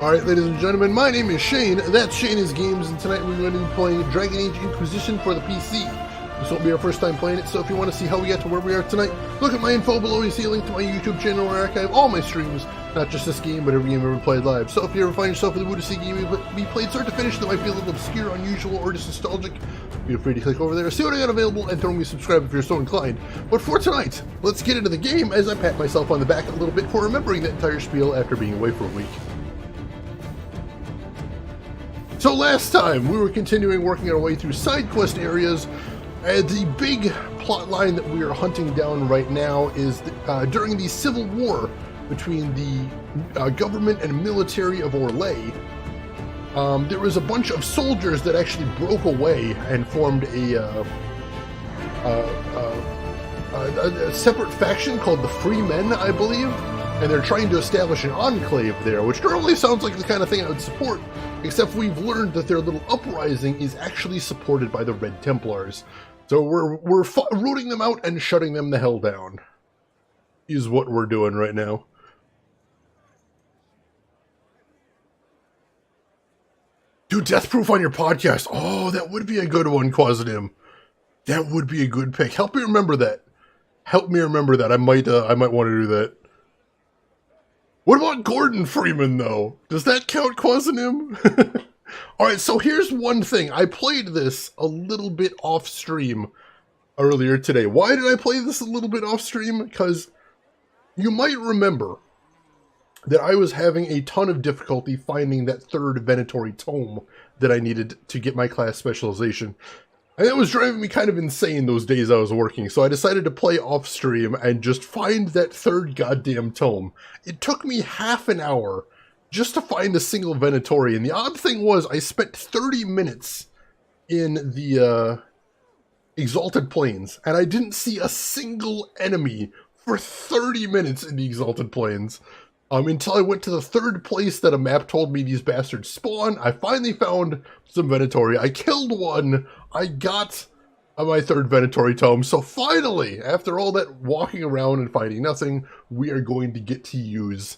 Alright, ladies and gentlemen, my name is Shane, that's Shane's Games, and tonight we're going to be playing Dragon Age Inquisition for the PC. This won't be our first time playing it, so if you want to see how we got to where we are tonight, look at my info below. You see a link to my YouTube channel where I archive all my streams, not just this game, but every game I've ever played live. So if you ever find yourself in the mood to see a game we played start to finish that might be a little obscure, unusual, or just nostalgic, feel free to click over there, see what I got available, and throw me a subscribe if you're so inclined. But for tonight, let's get into the game as I pat myself on the back a little bit for remembering that entire spiel after being away for a week. So last time, we were continuing working our way through side quest areas. The big plot line that we are hunting down right now is during the civil war between the government and military of Orlais. There was a bunch of soldiers that actually broke away and formed a separate faction called the Free Men, I believe. And they're trying to establish an enclave there, which normally sounds like the kind of thing I would support, except we've learned that their little uprising is actually supported by the Red Templars. So we're rooting them out and shutting them the hell down, is what we're doing right now. Do Death Proof on your podcast. Oh, that would be a good one, Quasidim. That would be a good pick. Help me remember that. Help me remember that. I might want to do that. What about Gordon Freeman, though? Does that count, Quasidim? Alright, so here's one thing. I played this a little bit off-stream earlier today. Why did I play this a little bit off-stream? Because you might remember that I was having a ton of difficulty finding that third Venatori tome that I needed to get my class specialization. And that was driving me kind of insane those days I was working, so I decided to play off-stream and just find that third goddamn tome. It took me half an hour just to find a single Venatori, and the odd thing was I spent 30 minutes in the Exalted Plains, and I didn't see a single enemy for 30 minutes in the Exalted Plains. Until I went to the third place that a map told me these bastards spawn. I finally found some Venatori. I killed one. I got my third Venatori tome. So finally, after all that walking around and finding nothing, we are going to get to use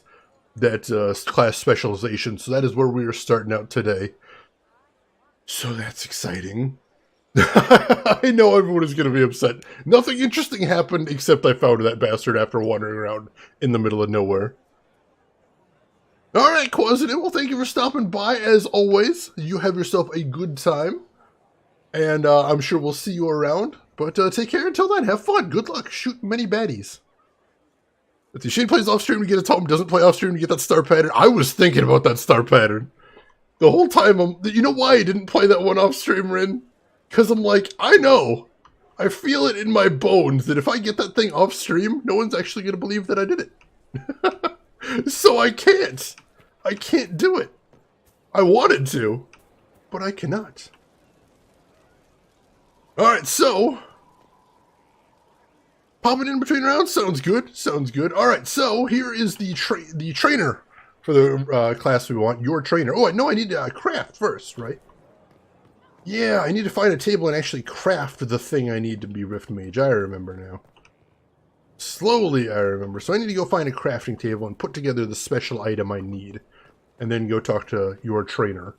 that class specialization. So that is where we are starting out today. So that's exciting. I know everyone is going to be upset. Nothing interesting happened except I found that bastard after wandering around in the middle of nowhere. Alright, Quasidim, well, thank you for stopping by, as always. You have yourself a good time, and I'm sure we'll see you around. But take care until then. Have fun. Good luck. Shoot many baddies. If the Shane plays off-stream to get a tome, doesn't play off-stream to get that star pattern. I was thinking about that star pattern. The whole time, you know why I didn't play that one off-stream, Rin? Because I'm like, I know. I feel it in my bones that if I get that thing off-stream, no one's actually going to believe that I did it. So I can't. I can't do it. I wanted to, but I cannot. Alright, so popping in between rounds sounds good. Sounds good. Alright, so here is the trainer for the class we want. Your trainer. Oh, no, I need to craft first, right? Yeah, I need to find a table and actually craft the thing I need to be Rift Mage. I remember now. Slowly, I remember. So I need to go find a crafting table and put together the special item I need. And then go talk to your trainer.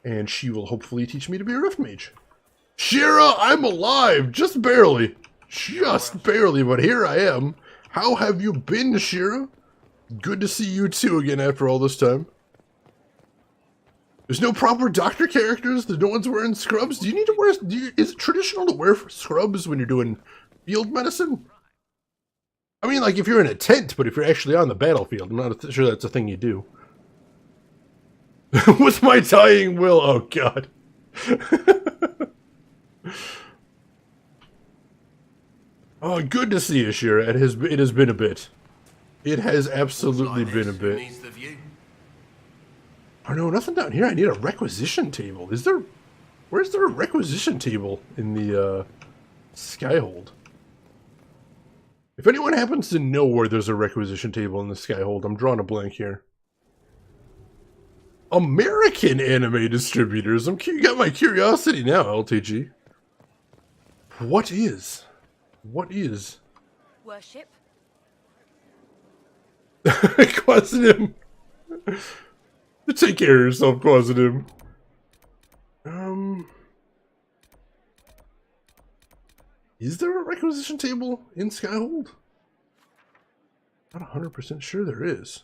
And she will hopefully teach me to be a Rift Mage. Shira, I'm alive! Just barely. Just barely, but here I am. How have you been, Shira? Good to see you too again after all this time. There's no proper doctor characters? No one's wearing scrubs? Do you need to wear... is it traditional to wear scrubs when you're doing field medicine? I mean, like, if you're in a tent, but if you're actually on the battlefield, I'm not sure that's a thing you do. With my dying will, oh god. Oh, good to see you, Shira. It has been a bit. It has absolutely been a bit. Oh no, nothing down here. I need a requisition table. Where's there a requisition table in the Skyhold? If anyone happens to know where there's a requisition table in the Skyhold, I'm drawing a blank here. American anime distributors. You got my curiosity now, LTG. What is? Worship. Quasidim. Take care of yourself, Quasidim. Is there a requisition table in Skyhold? Not 100% sure there is.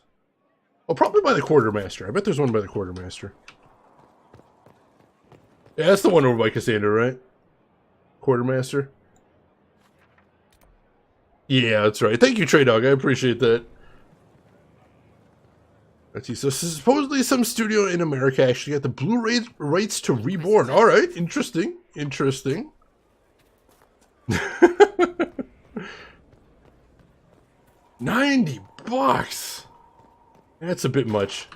Oh, probably by the quartermaster. I bet there's one by the quartermaster. Yeah, that's the one over by Cassandra, right? Quartermaster. Yeah, that's right. Thank you, Trey Dog. I appreciate that. Let's see. So supposedly some studio in America actually got the Blu-ray rights to Reborn. All right, interesting. Interesting. $90. That's a bit much.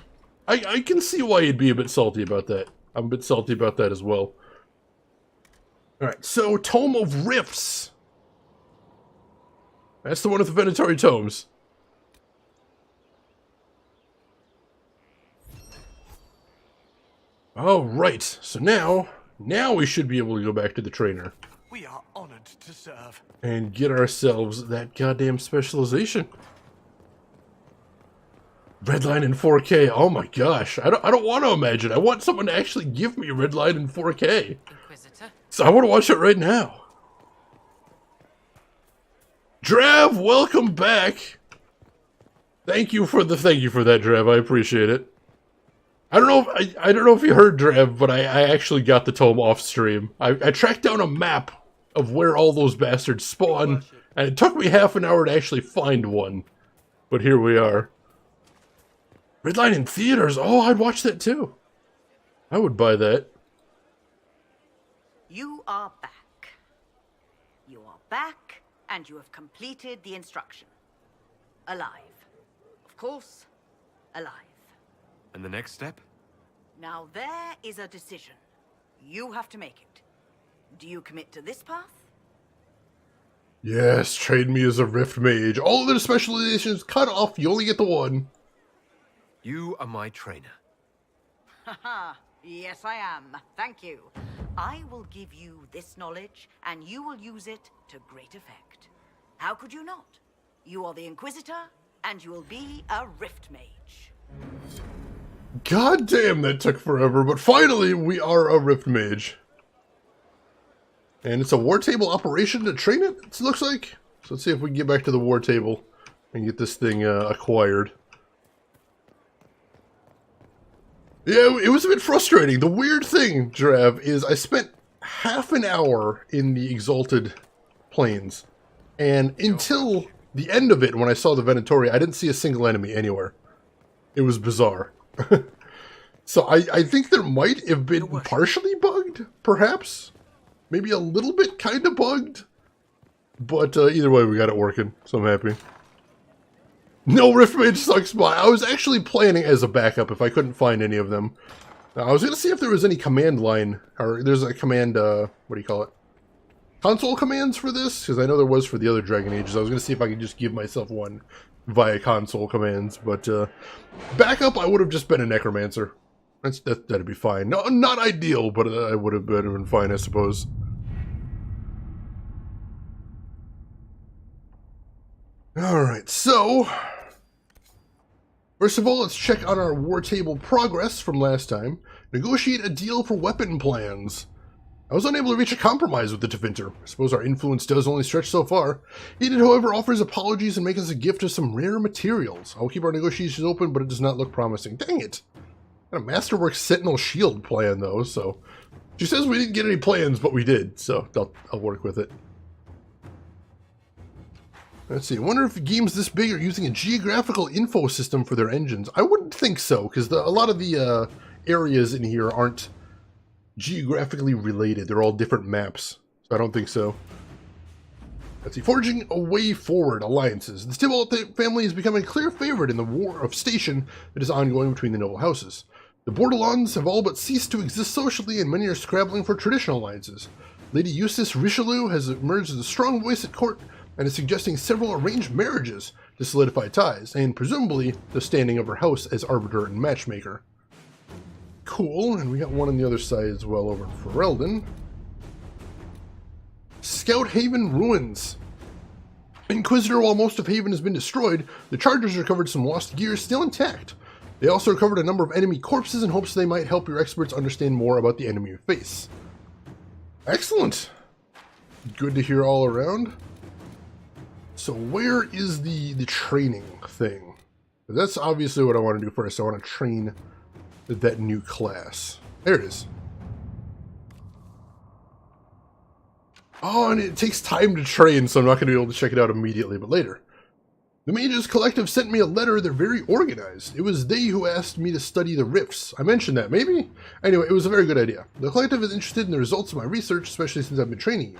I can see why you'd be a bit salty about that. I'm a bit salty about that as well. Alright, so Tome of Rifts. That's the one with the Venatori tomes. Oh, right. So now we should be able to go back to the trainer. We are honored to serve. And get ourselves that goddamn specialization. Redline in 4K. Oh my gosh. I don't want to imagine. I want someone to actually give me Redline in 4K. Inquisitor. So I want to watch it right now. Drav, welcome back. Thank you for that, Drav. I appreciate it. I don't know if you heard, Drav, but I actually got the tome off stream. I tracked down a map of where all those bastards spawn, and it took me half an hour to actually find one. But here we are. Redline in theaters. Oh, I'd watch that too. I would buy that. You are back. You are back, and you have completed the instruction. Alive. Of course, alive. And the next step? Now there is a decision. You have to make it. Do you commit to this path? Yes, train me as a Rift Mage. All of their specializations cut off. You only get the one. You are my trainer. Haha, yes I am. Thank you. I will give you this knowledge, and you will use it to great effect. How could you not? You are the Inquisitor, and you will be a Rift Mage. God damn, that took forever, but finally we are a Rift Mage. And it's a war table operation to train it, it looks like. So let's see if we can get back to the war table and get this thing acquired. Yeah, it was a bit frustrating. The weird thing, Drav, is I spent half an hour in the Exalted Plains. And until the end of it, when I saw the Venatori, I didn't see a single enemy anywhere. It was bizarre. So I think there might have been partially bugged, perhaps. Maybe a little bit kind of bugged. But either way, we got it working, so I'm happy. No, Rift Mage sucks by. I was actually planning as a backup if I couldn't find any of them. I was going to see if there was any command line, or there's a command, what do you call it? Console commands for this? Because I know there was for the other Dragon Ages. I was going to see if I could just give myself one via console commands. But backup, I would have just been a Necromancer. That'd be fine. No, not ideal, but I would have been fine, I suppose. Alright, so first of all, let's check on our war table progress from last time. Negotiate a deal for weapon plans. I was unable to reach a compromise with the Tevinter. I suppose our influence does only stretch so far. He did, however, offers apologies and make us a gift of some rare materials. I'll keep our negotiations open, but it does not look promising. Dang it! Got a Masterwork Sentinel Shield plan, though, so she says we didn't get any plans, but we did, so I'll work with it. Let's see, I wonder if games this big are using a geographical info system for their engines. I wouldn't think so, because a lot of the areas in here aren't geographically related. They're all different maps, so I don't think so. Let's see, forging a way forward alliances. The Tybalt family is becoming a clear favorite in the war of station that is ongoing between the noble houses. The Bordelons have all but ceased to exist socially, and many are scrabbling for traditional alliances. Lady Eustace Richelieu has emerged as a strong voice at court, and is suggesting several arranged marriages to solidify ties, and presumably the standing of her house as arbiter and matchmaker. Cool, and we got one on the other side as well over in Ferelden. Scout Haven Ruins. Inquisitor, while most of Haven has been destroyed, the Chargers recovered some lost gear still intact. They also recovered a number of enemy corpses in hopes they might help your experts understand more about the enemy you face. Excellent. Good to hear all around. So where is the training thing? That's obviously what I want to do first. I want to train that new class. There it is. Oh, and it takes time to train, so I'm not going to be able to check it out immediately, but later. The Mages Collective sent me a letter. They're very organized. It was they who asked me to study the rifts. I mentioned that, maybe? Anyway, it was a very good idea. The Collective is interested in the results of my research, especially since I've been training you.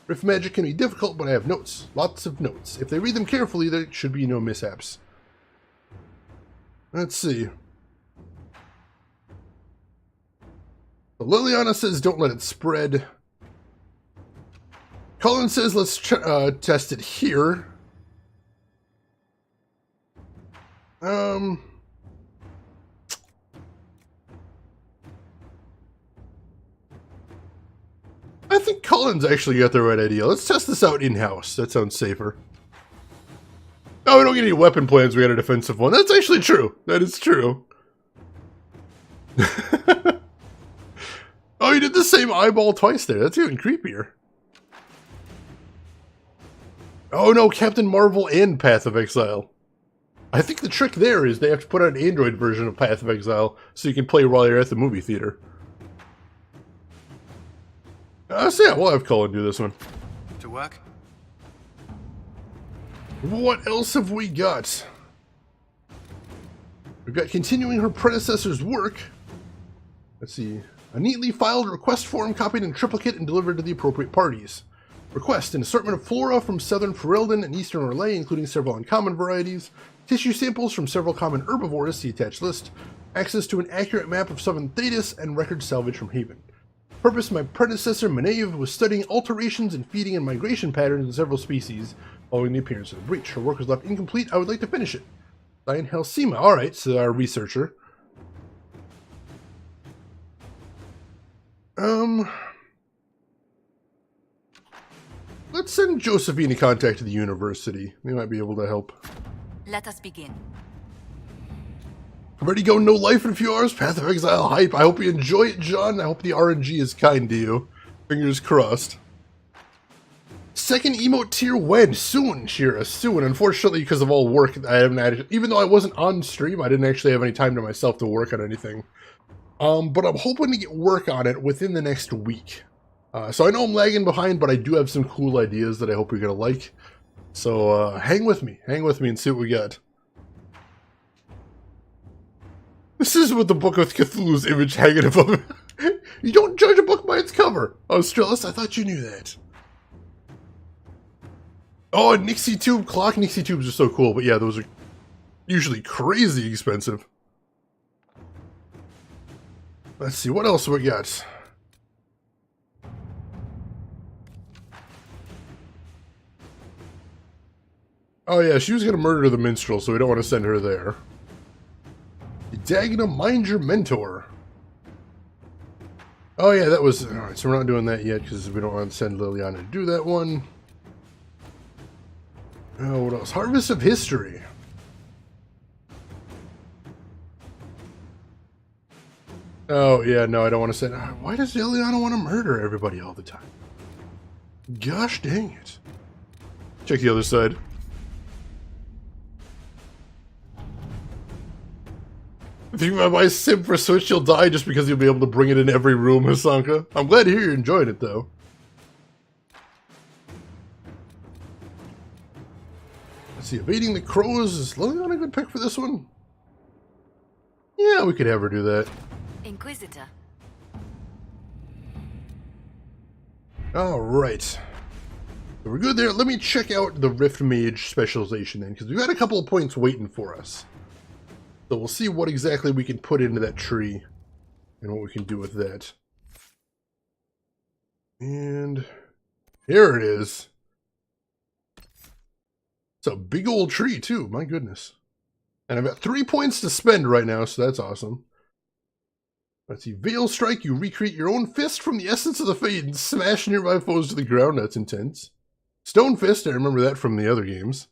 Rift magic can be difficult, but I have notes. Lots of notes. If they read them carefully, there should be no mishaps. Let's see. So Liliana says don't let it spread. Colin says let's test it here. I think Colin's actually got the right idea. Let's test this out in-house. That sounds safer. Oh, we don't get any weapon plans. We got a defensive one. That's actually true. That is true. Oh, you did the same eyeball twice there. That's even creepier. Oh no, Captain Marvel and Path of Exile. I think the trick there is they have to put out an Android version of Path of Exile so you can play while you're at the movie theater. So yeah, we'll have Colin do this one. To work? What else have we got? We've got continuing her predecessor's work. Let's see. A neatly filed request form copied in triplicate and delivered to the appropriate parties. Request an assortment of flora from southern Ferelden and eastern Orlais, including several uncommon varieties. Tissue samples from several common herbivores, see attached list. Access to an accurate map of southern Thetis and record salvage from Haven. Purpose: my predecessor Manev was studying alterations in feeding and migration patterns in several species following the appearance of the breach. Her work was left incomplete. I would like to finish it. Diane Helsima. Alright, so our researcher. Let's send Josephine a contact to the university. They might be able to help. Let us begin. Ready to go no life in a few hours? Path of Exile hype. I hope you enjoy it, John. I hope the RNG is kind to you. Fingers crossed. Second emote tier when? Soon, Shira. Soon. Unfortunately, because of all work, I haven't had, even though I wasn't on stream, I didn't actually have any time to myself to work on anything. But I'm hoping to get work on it within the next week. So I know I'm lagging behind, but I do have some cool ideas that I hope you're going to like. So hang with me and see what we got. This is with the Book of Cthulhu's image hanging above it. You don't judge a book by its cover. Oh, Strellis, I thought you knew that. Oh, and Nixie Tube. Clock Nixie Tubes are so cool, but yeah, those are usually crazy expensive. Let's see, what else we got? Oh yeah, she was going to murder the minstrel, so we don't want to send her there. Dagna, mind your mentor. Oh yeah, that was... Alright, so we're not doing that yet, because we don't want to send Liliana to do that one. Oh, what else? Harvest of History. Oh, yeah, no, I don't want to send... Why does Liliana want to murder everybody all the time? Gosh dang it. Check the other side. If you buy Sim for Switch, you'll die just because you'll be able to bring it in every room, Hasanka. I'm glad to hear you're enjoying it, though. Let's see, evading the crows. Is Liliana a good pick for this one? Yeah, we could have her do that. Inquisitor. Alright. So we're good there. Let me check out the Rift Mage specialization then, because we've got a couple of points waiting for us. So we'll see what exactly we can put into that tree and what we can do with that. And here it is. It's a big old tree too, my goodness. And I've got 3 points to spend right now, so that's awesome. Let's see, Veil Strike, you recreate your own fist from the essence of the Fade and smash nearby foes to the ground. That's intense. Stone Fist, I remember that from the other games.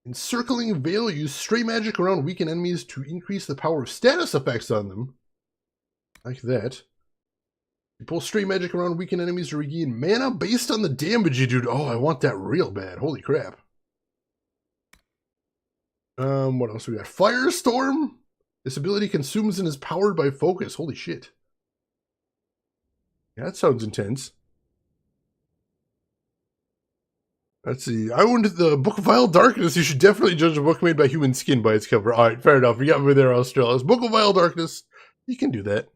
Encircling Veil, use stray magic around weakened enemies to increase the power of status effects on them. Like that. You pull stray magic around weakened enemies to regain mana based on the damage you do. Oh, I want that real bad. Holy crap. What else we got? Firestorm. This ability consumes and is powered by focus. Holy shit. Yeah, that sounds intense. Let's see. I owned the Book of Vile Darkness. You should definitely judge a book made by human skin by its cover. Alright, fair enough. You got me there, Australis. Book of Vile Darkness. You can do that.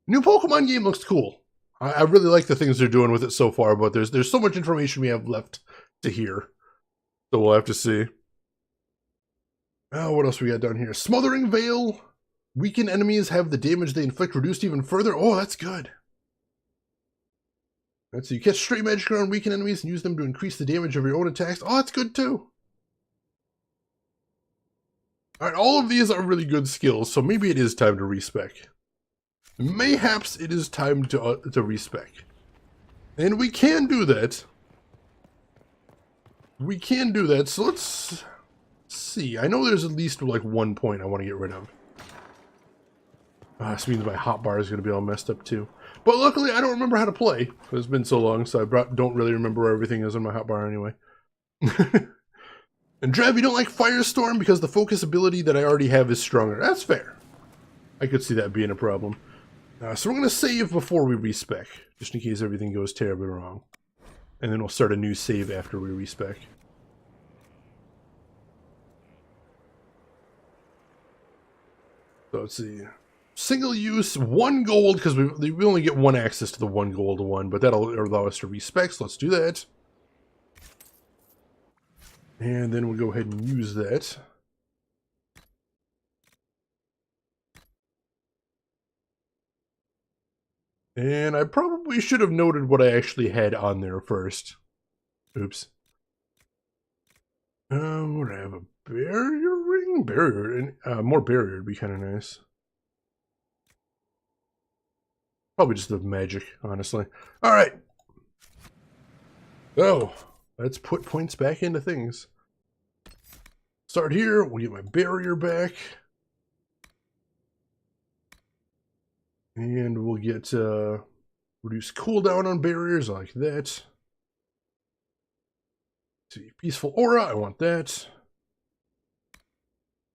New Pokemon game looks cool. I really like the things they're doing with it so far, but there's so much information we have left to hear. So we'll have to see. What else we got down here? Smothering Veil. Weakened enemies have the damage they inflict reduced even further. Oh, that's good. Right, so you catch stray magic around weakened enemies and use them to increase the damage of your own attacks. Oh, that's good too. Alright, all of these are really good skills, so maybe it is time to respec. Mayhaps it is time to respec. And we can do that. We can do that, so let's see. I know there's at least like 1 point I want to get rid of. This means my hotbar is going to be all messed up too. But luckily, I don't remember how to play. It's been so long, so I don't really remember where everything is on my hotbar anyway. And Drev, you don't like Firestorm because the focus ability that I already have is stronger. That's fair. I could see that being a problem. So we're going to save before we respec, just in case everything goes terribly wrong. And then we'll start a new save after we respec. So let's see. Single use, 1 gold, because we only get 1 access to the 1 gold one, but that'll allow us to respec, so let's do that. And then we'll go ahead and use that. And I probably should have noted what I actually had on there first. Oops. Would I have a barrier ring? Barrier, more barrier would be kind of nice. Probably just the magic, honestly. Alright. So, let's put points back into things. Start here, we'll get my barrier back. And we'll get reduce cooldown on barriers like that. See, Peaceful Aura, I want that.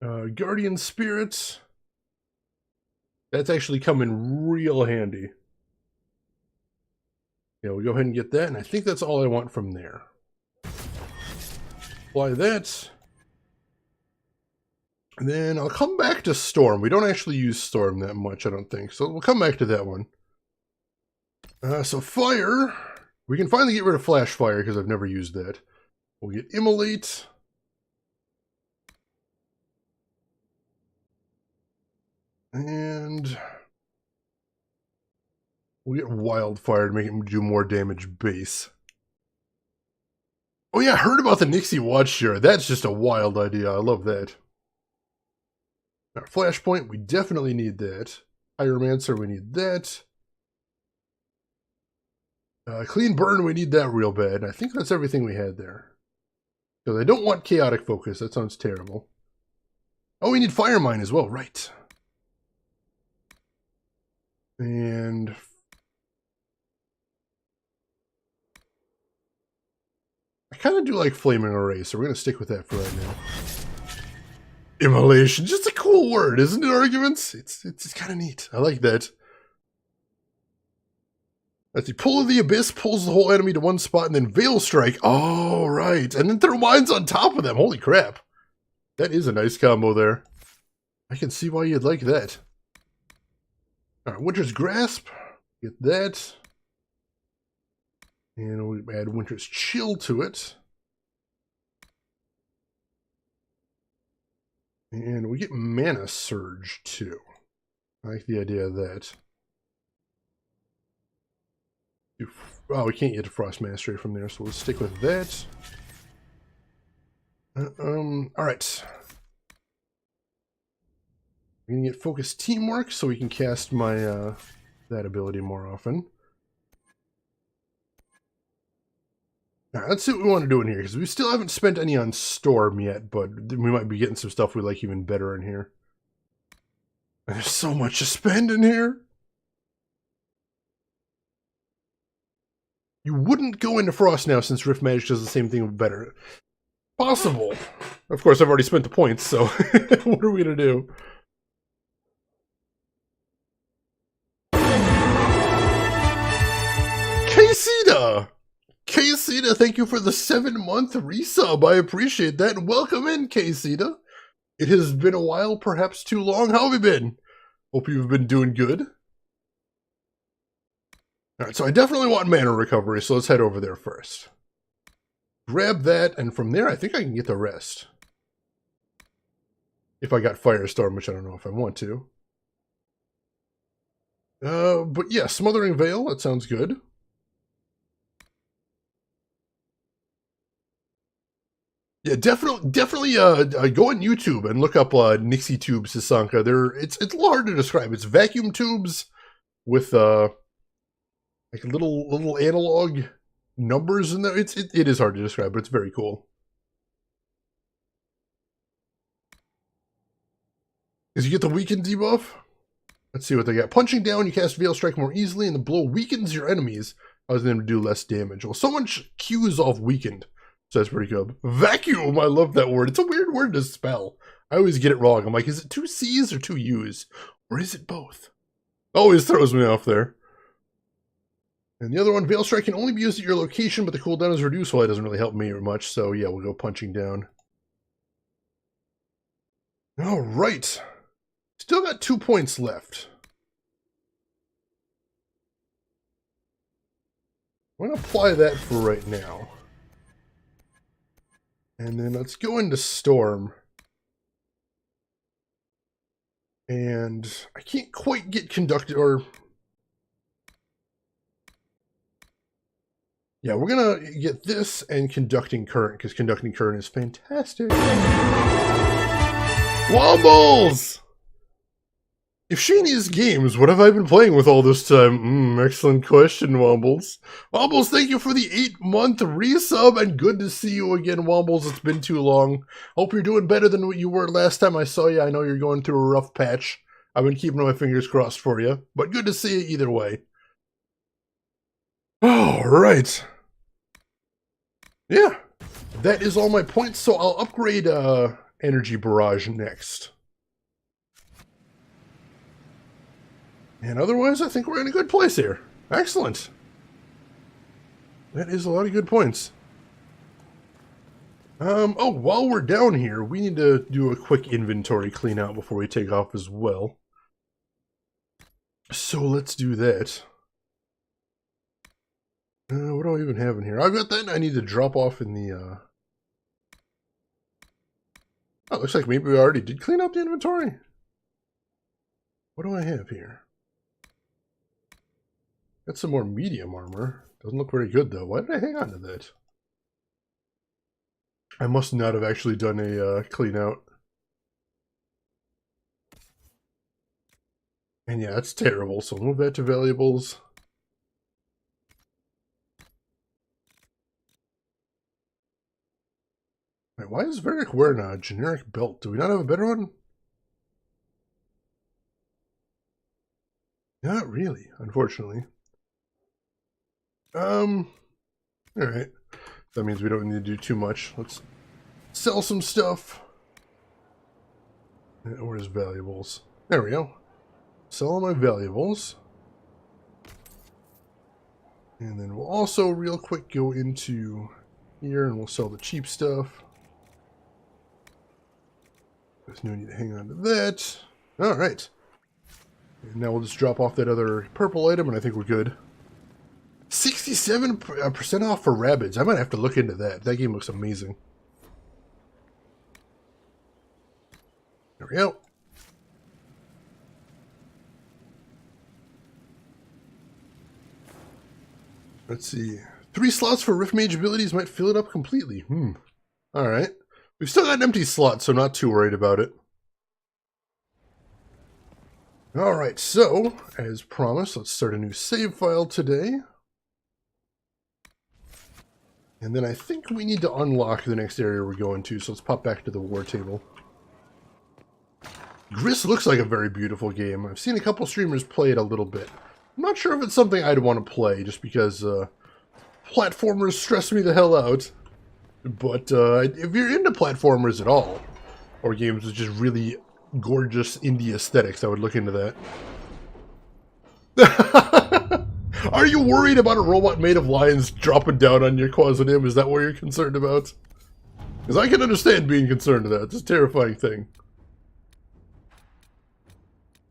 Guardian Spirits. That's actually coming real handy. Yeah, we'll go ahead and get that, and I think that's all I want from there. Apply that. And then I'll come back to Storm. We don't actually use Storm that much, I don't think, so we'll come back to that one. So Fire. We can finally get rid of Flash Fire, because I've never used that. We'll get Immolate. And we'll get Wildfire to make it do more damage base. Oh yeah, I heard about the Nixie Watch Share. That's just a wild idea. I love that. Our Flashpoint, we definitely need that. Pyromancer, we need that. Clean Burn, we need that real bad. I think that's everything we had there. Because I don't want Chaotic Focus. That sounds terrible. Oh, we need Fire Mine as well. Right. And I kind of do like Flaming Array, so we're going to stick with that for right now. Immolation, just a cool word, isn't it, Arguments? It's kind of neat. I like that. That's the Pull of the Abyss, pulls the whole enemy to one spot, and then Veil Strike. Oh, right. And then throw mines on top of them. Holy crap. That is a nice combo there. I can see why you'd like that. Alright, Winter's Grasp. Get that. And we add Winter's Chill to it. And we get Mana Surge too. I like the idea of that. Oh, we can't get a Frost Mastery from there, so we'll stick with that. Alright. We can get Focused Teamwork so we can cast my that ability more often. Alright, let's see what we want to do in here, because we still haven't spent any on Storm yet, but we might be getting some stuff we like even better in here. And there's so much to spend in here. You wouldn't go into Frost now, since Rift Magic does the same thing but better. Possible. Of course, I've already spent the points, so what are we going to do? Quesita! Quesita, thank you for the 7-month resub. I appreciate that. And welcome in, Quesita. It has been a while, perhaps too long. How have you been? Hope you've been doing good. Alright, so I definitely want mana recovery, so let's head over there first. Grab that, and from there I think I can get the rest. If I got Firestorm, which I don't know if I want to. But yeah, Smothering Veil, that sounds good. Yeah, definitely go on YouTube and look up Nixie Tube Sasanka. It's a little hard to describe. It's vacuum tubes with like little analog numbers in there. It is hard to describe, but it's very cool. As you get the weaken debuff, let's see what they got. Punching down, you cast Veil Strike more easily, and the blow weakens your enemies, causing them to do less damage. Well, so much Q's off weakened. So that's pretty good. Vacuum, I love that word. It's a weird word to spell. I always get it wrong. I'm like, is it 2 C's or 2 U's? Or is it both? Always throws me off there. And the other one, Veil Strike can only be used at your location, but the cooldown is reduced. Well, it doesn't really help me much, so yeah, we'll go punching down. Alright. Still got 2 points left. I'm going to apply that for right now. And then let's go into Storm. And I can't quite get Conducted, or... Yeah, we're going to get this and Conducting Current, because Conducting Current is fantastic. Wombles! If Shani's games, what have I been playing with all this time? Excellent question, Wombles. Wombles, thank you for the 8-month resub, and good to see you again, Wombles. It's been too long. Hope you're doing better than what you were last time I saw you. I know you're going through a rough patch. I've been keeping my fingers crossed for you, but good to see you either way. Alright. Yeah, that is all my points, so I'll upgrade Energy Barrage next. And otherwise, I think we're in a good place here. Excellent. That is a lot of good points. Oh, while we're down here, we need to do a quick inventory clean out before we take off as well. So let's do that. What do I even have in here? I've got that I need to drop off in the, Oh, looks like maybe we already did clean up the inventory. What do I have here? Got some more medium armor. Doesn't look very good, though. Why did I hang on to that? I must not have actually done a clean out. And yeah, that's terrible, so move that to valuables. Wait, why is Varric wearing a generic belt? Do we not have a better one? Not really, unfortunately. Alright. That means we don't need to do too much. Let's sell some stuff. Where's valuables? There we go. Sell all my valuables. And then we'll also real quick go into here and we'll sell the cheap stuff. There's no need to hang on to that. Alright. And now we'll just drop off that other purple item and I think we're good. 67% off for Rabbids. I might have to look into that. That game looks amazing. There we go. Let's see. 3 slots for Rift Mage abilities might fill it up completely. Alright. We've still got an empty slot, so I'm not too worried about it. Alright, so, as promised, let's start a new save file today. And then I think we need to unlock the next area we're going to, so let's pop back to the war table. Gris looks like a very beautiful game. I've seen a couple streamers play it a little bit. I'm not sure if it's something I'd want to play, just because platformers stress me the hell out. But if you're into platformers at all, or games with just really gorgeous indie aesthetics, I would look into that. Are you worried about a robot made of lions dropping down on your Quasidim? Is that what you're concerned about? Because I can understand being concerned of that. It's a terrifying thing.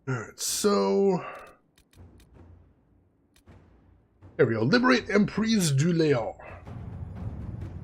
Alright, so... There we go. Liberate Emprise du Léon.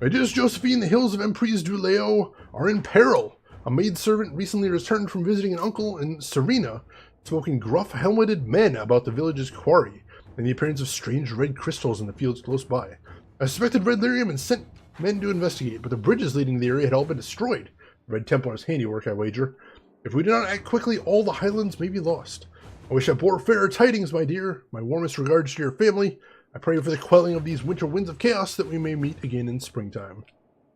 My dearest Josephine, the hills of Emprise du Léon are in peril. A maidservant recently returned from visiting an uncle in Serena, spoken gruff, helmeted men about the village's quarry and the appearance of strange red crystals in the fields close by. I suspected Red Lyrium and sent men to investigate, but the bridges leading to the area had all been destroyed. Red Templar's handiwork, I wager. If we do not act quickly, all the Highlands may be lost. I wish I bore fairer tidings, my dear. My warmest regards to your family. I pray for the quelling of these winter winds of chaos that we may meet again in springtime.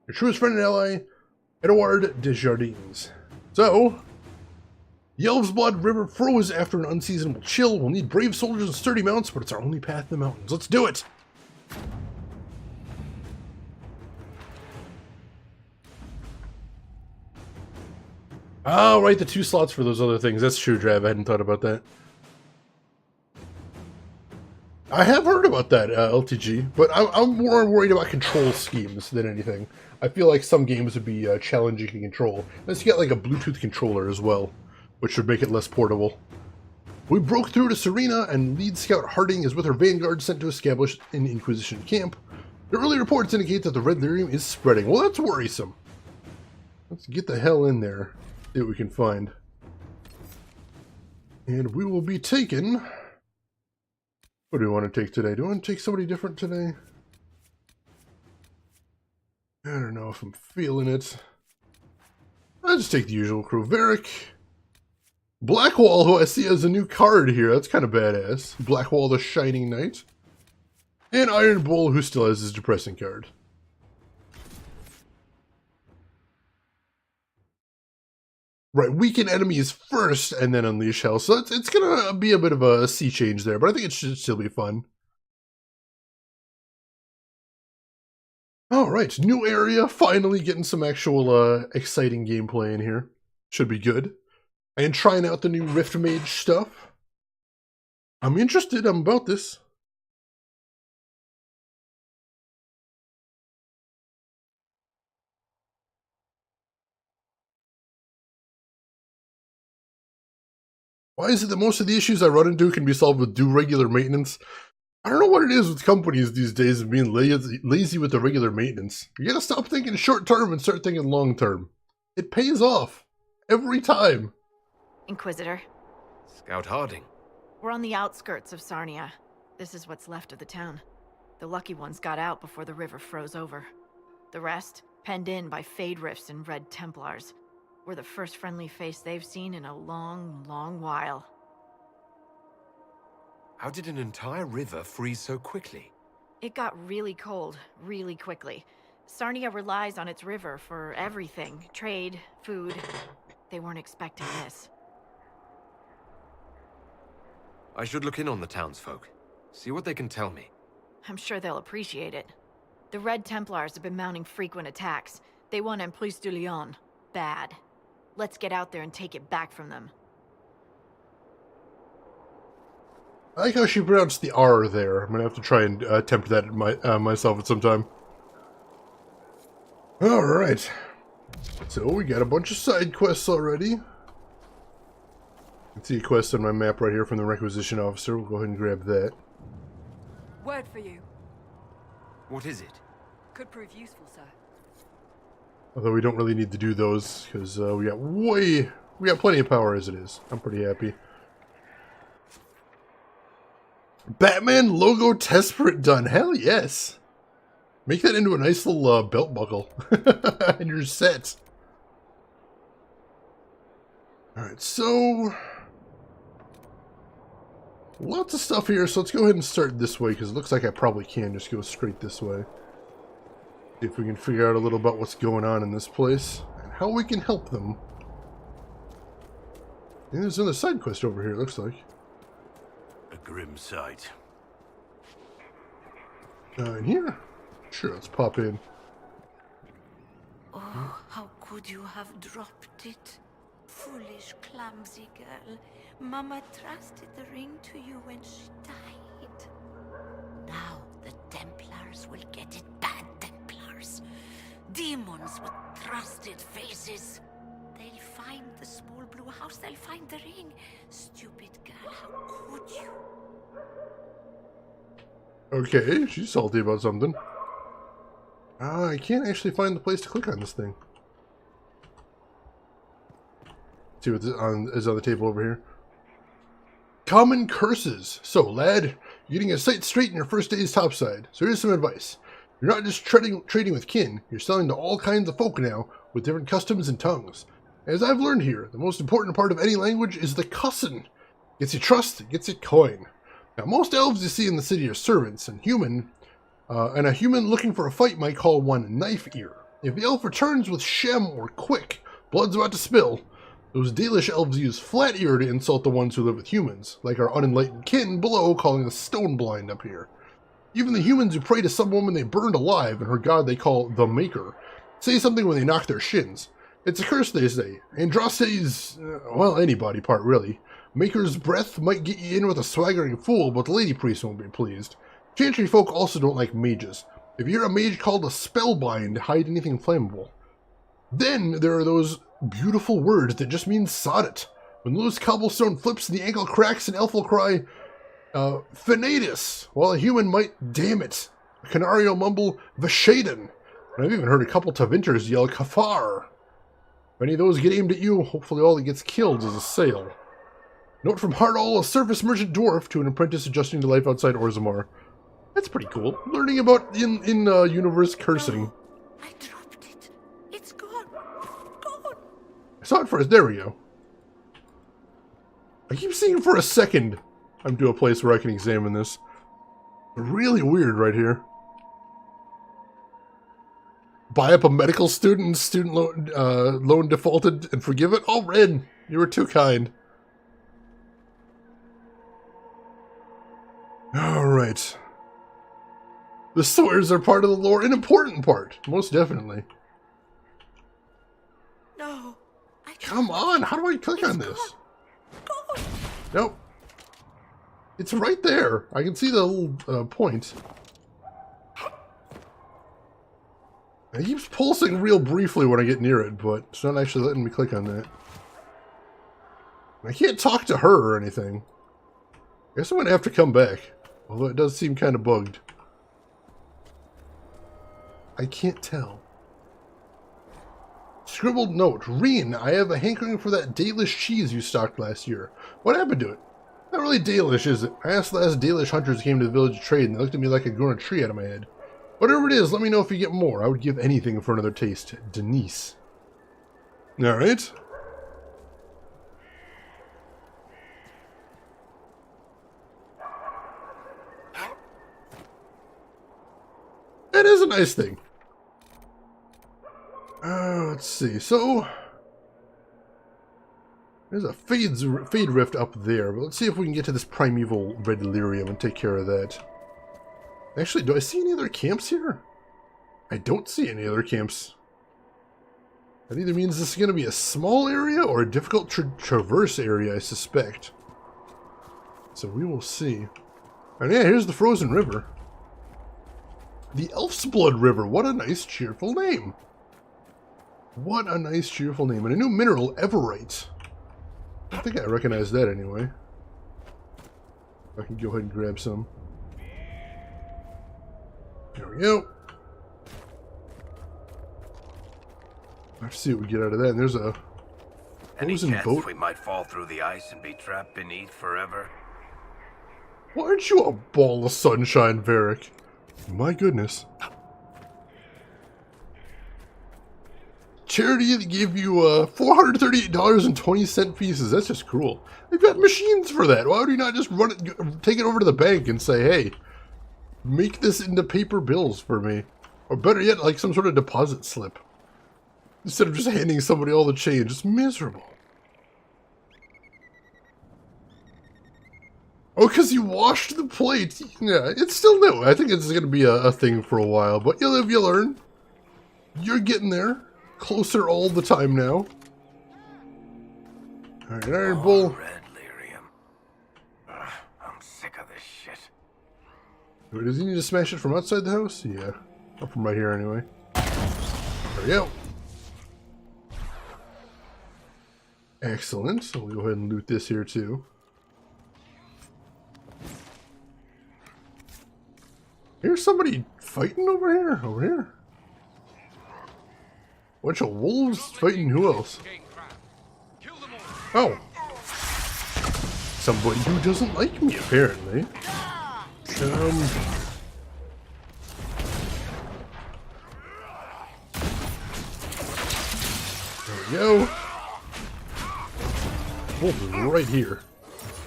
Your truest friend and ally, Edouard Desjardins. So, the Elves' Blood River froze after an unseasonable chill. We'll need brave soldiers and sturdy mounts, but it's our only path to the mountains. Let's do it! Oh, right, the 2 slots for those other things. That's true, Drav. I hadn't thought about that. I have heard about that, LTG, but I'm more worried about control schemes than anything. I feel like some games would be challenging to control. Let's get like a Bluetooth controller as well, which would make it less portable. We broke through to Serena, and lead scout Harding is with her vanguard sent to establish an Inquisition camp. The early reports indicate that the Red Lyrium is spreading. Well, that's worrisome. Let's get the hell in there. See what we can find. And we will be taking... What do we want to take today? Do I want to take somebody different today? I don't know if I'm feeling it. I'll just take the usual crew. Varric. Blackwall, who I see as a new card here. That's kind of badass. Blackwall the Shining Knight. And Iron Bull, who still has his depressing card. Right, weaken enemies first, and then unleash hell. So it's gonna be a bit of a sea change there, but I think it should still be fun. Alright, new area. Finally getting some actual exciting gameplay in here. Should be good. And trying out the new Rift Mage stuff. I'm interested. I'm about this. Why is it that most of the issues I run into can be solved with regular maintenance? I don't know what it is with companies these days of being lazy with the regular maintenance. You gotta stop thinking short term and start thinking long term. It pays off. Every time. Inquisitor. Scout Harding. We're on the outskirts of Sarnia. This is what's left of the town. The lucky ones got out before the river froze over. The rest, penned in by Fade Rifts and Red Templars. We're the first friendly face they've seen in a long, long while. How did an entire river freeze so quickly? It got really cold, really quickly. Sarnia relies on its river for everything. Trade, food. They weren't expecting this. I should look in on the townsfolk. See what they can tell me. I'm sure they'll appreciate it. The Red Templars have been mounting frequent attacks. They want Emprise du Léon. Bad. Let's get out there and take it back from them. I like how she pronounced the R there. I'm gonna have to try and attempt that myself at some time. Alright. So we got a bunch of side quests already. You can see a quest on my map right here from the Requisition Officer. We'll go ahead and grab that. Word for you. What is it? Could prove useful, sir. Although we don't really need to do those, because we got plenty of power as it is. I'm pretty happy. Batman logo test print done. Hell yes. Make that into a nice little belt buckle. And you're set. Alright, so... lots of stuff here, so let's go ahead and start this way, because it looks like I probably can just go straight this way. See if we can figure out a little about what's going on in this place and how we can help them. And there's another side quest over here, it looks like. A grim sight. In here? Sure, let's pop in. Oh, how could you have dropped it? Foolish, clumsy girl. Mama trusted the ring to you when she died. Now the Templars will get it, bad Templars. Demons with trusted faces. They'll find the small blue house, they'll find the ring. Stupid girl, how could you? Okay, she's salty about something. I can't actually find the place to click on this thing. See what is on the table over here. Common curses. So, lad, you're getting a sight straight in your first day's topside. So here's some advice. You're not just trading with kin. You're selling to all kinds of folk now, with different customs and tongues. As I've learned here, the most important part of any language is the cussin'. Gets you trust, it gets you coin. Now, most elves you see in the city are servants, and a human looking for a fight might call one knife ear. If the elf returns with shem or quick, blood's about to spill, those Dalish elves use flat ear to insult the ones who live with humans, like our unenlightened kin below calling us stone blind up here. Even the humans who pray to some woman they burned alive and her god they call the Maker say something when they knock their shins. It's a curse, they say. Andraste's, well, any body part, really. Maker's breath might get you in with a swaggering fool, but the lady priest won't be pleased. Chantry folk also don't like mages. If you hear a mage called a spellbind, hide anything flammable. Then there are those beautiful words that just mean sod it. When the loose cobblestone flips and the ankle cracks, an elf will cry, Fenatus, while a human might, damn it. A Canario mumble, Vashaden. And I've even heard a couple Tavinters yell, Kafar. If any of those get aimed at you, hopefully all that gets killed is a sail. Note from Hardall, a surface merchant dwarf, to an apprentice adjusting to life outside Orzammar. That's pretty cool. Learning about in-universe cursing. No, I dropped it. It's gone. Gone. I saw it first. There we go. I keep seeing for a second I'm to a place where I can examine this. Really weird right here. Buy up a medical student and student loan defaulted and forgive it? Oh, Ren, you were too kind. Alright. The swears are part of the lore, an important part, most definitely. No. Come on, how do I click on this? Gone. Nope. It's right there. I can see the little point. It keeps pulsing real briefly when I get near it, but it's not actually letting me click on that. I can't talk to her or anything. I guess I'm going to have to come back. Although it does seem kind of bugged. I can't tell. Scribbled note. Reen, I have a hankering for that Dalish cheese you stocked last year. What happened to it? Not really Dalish, is it? I asked the last Dalish hunters came to the village to trade, and they looked at me like I'd grown a tree out of my head. Whatever it is, let me know if you get more. I would give anything for another taste. Denise. Alright. That is a nice thing. Let's see. So, there's a fade rift up there, but let's see if we can get to this primeval red lyrium and take care of that. Actually, do I see any other camps here? I don't see any other camps. That either means this is going to be a small area or a difficult traverse area, I suspect. So we will see. And yeah, here's the frozen river. The Elf's Blood River. What a nice, cheerful name. What a nice, cheerful name. And a new mineral, Everite. I think I recognize that anyway. I can go ahead and grab some. There we go. Let's see what we get out of that. And there's a Any frozen chance boat. we might fall through the ice and be trapped beneath forever? Why aren't you a ball of sunshine, Varric? My goodness. Charity that gave you $438.20 pieces. That's just cruel. They've got machines for that. Why would you not just run it, take it over to the bank and say, hey, make this into paper bills for me? Or better yet, like some sort of deposit slip. Instead of just handing somebody all the change. It's miserable. Oh, because you washed the plate. Yeah, it's still new. I think it's going to be a thing for a while. But you live, you learn. You're getting there. Closer all the time now. Alright, Iron Bull. Red lyrium. I'm sick of this shit. Wait, does he need to smash it from outside the house? Yeah. Or from right here anyway. There we go. Excellent. So we'll go ahead and loot this here too. Here's somebody fighting over here. Over here. Bunch of wolves fighting who else? Oh. Somebody who doesn't like me, apparently. There we go. Wolf is right here.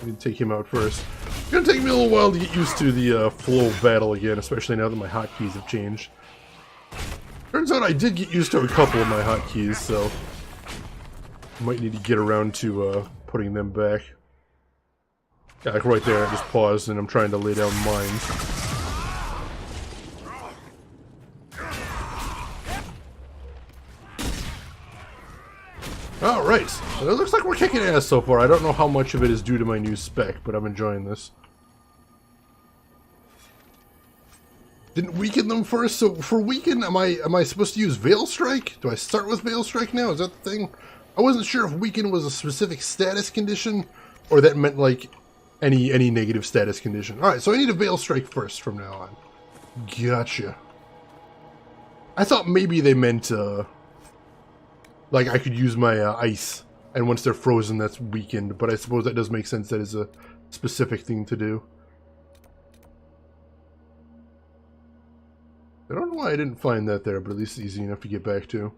I need to take him out first. It's gonna take me a little while to get used to the flow of battle again, especially now that my hotkeys have changed. Turns out I did get used to a couple of my hotkeys, so might need to get around to putting them back. Yeah, like right there, I just paused and I'm trying to lay down mines. Alright, so it looks like we're kicking ass so far. I don't know how much of it is due to my new spec, but I'm enjoying this. Didn't weaken them first, so for weaken, am I supposed to use Veil Strike? Do I start with Veil Strike now? Is that the thing? I wasn't sure if weaken was a specific status condition, or that meant like any negative status condition. Alright, so I need a Veil Strike first from now on. Gotcha. I thought maybe they meant like I could use my ice, and once they're frozen that's weakened, but I suppose that does make sense. That is a specific thing to do. I don't know why I didn't find that there, but at least it's easy enough to get back to.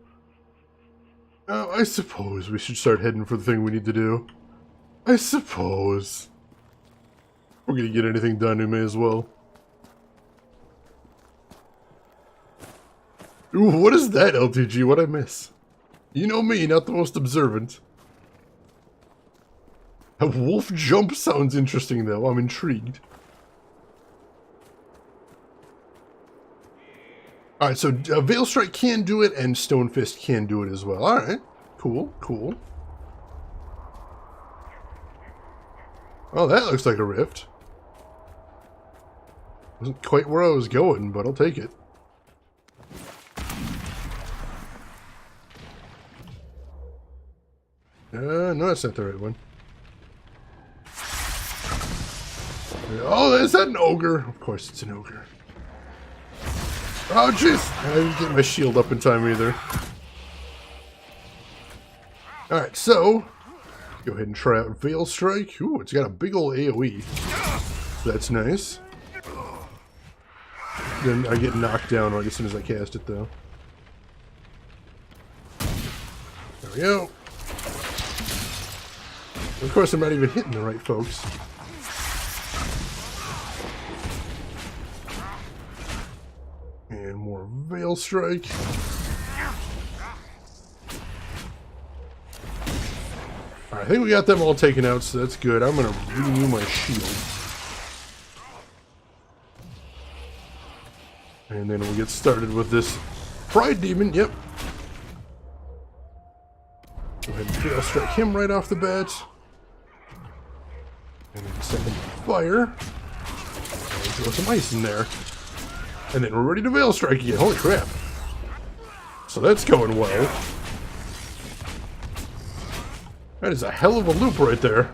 I suppose we should start heading for the thing we need to do. I suppose. If we're gonna get anything done, we may as well. Ooh, what is that, LTG? What'd I miss? You know me, not the most observant. A wolf jump sounds interesting, though. I'm intrigued. Alright, so Veil Strike can do it, and Stone Fist can do it as well. Alright, cool, cool. Oh, that looks like a rift. Wasn't quite where I was going, but I'll take it. No, that's not the right one. Oh, is that an ogre? Of course it's an ogre. Oh, jeez! I didn't get my shield up in time either. Alright, so go ahead and try out Veil Strike. Ooh, it's got a big old AoE. That's nice. Then I get knocked down right as soon as I cast it, though. There we go. Of course, I'm not even hitting the right folks. And more Veil Strike. Alright, I think we got them all taken out, so that's good. I'm going to renew my shield. And then we'll get started with this Pride Demon. Yep. Go ahead and Veil Strike him right off the bat. And then send him to fire. And throw some ice in there. And then we're ready to Veil Strike again. Holy crap. So that's going well. That is a hell of a loop right there.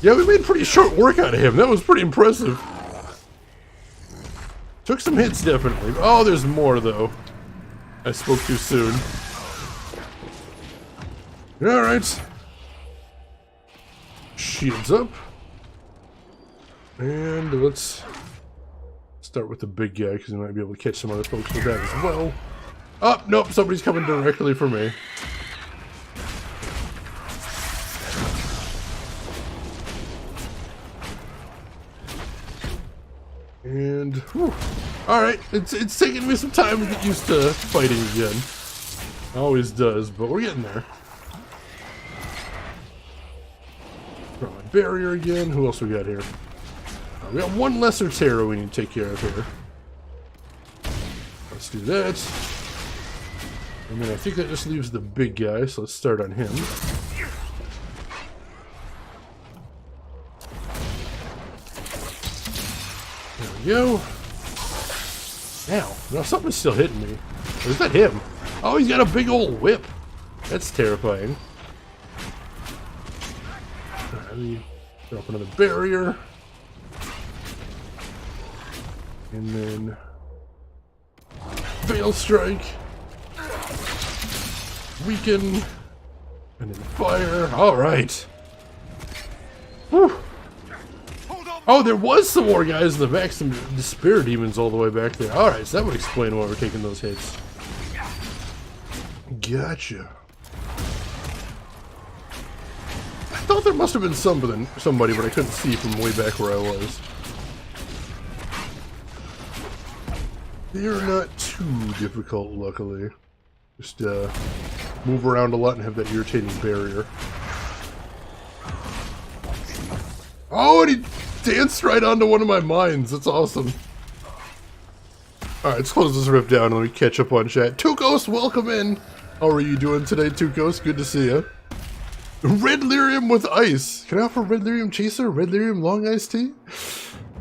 Yeah, we made pretty short work out of him. That was pretty impressive. Took some hits, definitely. Oh, there's more, though. I spoke too soon. Alright. Shields up. And let's start with the big guy, because we might be able to catch some other folks with that as well. Oh, nope, somebody's coming directly for me. And, whew. Alright, it's taking me some time to get used to fighting again. Always does, but we're getting there. Throw my barrier again. Who else we got here? We got one lesser terror we need to take care of here. Let's do that. And then I think that just leaves the big guy, so let's start on him. There we go. Now something's still hitting me. Or is that him? Oh, he's got a big old whip. That's terrifying. Alright, let me throw up another barrier. And then Veil Strike. Weaken. And then fire. Alright. Whew. Oh, there was some more guys in the back, some Despair Demons all the way back there. Alright, so that would explain why we're taking those hits. Gotcha. I thought there must have been somebody, but I couldn't see from way back where I was. They're not too difficult, luckily. Just move around a lot and have that irritating barrier. Oh, and he danced right onto one of my mines. That's awesome. Alright, let's close this rift down and let me catch up on chat. Tukos, welcome in. How are you doing today, Tukos? Good to see you. Red lyrium with ice. Can I offer red lyrium chaser? Red lyrium long iced tea?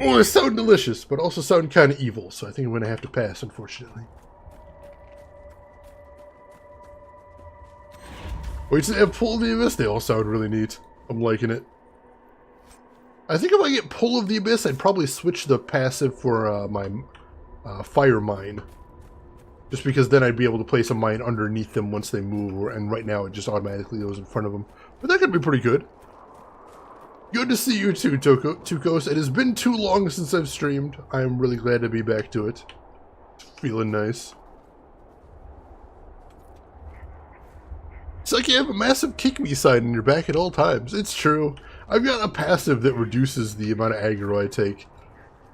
Oh, they sound delicious, but also sound kind of evil, so I think I'm going to have to pass, unfortunately. Wait, so they have Pull of the Abyss? They all sound really neat. I'm liking it. I think if I get Pull of the Abyss, I'd probably switch the passive for my Fire Mine. Just because then I'd be able to place a mine underneath them once they move, and right now it just automatically goes in front of them. But that could be pretty good. Good to see you too, Tukos. It has been too long since I've streamed. I am really glad to be back to it. Feeling nice. It's like you have a massive kick me sign in your back at all times. It's true. I've got a passive that reduces the amount of aggro I take.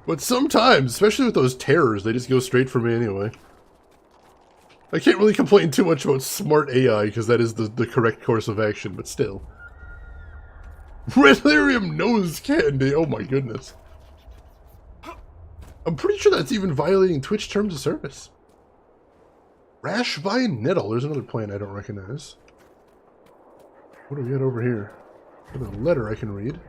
But sometimes, especially with those terrors, they just go straight for me anyway. I can't really complain too much about smart AI, because that is the correct course of action, but still. Red lyrium nose candy, oh my goodness. I'm pretty sure that's even violating Twitch terms of service. Rash Vine Nettle, there's another plant I don't recognize. What do we got over here? Another letter I can read.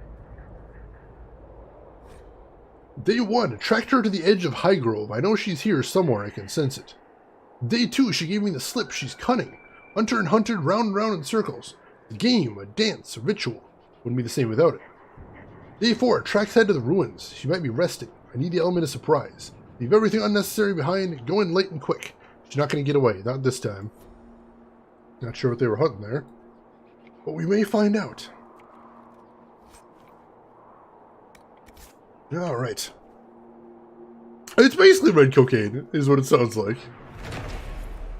Day 1, tracked her to the edge of Highgrove. I know she's here somewhere, I can sense it. Day 2, she gave me the slip. She's cunning. Hunter and hunted, round and round in circles. A game, a dance, a ritual. Wouldn't be the same without it. Day 4, tracks head to the ruins. She might be resting. I need the element of surprise. Leave everything unnecessary behind. Go in late and quick. She's not going to get away. Not this time. Not sure what they were hunting there. But we may find out. Alright. It's basically red cocaine, is what it sounds like.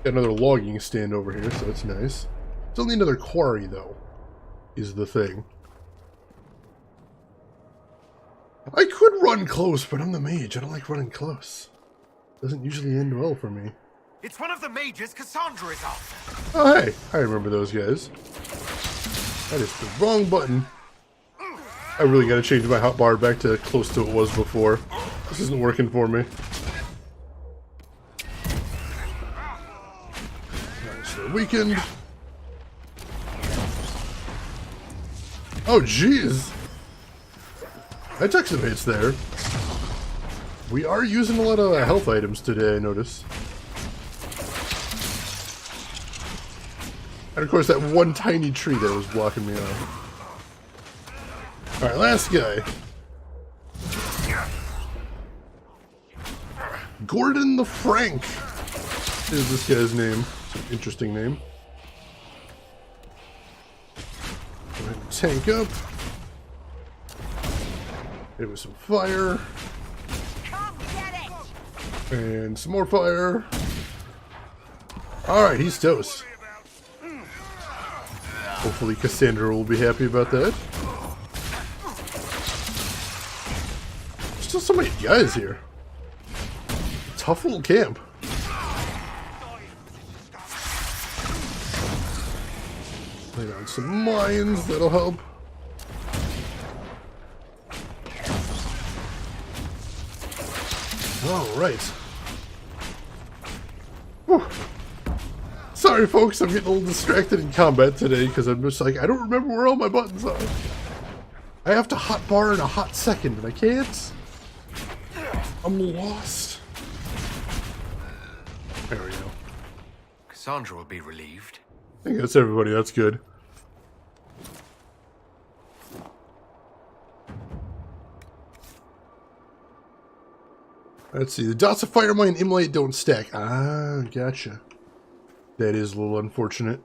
Got another logging stand over here, so that's nice. Still need another quarry, though, is the thing. I could run close, but I'm the mage. I don't like running close. Doesn't usually end well for me. It's one of the mages Cassandra is after. Oh, hey. I remember those guys. That is the wrong button. I really gotta change my hotbar back to close to what it was before. This isn't working for me. Nice, they're weakened. Oh, jeez. I took some hits there. We are using a lot of health items today, I notice. And of course, that one tiny tree there was blocking me off. Alright, last guy. Gordon the Frank is this guy's name. It's an interesting name. Go ahead and tank up. Hit with some fire. Come get it! And some more fire. Alright, he's toast. Hopefully Cassandra will be happy about that. There's still so many guys here. tough little camp. Lay down some mines, that'll help. Alright. Sorry folks, I'm getting a little distracted in combat today because I'm just like, I don't remember where all my buttons are. I have to hotbar in a hot second and I can't. I'm lost. There we go. Cassandra will be relieved. I think that's everybody, that's good. Let's see, the dots of fire mine immolate don't stack. Ah, gotcha. That is a little unfortunate.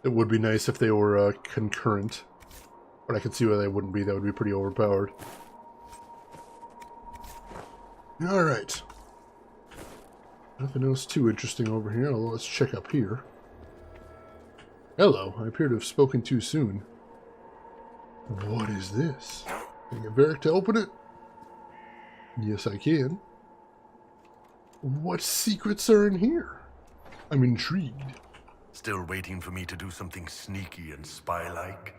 It would be nice if they were concurrent. But I can see why they wouldn't be. That would be pretty overpowered. Alright. Nothing else too interesting over here, although let's check up here. Hello, I appear to have spoken too soon. What is this? Can I get Varric to open it? Yes, I can. What secrets are in here? I'm intrigued. Still waiting for me to do something sneaky and spy-like?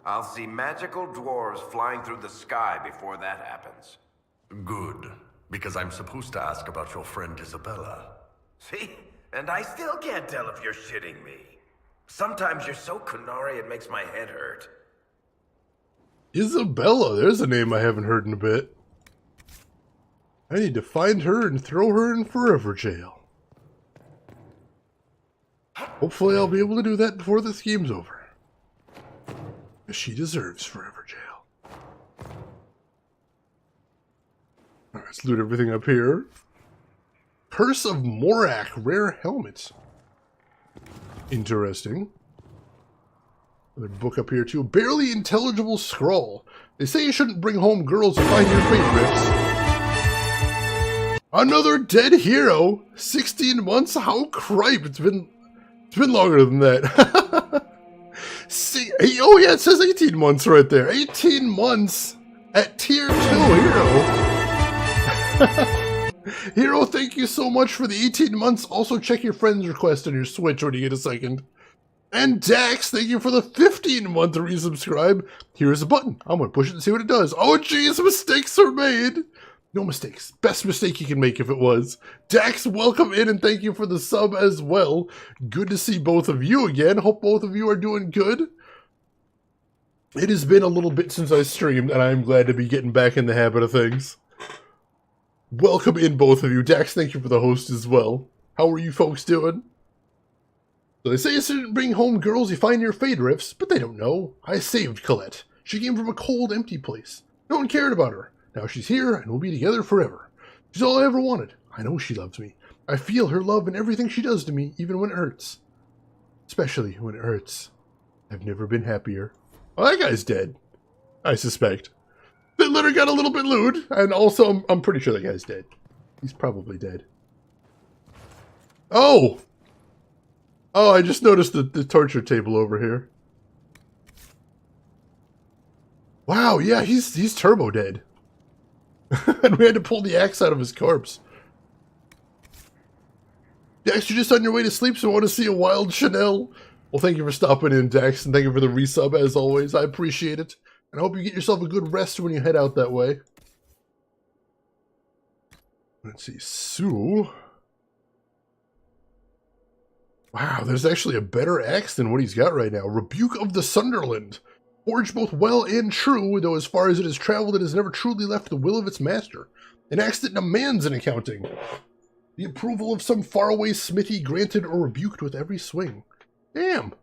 I'll see magical dwarves flying through the sky before that happens. Good, because I'm supposed to ask about your friend Isabella. See? And I still can't tell if you're shitting me. Sometimes you're so Kunari it makes my head hurt. Isabella, there's a name I haven't heard in a bit. I need to find her and throw her in forever jail. Hopefully I'll be able to do that before this game's over. She deserves forever jail. Alright, let's loot everything up here. Curse of Morak, rare helmet. Interesting. Another book up here too. Barely intelligible scroll. They say you shouldn't bring home girls who find your favorites. Another dead hero. 16 months? How cripe? It's been longer than that. See, oh yeah, it says 18 months right there. 18 months at tier 2 hero. Hero, thank you so much for the 18 months. Also check your friend's request on your Switch when you get a second. And Dax, thank you for the 15-month resubscribe. Here's a button. I'm going to push it and see what it does. Oh jeez, mistakes are made. No mistakes. Best mistake you can make if it was. Dax, welcome in and thank you for the sub as well. Good to see both of you again. Hope both of you are doing good. It has been a little bit since I streamed and I'm glad to be getting back in the habit of things. Welcome in both of you. Dax, thank you for the host as well. How are you folks doing? So they say you shouldn't bring home girls you find near Fade Rifts, but they don't know. I saved Colette. She came from a cold, empty place. No one cared about her. Now she's here, and we'll be together forever. She's all I ever wanted. I know she loves me. I feel her love in everything she does to me, even when it hurts. Especially when it hurts. I've never been happier. Well, that guy's dead. I suspect. They literally got a little bit lewd, and also I'm pretty sure that guy's dead. He's probably dead. Oh! Oh, I just noticed the torture table over here. Wow, yeah, he's turbo dead. And we had to pull the axe out of his corpse. Dax, you're just on your way to sleep, so I want to see a wild Chanel. Well, thank you for stopping in, Dax, and thank you for the resub, as always. I appreciate it. And I hope you get yourself a good rest when you head out that way. Let's see, Sue. Wow, there's actually a better axe than what he's got right now. Rebuke of the Sunderland. Forged both well and true, though as far as it has traveled, it has never truly left the will of its master. An axe that demands an accounting. The approval of some faraway smithy granted or rebuked with every swing. Damn.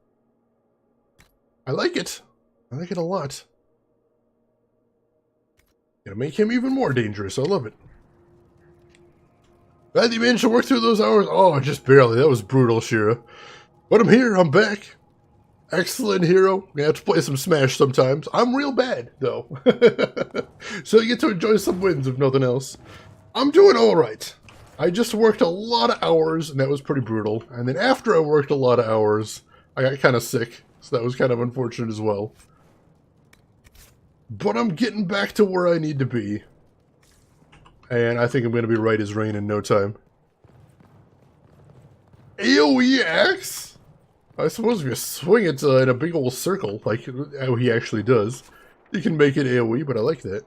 I like it. I like it a lot. Gonna make him even more dangerous. I love it. Glad you managed to work through those hours. Oh, just barely. That was brutal, Shira. But I'm here. I'm back. Excellent hero. Gonna have to play some Smash sometimes. I'm real bad, though. So you get to enjoy some wins, if nothing else. I'm doing alright. I just worked a lot of hours, and that was pretty brutal. And then after I worked a lot of hours, I got kind of sick. So that was kind of unfortunate as well. But I'm getting back to where I need to be. And I think I'm going to be right as rain in no time. AoE axe? I suppose if you swing it in a big old circle, like how he actually does, you can make it AoE, but I like that.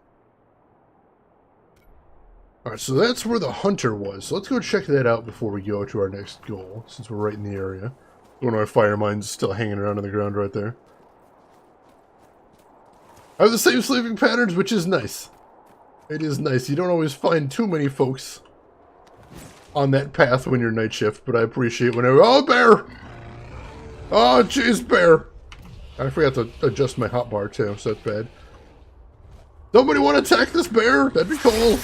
Alright, so that's where the hunter was. So let's go check that out before we go to our next goal, since we're right in the area. One of my fire mines still hanging around on the ground right there. I have the same sleeping patterns, which is nice. It is nice. You don't always find too many folks on that path when you're night shift, but I appreciate whenever... Oh, bear! Oh, jeez, bear! I forgot to adjust my hotbar, too, so that's bad. Somebody want to attack this bear? That'd be cool.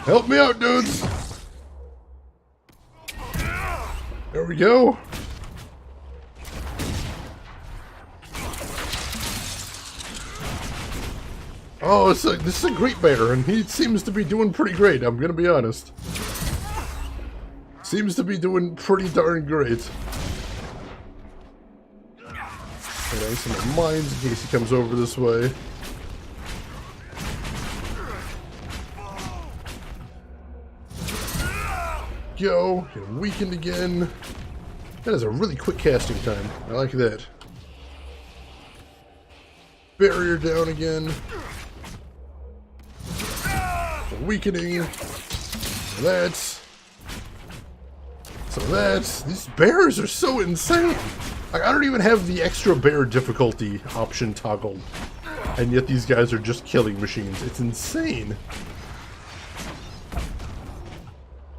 Help me out, dudes! There we go. Oh, this is a great bear, and he seems to be doing pretty great, I'm gonna be honest. Seems to be doing pretty darn great. And some mines in case he comes over this way. Go. Get him weakened again. That is a really quick casting time. I like that. Barrier down again. Weakening. That's. So that's. These bears are so insane. Like, I don't even have the extra bear difficulty option toggled. And yet these guys are just killing machines. It's insane.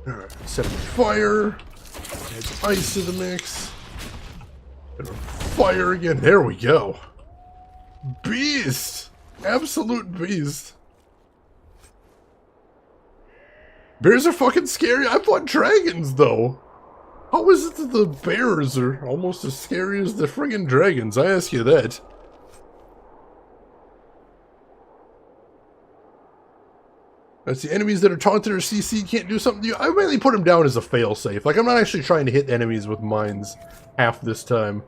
Alright, set up fire. Add some ice to the mix. And fire again. There we go. Beast! Absolute beast. Bears are fucking scary. I fought dragons, though. How is it that the bears are almost as scary as the friggin' dragons? I ask you that. That's the enemies that are taunted or CC can't do something to you. I mainly put them down as a failsafe. Like, I'm not actually trying to hit enemies with mines half this time.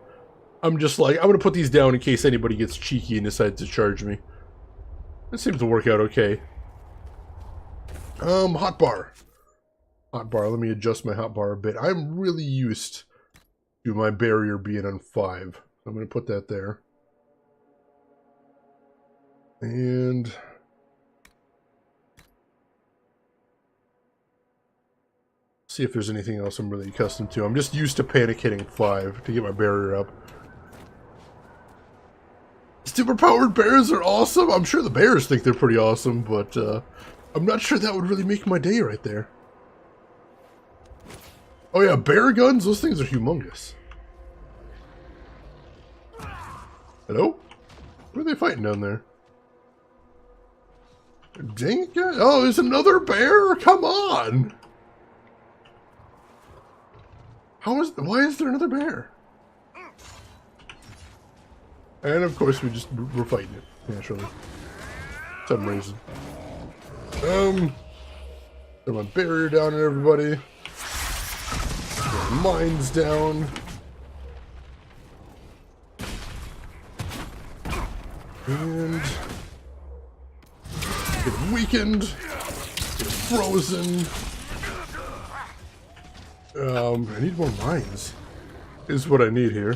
I'm just like, I'm gonna put these down in case anybody gets cheeky and decides to charge me. It seems to work out okay. Hotbar. Hotbar, let me adjust my hotbar a bit. I'm really used to my barrier being on 5. I'm gonna put that there. And... see if there's anything else I'm really accustomed to. I'm just used to panic hitting 5 to get my barrier up. Superpowered bears are awesome. I'm sure the bears think they're pretty awesome, but I'm not sure that would really make my day right there. Oh yeah, bear guns? Those things are humongous. Hello? What are they fighting down there? Dang it, guys. Oh, there's another bear? Come on! Why is there another bear? And of course we're fighting it, naturally. For some reason. Throw my barrier down on everybody. Throw mines down. And get them weakened. Get them frozen. I need more mines. Is what I need here.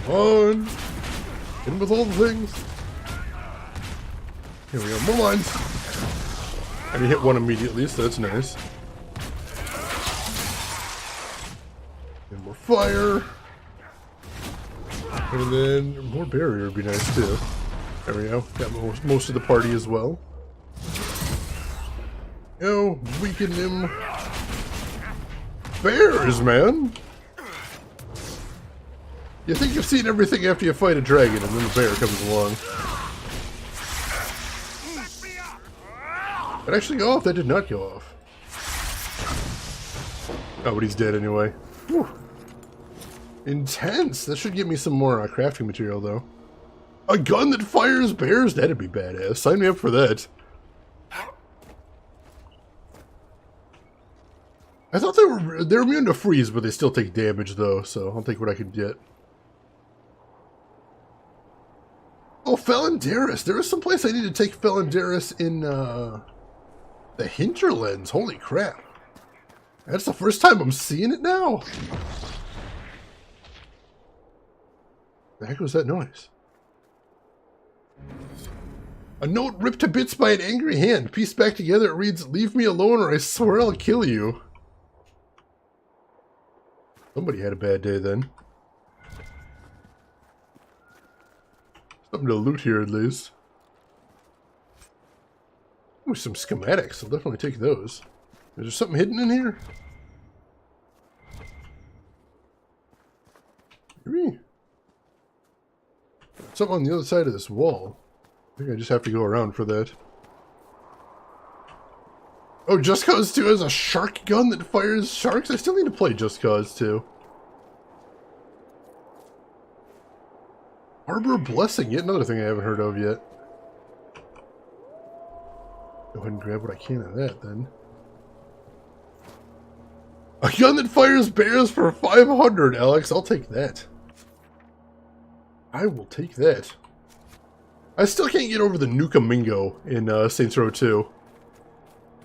Come on. Hit him with all the things. Here we go. More mines. And he hit one immediately, so that's nice. And more fire. And then more barrier would be nice too. There we go. Got most of the party as well. Yo, weaken him. Bears, man! You think you've seen everything after you fight a dragon, and then the bear comes along. It actually go off? That did not go off. Oh, but he's dead anyway. Whew. Intense! That should give me some more crafting material, though. A gun that fires bears? That'd be badass. Sign me up for that. I thought they're immune to freeze, but they still take damage, though, so I'll take what I can get. Oh, Felindaris. There is some place I need to take Felindaris in the hinterlands. Holy crap. That's the first time I'm seeing it now. The heck was that noise? A note ripped to bits by an angry hand. Pieced back together, it reads, "Leave me alone or I swear I'll kill you." Somebody had a bad day then. Something to loot here at least. Ooh, some schematics. I'll definitely take those. Is there something hidden in here? Maybe. Something on the other side of this wall. I think I just have to go around for that. Oh, Just Cause 2 has a shark gun that fires sharks? I still need to play Just Cause 2. Harbor Blessing, yet another thing I haven't heard of yet. Go ahead and grab what I can of that, then. A gun that fires bears for 500, Alex. I'll take that. I will take that. I still can't get over the Nuka-Mingo in Saints Row 2.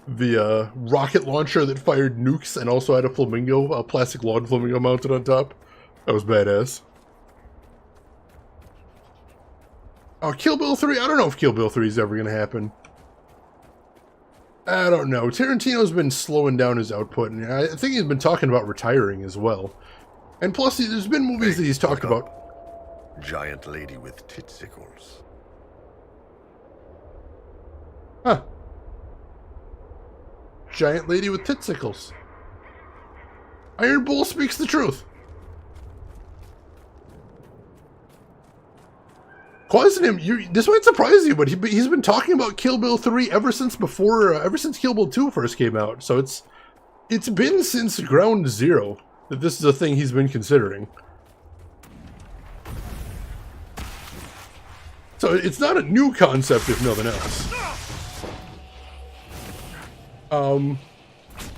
The rocket launcher that fired nukes and also had a flamingo, a plastic lawn flamingo mounted on top. That was badass. Oh, Kill Bill 3? I don't know if Kill Bill 3 is ever going to happen. I don't know. Tarantino's been slowing down his output, and I think he's been talking about retiring as well. And plus, there's been movies that he's talked about. Giant lady with titsicles. Huh. Giant lady with titsicles. Iron Bull speaks the truth. Quasinim, this might surprise you, but he's been talking about Kill Bill 3 ever since Kill Bill 2 first came out. So it's been since ground zero that this is a thing he's been considering. So it's not a new concept, if nothing else.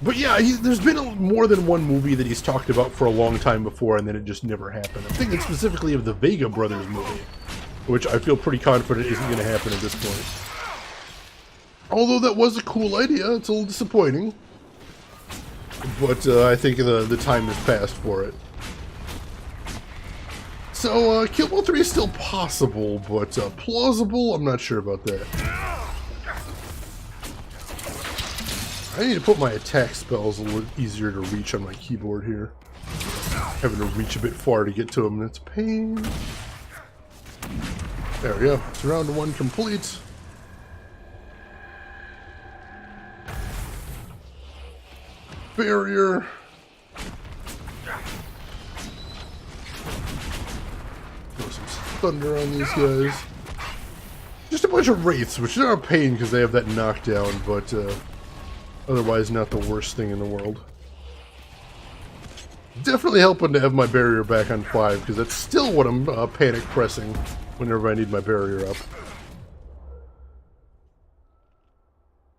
But yeah, there's been more than one movie that he's talked about for a long time before, and then it just never happened. I'm thinking specifically of the Vega Brothers movie, which I feel pretty confident isn't going to happen at this point. Although that was a cool idea, it's a little disappointing. But I think the time has passed for it. So, Kill Bill 3 is still possible, but plausible, I'm not sure about that. I need to put my attack spells a little easier to reach on my keyboard here. Having to reach a bit far to get to them, that's a pain. There we go. It's round 1 complete. Barrier. Throw some thunder on these guys. Just a bunch of wraiths, which are a pain because they have that knockdown, but otherwise not the worst thing in the world. Definitely helping to have my barrier back on 5, because that's still what I'm panic pressing whenever I need my barrier up.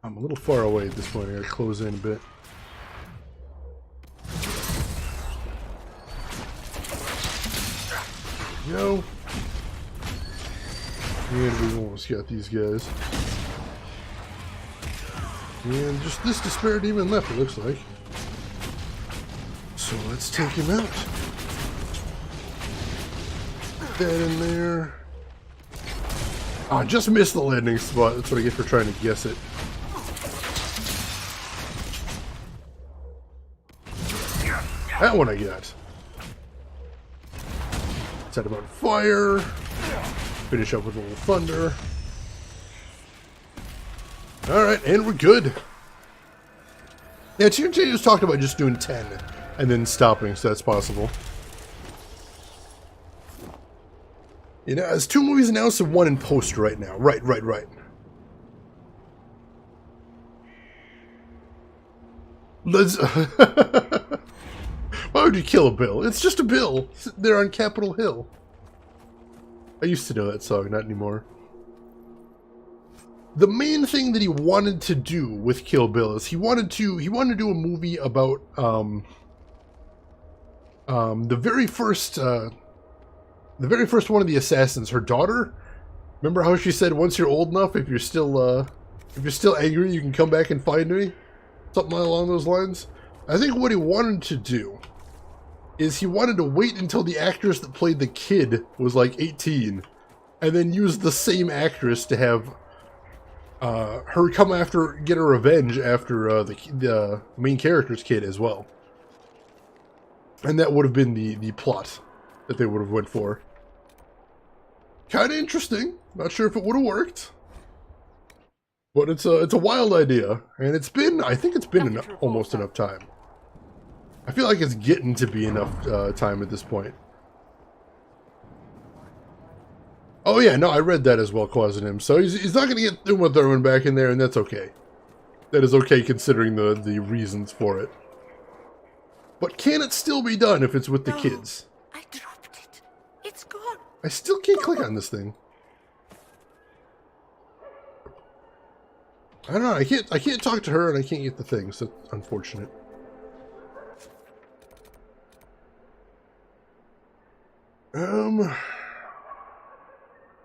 I'm a little far away at this point. I gotta close in a bit. There we go. And we almost got these guys. And just this Despair Demon left, it looks like. So let's take him out. Put that in there. Oh, I just missed the landing spot. That's what I get for trying to guess it. That one I got. Set him on fire. Finish up with a little thunder. Alright, and we're good. Yeah, TNT just talked about just doing 10 and then stopping, so that's possible. You know, there's 2 movies announced and 1 in post right now. Right. Let's... Why would you kill a bill? It's just a bill sitting there on Capitol Hill. I used to know that song, not anymore. The main thing that he wanted to do with Kill Bill is he wanted to do a movie about the very first one of the assassins, her daughter, Remember how she said once you're old enough, if you're still angry, you can come back and find me? Something along those lines. I think what he wanted to do is he wanted to wait until the actress that played the kid was like 18, and then use the same actress to have her come after, get her revenge after the main character's kid as well. And that would have been the plot that they would have went for. Kind of interesting. Not sure if it would have worked, but it's a wild idea, and I think it's been almost enough time. I feel like it's getting to be enough time at this point. Oh yeah, no, I read that as well, causing him. So he's not going to get Uma Thurman back in there, and that's okay. That is okay considering the reasons for it. But can it still be done if it's with the kids? I dropped it. It's gone. I still can't click on this thing. I don't know. I can't talk to her, and I can't get the thing. So that's unfortunate.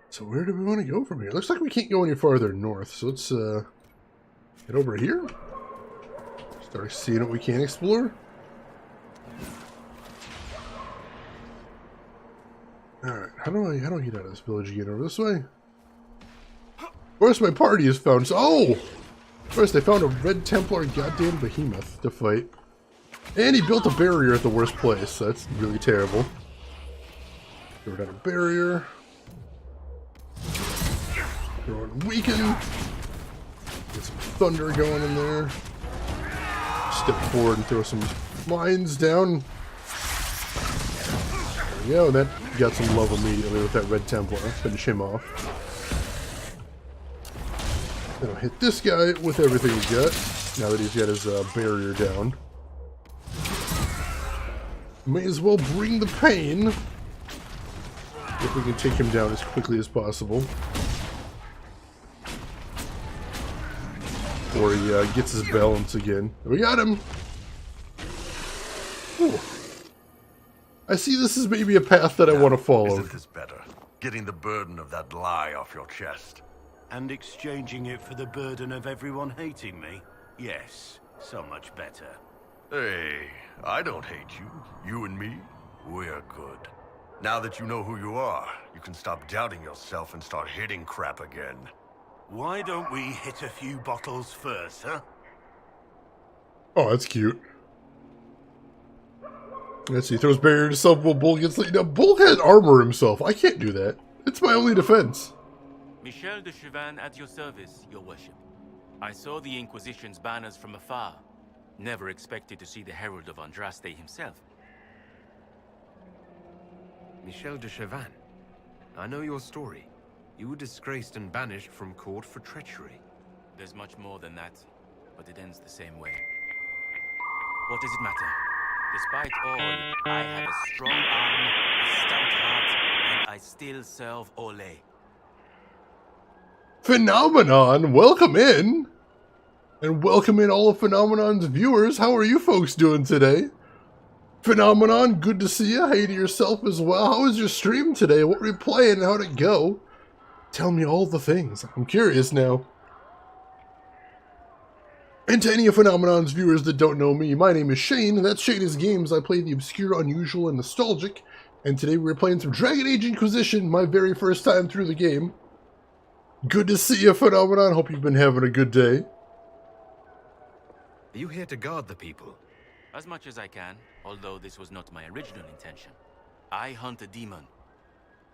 So where do we want to go from here? Looks like we can't go any farther north. So let's head over here. Start seeing what we can explore. Alright, how do I get out of this village again? Over this way? Of course my party has found... Oh! First they found a Red Templar goddamn behemoth to fight. And he built a barrier at the worst place. That's really terrible. Throw down a barrier. Throw in Weaken. Get some thunder going in there. Step forward and throw some mines down. There we go, and that got some love immediately with that Red Templar. Finish him off. Then I'll hit this guy with everything he's got, now that he's got his barrier down. May as well bring the pain. If we can take him down as quickly as possible. Or he gets his balance again. We got him! Ooh. I see this is maybe a path that I want to follow. Isn't this better? Getting the burden of that lie off your chest. And exchanging it for the burden of everyone hating me? Yes, so much better. Hey, I don't hate you. You and me, we're good. Now that you know who you are, you can stop doubting yourself and start hitting crap again. Why don't we hit a few bottles first, huh? Oh, that's cute. Let's see, throws barrier to self while Bull gets laid. Now, Bull had armor himself. I can't do that. It's my only defense. Michel de Chauvin at your service, your worship. I saw the Inquisition's banners from afar. Never expected to see the Herald of Andraste himself. Michel de Chauvin. I know your story. You were disgraced and banished from court for treachery. There's much more than that, but it ends the same way. What does it matter? Despite all, I have a strong arm, a stout heart, and I still serve Ole. Phenomenon, welcome in! And welcome in all of Phenomenon's viewers. How are you folks doing today? Phenomenon, good to see you. Hey to yourself as well. How was your stream today? What were you playing? How'd it go? Tell me all the things. I'm curious now. And to any of Phenomenon's viewers that don't know me, my name is Shane. That's Shane's Games. I play the obscure, unusual, and nostalgic. And today we're playing some Dragon Age Inquisition, my very first time through the game. Good to see you, Phenomenon. Hope you've been having a good day. Are you here to guard the people? As much as I can, although this was not my original intention. I hunt a demon.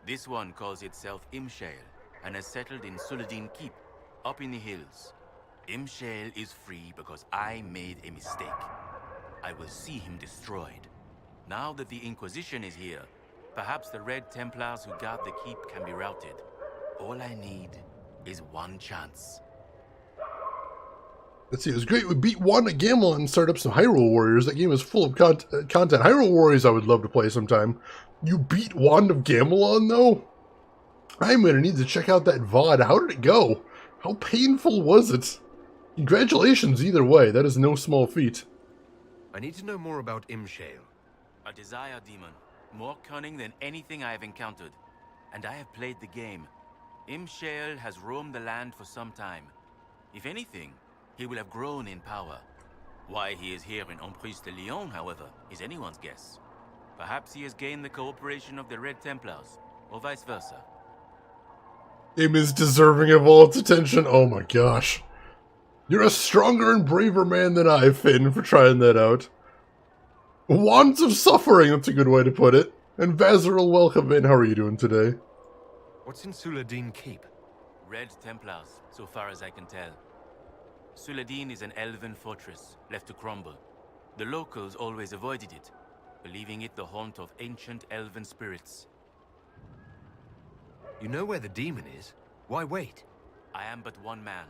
This one calls itself Imshale, and has settled in Suladin Keep, up in the hills. Imshale is free because I made a mistake. I will see him destroyed. Now that the Inquisition is here, perhaps the Red Templars who guard the keep can be routed. All I need is one chance. Let's see, it was great. We beat one at Gamelon and started up some Hyrule Warriors. That game is full of content. Hyrule Warriors I would love to play sometime. You beat Wand of Gamelon, though? I'm going to need to check out that VOD. How did it go? How painful was it? Congratulations either way. That is no small feat. I need to know more about Imshale. A desire demon, more cunning than anything I have encountered. And I have played the game. Imshale has roamed the land for some time. If anything, he will have grown in power. Why he is here in Emprise de Lyon, however, is anyone's guess. Perhaps he has gained the cooperation of the Red Templars, or vice versa. Im is deserving of all its attention. Oh my gosh. You're a stronger and braver man than I, Finn, for trying that out. Wands of Suffering, that's a good way to put it. And Vaziril, welcome in. How are you doing today? What's in Suladin Keep? Red Templars, so far as I can tell. Suladin is an elven fortress, left to crumble. The locals always avoided it, believing it the haunt of ancient elven spirits. You know where the demon is? Why wait? I am but one man.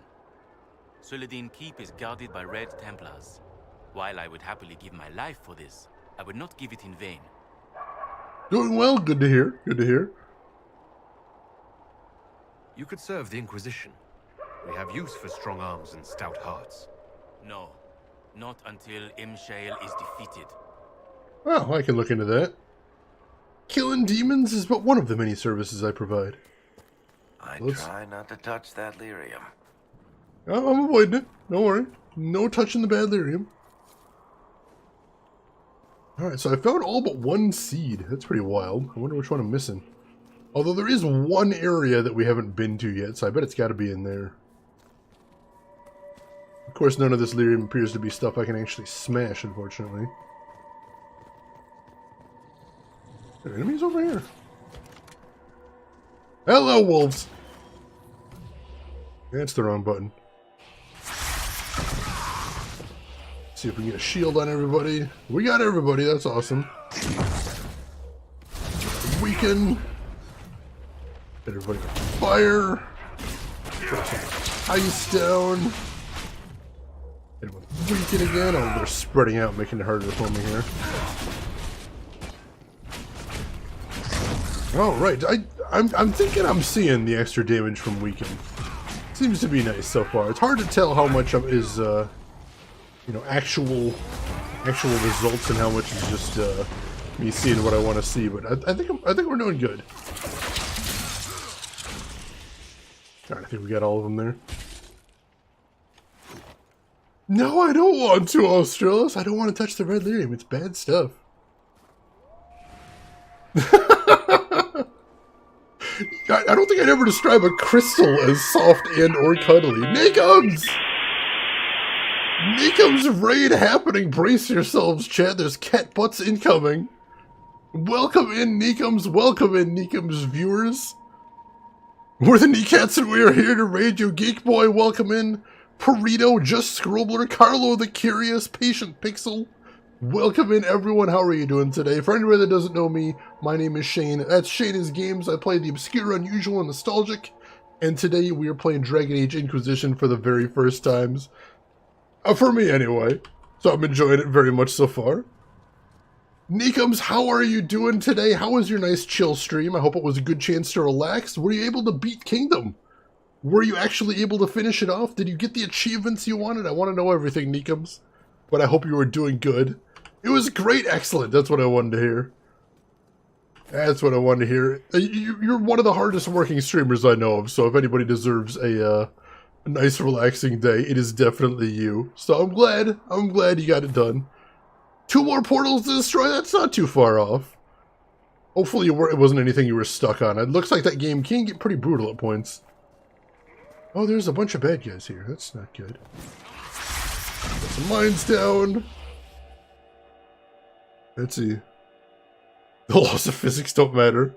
Suladin Keep is guarded by Red Templars. While I would happily give my life for this, I would not give it in vain. Doing well, good to hear, good to hear. You could serve the Inquisition. We have use for strong arms and stout hearts. No, not until Imshale is defeated. Well, I can look into that. Killing demons is but one of the many services I provide. I try not to touch that lyrium. I'm avoiding it. Don't worry. No touching the bad lyrium. Alright, so I found all but one seed. That's pretty wild. I wonder which one I'm missing. Although there is one area that we haven't been to yet, so I bet it's got to be in there. Of course, none of this lyrium appears to be stuff I can actually smash, unfortunately. There are enemies over here. Hello, wolves! That's the wrong button. See if we can get a shield on everybody. We got everybody, that's awesome. Weaken. Get everybody on fire. Put some ice down. Everyone's weaken again. Oh, they're spreading out, making it harder for me here. Oh, right. I'm thinking I'm seeing the extra damage from weaken. Seems to be nice so far. It's hard to tell how much of is, you know, actual results and how much is just me seeing what I want to see. But I think we're doing good. Alright, I think we got all of them there. No, I don't want to, Australis. I don't want to touch the red lyrium. It's bad stuff. I don't think I'd ever describe a crystal as soft and or cuddly. Nikums! Nikums raid happening. Brace yourselves, chat. There's cat butts incoming. Welcome in, Nikums. Welcome in, Nikums viewers. We're the Kneecats and we are here to raid you. Geek Boy, welcome in. Perito, Just Scrobbler, Carlo the Curious, Patient Pixel. Welcome in, everyone. How are you doing today? For anybody that doesn't know me, my name is Shane. That's Shane is Games. I play the obscure, unusual, and nostalgic. And today we are playing Dragon Age Inquisition for the very first times. For me, anyway. So I'm enjoying it very much so far. Nikums, how are you doing today? How was your nice chill stream? I hope it was a good chance to relax. Were you able to beat Kingdom? Were you actually able to finish it off? Did you get the achievements you wanted? I want to know everything, Nikums. But I hope you were doing good. It was great, excellent. That's what I wanted to hear. That's what I wanted to hear. You're one of the hardest working streamers I know of, so if anybody deserves a nice, relaxing day, it is definitely you. So I'm glad you got it done. 2 more portals to destroy? That's not too far off. Hopefully it wasn't anything you were stuck on. It looks like that game can get pretty brutal at points. Oh, there's a bunch of bad guys here. That's not good. Put some mines down. Let's see. The laws of physics don't matter.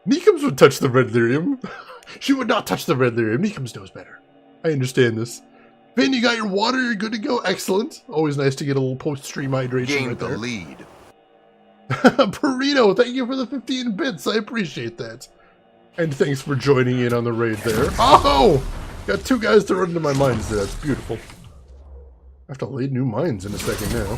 Nikums would touch the red lyrium. She would not touch the red lyrium. Nikums knows better. I understand this. Finn, you got your water. You're good to go. Excellent. Always nice to get a little post-stream hydration right there. The lead. Burrito, thank you for the 15 bits. I appreciate that. And thanks for joining in on the raid there. Oh! Got 2 guys to run into my mines there. That's beautiful. I have to lay new mines in a second now.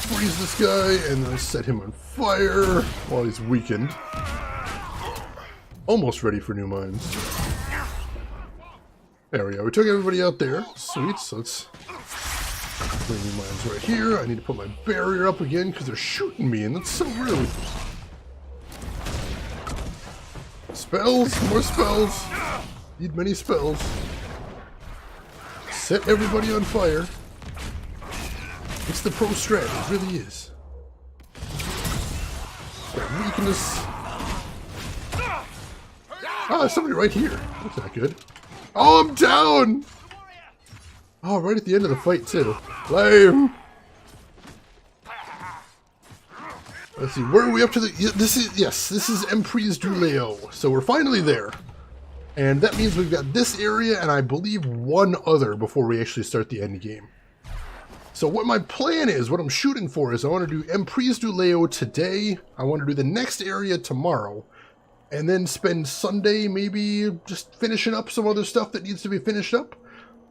Freeze this guy and then set him on fire while he's weakened. Almost ready for new mines. There we go. We took everybody out there. Sweet. So let's lay new mines right here. I need to put my barrier up again because they're shooting me and that's so rude. Spells! More spells! Need many spells. Set everybody on fire. It's the pro strat, it really is. Weakness. Ah, there's somebody right here. That's not good. Oh, I'm down! Oh, right at the end of the fight, too. Lame! Let's see, where are we up to the... This is Emprise du Leo. So we're finally there. And that means we've got this area and I believe one other before we actually start the end game. So what my plan is, what I'm shooting for is I want to do Emprise du Leo today. I want to do the next area tomorrow. And then spend Sunday maybe just finishing up some other stuff that needs to be finished up.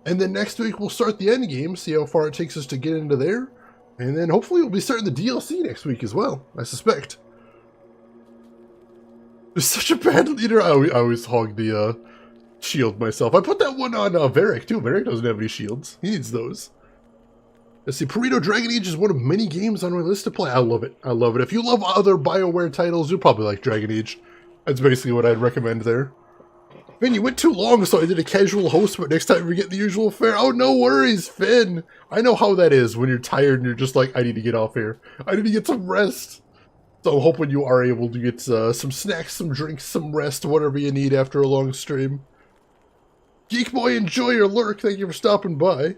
And then next week we'll start the end game, see how far it takes us to get into there. And then hopefully we'll be starting the DLC next week as well, I suspect. There's such a bad leader. I always hog the shield myself. I put that one on Varric too. Varric doesn't have any shields. He needs those. Let's see, Burrito Dragon Age is one of many games on my list to play. I love it. I love it. If you love other BioWare titles, you'll probably like Dragon Age. That's basically what I'd recommend there. Finn, you went too long, so I did a casual host, but next time we get the usual fare. Oh, no worries, Finn. I know how that is when you're tired and you're just like, I need to get off here. I need to get some rest. So I'm hoping you are able to get some snacks, some drinks, some rest, whatever you need after a long stream. Geek Boy, enjoy your lurk. Thank you for stopping by.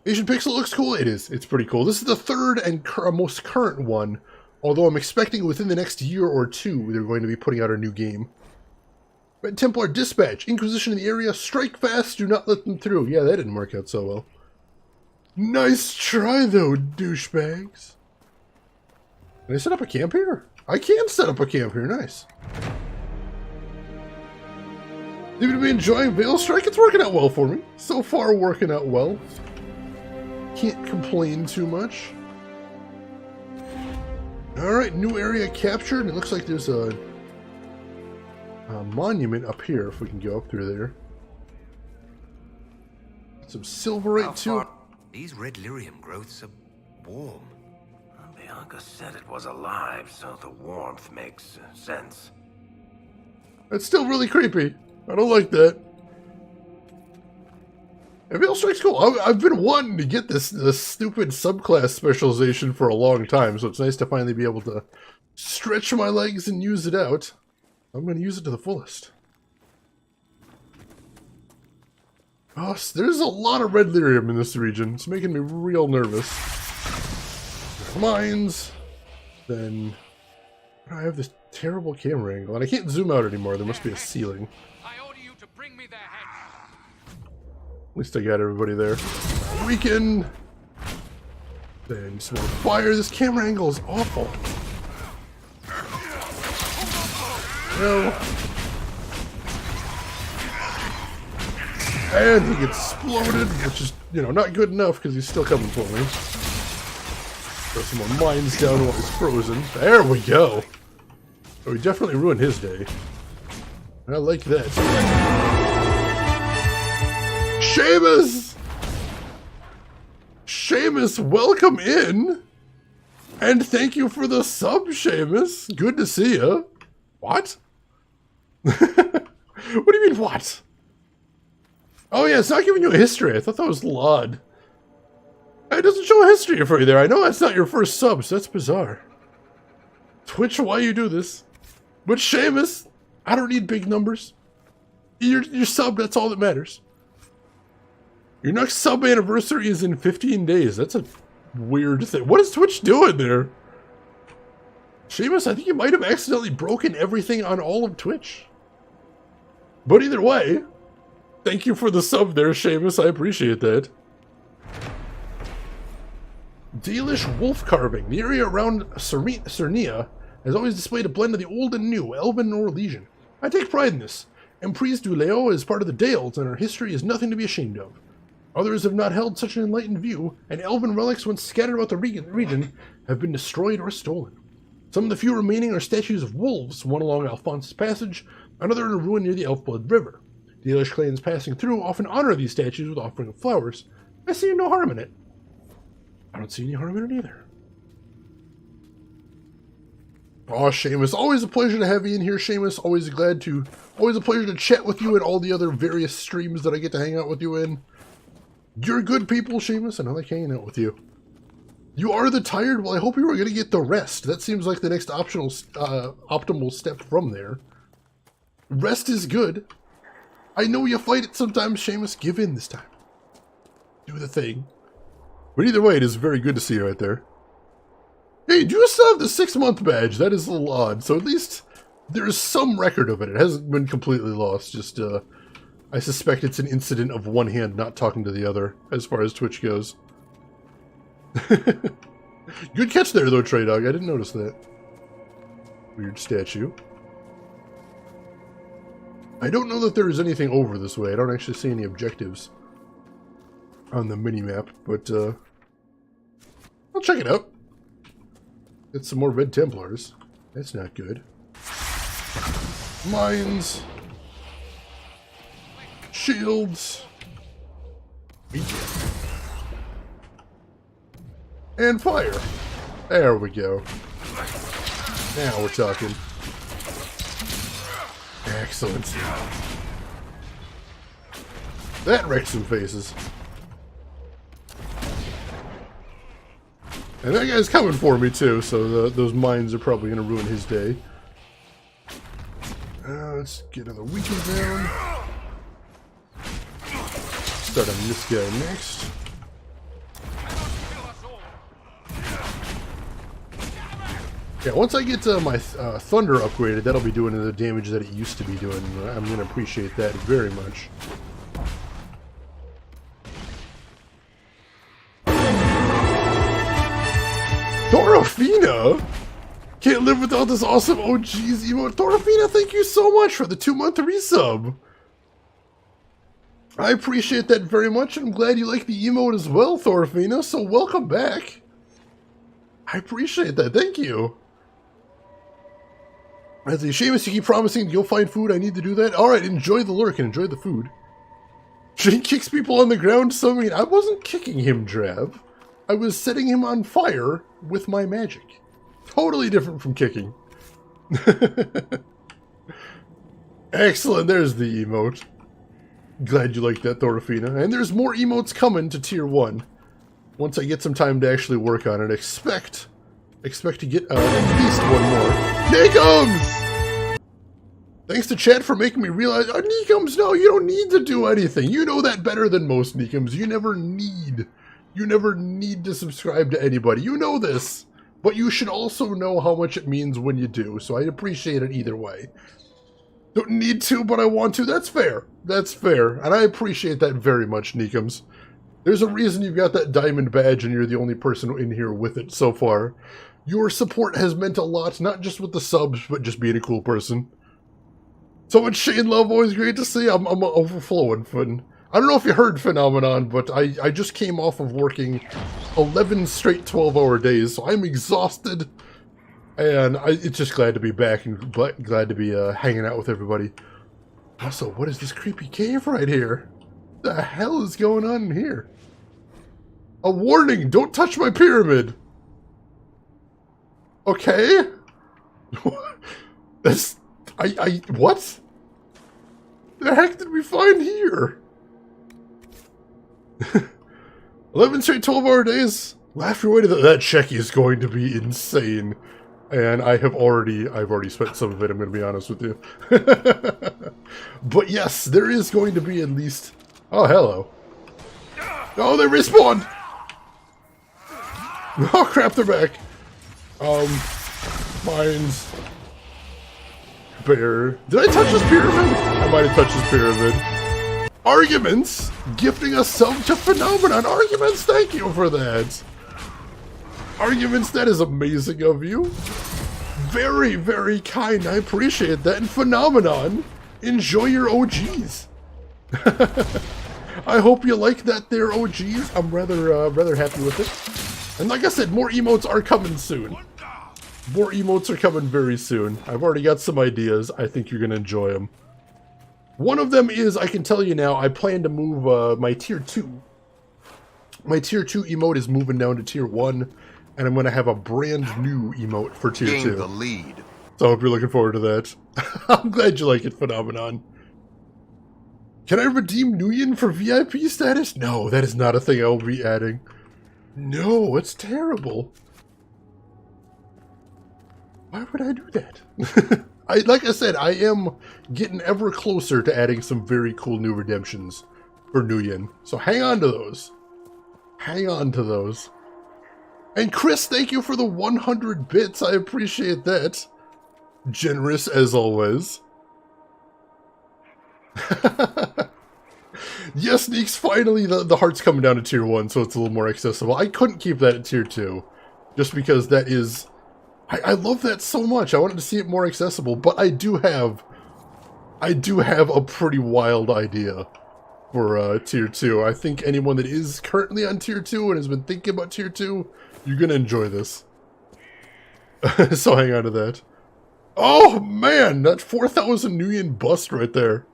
Asian Pixel looks cool. It is. It's pretty cool. This is the third and most current one, although I'm expecting within the next year or two they're going to be putting out a new game. Red Templar Dispatch. Inquisition in the area. Strike fast. Do not let them through. Yeah, that didn't work out so well. Nice try, though, douchebags. Can I set up a camp here? I can set up a camp here. Nice. Seem to be enjoying Veil Strike. It's working out well for me. So far, working out well. Can't complain too much. Alright, new area captured. It looks like there's a monument up here, if we can go up through there. Some silverite too. These red lyrium growths are warm. Bianca said it was alive, so the warmth makes sense. That's still really creepy. I don't like that. And Veil Strike's cool. I've been wanting to get this stupid subclass specialization for a long time, so it's nice to finally be able to stretch my legs and use it out. I'm going to use it to the fullest. Oh, there's a lot of red lyrium in this region. It's making me real nervous. Mines. Then I have this terrible camera angle, and I can't zoom out anymore. There must be a ceiling. I order you to bring me their heads. At least I got everybody there. Weaken. Then some more fire. This camera angle is awful. No. And he gets exploded, which is, not good enough because he's still coming for me. Throw some more mines down while he's frozen. There we go. Oh, we definitely ruined his day. I like that. Seamus! Seamus, welcome in! And thank you for the sub, Seamus. Good to see you. What? What do you mean, what? Oh yeah, it's not giving you a history. I thought that was LOD. It doesn't show a history for you there. I know that's not your first sub, so that's bizarre. Twitch, why you do this? But Seamus, I don't need big numbers. Your sub, that's all that matters. Your next sub anniversary is in 15 days. That's a weird thing. What is Twitch doing there? Seamus, I think you might have accidentally broken everything on all of Twitch. But either way, thank you for the sub there, Seamus. I appreciate that. Dalish wolf carving. The area around Cernia has always displayed a blend of the old and new, Elven and Norwegian. I take pride in this. Emprise du Leo is part of the Dales, and our history is nothing to be ashamed of. Others have not held such an enlightened view, and elven relics once scattered about the region have been destroyed or stolen. Some of the few remaining are statues of wolves, one along Alphonse's Passage, another in a ruin near the Elfblood River. The Dalish clans passing through often honor these statues with offering of flowers. I see no harm in it. I don't see any harm in it either. Oh, Seamus, always a pleasure to have you in here, Seamus. Always a pleasure to chat with you and all the other various streams that I get to hang out with you in. You're good people, Seamus, and I like hanging out with you. You are the tired? Well, I hope you were going to get the rest. That seems like the next optimal step from there. Rest is good. I know you fight it sometimes, Seamus. Give in this time. Do the thing. But either way, it is very good to see you right there. Hey, do you still have the 6-month badge? That is a little odd. So at least there is some record of it. It hasn't been completely lost. Just, I suspect it's an incident of one hand not talking to the other, as far as Twitch goes. Good catch there, though, Trey Dog. I didn't notice that. Weird statue. I don't know that there is anything over this way. I don't actually see any objectives on the mini-map, but, I'll check it out. Get some more Red Templars. That's not good. Mines. Shields. And fire. There we go. Now we're talking. Excellent. That wrecked some faces. And that guy's coming for me too, so those mines are probably going to ruin his day. Let's get another weaken down. Start on this guy next. Yeah, once I get my Thunder upgraded, that'll be doing the damage that it used to be doing. I'm going to appreciate that very much. Thorafina? Can't live without this awesome OG's emote. Thorafina, thank you so much for the 2-month resub. I appreciate that very much, and I'm glad you like the emote as well, Thorafina, so welcome back. I appreciate that, thank you. As a Seamus, you keep promising to go find food, I need to do that. Alright, enjoy the lurk and enjoy the food. Shane kicks people on the ground, so I mean, I wasn't kicking him, Drab. I was setting him on fire with my magic. Totally different from kicking. Excellent, there's the emote. Glad you like that, Thorafina. And there's more emotes coming to tier 1. Once I get some time to actually work on it. Expect to get at least one more. Nikums! Thanks to chat for making me realize, Nikums, no, you don't need to do anything. You know that better than most, Nikums. You never need to subscribe to anybody. You know this. But you should also know how much it means when you do, so I appreciate it either way. Don't need to, but I want to. That's fair. That's fair. And I appreciate that very much, Nikums. There's a reason you've got that diamond badge and you're the only person in here with it so far. Your support has meant a lot, not just with the subs, but just being a cool person. So much Shane love, always great to see. I'm overflowing, Finn. I don't know if you heard Phenomenon, but I just came off of working 11 straight 12-hour days, so I'm exhausted. And it's just glad to be back and glad to be hanging out with everybody. Also, what is this creepy cave right here? What the hell is going on in here? A warning! Don't touch my pyramid! Okay? That's... what? The heck did we find here? 11 straight 12-hour days? Laugh your way to that Checky is going to be insane. And I've already spent some of it, I'm going to be honest with you. But yes, there is going to be at least... Oh, hello. Oh, they respawned! Oh, crap, they're back. Mines. Bear. Did I touch his pyramid? I might have touched his pyramid. Arguments! Gifting a sub to Phenomenon. Arguments, thank you for that. Arguments, that is amazing of you. Very, very kind. I appreciate that. And Phenomenon, enjoy your OGs. I hope you like that there, OGs. I'm rather happy with it. And like I said, more emotes are coming soon. More emotes are coming very soon. I've already got some ideas. I think you're going to enjoy them. One of them is, I can tell you now, I plan to move my tier 2. My tier 2 emote is moving down to tier 1. And I'm going to have a brand new emote for Tier 2. Gain the lead. So I hope you're looking forward to that. I'm glad you like it, Phenomenon. Can I redeem Nguyen for VIP status? No, that is not a thing I will be adding. No, it's terrible. Why would I do that? Like I said, I am getting ever closer to adding some very cool new redemptions for Nguyen. So hang on to those. Hang on to those. And Chris, thank you for the 100 bits. I appreciate that. Generous as always. Yes, Neeks, finally the heart's coming down to Tier 1, so it's a little more accessible. I couldn't keep that at Tier 2, just because that is... I love that so much. I wanted to see it more accessible, but I do have a pretty wild idea for Tier 2. I think anyone that is currently on Tier 2 and has been thinking about Tier 2, you're going to enjoy this. So hang on to that. Oh, man! That 4,000 Nguyen bust right there.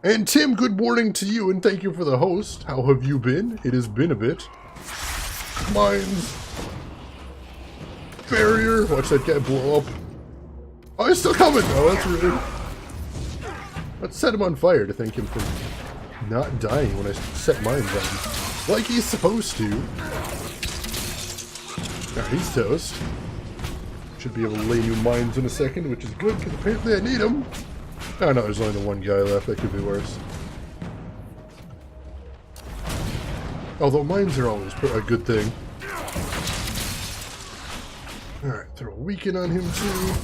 And Tim, good morning to you, and thank you for the host. How have you been? It has been a bit. Mines. Barrier. Watch that guy blow up. Oh, he's still coming! Oh, that's rude. Let's set him on fire to thank him for not dying when I set mines on. Like he's supposed to. Alright, he's toast. Should be able to lay new mines in a second, which is good, because apparently I need them. Oh no, there's only the one guy left. That could be worse. Although mines are always a good thing. Alright, throw a weaken on him too.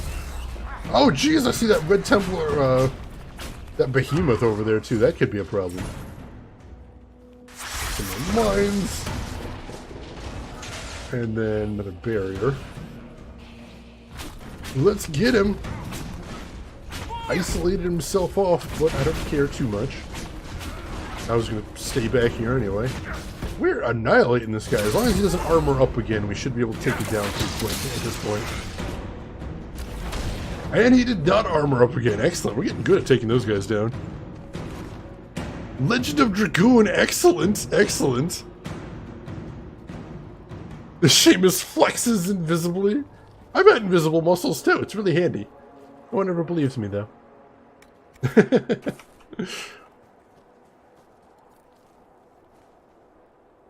Oh jeez, I see that Red Templar, that behemoth over there too. That could be a problem. Some more mines. And then another barrier. Let's get him. Isolated himself off, but I don't care too much. I was going to stay back here anyway. We're annihilating this guy. As long as he doesn't armor up again, we should be able to take it down pretty quick at this point. And he did not armor up again. Excellent. We're getting good at taking those guys down. Legend of Dragoon. Excellent. Excellent. The Seamus flexes invisibly. I've got invisible muscles too. It's really handy. No one ever believes me though.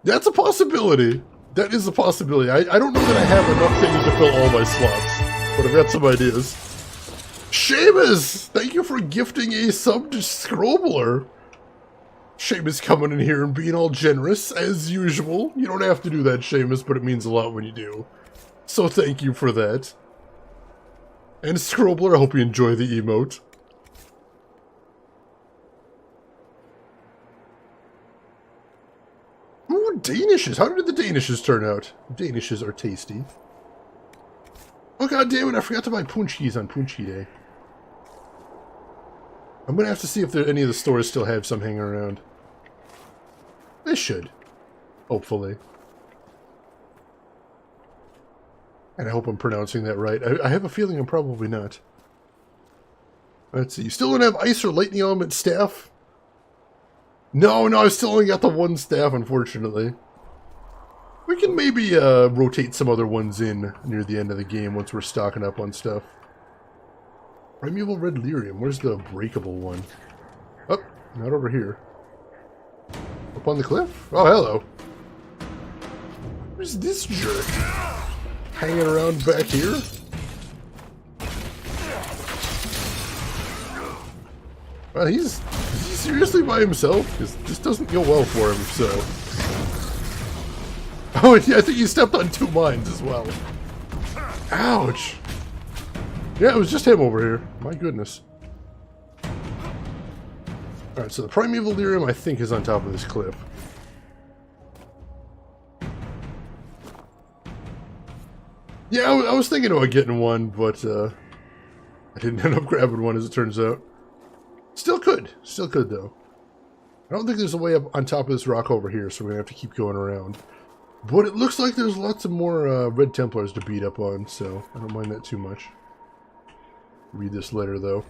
That's a possibility. That is a possibility. I don't know that I have enough things to fill all my slots, but I've got some ideas. Seamus! Thank you for gifting a sub to Scrobler. Seamus coming in here and being all generous, as usual. You don't have to do that, Seamus, but it means a lot when you do. So thank you for that. And Scrobler, I hope you enjoy the emote. Ooh, Danishes. How did the Danishes turn out? Danishes are tasty. Oh god damn it, I forgot to buy Punchis on Punchi Day. I'm gonna have to see if any of the stores still have some hanging around. They should. Hopefully. And I hope I'm pronouncing that right. I have a feeling I'm probably not. Let's see. You still don't have ice or lightning element staff? No, I still only got the one staff, unfortunately. We can maybe rotate some other ones in near the end of the game once we're stocking up on stuff. Primeval Red Lyrium. Where's the breakable one? Oh, not over here. Up on the cliff? Oh, hello. Where's this jerk? Hanging around back here? Well, is he seriously by himself? Because this doesn't go well for him, so... Oh, yeah, I think he stepped on 2 mines as well. Ouch! Yeah, it was just him over here. My goodness. Alright, so the Primeval Lyrium, I think, is on top of this cliff. Yeah, I was thinking about getting one, but I didn't end up grabbing one, as it turns out. Still could, though. I don't think there's a way up on top of this rock over here, so we're going to have to keep going around. But it looks like there's lots of more Red Templars to beat up on, so I don't mind that too much. Read this letter, though.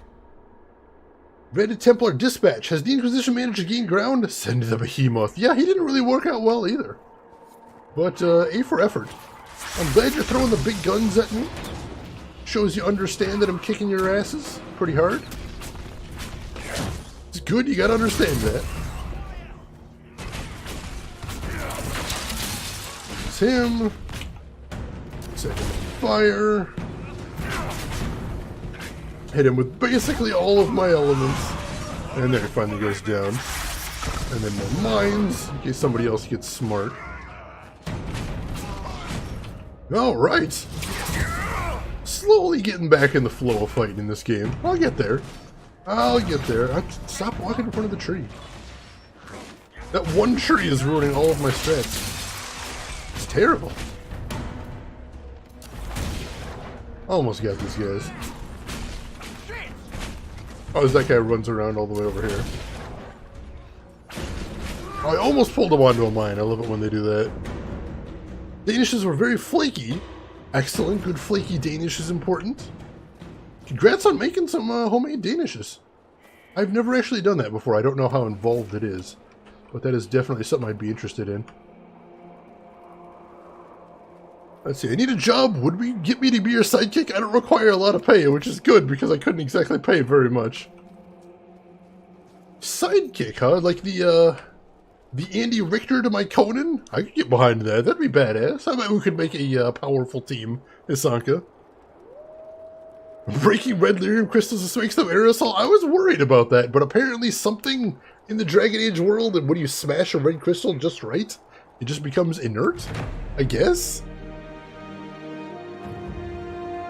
Red Templar Dispatch. Has the Inquisition managed to gain ground? Send the Behemoth. Yeah, he didn't really work out well, either. But, A for effort. I'm glad you're throwing the big guns at me. Shows you understand that I'm kicking your asses pretty hard. It's good, you gotta understand that. It's him. Set him on fire. Hit him with basically all of my elements. And there he finally goes down. And then more mines, in case somebody else gets smart. Alright. Slowly getting back in the flow of fighting in this game. I'll get there. I'll get there. Stop walking in front of the tree. That one tree is ruining all of my strats. It's terrible. Almost got these guys. Oh, as that guy runs around all the way over here. Oh, I almost pulled him onto a mine. I love it when they do that. Danishes were very flaky. Excellent. Good flaky Danish is important. Congrats on making some homemade Danishes. I've never actually done that before. I don't know how involved it is. But that is definitely something I'd be interested in. Let's see. I need a job. Would we get me to be your sidekick? I don't require a lot of pay, which is good because I couldn't exactly pay very much. Sidekick, huh? Like the Andy Richter to my Conan? I could get behind that. That'd be badass. I bet we could make a powerful team, Isanka. Breaking red lyrium crystals to make them aerosol. I was worried about that, but apparently something in the Dragon Age world, and when you smash a red crystal just right, it just becomes inert? I guess?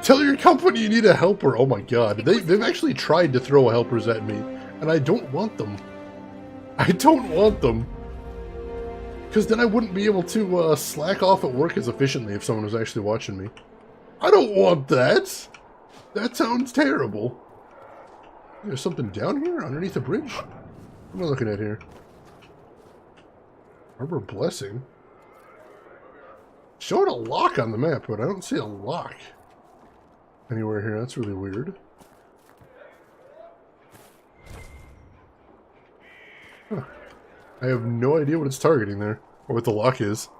Tell your company you need a helper. Oh my god. They've actually tried to throw helpers at me, and I don't want them. I don't want them. Because then I wouldn't be able to slack off at work as efficiently if someone was actually watching me. I don't want that! That sounds terrible. There's something down here underneath the bridge? What am I looking at here? Harbor Blessing? Showing a lock on the map, but I don't see a lock anywhere here. That's really weird. Huh. I have no idea what it's targeting there, or what the lock is.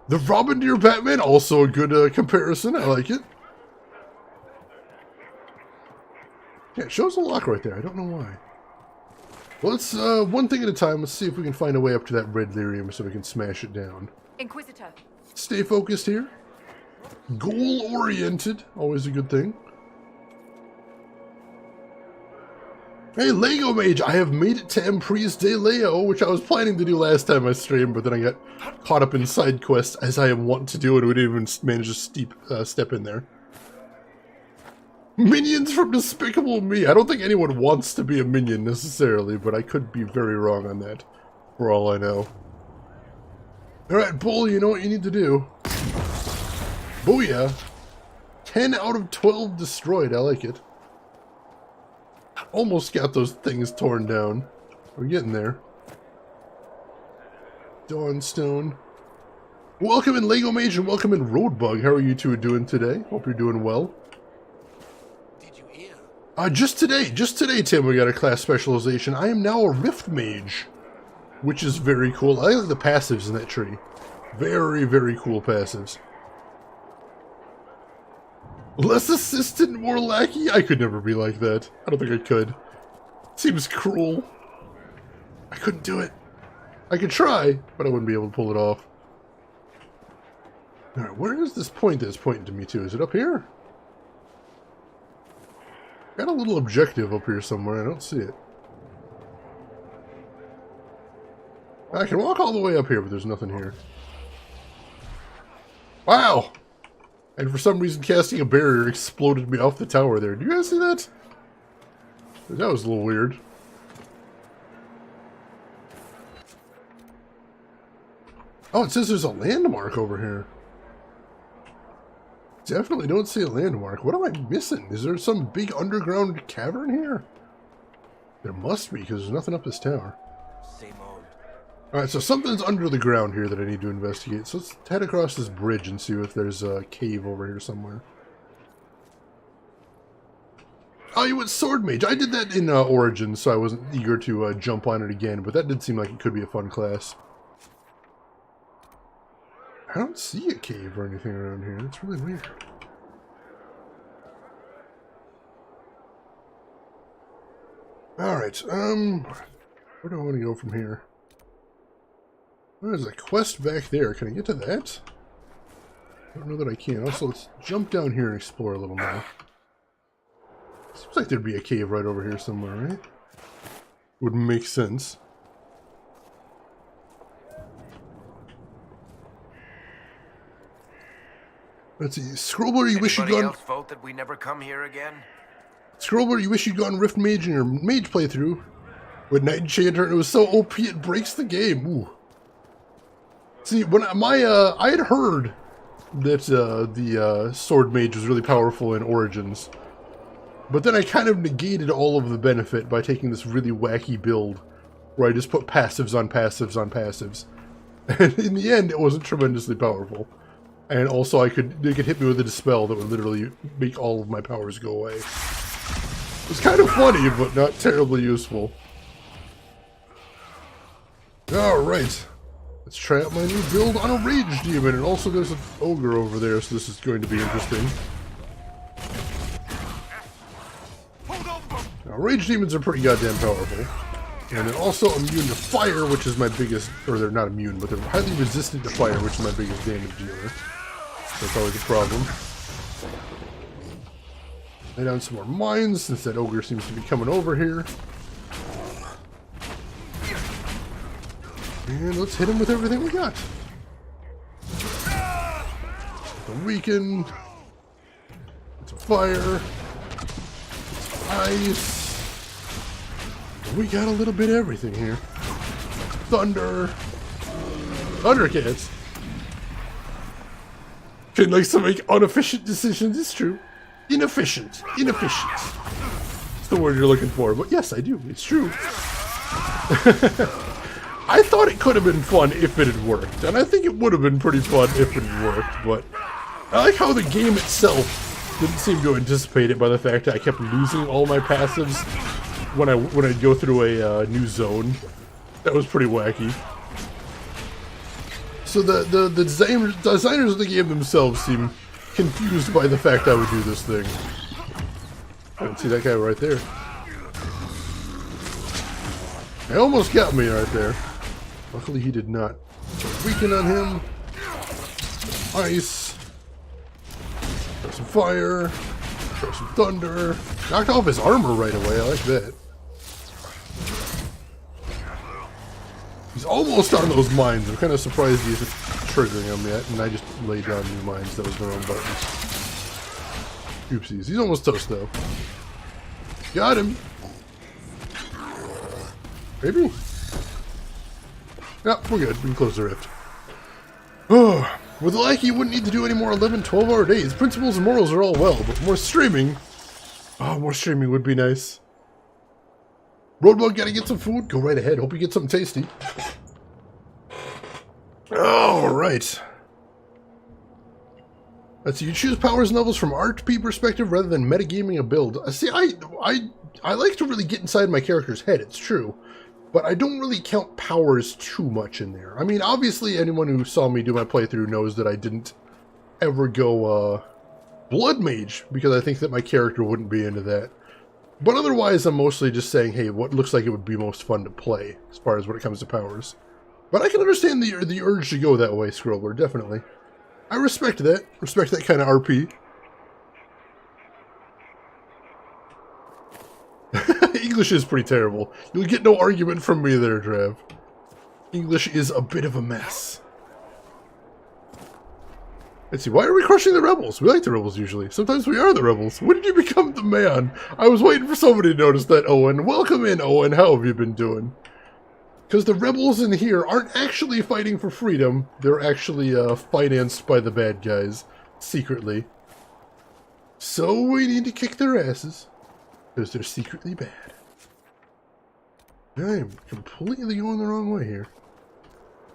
The Robin Deer Batman, also a good comparison. I like it. Yeah, it shows a lock right there. I don't know why. Well, let's, one thing at a time. Let's see if we can find a way up to that red lyrium so we can smash it down. Inquisitor. Stay focused here. Goal-oriented. Always a good thing. Hey, Lego Mage! I have made it to Emprise de Leo, which I was planning to do last time I streamed, but then I got caught up in side quests, as I am wont to do, and we didn't even manage to step in there. Minions from Despicable Me! I don't think anyone wants to be a minion, necessarily, but I could be very wrong on that, for all I know. Alright, Bull, you know what you need to do. Booyah! 10 out of 12 destroyed, I like it. Almost got those things torn down. We're getting there. Dawnstone. Welcome in Lego Mage and welcome in Roadbug. How are you two doing today? Hope you're doing well. Did you hear? Just today, Tim, we got a class specialization. I am now a Rift Mage, which is very cool. I like the passives in that tree. Very, very cool passives. Less assistant, more lackey? I could never be like that. I don't think I could. Seems cruel. I couldn't do it. I could try, but I wouldn't be able to pull it off. Alright, where is this point that's pointing to me to? Is it up here? Got a little objective up here somewhere. I don't see it. I can walk all the way up here, but there's nothing here. Wow! And for some reason, casting a barrier exploded me off the tower there. Do you guys see that? That was a little weird. Oh, it says there's a landmark over here. Definitely don't see a landmark. What am I missing? Is there some big underground cavern here? There must be, because there's nothing up this tower. Same old. Alright, so something's under the ground here that I need to investigate. So let's head across this bridge and see if there's a cave over here somewhere. Oh, you went Sword Mage. I did that in Origins, so I wasn't eager to jump on it again, but that did seem like it could be a fun class. I don't see a cave or anything around here. That's really weird. Alright, where do I want to go from here? There's a quest back there. Can I get to that? I don't know that I can. Also, let's jump down here and explore a little more. Seems like there'd be a cave right over here somewhere, right? Would make sense. Let's see. Scrollblur, you wish you'd gone... else vote that we never come here again? Scrollblur, you wish you'd gone Rift Mage in your Mage playthrough. With Knight Enchanter, and it was so OP it breaks the game. Ooh. See, when I had heard that the Sword Mage was really powerful in Origins. But then I kind of negated all of the benefit by taking this really wacky build. Where I just put passives on passives on passives. And in the end, it wasn't tremendously powerful. And also, they could hit me with a Dispel that would literally make all of my powers go away. It was kind of funny, but not terribly useful. Alright. Let's try out my new build on a Rage Demon. And also, there's an Ogre over there, so this is going to be interesting. Now, Rage Demons are pretty goddamn powerful. And they're also immune to fire, which is my biggest... Or they're not immune, but they're highly resistant to fire, which is my biggest damage dealer. That's always a problem. Lay down some more mines, since that ogre seems to be coming over here. And let's hit him with everything we got. The weaken. It's a fire. It's ice. We got a little bit of everything here. Thunder. Thundercats. Finn likes to make inefficient decisions, it's true. Inefficient. Inefficient. It's the word you're looking for, but yes, I do. It's true. I thought it could have been fun if it had worked, and I think it would have been pretty fun if it had worked, but I like how the game itself didn't seem to anticipate it by the fact that I kept losing all my passives when I'd go through a new zone. That was pretty wacky. So the designers of the game themselves seem confused by the fact I would do this thing. I can see that guy right there. He almost got me right there. Luckily he did not. Weaken on him. Ice. Throw some fire. Throw some thunder. Knocked off his armor right away. I like that. He's almost on those mines. I'm kind of surprised he isn't triggering them yet. And I just laid down new mines. That was the wrong buttons. Oopsies. He's almost toast though. Got him. Maybe? Yeah, we're good. We can close the rift. Oh, with like you wouldn't need to do any more 11, 12-hour days. Principles and morals are all well, but more streaming. Oh, more streaming would be nice. Roadbug, gotta get some food? Go right ahead. Hope you get something tasty. Alright. Let's see, you choose powers and levels from RP perspective rather than metagaming a build. See, I like to really get inside my character's head, it's true. But I don't really count powers too much in there. I mean, obviously anyone who saw me do my playthrough knows that I didn't ever go Blood Mage, because I think that my character wouldn't be into that. But otherwise, I'm mostly just saying, hey, what looks like it would be most fun to play, as far as when it comes to powers. But I can understand the urge to go that way, Scroller, definitely. I respect that. Respect that kind of RP. English is pretty terrible. You'll get no argument from me there, Trav. English is a bit of a mess. Let's see, why are we crushing the rebels? We like the rebels usually. Sometimes we are the rebels. When did you become the man? I was waiting for somebody to notice that, Owen. Welcome in, Owen. How have you been doing? Because the rebels in here aren't actually fighting for freedom. They're actually financed by the bad guys. Secretly. So we need to kick their asses. Because they're secretly bad. I'm completely going the wrong way here.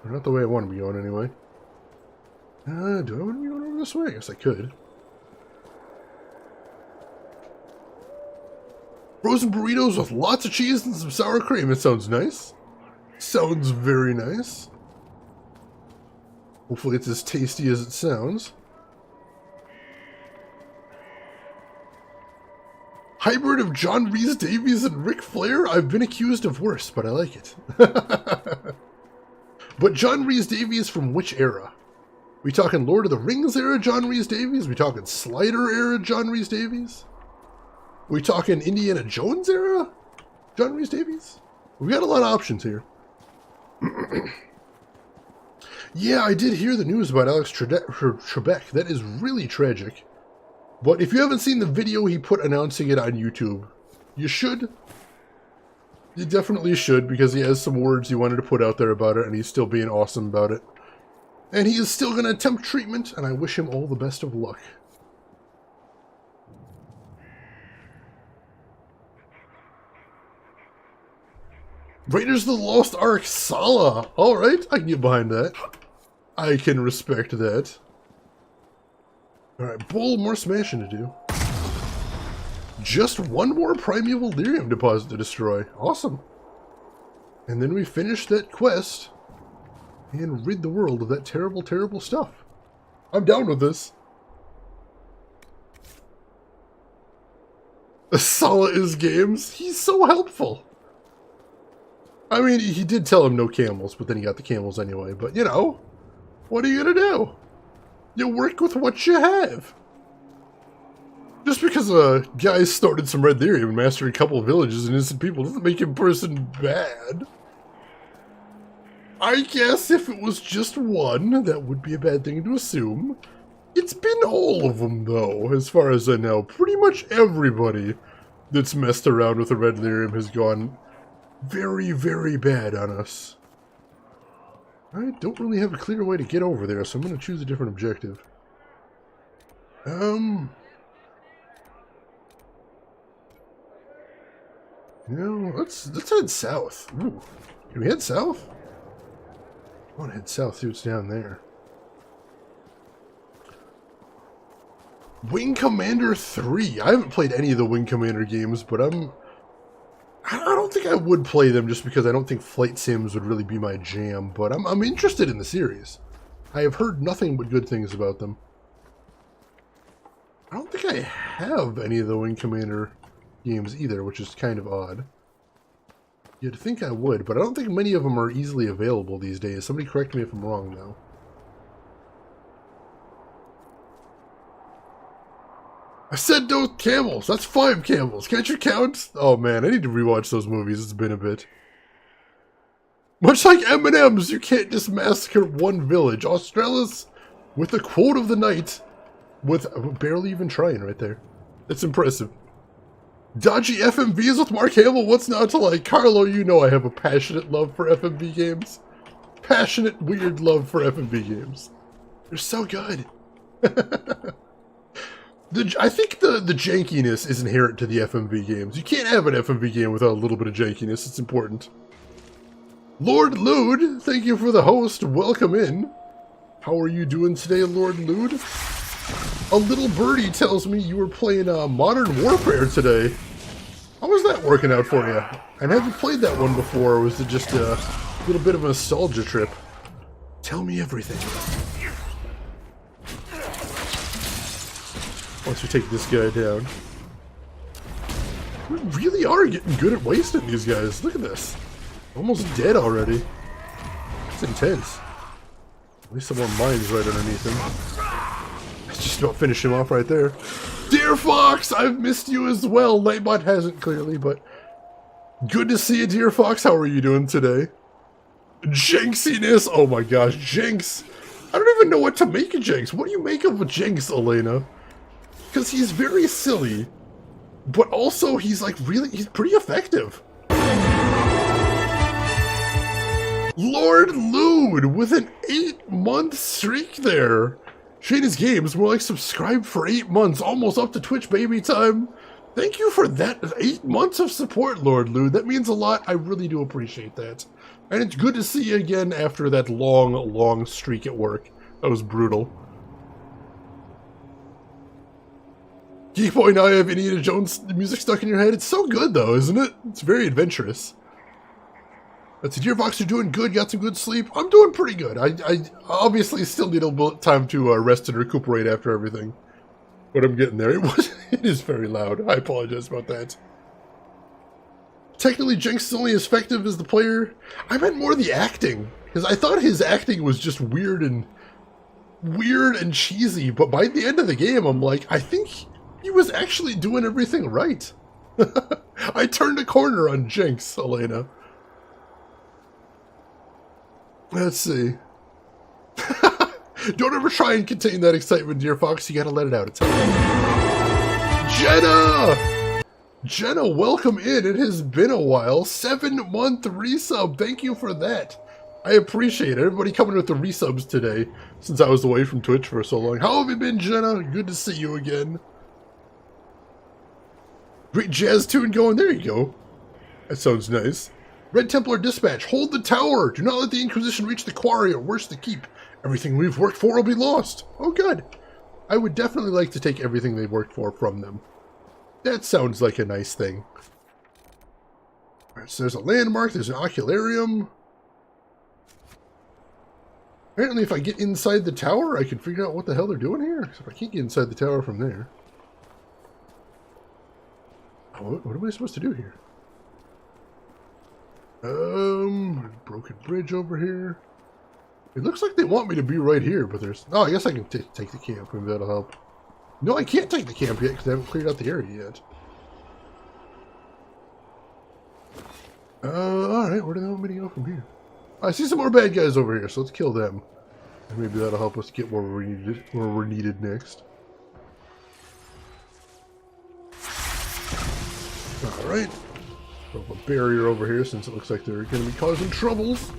Or not the way I want to be going anyway. Do I want to be going over this way? I guess I could. Frozen burritos with lots of cheese and some sour cream. It sounds nice. Sounds very nice. Hopefully it's as tasty as it sounds. Hybrid of John Rhys Davies and Ric Flair? I've been accused of worse, but I like it. But John Rhys Davies from which era? We talking Lord of the Rings era John Rhys Davies? We talking Slider era John Rhys Davies? We talking Indiana Jones era John Rhys Davies? We got a lot of options here. Yeah, I did hear the news about Alex Trebek. That is really tragic. But if you haven't seen the video he put announcing it on YouTube, you should. You definitely should, because he has some words he wanted to put out there about it, and he's still being awesome about it. And he is still going to attempt treatment, and I wish him all the best of luck. Raiders of the Lost Ark, Sala. Alright, I can get behind that. I can respect that. Alright, Bull, more smashing to do. Just one more primeval lyrium deposit to destroy. Awesome. And then we finish that quest and rid the world of that terrible, terrible stuff. I'm down with this. Sala is games. He's so helpful. I mean, he did tell him no camels, but then he got the camels anyway. But, you know, what are you going to do? You work with what you have. Just because a guy started some red lyrium and mastered a couple of villages and innocent people doesn't make him person bad. I guess if it was just one, that would be a bad thing to assume. It's been all of them, though, as far as I know. Pretty much everybody that's messed around with the red lyrium has gone very, very bad on us. I don't really have a clear way to get over there, so I'm going to choose a different objective. You know, let's head south. Ooh, can we head south? I want to head south, see what's down there. Wing Commander 3. I haven't played any of the Wing Commander games, but I don't think I would play them just because I don't think flight sims would really be my jam, but I'm interested in the series. I have heard nothing but good things about them. I don't think I have any of the Wing Commander games either, which is kind of odd. You'd think I would, but I don't think many of them are easily available these days. Somebody correct me if I'm wrong, though. I said no camels! That's 5 camels! Can't you count? Oh man, I need to rewatch those movies. It's been a bit. Much like M&M's, you can't just massacre one village. Australis, with the quote of the night, with barely even trying right there. It's impressive. Dodgy FMVs with Mark Hamill, what's not to like? Carlo, you know I have a passionate love for FMV games. Passionate, weird love for FMV games. They're so good. I think the jankiness is inherent to the FMV games. You can't have an FMV game without a little bit of jankiness. It's important. Lord Lude, thank you for the host. Welcome in. How are you doing today, Lord Lude? A little birdie tells me you were playing Modern Warfare today. How was that working out for you? And have you played that one before, or was it just a little bit of a nostalgia trip? Tell me everything. Once we take this guy down. We really are getting good at wasting these guys. Look at this. Almost dead already. It's intense. At least some more mines right underneath him. Let's just about finish him off right there. Dear Fox, I've missed you as well. Nightbot hasn't clearly, but good to see you, Dear Fox. How are you doing today? Jinxiness. Oh my gosh, Jinx. I don't even know what to make of Jinx. What do you make of a Jinx, Elena? Because he's very silly, but also he's like he's pretty effective. Lord Lude with an 8-month streak there. Shayna's Games, more like subscribed for 8 months, almost up to Twitch baby time. Thank you for that 8 months of support, Lord Lude. That means a lot. I really do appreciate that. And it's good to see you again after that long, long streak at work. That was brutal. Geekboy, now you have Indiana Jones music stuck in your head. It's so good, though, isn't it? It's very adventurous. That's Deerfox, you're doing good. Got some good sleep. I'm doing pretty good. I obviously still need a little time to rest and recuperate after everything. But I'm getting there. It is very loud. I apologize about that. Technically, Jinx is only as effective as the player. I meant more the acting. Because I thought his acting was just weird and cheesy. But by the end of the game, I'm like, I think he was actually doing everything right. I turned a corner on Jinx, Elena. Let's see. Don't ever try and contain that excitement, dear Fox. You gotta let it out. It's Jenna! Jenna, welcome in. It has been a while. 7-month resub. Thank you for that. I appreciate it. Everybody coming with the resubs today, since I was away from Twitch for so long. How have you been, Jenna? Good to see you again. Great jazz tune going. There you go. That sounds nice. Red Templar Dispatch. Hold the tower. Do not let the Inquisition reach the quarry, or worse, the keep. Everything we've worked for will be lost. Oh, good. I would definitely like to take everything they've worked for from them. That sounds like a nice thing. Alright, so there's a landmark. There's an ocularium. Apparently, if I get inside the tower, I can figure out what the hell they're doing here. So if I can't get inside the tower from there. Oh, what am I supposed to do here? Broken bridge over here. It looks like they want me to be right here, but there's... Oh, I guess I can take the camp. Maybe that'll help. No, I can't take the camp yet because I haven't cleared out the area yet. Alright, where do they want me to go from here? I see some more bad guys over here, so let's kill them. And maybe that'll help us get where we're needed next. Alright. Throw up a barrier over here since it looks like they're going to be causing troubles.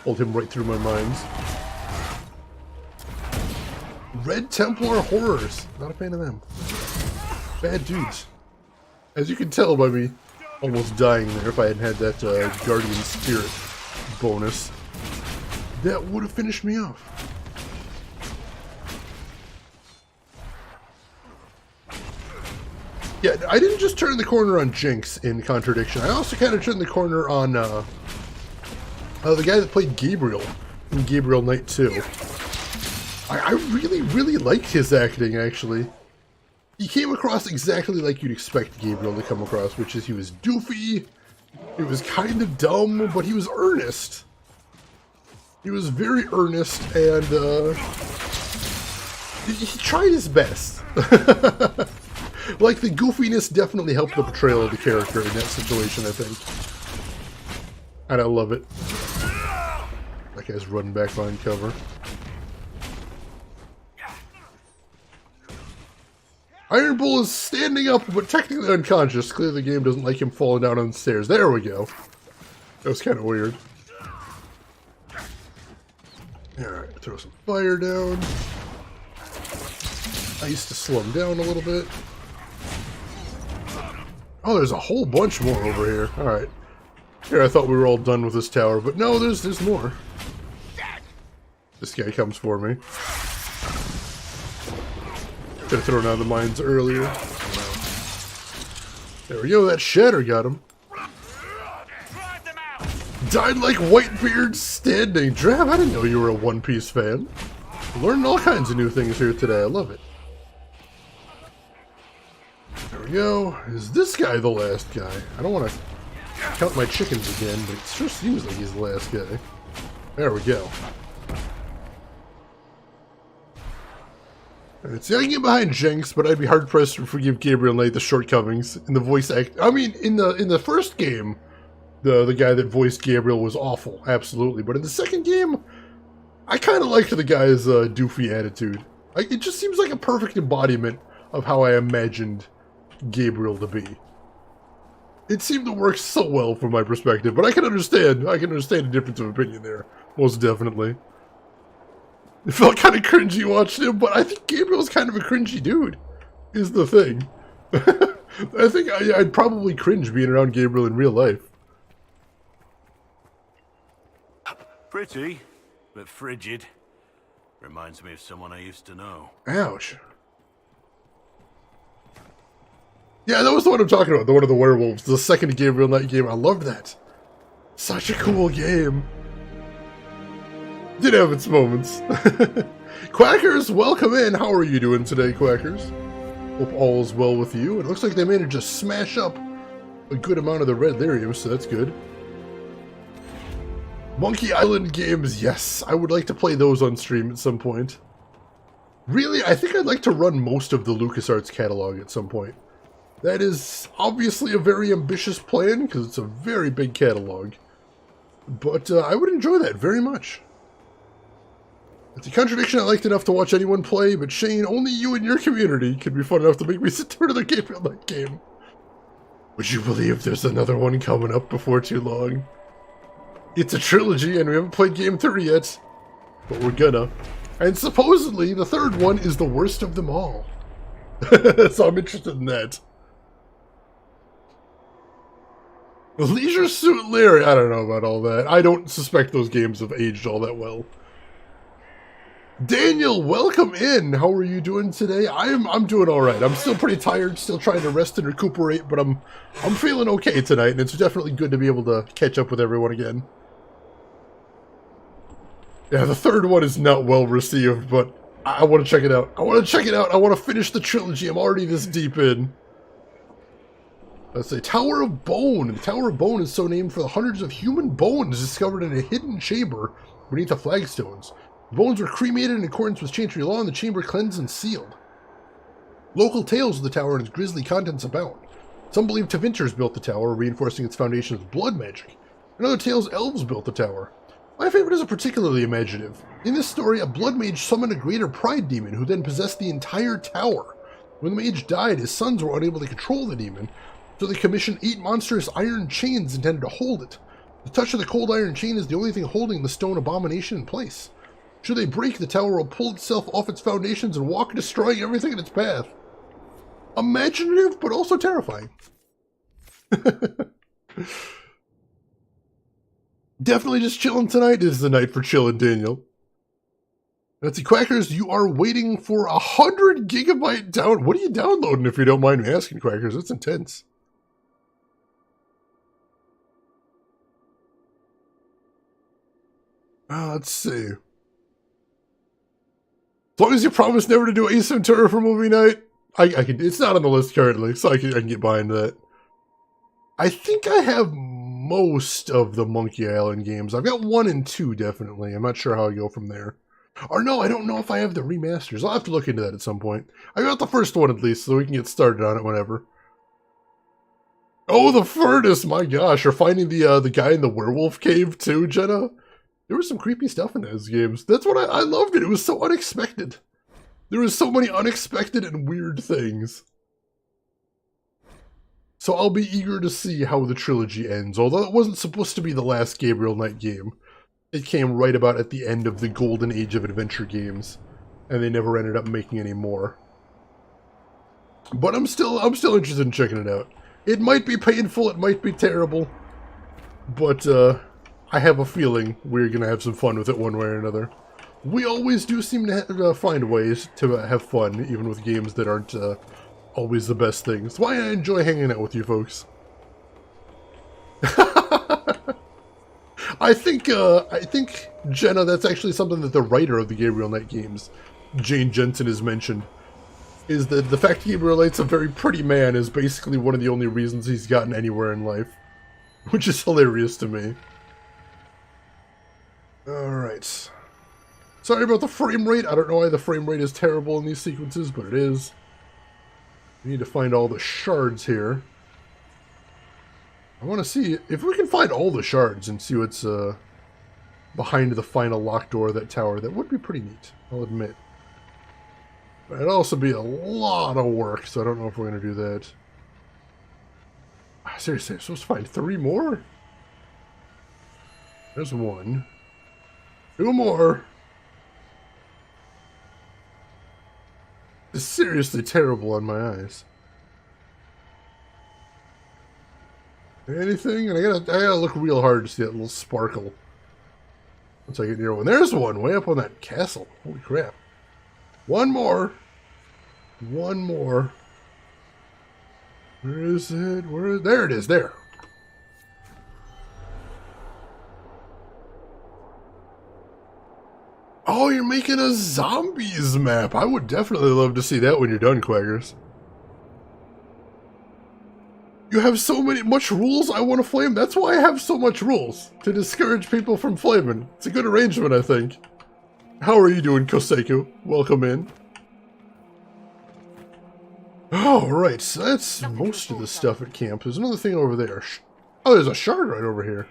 Hold him right through my mines. Red Templar Horrors. Not a fan of them. Bad dudes. As you can tell by me almost dying there, if I hadn't had that Guardian Spirit bonus, that would have finished me off. Yeah, I didn't just turn the corner on Jinx in contradiction. I also kind of turned the corner on the guy that played Gabriel in Gabriel Knight 2. I really, really liked his acting, actually. He came across exactly like you'd expect Gabriel to come across, which is he was doofy, he was kind of dumb, but he was earnest. He was very earnest, and he tried his best. Like, the goofiness definitely helped the portrayal of the character in that situation, I think. And I love it. That guy's running back behind cover. Iron Bull is standing up, but technically unconscious. Clearly the game doesn't like him falling down on the stairs. There we go. That was kind of weird. Alright, throw some fire down. Ice to slow him down a little bit. Oh, there's a whole bunch more over here. Alright. Here, I thought we were all done with this tower, but no, there's more. This guy comes for me. Could have thrown out the mines earlier. There we go, that shatter got him. Died like Whitebeard standing. Drab, I didn't know you were a One Piece fan. Learning all kinds of new things here today, I love it. There we go. Is this guy the last guy? I don't want to count my chickens again, but it sure seems like he's the last guy. There we go. Alright, see, I can get behind Jinx, but I'd be hard-pressed to forgive Gabriel Knight the shortcomings in the voice act. I mean, in the first game, the guy that voiced Gabriel was awful, absolutely. But in the second game, I kind of liked the guy's doofy attitude. It just seems like a perfect embodiment of how I imagined Gabriel to be. It seemed to work so well from my perspective, but I can understand a difference of opinion there, most definitely. It felt kind of cringy watching him, but I think Gabriel's kind of a cringy dude, is the thing. I think I'd probably cringe being around Gabriel in real life. Pretty, but frigid. Reminds me of someone I used to know. Ouch. Yeah, that was the one I'm talking about, the one of the werewolves, the second Gabriel Knight game. I loved that. Such a cool game. Did have its moments. Quackers, welcome in. How are you doing today, Quackers? Hope all is well with you. It looks like they managed to smash up a good amount of the red lyrium, so that's good. Monkey Island games, yes. I would like to play those on stream at some point. Really, I think I'd like to run most of the LucasArts catalog at some point. That is obviously a very ambitious plan, because it's a very big catalog. But I would enjoy that very much. It's a contradiction I liked enough to watch anyone play, but Shane, only you and your community could be fun enough to make me sit through another Gabriel Knight game. Would you believe there's another one coming up before too long? It's a trilogy, and we haven't played Game 3 yet. But we're gonna. And supposedly, the third one is the worst of them all. So I'm interested in that. Leisure Suit Larry, I don't know about all that. I don't suspect those games have aged all that well. Daniel, welcome in. How are you doing today? I'm doing all right. I'm still pretty tired, still trying to rest and recuperate, but I'm feeling okay tonight, and it's definitely good to be able to catch up with everyone again. Yeah, the third one is not well received, but I want to check it out. I want to check it out. I want to finish the trilogy. I'm already this deep in. Let's say Tower of Bone. The Tower of Bone is so named for the hundreds of human bones discovered in a hidden chamber beneath the flagstones. The bones were cremated in accordance with Chantry law and the chamber cleansed and sealed. Local tales of the tower and its grisly contents abound. Some believe Tevinters built the tower, reinforcing its foundation with blood magic. In other tales, elves built the tower. My favorite isn't particularly imaginative. In this story, a blood mage summoned a greater pride demon who then possessed the entire tower. When the mage died, his sons were unable to control the demon, so they commissioned 8 monstrous iron chains intended to hold it. The touch of the cold iron chain is the only thing holding the stone abomination in place. Should they break, the tower will pull itself off its foundations and walk, destroying everything in its path. Imaginative, but also terrifying. Definitely just chilling tonight. This is the night for chilling, Daniel. Let's see, Quackers, you are waiting for 100 gigabyte down. What are you downloading, if you don't mind me asking, Quackers? That's intense. Let's see. As long as you promise never to do Ace Ventura for movie night, I can. It's not on the list currently, so I can get behind that. I think I have most of the Monkey Island games. I've got 1 and 2, definitely. I'm not sure how I go from there. Or no, I don't know if I have the remasters. I'll have to look into that at some point. I got the first one at least, so we can get started on it whenever. Oh, the furnace! My gosh, you're finding the guy in the werewolf cave too, Jenna? There was some creepy stuff in those games. That's what I loved it. It was so unexpected. There was so many unexpected and weird things. So I'll be eager to see how the trilogy ends, although it wasn't supposed to be the last Gabriel Knight game. It came right about at the end of the golden age of adventure games, and they never ended up making any more. But I'm still interested in checking it out. It might be painful, it might be terrible, but I have a feeling we're gonna have some fun with it one way or another. We always do seem to find ways to have fun, even with games that aren't always the best things. That's why I enjoy hanging out with you folks. I think Jenna, that's actually something that the writer of the Gabriel Knight games, Jane Jensen, has mentioned. Is that the fact Gabriel Knight's a very pretty man is basically one of the only reasons he's gotten anywhere in life. Which is hilarious to me. Alright. Sorry about the frame rate. I don't know why the frame rate is terrible in these sequences, but it is. We need to find all the shards here. I want to see if we can find all the shards and see what's behind the final locked door of that tower. That would be pretty neat, I'll admit. But it'd also be a lot of work, so I don't know if we're going to do that. Seriously, I'm supposed to find 3 more? There's 1. 2 more. It's seriously terrible on my eyes. Anything? And I gotta look real hard to see that little sparkle. Once I get near one. There's one way up on that castle. Holy crap. 1 more. 1 more. Where is it? There it is, there. Oh, you're making a zombies map. I would definitely love to see that when you're done, Quaggers. You have much rules, I want to flame. That's why I have so much rules. To discourage people from flaming. It's a good arrangement, I think. How are you doing, Koseku? Welcome in. Alright, so that's most of the stuff at camp. There's another thing over there. Oh, there's a shard right over here.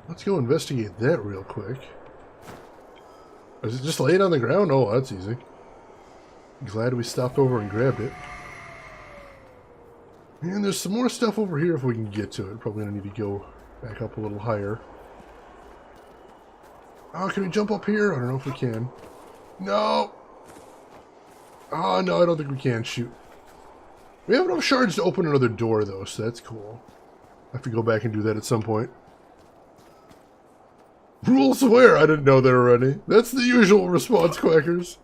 Let's go investigate that real quick. Is it just laying on the ground? Oh, that's easy. Glad we stopped over and grabbed it. And there's some more stuff over here if we can get to it. Probably gonna need to go back up a little higher. Oh, can we jump up here? I don't know if we can. No! Oh, no, I don't think we can. Shoot. We have enough shards to open another door, though, so that's cool. I have to go back and do that at some point. Rules where? I didn't know there were any. That's the usual response, Quackers.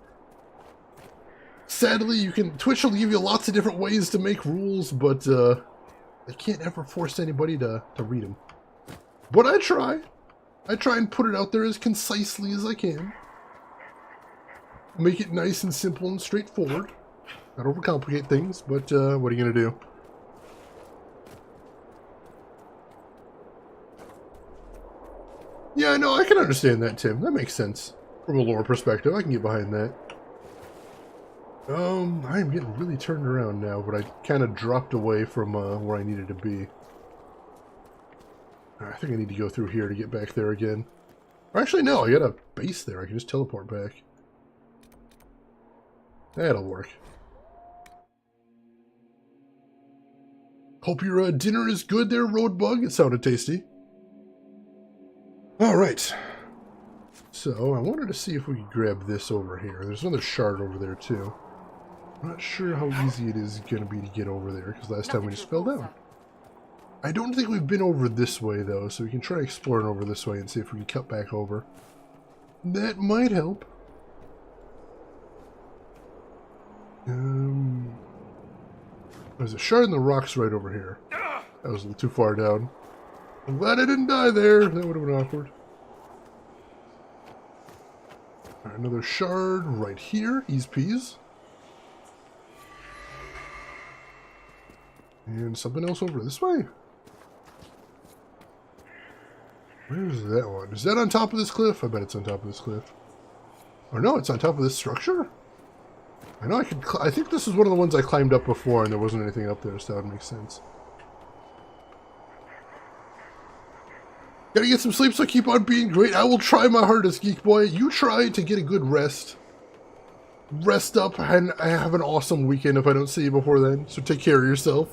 Sadly, Twitch will give you lots of different ways to make rules, but they can't ever force anybody to read them. But I try. I try and put it out there as concisely as I can. Make it nice and simple and straightforward. Not overcomplicate things, but what are you going to do? Yeah, no, I can understand that, Tim. That makes sense. From a lore perspective, I can get behind that. I am getting really turned around now, but I kind of dropped away from where I needed to be. I think I need to go through here to get back there again. Or actually, no, I got a base there. I can just teleport back. That'll work. Hope your dinner is good there, Roadbug. It sounded tasty. Alright. So, I wanted to see if we could grab this over here. There's another shard over there, too. I'm not sure how easy it is going to be to get over there, because last time we just fell down. I don't think we've been over this way, though, so we can try exploring over this way and see if we can cut back over. That might help. There's a shard in the rocks right over here. That was a little too far down. I'm glad I didn't die there. That would have been awkward. Alright, another shard right here. Ease peas. And something else over this way. Where's that one? Is that on top of this cliff? I bet it's on top of this cliff. Or no, it's on top of this structure? I know I think this is one of the ones I climbed up before and there wasn't anything up there, so that would make sense. Gotta get some sleep, so keep on being great. I will try my hardest, Geek Boy. You try to get a good rest. Rest up and have an awesome weekend if I don't see you before then. So take care of yourself.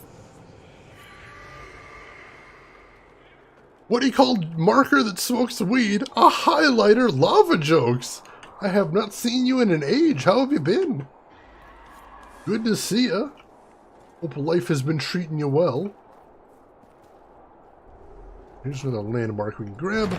What do you call marker that smokes weed? A highlighter. Lava jokes. I have not seen you in an age. How have you been? Good to see ya. Hope life has been treating you well. Here's another landmark we can grab.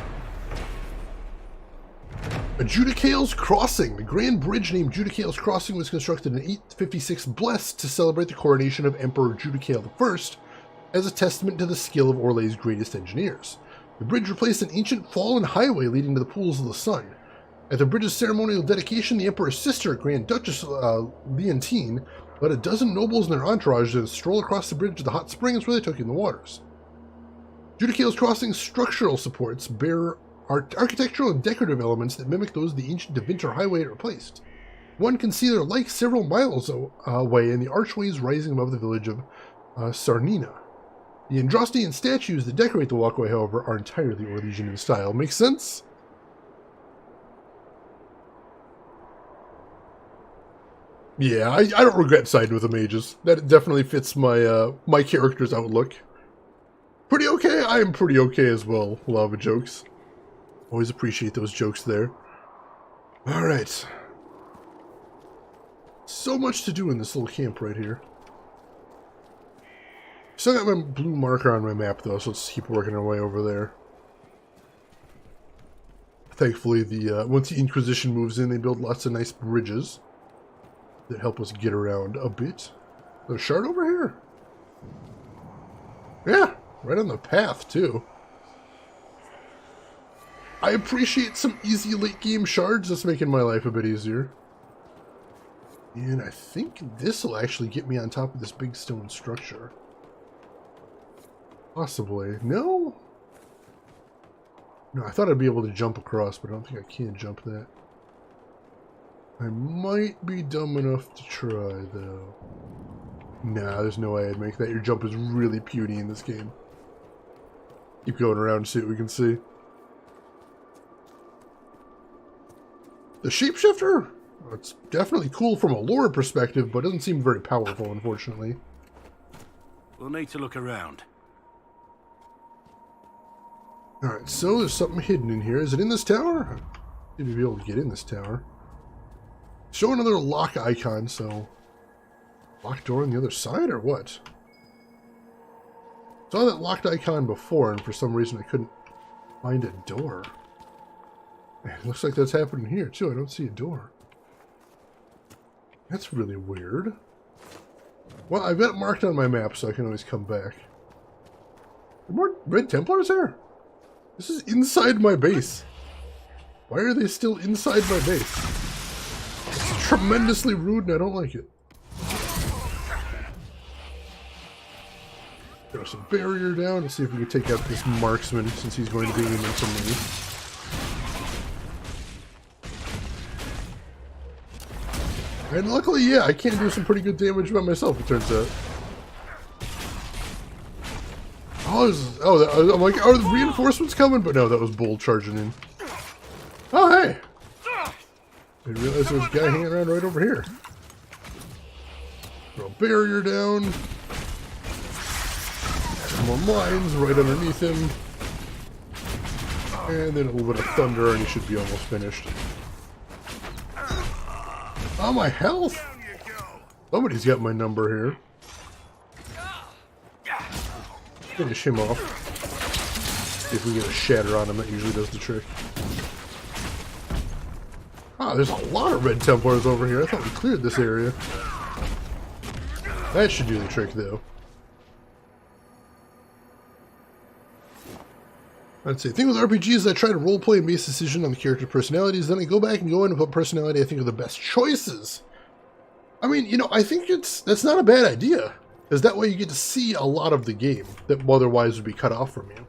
Judicale's Crossing. The grand bridge named Judicale's Crossing was constructed in 856 Blessed to celebrate the coronation of Emperor Judicale I as a testament to the skill of Orlay's greatest engineers. The bridge replaced an ancient fallen highway leading to the Pools of the Sun. At the bridge's ceremonial dedication, the Emperor's sister, Grand Duchess Leontine, led a dozen nobles and their entourage to stroll across the bridge to the hot springs where they took in the waters. Judicale's Crossing's structural supports bear architectural and decorative elements that mimic those of the ancient Devinter highway it replaced. One can see their like several miles away in the archways rising above the village of Sarnina. The Androstian statues that decorate the walkway, however, are entirely Orlesian in style. Makes sense? Yeah, I don't regret siding with the mages. That definitely fits my my character's outlook. Pretty okay? I am pretty okay as well. Lava jokes. Always appreciate those jokes there. Alright. So much to do in this little camp right here. Still got my blue marker on my map though, so let's keep working our way over there. Thankfully, once the Inquisition moves in, they build lots of nice bridges that help us get around a bit. There's a shard over here? Yeah, right on the path, too. I appreciate some easy late game shards. That's making my life a bit easier. And I think this will actually get me on top of this big stone structure. Possibly. No? No, I thought I'd be able to jump across, but I don't think I can jump that. I might be dumb enough to try, though. Nah, there's no way I'd make that. Your jump is really puny in this game. Keep going around and see what we can see. The shapeshifter? It's definitely cool from a lore perspective, but doesn't seem very powerful, unfortunately. We'll need to look around. Alright, so there's something hidden in here. Is it in this tower? Maybe be able to get in this tower. Show another lock icon, so... Locked door on the other side, or what? Saw that locked icon before, and for some reason I couldn't find a door. It looks like that's happening here, too. I don't see a door. That's really weird. Well, I've got it marked on my map, so I can always come back. Are there more Red Templars there? This is inside my base. Why are they still inside my base? It's tremendously rude, and I don't like it. Throw some barrier down and see if we can take out this marksman, since he's going to be aiming for me. And luckily, yeah, I can do some pretty good damage by myself, it turns out. I'm like, are the reinforcements coming? But no, that was Bull charging in. Oh, hey! I didn't realize there was a guy hanging around right over here. Throw a barrier down. Some more mines right underneath him. And then a little bit of thunder and he should be almost finished. Oh, my health! Somebody's got my number here. Finish him off. See if we get a shatter on him, that usually does the trick. Ah, there's a lot of Red Templars over here. I thought we cleared this area. That should do the trick, though. Let's see. The thing with RPGs is I try to roleplay and base decision on the character personalities, then I go back and go in and put personality I think are the best choices. I mean, you know, I think that's not a bad idea. Because that way you get to see a lot of the game that otherwise would be cut off from you.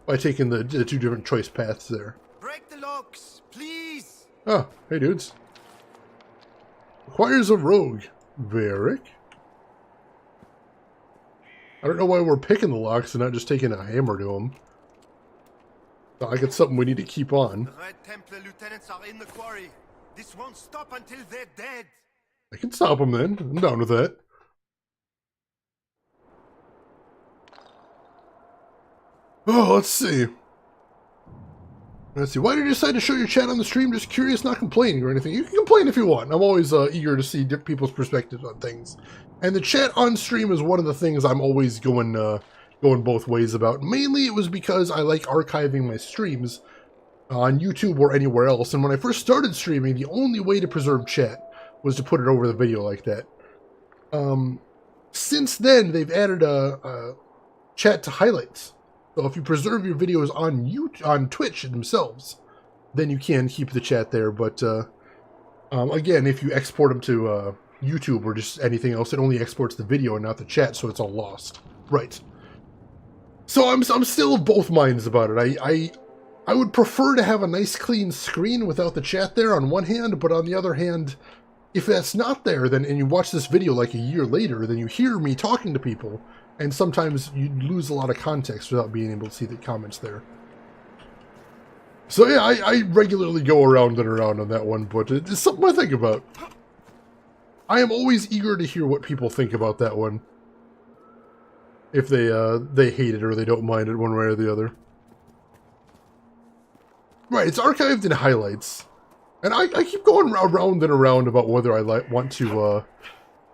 By taking the two different choice paths there. Break the locks, please! Oh, hey dudes. Requires a rogue. Varric? I don't know why we're picking the locks and not just taking a hammer to them. I got something we need to keep on. The Red Templar lieutenants are in the quarry. This won't stop until they're dead. I can stop them then. I'm down with that. Oh, let's see. Let's see. Why did you decide to show your chat on the stream? Just curious, not complaining or anything. You can complain if you want. I'm always eager to see people's perspectives on things. And the chat on stream is one of the things I'm always going both ways about. Mainly it was because I like archiving my streams on YouTube or anywhere else. And when I first started streaming, the only way to preserve chat was to put it over the video like that. Since then, they've added a chat to highlights. So if you preserve your videos on Twitch themselves, then you can keep the chat there. But again, if you export them to YouTube or just anything else, it only exports the video and not the chat, so it's all lost. Right. So I'm still of both minds about it. I would prefer to have a nice clean screen without the chat there on one hand, but on the other hand, if that's not there, then and you watch this video like a year later, then you hear me talking to people. And sometimes you lose a lot of context without being able to see the comments there. So yeah, I regularly go around and around on that one, but it's something I think about. I am always eager to hear what people think about that one. If they hate it or they don't mind it one way or the other. Right, it's archived in highlights. And I keep going around and around about whether I want to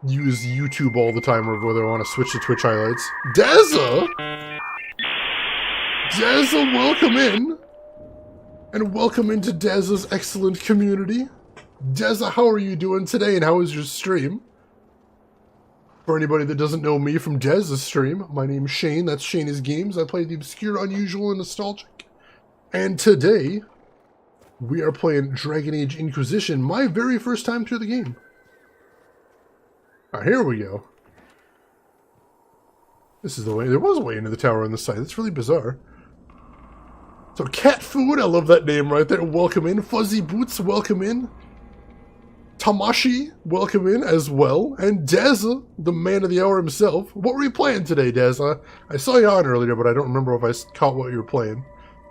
use YouTube all the time or whether I want to switch to Twitch highlights. Deza! Deza, welcome in! And welcome into Deza's excellent community. Deza, how are you doing today and how was your stream? For anybody that doesn't know me from Dez's stream, my name's Shane. That's Shane's Games. I play the obscure, unusual, and nostalgic. And today, we are playing Dragon Age Inquisition, my very first time through the game. Alright, here we go. This is the way. There was a way into the tower on the side. That's really bizarre. So, Cat Food, I love that name right there. Welcome in. Fuzzy Boots, welcome in. Tamashi, welcome in as well. And Dez, the man of the hour himself. What were you playing today, Dez? I saw you on earlier, but I don't remember if I caught what you were playing.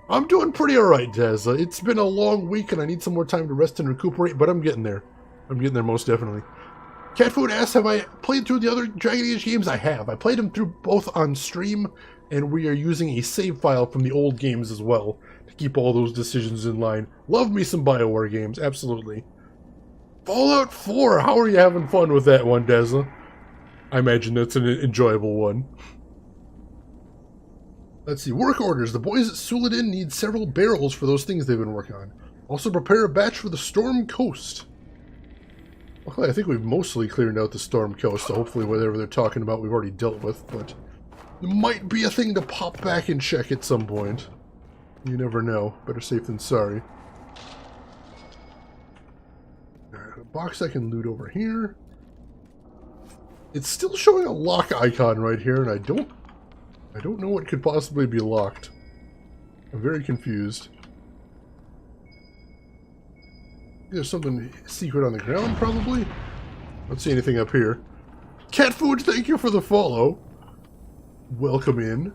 I'm doing pretty alright, Dez. It's been a long week and I need some more time to rest and recuperate, but I'm getting there. I'm getting there most definitely. Cat Food asks, have I played through the other Dragon Age games? I have. I played them through both on stream, and we are using a save file from the old games as well to keep all those decisions in line. Love me some BioWare games, absolutely. Fallout 4, how are you having fun with that one, Deza? I imagine that's an enjoyable one. Let's see, work orders. The boys at Suladin need several barrels for those things they've been working on. Also prepare a batch for the Storm Coast. Well, I think we've mostly cleared out the Storm Coast, so hopefully whatever they're talking about we've already dealt with, but there might be a thing to pop back and check at some point. You never know. Better safe than sorry. A box I can loot over here. It's still showing a lock icon right here, and I don't know what could possibly be locked. I'm very confused. There's something secret on the ground, probably? Don't see anything up here. Cat Food, thank you for the follow. Welcome in.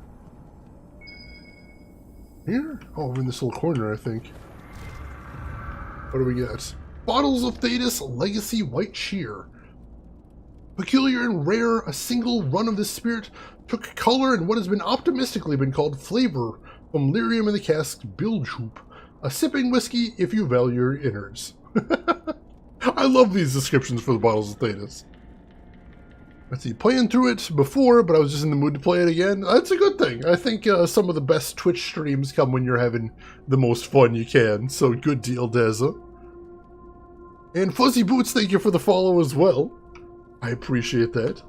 Here? Oh, we're in this little corner, I think. What do we get? Bottles of Thetis Legacy White Shear. Peculiar and rare, a single run of this spirit took color in what has been optimistically been called flavor from lyrium in the cask's bilge hoop. A sipping whiskey if you value your innards. I love these descriptions for the bottles of Thetis. Let's see, playing through it before, but I was just in the mood to play it again. That's a good thing. I think some of the best Twitch streams come when you're having the most fun you can. So good deal, Deza. And Fuzzy Boots, thank you for the follow as well. I appreciate that.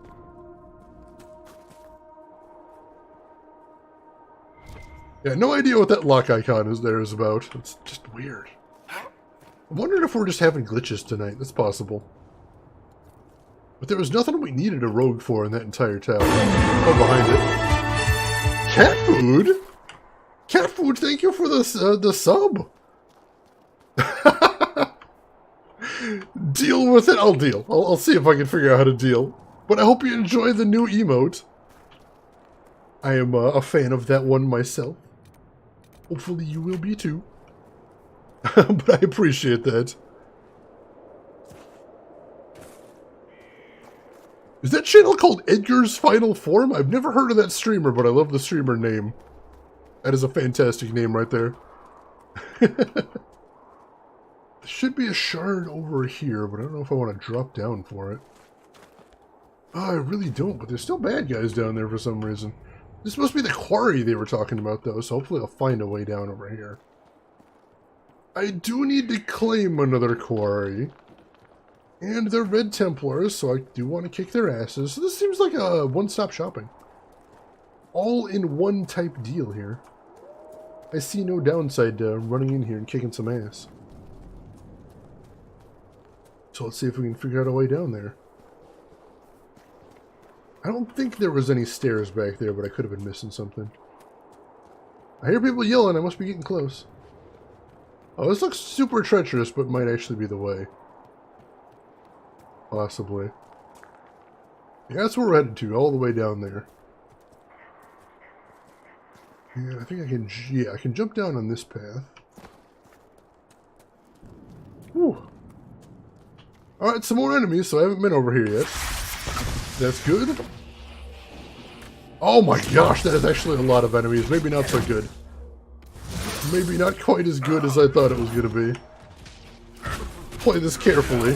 Yeah, no idea what that lock icon is about. It's just weird. I'm wondering if we're just having glitches tonight. That's possible. But there was nothing we needed a rogue for in that entire tower. Oh, behind it. Cat Food? Cat Food, thank you for the sub. Deal with it? I'll deal. I'll see if I can figure out how to deal. But I hope you enjoy the new emote. I am a fan of that one myself. Hopefully you will be too. But I appreciate that. Is that channel called Edgar's Final Form? I've never heard of that streamer, but I love the streamer name. That is a fantastic name right there. There should be a shard over here, but I don't know if I want to drop down for it. Oh, I really don't, but there's still bad guys down there for some reason. This must be the quarry they were talking about, though, so hopefully I'll find a way down over here. I do need to claim another quarry. And they're Red Templars, so I do want to kick their asses. So this seems like a one-stop shopping. All in one type deal here. I see no downside to running in here and kicking some ass. So let's see if we can figure out a way down there. I don't think there was any stairs back there, but I could have been missing something. I hear people yelling, I must be getting close. Oh, this looks super treacherous, but might actually be the way. Possibly. Yeah, that's where we're headed to, all the way down there. Yeah, I think I can, I can jump down on this path. Whew. Alright, some more enemies, so I haven't been over here yet. That's good. Oh my gosh, that is actually a lot of enemies. Maybe not so good. Maybe not quite as good as I thought it was going to be. Play this carefully.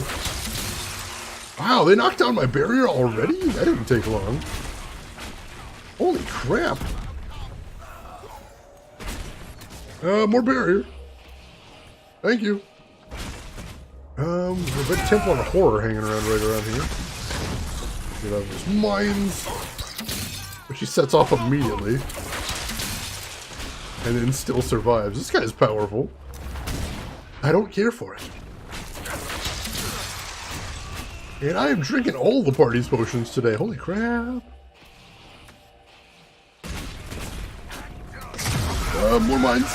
Wow, they knocked down my barrier already? That didn't take long. Holy crap. More barrier. Thank you. The Red Templar Horror hanging around right around here. Get out of those mines. Which he sets off immediately. And then still survives. This guy's powerful. I don't care for it. And I am drinking all the party's potions today. Holy crap. More mines.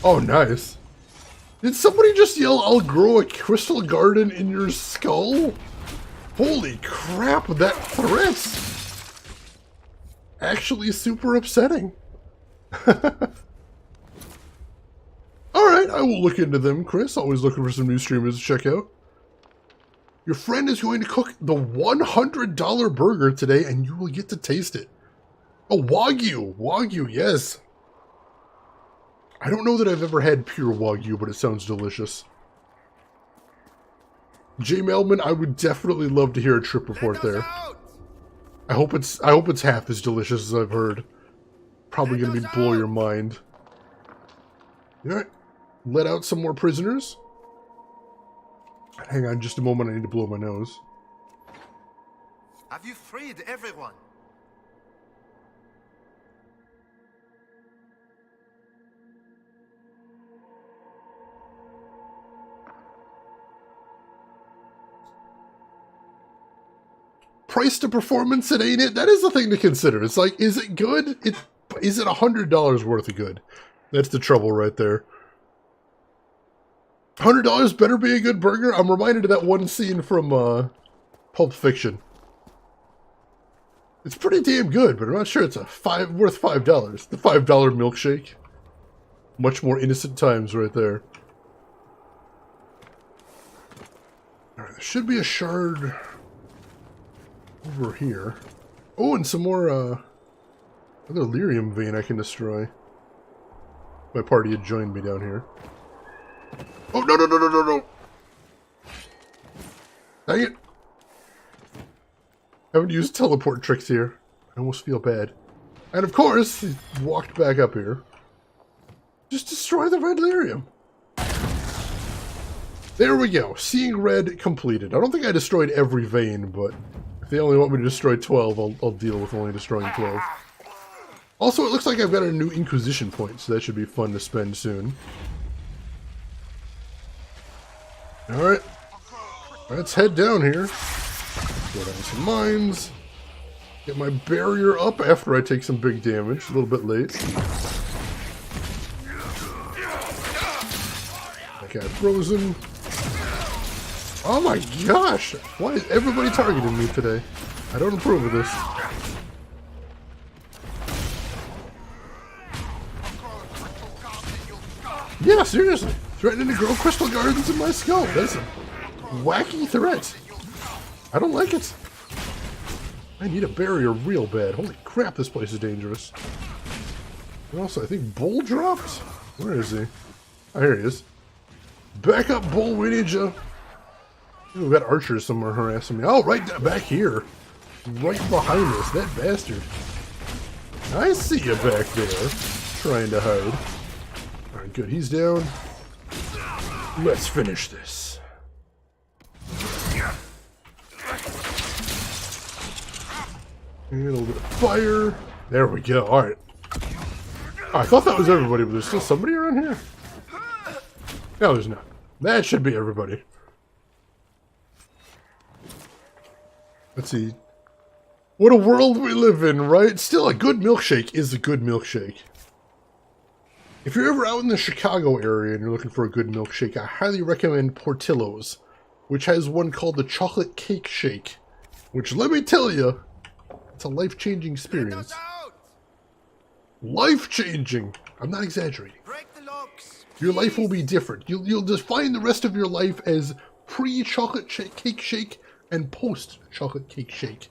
Oh, nice. Did somebody just yell, "I'll grow a crystal garden in your skull"? Holy crap, that threat's actually super upsetting. Alright, I will look into them, Chris. Always looking for some new streamers to check out. Your friend is going to cook the $100 burger today, and you will get to taste it. Oh, Wagyu! Wagyu, yes. I don't know that I've ever had pure Wagyu, but it sounds delicious. J. Melman, I would definitely love to hear a trip report there. I hope it's half as delicious as I've heard. Probably gonna be blow your mind. Alright. Let out some more prisoners. Hang on just a moment, I need to blow my nose. Have you freed everyone? Price to performance, it ain't it? That is the thing to consider. It's like, is it good? Is it $100 worth of good? That's the trouble right there. $100 better be a good burger? I'm reminded of that one scene from Pulp Fiction. It's pretty damn good, but I'm not sure it's worth $5. The $5 milkshake. Much more innocent times right there. Alright, there should be a shard over here. Oh, and some more other lyrium vein I can destroy. My party had joined me down here. Oh, no, no, no, no, no, no! Dang it! I haven't used teleport tricks here. I almost feel bad. And of course, he walked back up here. Just destroy the red lyrium. There we go. Seeing red completed. I don't think I destroyed every vein, but if they only want me to destroy 12, I'll deal with only destroying 12. Also, it looks like I've got a new Inquisition point, so that should be fun to spend soon. Alright. Let's head down here. Go down some mines. Get my barrier up after I take some big damage. A little bit late. That guy frozen. Oh my gosh! Why is everybody targeting me today? I don't approve of this. Yeah, seriously. Threatening to grow crystal gardens in my skull. That's a wacky threat. I don't like it. I need a barrier real bad. Holy crap, this place is dangerous. And also, I think Bull dropped? Where is he? Oh, here he is. Back up, Bull. We need you. We've got archers somewhere harassing me. Oh, right back here. Right behind us. That bastard. I see you back there. Trying to hide. Alright, good. He's down. Let's finish this. And a little bit of fire. There we go. Alright. Oh, I thought that was everybody, but there's still somebody around here? No, there's not. That should be everybody. Let's see. What a world we live in, right? Still, a good milkshake is a good milkshake. If you're ever out in the Chicago area and you're looking for a good milkshake, I highly recommend Portillo's, which has one called the Chocolate Cake Shake, which, let me tell you, it's a life-changing experience. Life-changing! I'm not exaggerating. Your life will be different. You'll define the rest of your life as pre-chocolate cake shake and post-chocolate cake shake.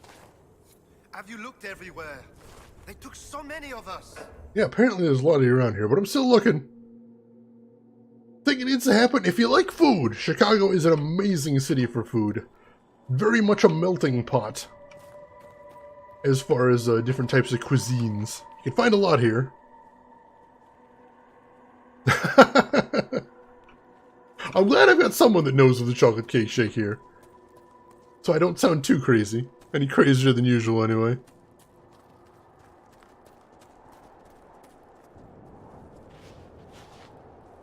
Have you looked everywhere? They took so many of us. Yeah, apparently there's a lot of you around here, but I'm still looking. Think it needs to happen. If you like food, Chicago is an amazing city for food. Very much a melting pot. As far as different types of cuisines. You can find a lot here. I'm glad I've got someone that knows of the chocolate cake shake here. So I don't sound too crazy. Any crazier than usual, anyway.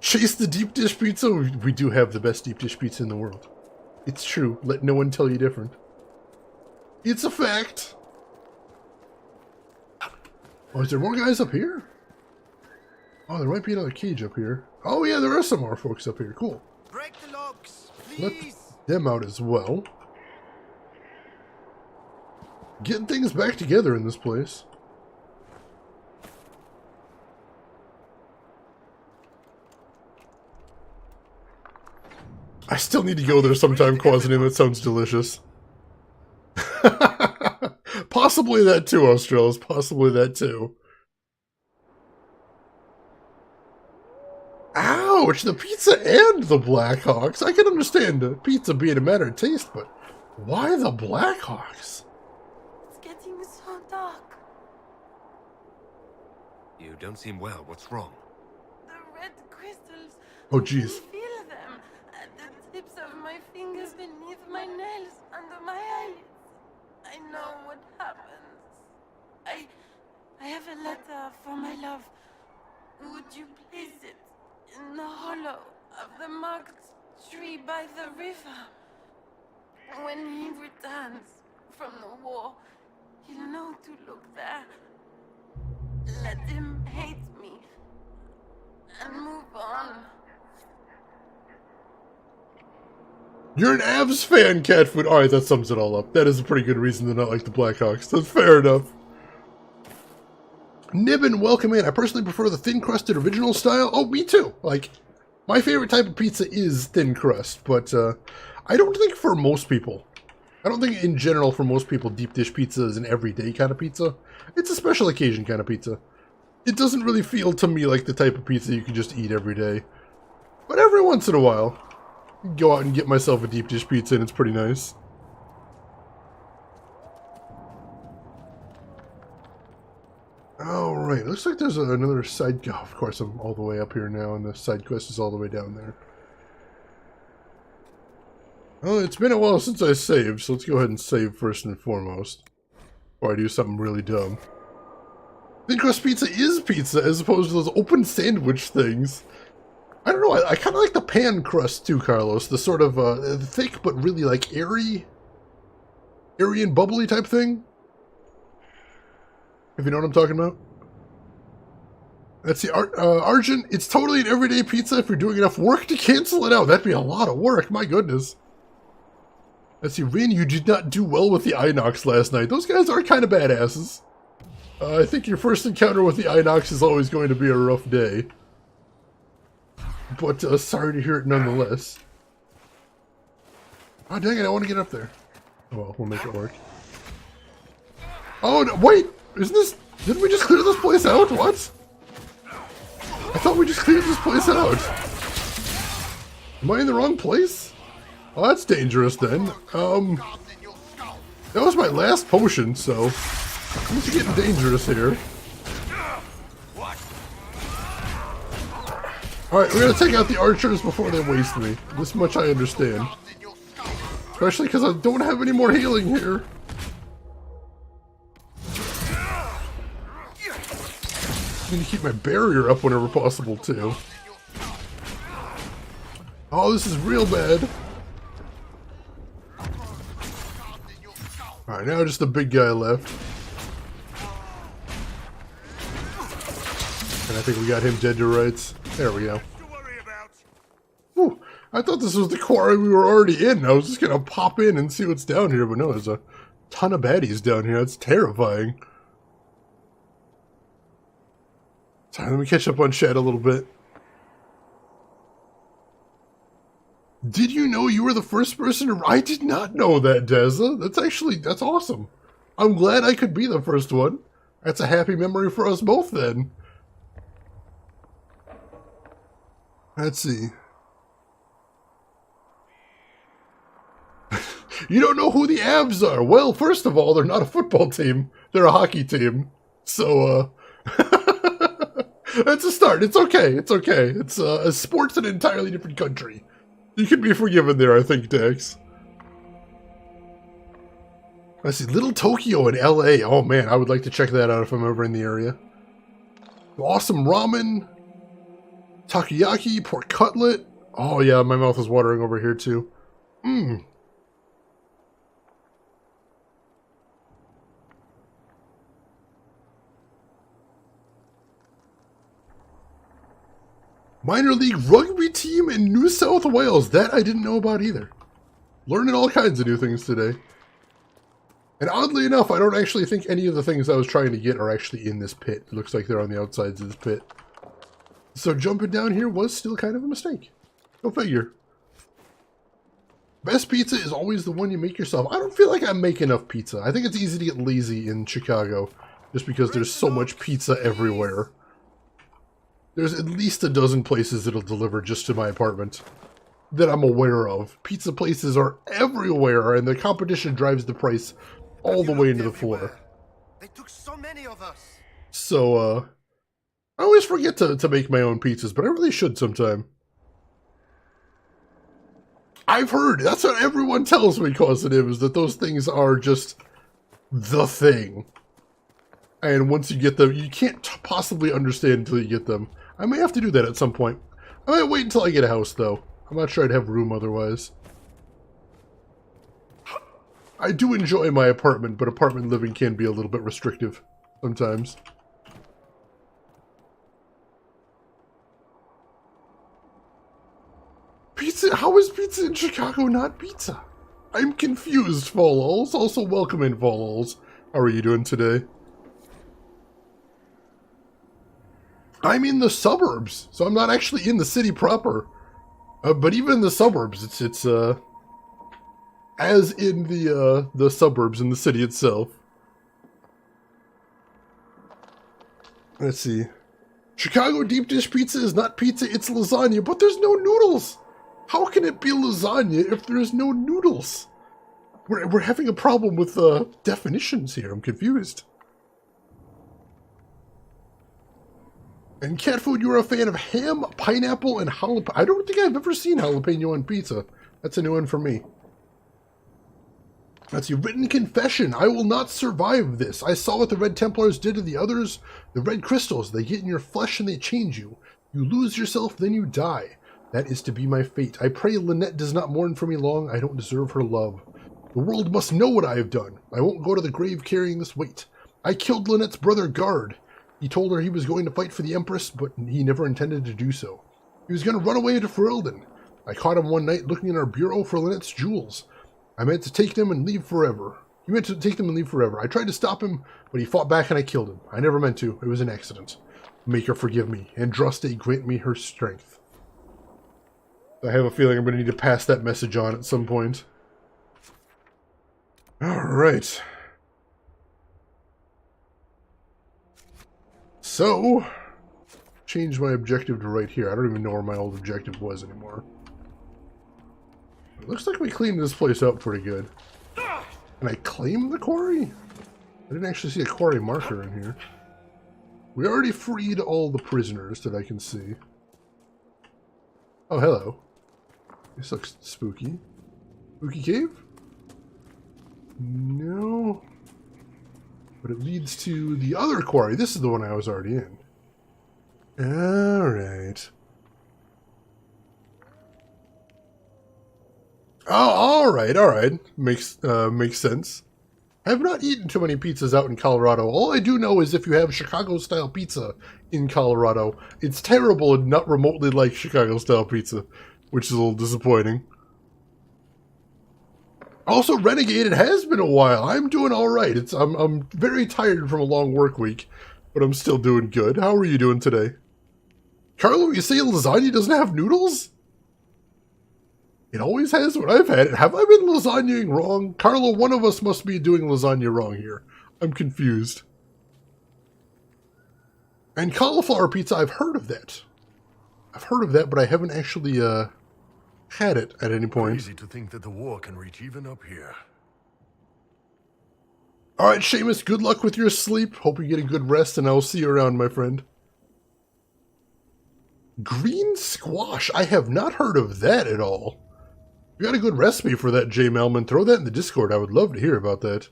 Chase the deep dish pizza? We do have the best deep dish pizza in the world. It's true. Let no one tell you different. It's a fact. Oh, is there more guys up here? Oh, there might be another cage up here. Oh yeah, there are some more folks up here. Cool. Break the locks, Let please. them out as well. Getting things back together in this place. I still need to go there sometime, Quasinim. That sounds delicious. Possibly that too, Australis. Possibly that too. Ouch! The pizza and the Blackhawks. I can understand the pizza being a matter of taste, but why the Blackhawks? It's getting so dark. You don't seem well. What's wrong? The red crystals. Oh, jeez. I feel them at the tips of my fingers, beneath my nails, under my eyelids. I know what happens. I have a letter for my love. Would you place it in the hollow of the marked tree by the river? When he returns from the war, he'll know to look there. Let him hate me and move on. You're an Avs fan, Catfoot. Alright, that sums it all up. That is a pretty good reason to not like the Blackhawks. That's fair enough. Nibbin, welcome in. I personally prefer the thin-crusted original style. Oh, me too. Like, my favorite type of pizza is thin crust, but I don't think for most people. I don't think in general for most people deep dish pizza is an everyday kind of pizza. It's a special occasion kind of pizza. It doesn't really feel to me like the type of pizza you can just eat every day. But every once in a while, go out and get myself a deep dish pizza and it's pretty nice. Alright, looks like there's another side... Oh, of course, I'm all the way up here now and the side quest is all the way down there. Well, it's been a while since I saved, so let's go ahead and save first and foremost. Before I do something really dumb. Thin crust pizza is pizza as opposed to those open sandwich things. I don't know, I kind of like the pan crust too, Carlos. The sort of thick but really like airy and bubbly type thing. If you know what I'm talking about. That's the Argent. It's totally an everyday pizza if you're doing enough work to cancel it out. That'd be a lot of work, my goodness. Let's see, Rin, you did not do well with the Inox last night. Those guys are kind of badasses. I think your first encounter with the Inox is always going to be a rough day. But sorry to hear it nonetheless. Oh, dang it, I want to get up there. Oh, well, we'll make it work. Oh, no, wait! Isn't this... Didn't we just clear this place out? What? I thought we just cleared this place out. Am I in the wrong place? Oh, that's dangerous then. That was my last potion, so... Things are getting dangerous here. Alright, we're gonna take out the archers before they waste me. This much I understand. Especially because I don't have any more healing here. I need to keep my barrier up whenever possible, too. Oh, this is real bad. Alright, now just the big guy left. And I think we got him dead to rights. There we go. Whew, I thought this was the quarry we were already in. I was just gonna pop in and see what's down here, but no, there's a ton of baddies down here. That's terrifying. Sorry, let me catch up on chat a little bit. Did you know you were the first person to... I did not know that, Deza. That's awesome. I'm glad I could be the first one. That's a happy memory for us both then. Let's see. You don't know who the Avs are? Well, first of all, they're not a football team. They're a hockey team. So, that's a start. It's okay. It's okay. It's a sport's an entirely different country. You can be forgiven there, I think, Dex. Let's see, Little Tokyo in LA. Oh man, I would like to check that out if I'm ever in the area. Awesome ramen. Takoyaki, pork cutlet. Oh yeah, my mouth is watering over here too. Mmm. Minor league rugby team in New South Wales. That I didn't know about either. Learning all kinds of new things today. And oddly enough, I don't actually think any of the things I was trying to get are actually in this pit. It looks like they're on the outsides of this pit. So jumping down here was still kind of a mistake. Go figure. Best pizza is always the one you make yourself. I don't feel like I make enough pizza. I think it's easy to get lazy in Chicago just because there's so much pizza everywhere. There's at least a dozen places that'll deliver just to my apartment that I'm aware of. Pizza places are everywhere, and the competition drives the price all the way into the floor. They took so many of us. So, I always forget to make my own pizzas, but I really should sometime. I've heard, that's what everyone tells me, Causative, is that those things are just the thing. And once you get them, you can't possibly understand until you get them. I may have to do that at some point. I might wait until I get a house, though. I'm not sure I'd have room otherwise. I do enjoy my apartment, but apartment living can be a little bit restrictive sometimes. Pizza? How is pizza in Chicago not pizza? I'm confused, Fallols. Also, welcome in, Fallols. How are you doing today? I'm in the suburbs, so I'm not actually in the city proper. But even in the suburbs, it's as in the suburbs in the city itself. Let's see. Chicago deep dish pizza is not pizza, it's lasagna, but there's no noodles. How can it be lasagna if there's no noodles? We're having a problem with definitions here. I'm confused. And cat food, you're a fan of ham, pineapple, and jalapeno. I don't think I've ever seen jalapeno on pizza. That's a new one for me. That's your written confession. I will not survive this. I saw what the Red Templars did to the others. The red crystals, they get in your flesh and they change you. You lose yourself, then you die. That is to be my fate. I pray Lynette does not mourn for me long. I don't deserve her love. The world must know what I have done. I won't go to the grave carrying this weight. I killed Lynette's brother, Guard. He told her he was going to fight for the Empress, but he never intended to do so. He was going to run away to Ferelden. I caught him one night looking in our bureau for Lynette's jewels. I meant to take them and leave forever. He meant to take them and leave forever. I tried to stop him, but he fought back and I killed him. I never meant to. It was an accident. Make her forgive me. Andraste, grant me her strength. I have a feeling I'm going to need to pass that message on at some point. Alright. So, change my objective to right here. I don't even know where my old objective was anymore. It looks like we cleaned this place up pretty good. Can I claim the quarry? I didn't actually see a quarry marker in here. We already freed all the prisoners that I can see. Oh, hello. This looks spooky. Spooky cave? No. But it leads to the other quarry. This is the one I was already in. Alright. Oh, alright. Makes sense. I have not eaten too many pizzas out in Colorado. All I do know is if you have Chicago-style pizza in Colorado, it's terrible and not remotely like Chicago-style pizza, which is a little disappointing. Also, Renegade, it has been a while. I'm doing alright. I'm very tired from a long work week, but I'm still doing good. How are you doing today? Carlo, you say lasagna doesn't have noodles? It always has when I've had it. Have I been lasagnaing wrong? Carlo, one of us must be doing lasagna wrong here. I'm confused. And cauliflower pizza, I've heard of that. I've heard of that, but I haven't actually had it at any point. Easy to think that the war can reach even up here. Alright, Seamus, good luck with your sleep. Hope you get a good rest, and I'll see you around, my friend. Green squash. I have not heard of that at all. You got a good recipe for that, J. Melman. Throw that in the Discord. I would love to hear about that.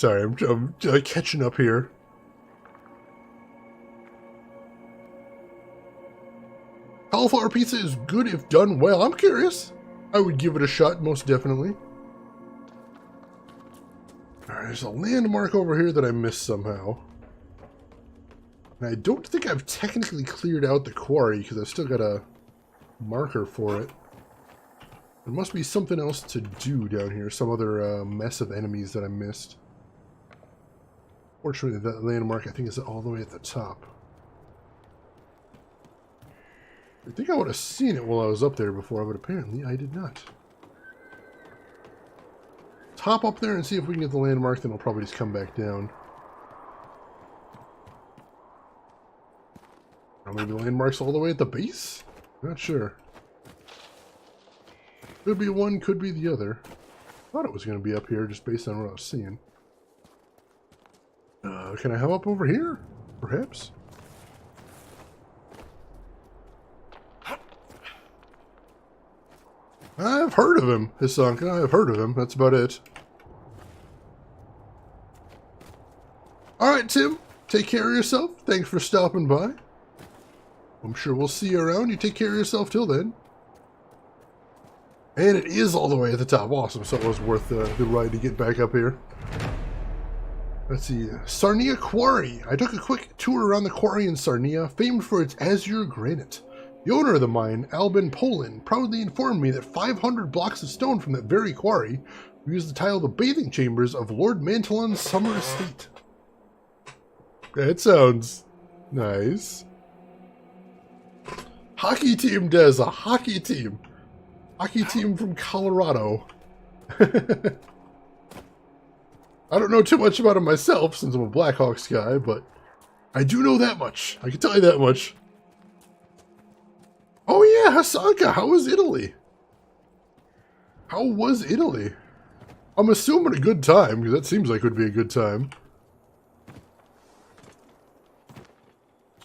Sorry, I'm catching up here. Cauliflower pizza is good if done well. I'm curious. I would give it a shot, most definitely. Alright, there's a landmark over here that I missed somehow. And I don't think I've technically cleared out the quarry, because I've still got a marker for it. There must be something else to do down here. Some other mess of enemies that I missed. Fortunately, that landmark, I think, is all the way at the top. I think I would have seen it while I was up there before, but apparently I did not. Hop up there and see if we can get the landmark, then I'll probably just come back down. Or maybe the landmark's all the way at the base? Not sure. Could be one, could be the other. Thought it was going to be up here just based on what I was seeing. Can I hop up over here? Perhaps? I've heard of him, Hisanka. I've heard of him. That's about it. Alright, Tim. Take care of yourself. Thanks for stopping by. I'm sure we'll see you around. You take care of yourself till then. And it is all the way at the top. Awesome. So it was worth the ride to get back up here. Let's see. Sarnia Quarry. I took a quick tour around the quarry in Sarnia, famed for its azure granite. The owner of the mine, Albin Polin, proudly informed me that 500 blocks of stone from that very quarry were used to tile the bathing chambers of Lord Mantelon's summer estate. That sounds nice. Hockey team, Des. A hockey team. Hockey team from Colorado. I don't know too much about it myself, since I'm a Blackhawks guy, but I do know that much. I can tell you that much. Oh yeah, Hisanka, how was Italy? How was Italy? I'm assuming a good time, because that seems like it would be a good time.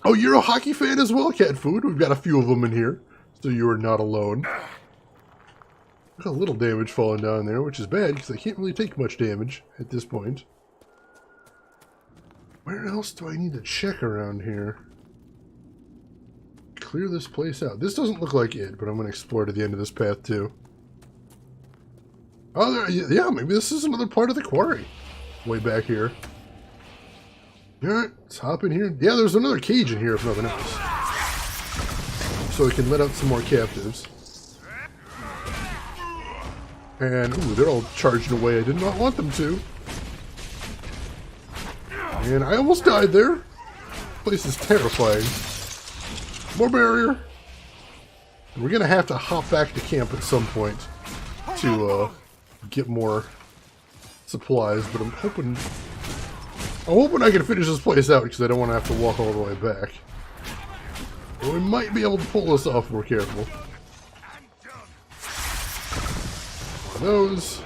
Oh, you're a hockey fan as well, Cat Food? We've got a few of them in here, so you are not alone. Got a little damage falling down there, which is bad, because I can't really take much damage at this point. Where else do I need to check around here? Clear this place out. This doesn't look like it, but I'm going to explore to the end of this path, too. Oh, there, yeah, maybe this is another part of the quarry. Way back here. Alright, let's hop in here. Yeah, there's another cage in here, if nothing else. So we can let out some more captives. And, ooh, they're all charging away. I did not want them to. And I almost died there. This place is terrifying. More barrier. And we're going to have to hop back to camp at some point to get more supplies, but I'm hoping I can finish this place out because I don't want to have to walk all the way back. But we might be able to pull this off if we're careful. One of those.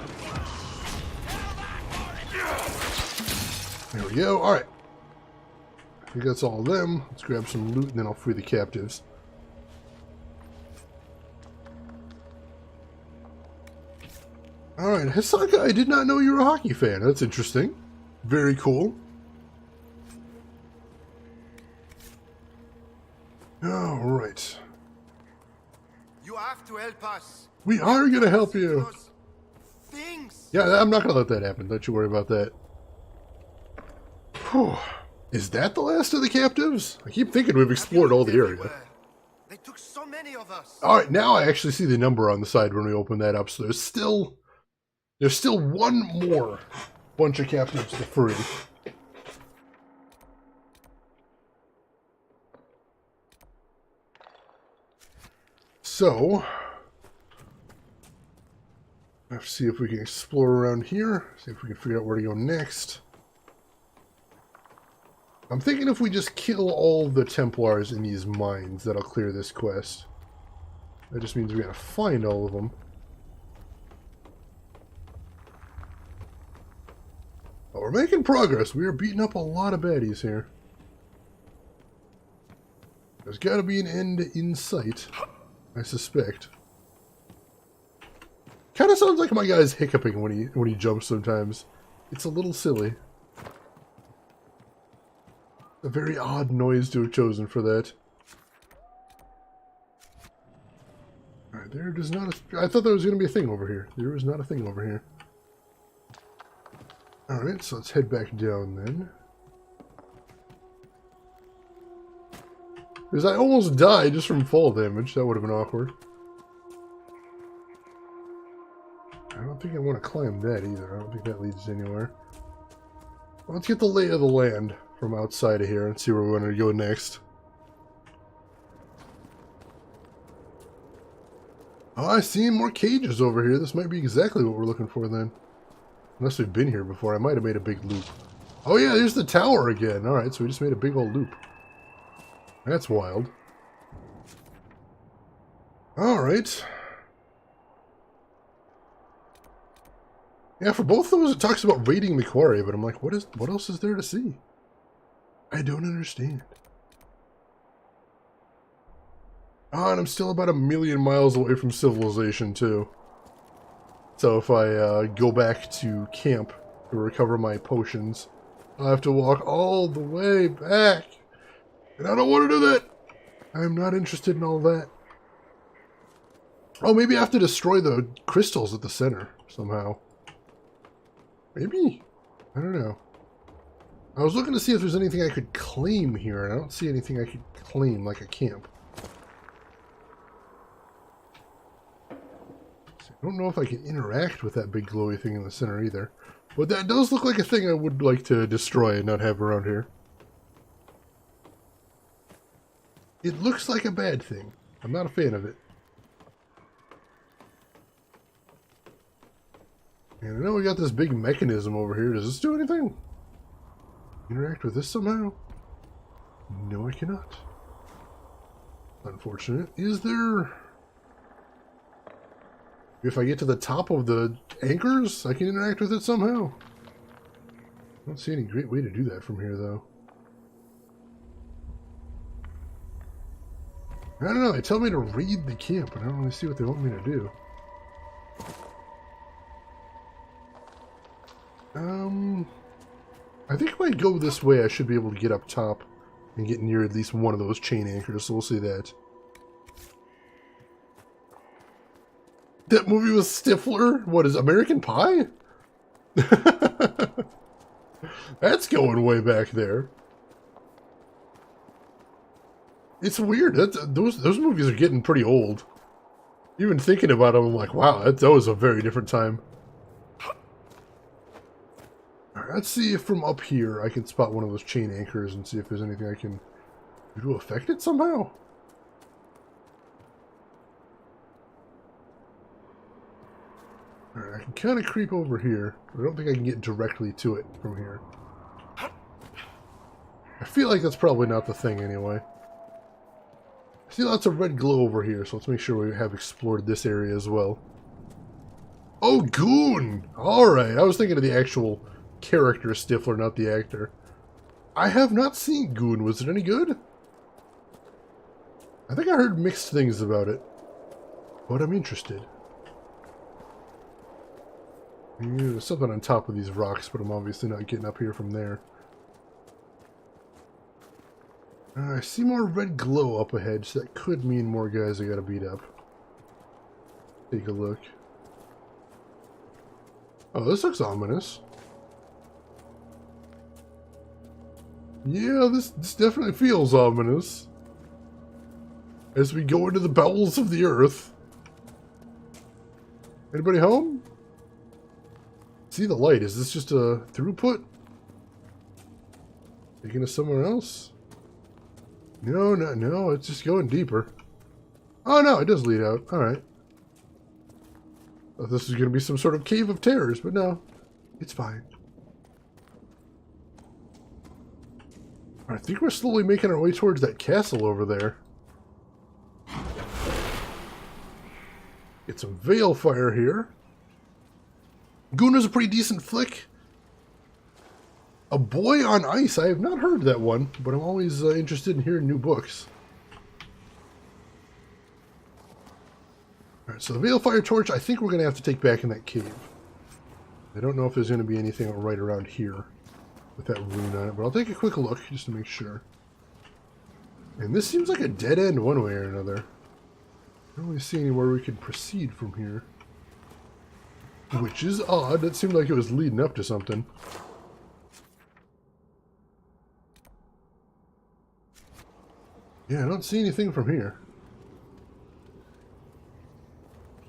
There we go. Alright. I think that's all of them. Let's grab some loot and then I'll free the captives. Alright, Hisanka, I did not know you were a hockey fan. That's interesting. Very cool. Alright. You have to help us. We are going to help you. Things. Yeah, I'm not going to let that happen. Don't you worry about that. Whew. Is that the last of the captives? I keep thinking we've explored all the area. They took so many of us. Alright, now I actually see the number on the side when we open that up. So there's still one more bunch of captives to free. So, let's see if we can explore around here. See if we can figure out where to go next. I'm thinking if we just kill all the Templars in these mines, that'll clear this quest. That just means we gotta find all of them. But we're making progress. We are beating up a lot of baddies here. There's gotta be an end in sight, I suspect. Kinda sounds like my guy's hiccuping when he jumps sometimes. It's a little silly. A very odd noise to have chosen for that. Alright, there does not... I thought there was going to be a thing over here. There is not a thing over here. Alright, so let's head back down then. Because I almost died just from fall damage. That would have been awkward. I don't think I want to climb that either. I don't think that leads anywhere. Well, let's get the lay of the land from outside of here and see where we want to go next. Oh, I see more cages over here. This might be exactly what we're looking for then. Unless we've been here before. I might have made a big loop. Oh yeah, there's the tower again. Alright, so we just made a big old loop. That's wild. Alright. Yeah, for both those it talks about raiding the quarry, but I'm like, what else is there to see? I don't understand. Oh, and I'm still about 1,000,000 miles away from civilization, too. So if I go back to camp to recover my potions, I'll have to walk all the way back. And I don't want to do that. I'm not interested in all that. Oh, maybe I have to destroy the crystals at the center somehow. Maybe? I don't know. I was looking to see if there's anything I could claim here, and I don't see anything I could claim like a camp. I don't know if I can interact with that big glowy thing in the center either. But that does look like a thing I would like to destroy and not have around here. It looks like a bad thing. I'm not a fan of it. And I know we got this big mechanism over here. Does this do anything? Interact with this somehow? No, I cannot. Unfortunate. Is there... If I get to the top of the anchors, I can interact with it somehow? I don't see any great way to do that from here, though. I don't know. They tell me to raid the camp, and I don't really see what they want me to do. I think if I go this way, I should be able to get up top and get near at least one of those chain anchors, so we'll see that. That movie was Stifler? What is American Pie? That's going way back there. It's weird. Those movies are getting pretty old. Even thinking about them, I'm like, wow, that was a very different time. Alright, let's see if from up here I can spot one of those chain anchors and see if there's anything I can do to affect it somehow. Alright, I can kind of creep over here, but I don't think I can get directly to it from here. I feel like that's probably not the thing anyway. I see lots of red glow over here, so let's make sure we have explored this area as well. Oh, Goon! Alright, I was thinking of the actual character Stifler, not the actor. I have not seen Goon. Was it any good? I think I heard mixed things about it, but I'm interested. There's something on top of these rocks, but I'm obviously not getting up here from there. I see more red glow up ahead, so that could mean more guys I gotta beat up. Take a look. Oh, this looks ominous. Yeah, this definitely feels ominous. As we go into the bowels of the earth. Anybody home? See the light. Is this just a throughput? Taking us somewhere else? No, it's just going deeper. Oh no, it does lead out. Alright. Thought this was going to be some sort of cave of terrors, but no. It's fine. I think we're slowly making our way towards that castle over there. Get some veil fire here. Goon is a pretty decent flick. A Boy on Ice. I have not heard that one, but I'm always interested in hearing new books. Alright, so the Veilfire Torch I think we're going to have to take back in that cave. I don't know if there's going to be anything right around here with that rune on it, but I'll take a quick look just to make sure. And this seems like a dead end one way or another. I don't really see anywhere we could proceed from here. Which is odd. That seemed like it was leading up to something. Yeah, I don't see anything from here.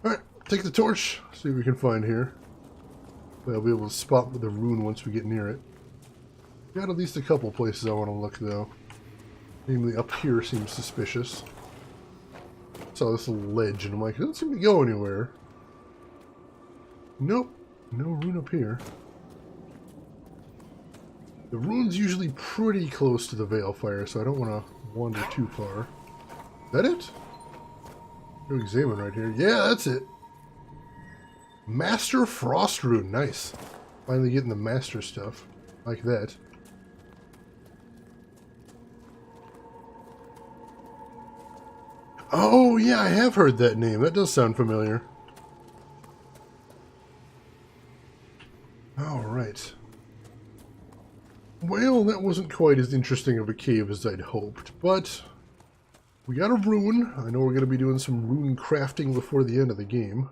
Alright, take the torch, see what we can find here. I'll be able to spot the rune once we get near it. Got at least a couple places I want to look, though. Namely, up here seems suspicious. Saw this little ledge, and I'm like, it doesn't seem to go anywhere. Nope, no rune up here. The rune's usually pretty close to the Veilfire, so I don't want to wander too far. Is that it? Go examine right here. Yeah, that's it. Master Frost Rune. Nice. Finally getting the master stuff. Like that. Oh, yeah, I have heard that name. That does sound familiar. Alright. Well, that wasn't quite as interesting of a cave as I'd hoped, but we got a rune. I know we're going to be doing some rune crafting before the end of the game.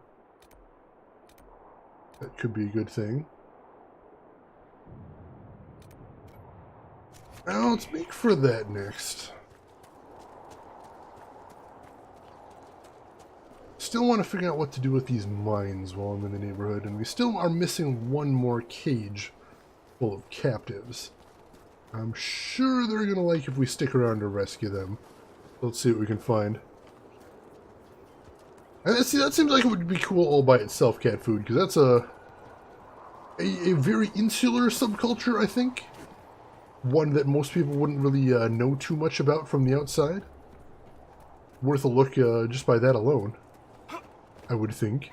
That could be a good thing. Now, let's make for that next. Still want to figure out what to do with these mines while I'm in the neighborhood, and we still are missing one more cage full of captives. I'm sure they're going to like if we stick around to rescue them. Let's see what we can find. And see, that seems like it would be cool all by itself, cat food, because that's a very insular subculture, I think. One that most people wouldn't really know too much about from the outside. Worth a look just by that alone, I would think.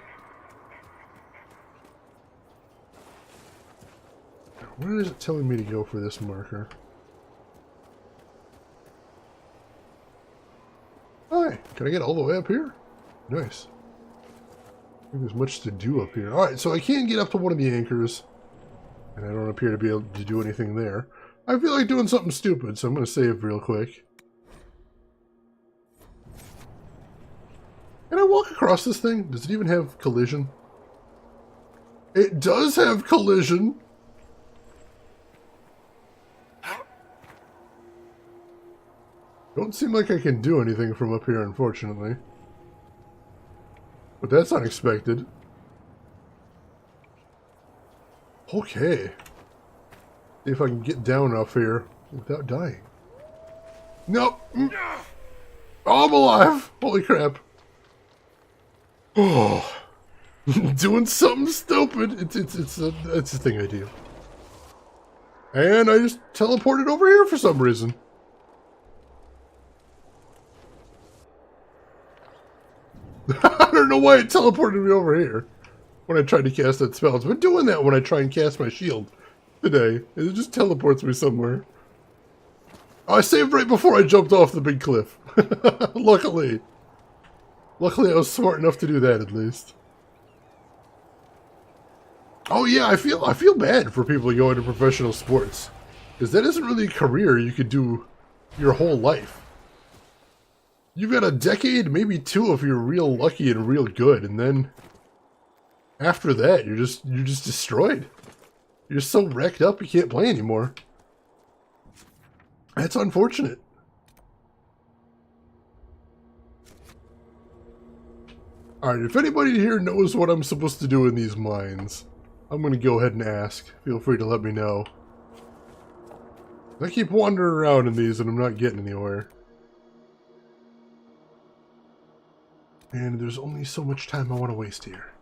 Where is it telling me to go for this marker? Hi, can I get all the way up here? Nice. I think there's much to do up here. Alright, so I can't get up to one of the anchors. And I don't appear to be able to do anything there. I feel like doing something stupid, so I'm going to save real quick. Can I walk across this thing? Does it even have collision? It does have collision! Don't seem like I can do anything from up here, unfortunately. But that's unexpected. Okay. See if I can get down off here without dying. Nope. Oh, I'm alive! Holy crap. Oh. Doing something stupid. It's a thing I do. And I just teleported over here for some reason. I don't know why it teleported me over here when I tried to cast that spell. It's been doing that when I try and cast my shield today. It just teleports me somewhere. Oh, I saved right before I jumped off the big cliff. Luckily. Luckily I was smart enough to do that at least. Oh yeah, I feel bad for people who go into professional sports. Because that isn't really a career you could do your whole life. You've got a decade, maybe two if you're real lucky and real good, and then after that you're just destroyed. You're so wrecked up you can't play anymore. That's unfortunate. Alright, if anybody here knows what I'm supposed to do in these mines, I'm gonna go ahead and ask. Feel free to let me know. I keep wandering around in these and I'm not getting anywhere. And there's only so much time I want to waste here.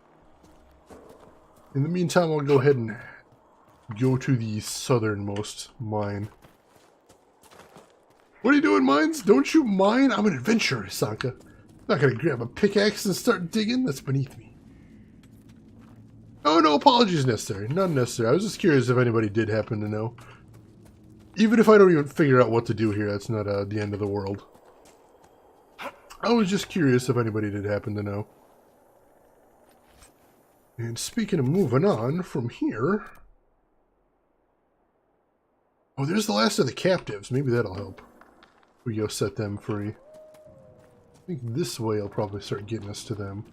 In the meantime, I'll go ahead and go to the southernmost mine. What are you doing, mines? Don't you mine? I'm an adventurer, Sanka. I'm not gonna grab a pickaxe and start digging. That's beneath me. Oh, no apologies necessary. None necessary. I was just curious if anybody did happen to know. Even if I don't even figure out what to do here, that's not the end of the world. I was just curious if anybody did happen to know. And speaking of moving on from here... Oh, there's the last of the captives. Maybe that'll help. We go set them free. I think this way will probably start getting us to them.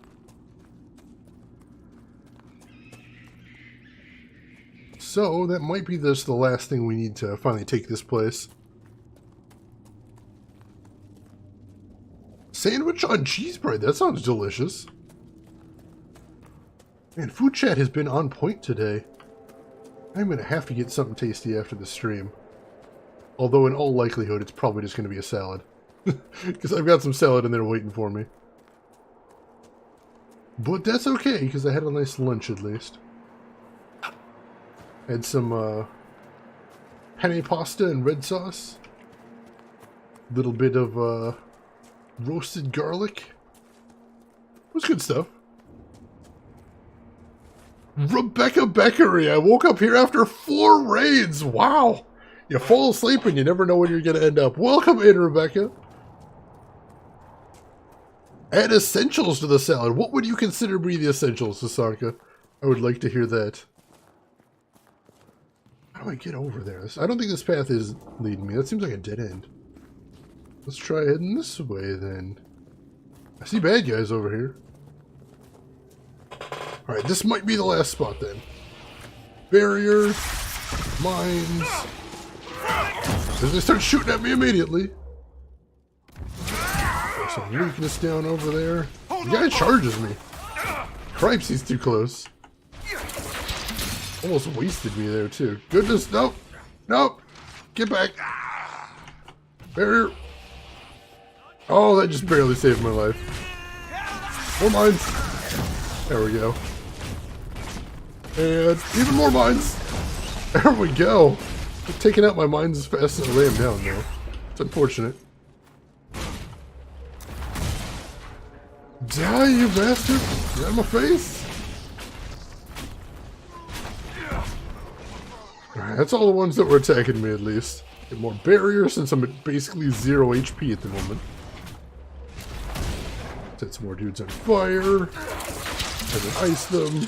So, that might be the last thing we need to finally take this place. Sandwich on cheese bread. That sounds delicious. Man, food chat has been on point today. I'm going to have to get something tasty after the stream. Although in all likelihood, it's probably just going to be a salad. Because I've got some salad in there waiting for me. But that's okay, because I had a nice lunch at least. Had some penne pasta and red sauce. Little bit of roasted garlic. It was good stuff. Rebecca Beckery, I woke up here after 4 raids. Wow. You fall asleep and you never know when you're going to end up. Welcome in, Rebecca. Add essentials to the salad. What would you consider to be the essentials, Sasanka? I would like to hear that. How do I get over there? I don't think this path is leading me. That seems like a dead end. Let's try heading this way then. I see bad guys over here. Alright, this might be the last spot then. Barrier. Mines. As they start shooting at me immediately. There's some weakness down over there. The guy charges me. Cripes, he's too close. Almost wasted me there too. Goodness, nope. Nope. Get back. Barrier. Oh, that just barely saved my life. More mines. There we go. And even more mines. There we go. I'm taking out my mines as fast as I lay them down now. It's unfortunate. Die, you bastard! Get out of my face! Alright, that's all the ones that were attacking me at least. Get more barriers since I'm at basically 0 HP at the moment. Set some more dudes on fire. And then ice them.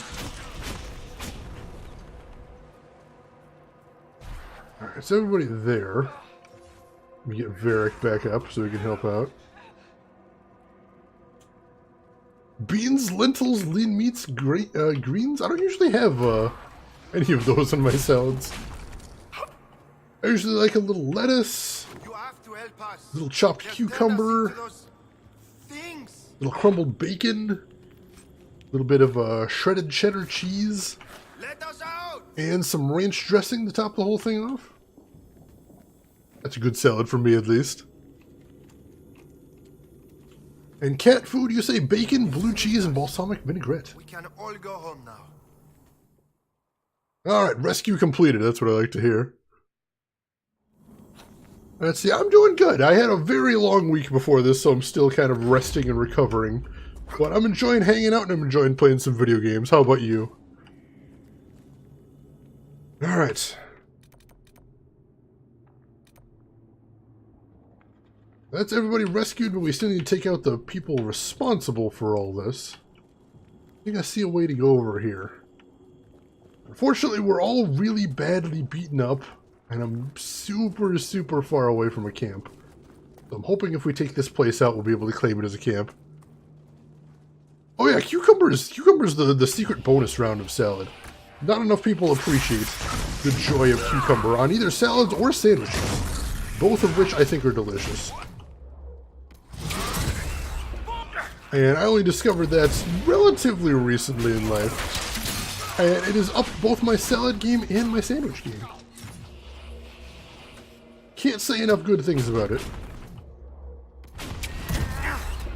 Alright, so everybody there. Let me get Varric back up so he can help out. Beans, lentils, lean meats, greens? I don't usually have any of those on my salads. I usually like a little lettuce, a little chopped cucumber, little crumbled bacon, a little bit of shredded cheddar cheese, and some ranch dressing to top the whole thing off. That's a good salad for me, at least. And cat food, you say bacon, blue cheese, and balsamic vinaigrette. We can all go home now. Alright, rescue completed. That's what I like to hear. Let's see, I'm doing good. I had a very long week before this, so I'm still kind of resting and recovering. But I'm enjoying hanging out and I'm enjoying playing some video games. How about you? Alright. That's everybody rescued, but we still need to take out the people responsible for all this. I think I see a way to go over here. Unfortunately, we're all really badly beaten up, and I'm super, super far away from a camp. So I'm hoping if we take this place out, we'll be able to claim it as a camp. Oh yeah, cucumbers the secret bonus round of salad. Not enough people appreciate the joy of cucumber on either salads or sandwiches, both of which I think are delicious. And I only discovered that relatively recently in life. And it has upped both my salad game and my sandwich game. Can't say enough good things about it.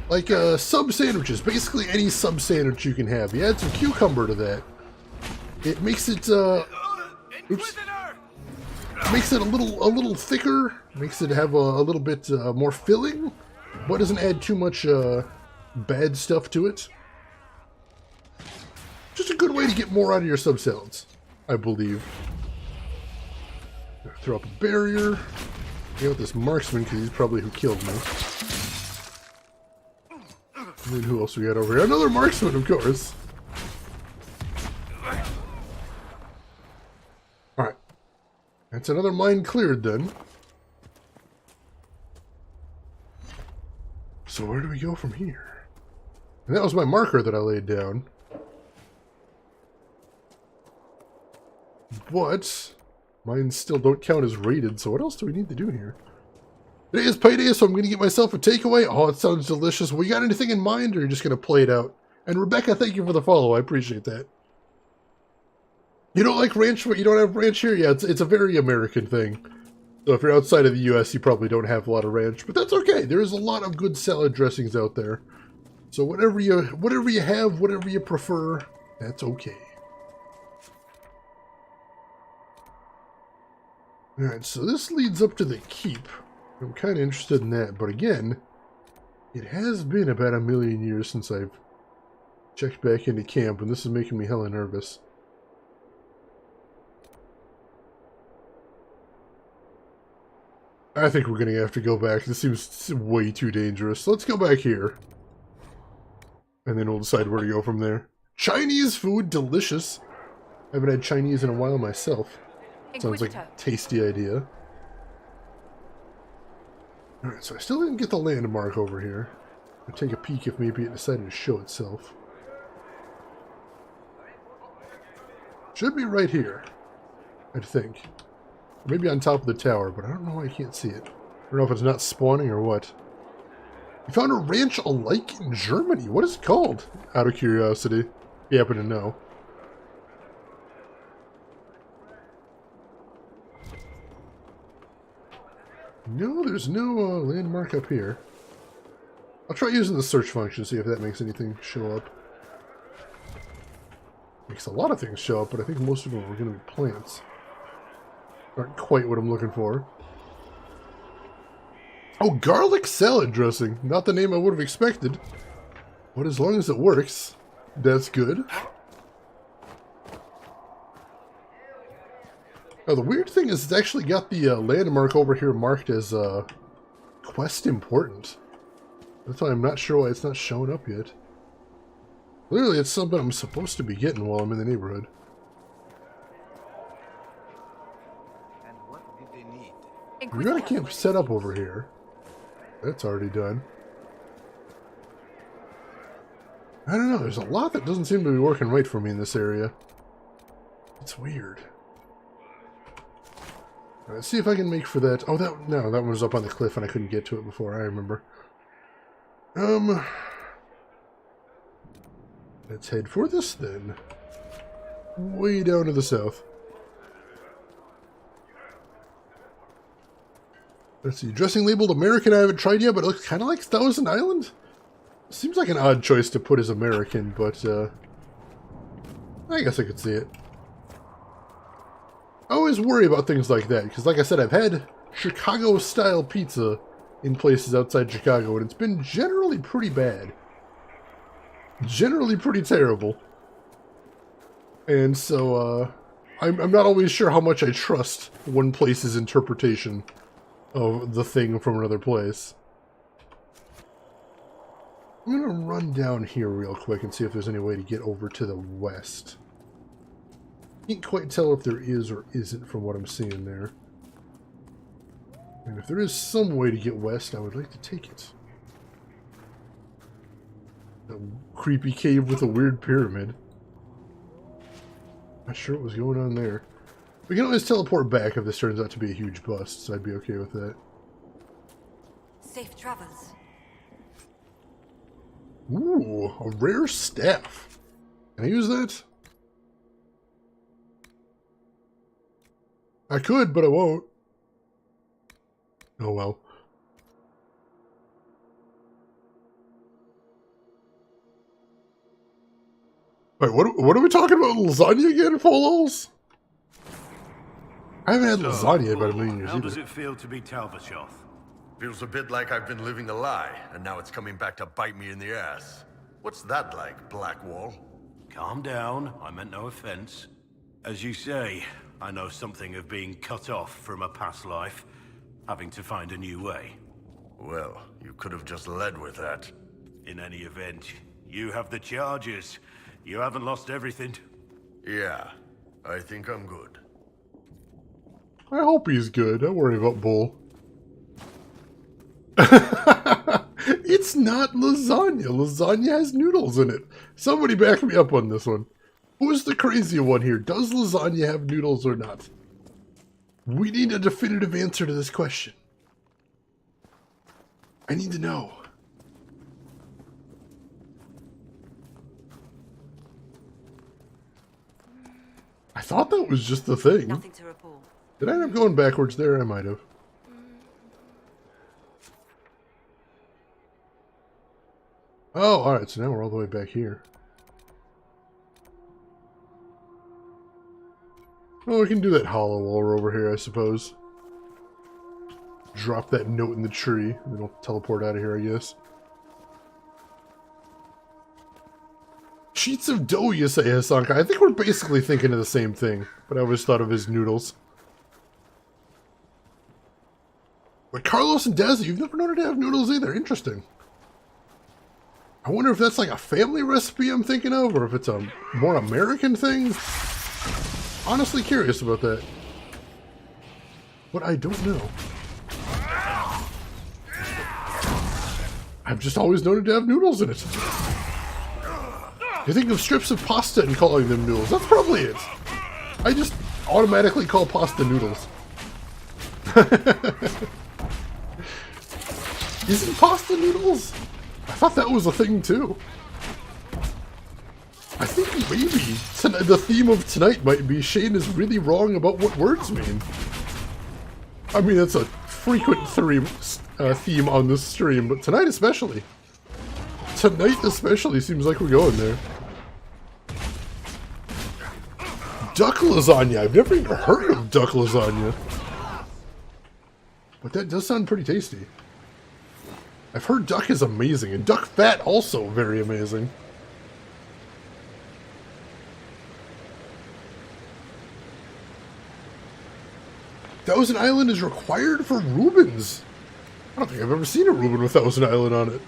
Like sub sandwiches, basically any sub sandwich you can have. You add some cucumber to that. It makes it oops. Makes it a little thicker. Makes it have a little bit more filling, but doesn't add too much bad stuff to it. Just a good way to get more out of your sub salads, I believe. Throw up a barrier. Get with this marksman because he's probably who killed me. And then who else we got over here? Another marksman, of course. That's another mine cleared then. So where do we go from here? And that was my marker that I laid down. But mines still don't count as rated, so what else do we need to do here? Today is payday, so I'm going to get myself a takeaway. Oh, it sounds delicious. Well, you got anything in mind, or are you just going to play it out? And Rebecca, thank you for the follow. I appreciate that. You don't like ranch, but you don't have ranch here? Yeah, it's a very American thing. So if you're outside of the U.S., you probably don't have a lot of ranch. But that's okay. There's a lot of good salad dressings out there. So whatever you have, whatever you prefer, that's okay. Alright, so this leads up to the keep. I'm kind of interested in that, but again, it has been about 1,000,000 years since I've checked back into camp, and this is making me hella nervous. I think we're going to have to go back. This seems way too dangerous. So let's go back here. And then we'll decide where to go from there. Chinese food, delicious. I haven't had Chinese in a while myself. Sounds like a tasty idea. Alright, so I still didn't get the landmark over here. I'll take a peek if maybe it decided to show itself. Should be right here, I think. Maybe on top of the tower, but I don't know why I can't see it. I don't know if it's not spawning or what. You found a ranch alike in Germany. What is it called? Out of curiosity. If you happen to know. No, there's no landmark up here. I'll try using the search function, see if that makes anything show up. Makes a lot of things show up, but I think most of them are going to be plants. Aren't quite what I'm looking for. Oh, garlic salad dressing. Not the name I would have expected. But as long as it works, that's good. Now, the weird thing is it's actually got the landmark over here marked as quest important. That's why I'm not sure why it's not showing up yet. Clearly, it's something I'm supposed to be getting while I'm in the neighborhood. And what did they need? We got a camp set up over here. That's already done. I don't know, there's a lot that doesn't seem to be working right for me in this area. It's weird. Let's see if I can make for that. Oh, that one was up on the cliff and I couldn't get to it before. I remember. Let's head for this then. Way down to the south. Let's see. Dressing labeled American. I haven't tried yet, but it looks kind of like Thousand Island. Seems like an odd choice to put as American, but I guess I could see it. I always worry about things like that, because like I said, I've had Chicago-style pizza in places outside Chicago, and it's been generally pretty bad. Generally pretty terrible. And so, I'm not always sure how much I trust one place's interpretation of the thing from another place. I'm going to run down here real quick and see if there's any way to get over to the west. Can't quite tell if there is or isn't from what I'm seeing there. And if there is some way to get west, I would like to take it. A creepy cave with a weird pyramid. Not sure what was going on there. We can always teleport back if this turns out to be a huge bust, so I'd be okay with that. Safe travels. Ooh, a rare staff. Can I use that? I could, but I won't. Oh well. Wait, what are we talking about? Lasagna again, Folos? I haven't had lasagna in about 1,000,000 years How does either. it feel to be Talbashoth? Feels a bit like I've been living a lie, and now it's coming back to bite me in the ass. What's that like, Blackwall? Calm down, I meant no offense. As you say, I know something of being cut off from a past life, having to find a new way. Well, you could have just led with that. In any event, you have the charges. You haven't lost everything. Yeah, I think I'm good. I hope he's good. Don't worry about Bull. It's not lasagna. Lasagna has noodles in it. Somebody back me up on this one. Who's the crazy one here? Does lasagna have noodles or not? We need a definitive answer to this question. I need to know. I thought that was just the thing. Nothing to report. Did I end up going backwards there? I might have. Oh, alright, so now we're all the way back here. Well, we can do that hollow while we're over here, I suppose. Drop that note in the tree, and then I'll teleport out of here, I guess. Sheets of dough, you say, Hasanka. I think we're basically thinking of the same thing, but I always thought of his noodles. But Carlos and Dazzy, you've never known her to have noodles either. Interesting. I wonder if that's like a family recipe I'm thinking of, or if it's a more American thing. Honestly curious about that. But I don't know. I've just always known it to have noodles in it. You think of strips of pasta and calling them noodles. That's probably it. I just automatically call pasta noodles. Isn't pasta noodles? I thought that was a thing too. I think maybe the theme of tonight might be Shane is really wrong about what words mean. I mean, that's a frequent theme on this stream, but tonight especially. Tonight especially seems like we're going there. Duck lasagna. I've never even heard of duck lasagna. But that does sound pretty tasty. I've heard duck is amazing, and duck fat also very amazing. Thousand Island is required for Rubens. I don't think I've ever seen a Reuben with Thousand Island on it.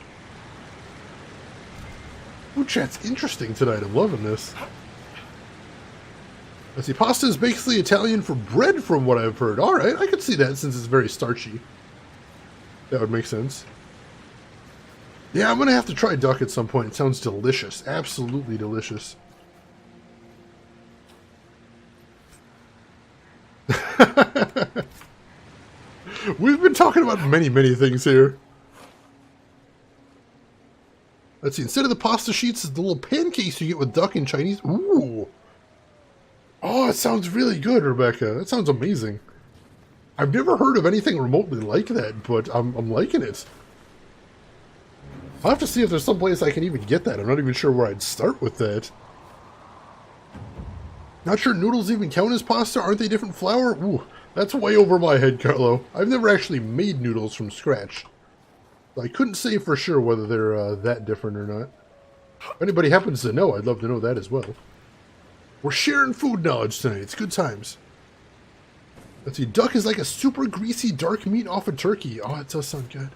Food chat's interesting tonight. I'm loving this. Let's see, pasta is basically Italian for bread from what I've heard. Alright, I could see that since it's very starchy. That would make sense. Yeah, I'm going to have to try duck at some point. It sounds delicious. Absolutely delicious. We've been talking about many, many things here. Let's see, instead of the pasta sheets, it's the little pancakes you get with duck in Chinese. Ooh. Oh, it sounds really good, Rebecca. That sounds amazing. I've never heard of anything remotely like that, but I'm liking it. I'll have to see if there's some place I can even get that. I'm not even sure where I'd start with that. Not sure noodles even count as pasta. Aren't they different flour? Ooh, that's way over my head, Carlo. I've never actually made noodles from scratch. I couldn't say for sure whether they're that different or not. If anybody happens to know, I'd love to know that as well. We're sharing food knowledge tonight. It's good times. Let's see. Duck is like a super greasy dark meat off a turkey. Oh, it does sound good.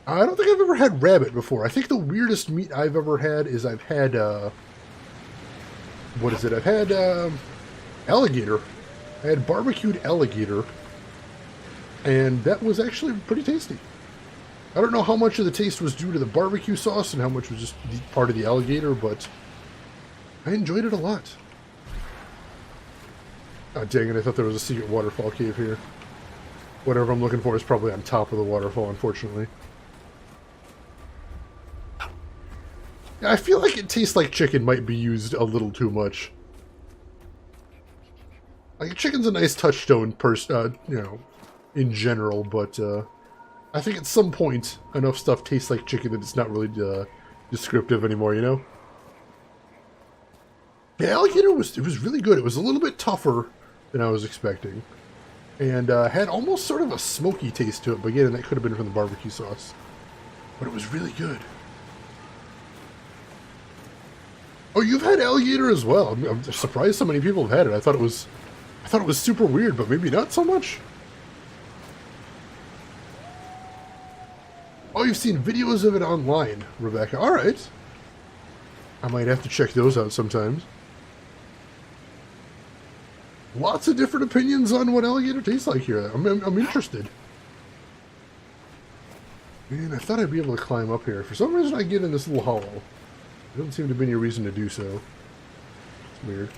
I don't think I've ever had rabbit before. I think the weirdest meat I've ever had is I've had, what is it? I've had, alligator. I had barbecued alligator. And that was actually pretty tasty. I don't know how much of the taste was due to the barbecue sauce and how much was just part of the alligator, but I enjoyed it a lot. Oh, dang it, I thought there was a secret waterfall cave here. Whatever I'm looking for is probably on top of the waterfall, unfortunately. I feel like it tastes like chicken might be used a little too much. Like, chicken's a nice touchstone, you know, in general, but I think at some point enough stuff tastes like chicken that it's not really descriptive anymore, you know? The alligator was really good. It was a little bit tougher than I was expecting, and had almost sort of a smoky taste to it. But again, that could have been from the barbecue sauce, but it was really good. Oh, you've had alligator as well. I'm surprised so many people have had it. I thought it was super weird, but maybe not so much. Oh, you've seen videos of it online, Rebecca. All right. I might have to check those out sometimes. Lots of different opinions on what alligator tastes like here. I'm interested. Man, I thought I'd be able to climb up here. For some reason, I get in this little hollow. There doesn't seem to be any reason to do so. It's weird.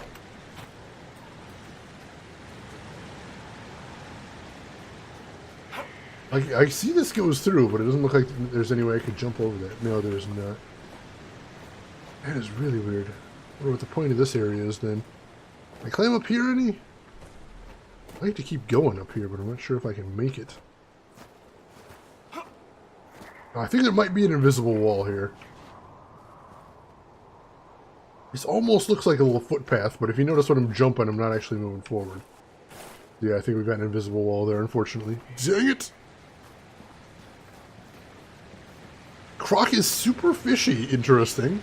I see this goes through, but it doesn't look like there's any way I could jump over that. No, there's not. That is really weird. I wonder what the point of this area is then. Can I climb up here any? I like to keep going up here, but I'm not sure if I can make it. I think there might be an invisible wall here. This almost looks like a little footpath, but if you notice when I'm jumping, I'm not actually moving forward. Yeah, I think we've got an invisible wall there, unfortunately. Dang it! Croc is super fishy, interesting.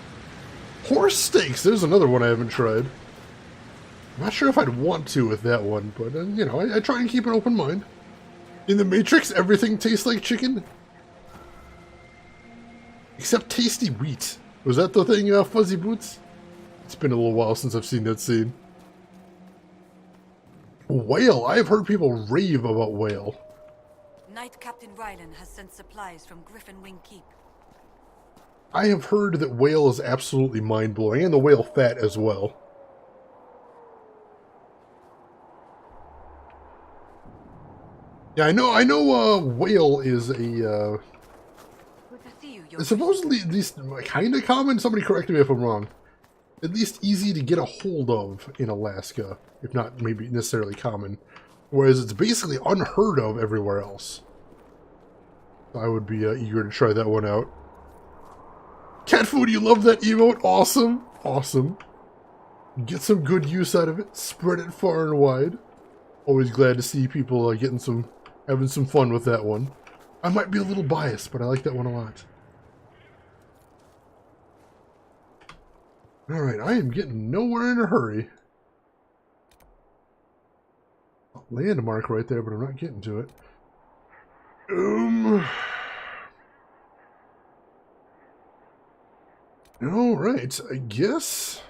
Horse steaks, there's another one I haven't tried. I'm not sure if I'd want to with that one, but, you know, I try and keep an open mind. In the Matrix, everything tastes like chicken. Except tasty wheat. Was that the thing, Fuzzy Boots? It's been a little while since I've seen that scene. Whale. I've heard people rave about whale. Knight Captain Rylan has sent supplies from Griffin Wing Keep. I have heard that whale is absolutely mind-blowing, and the whale fat as well. Yeah, I know, whale is a, supposedly, at least, kind of common. Somebody correct me if I'm wrong. At least easy to get a hold of in Alaska, if not maybe necessarily common. Whereas it's basically unheard of everywhere else. I would be eager to try that one out. Cat food, you love that emote? Awesome. Awesome. Get some good use out of it. Spread it far and wide. Always glad to see people having some fun with that one. I might be a little biased, but I like that one a lot. Alright, I am getting nowhere in a hurry. Landmark right there, but I'm not getting to it. Alright, I guess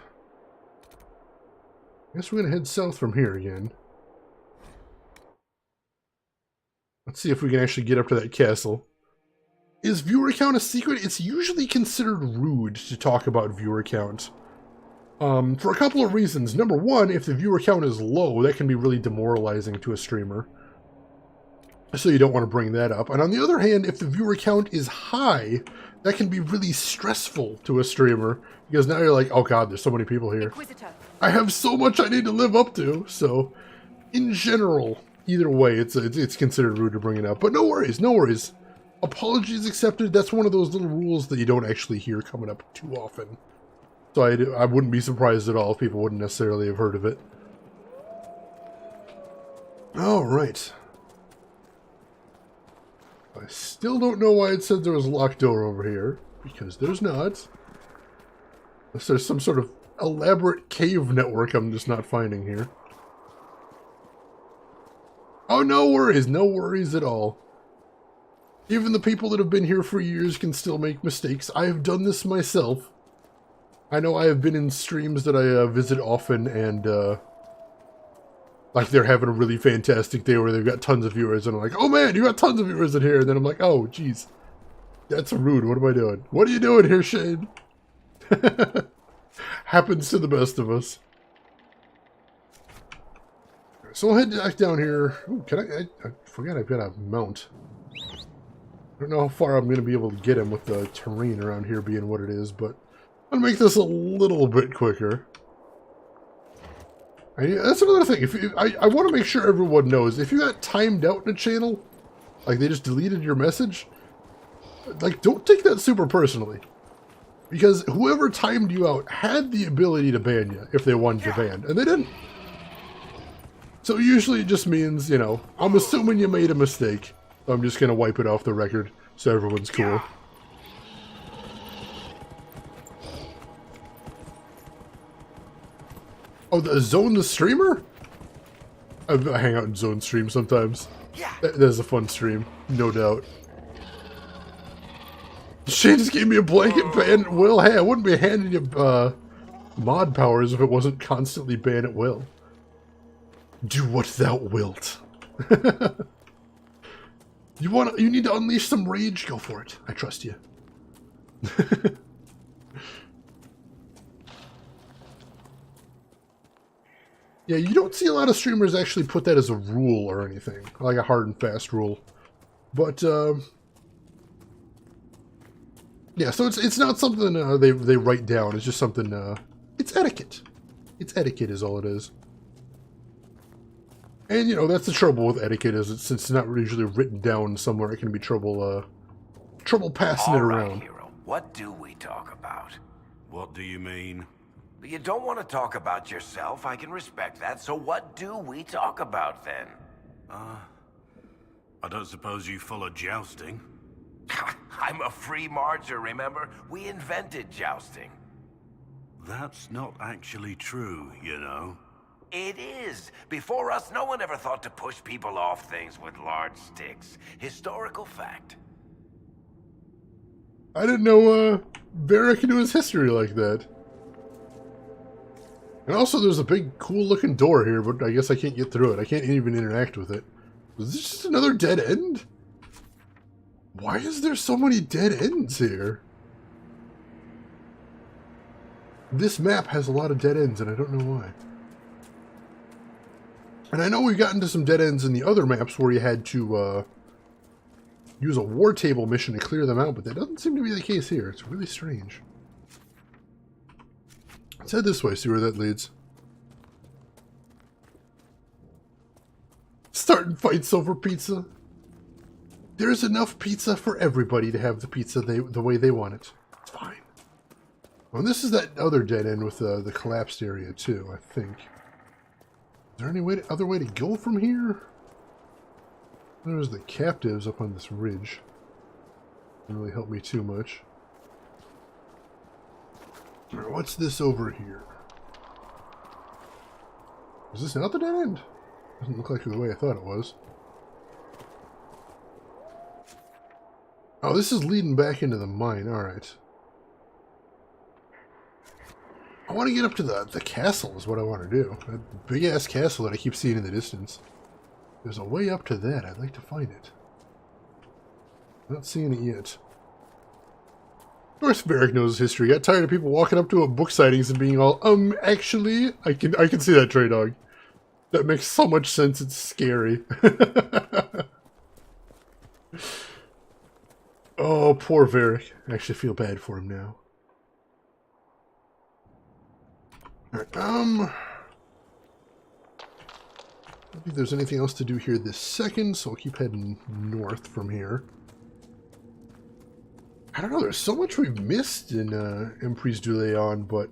we're gonna head south from here again. Let's see if we can actually get up to that castle. Is viewer count a secret? It's usually considered rude to talk about viewer count. For a couple of reasons. Number one, if the viewer count is low, that can be really demoralizing to a streamer. So you don't want to bring that up. And on the other hand, if the viewer count is high, that can be really stressful to a streamer. Because now you're like, oh god, there's so many people here. Inquisitor. I have so much I need to live up to. So, in general, either way, it's considered rude to bring it up. But no worries, no worries. Apologies accepted. That's one of those little rules that you don't actually hear coming up too often. So I wouldn't be surprised at all if people wouldn't necessarily have heard of it. Alright. I still don't know why it said there was a locked door over here. Because there's not. Unless there's some sort of elaborate cave network I'm just not finding here. Oh, no worries at all. Even the people that have been here for years can still make mistakes. I have done this myself. I know I have been in streams that I visit often, and like they're having a really fantastic day where they've got tons of viewers, and I'm like, oh man, you got tons of viewers in here, and then I'm like, oh geez, that's rude, what am I doing? What are you doing here, Shane? Happens to the best of us. So I'll head back down here. Ooh, I forgot I've got a mount. I don't know how far I'm going to be able to get him with the terrain around here being what it is, but I'll make this a little bit quicker. That's another thing. I want to make sure everyone knows, if you got timed out in a channel, like they just deleted your message, like don't take that super personally. Because whoever timed you out had the ability to ban you if they wanted you banned, and they didn't. So usually it just means, you know, I'm assuming you made a mistake. I'm just going to wipe it off the record so everyone's cool. Oh, the Zone the streamer? I hang out in Zone stream sometimes. That is a fun stream, no doubt. Shane just gave me a blanket ban. Well, hey, I wouldn't be handing you mod powers if it wasn't constantly ban at will. Do what thou wilt. You need to unleash some rage? Go for it. I trust you. Yeah, you don't see a lot of streamers actually put that as a rule or anything, like a hard and fast rule. But yeah, so it's not something they write down. It's just something. It's etiquette. It's etiquette is all it is. And you know that's the trouble with etiquette is since it's not usually written down somewhere, it can be trouble passing it around. Hero, what do we talk about? What do you mean? You don't want to talk about yourself. I can respect that. So what do we talk about then? I don't suppose you follow jousting? I'm a free marcher, remember? We invented jousting. That's not actually true, you know. It is. Before us, no one ever thought to push people off things with large sticks. Historical fact. I didn't know Varric knew his history like that. And also there's a big cool looking door here, but I guess I can't get through it. I can't even interact with it. Was this just another dead end? Why is there so many dead ends here? This map has a lot of dead ends and I don't know why. And I know we've gotten to some dead ends in the other maps where you had to use a war table mission to clear them out, but that doesn't seem to be the case here. It's really strange. Let's head this way, see where that leads. Starting fights over pizza. There's enough pizza for everybody to have the pizza the way they want it. It's fine. Well, this is that other dead end with the collapsed area too, I think. Is there any other way to go from here? There's the captives up on this ridge. Doesn't really help me too much. Alright, what's this over here? Is this not the dead end? Doesn't look like the way I thought it was. Oh, this is leading back into the mine. Alright. I want to get up to the castle is what I want to do. That big-ass castle that I keep seeing in the distance. There's a way up to that. I'd like to find it. Not seeing it yet. Of course, Varric knows his history. Got tired of people walking up to a book sightings and being all, actually, I can see that, Trey Dog. That makes so much sense. It's scary. Oh, poor Varric. I actually feel bad for him now. Alright, I don't think there's anything else to do here this second, so I'll keep heading north from here. I don't know, there's so much we've missed in Emprise du Léon, but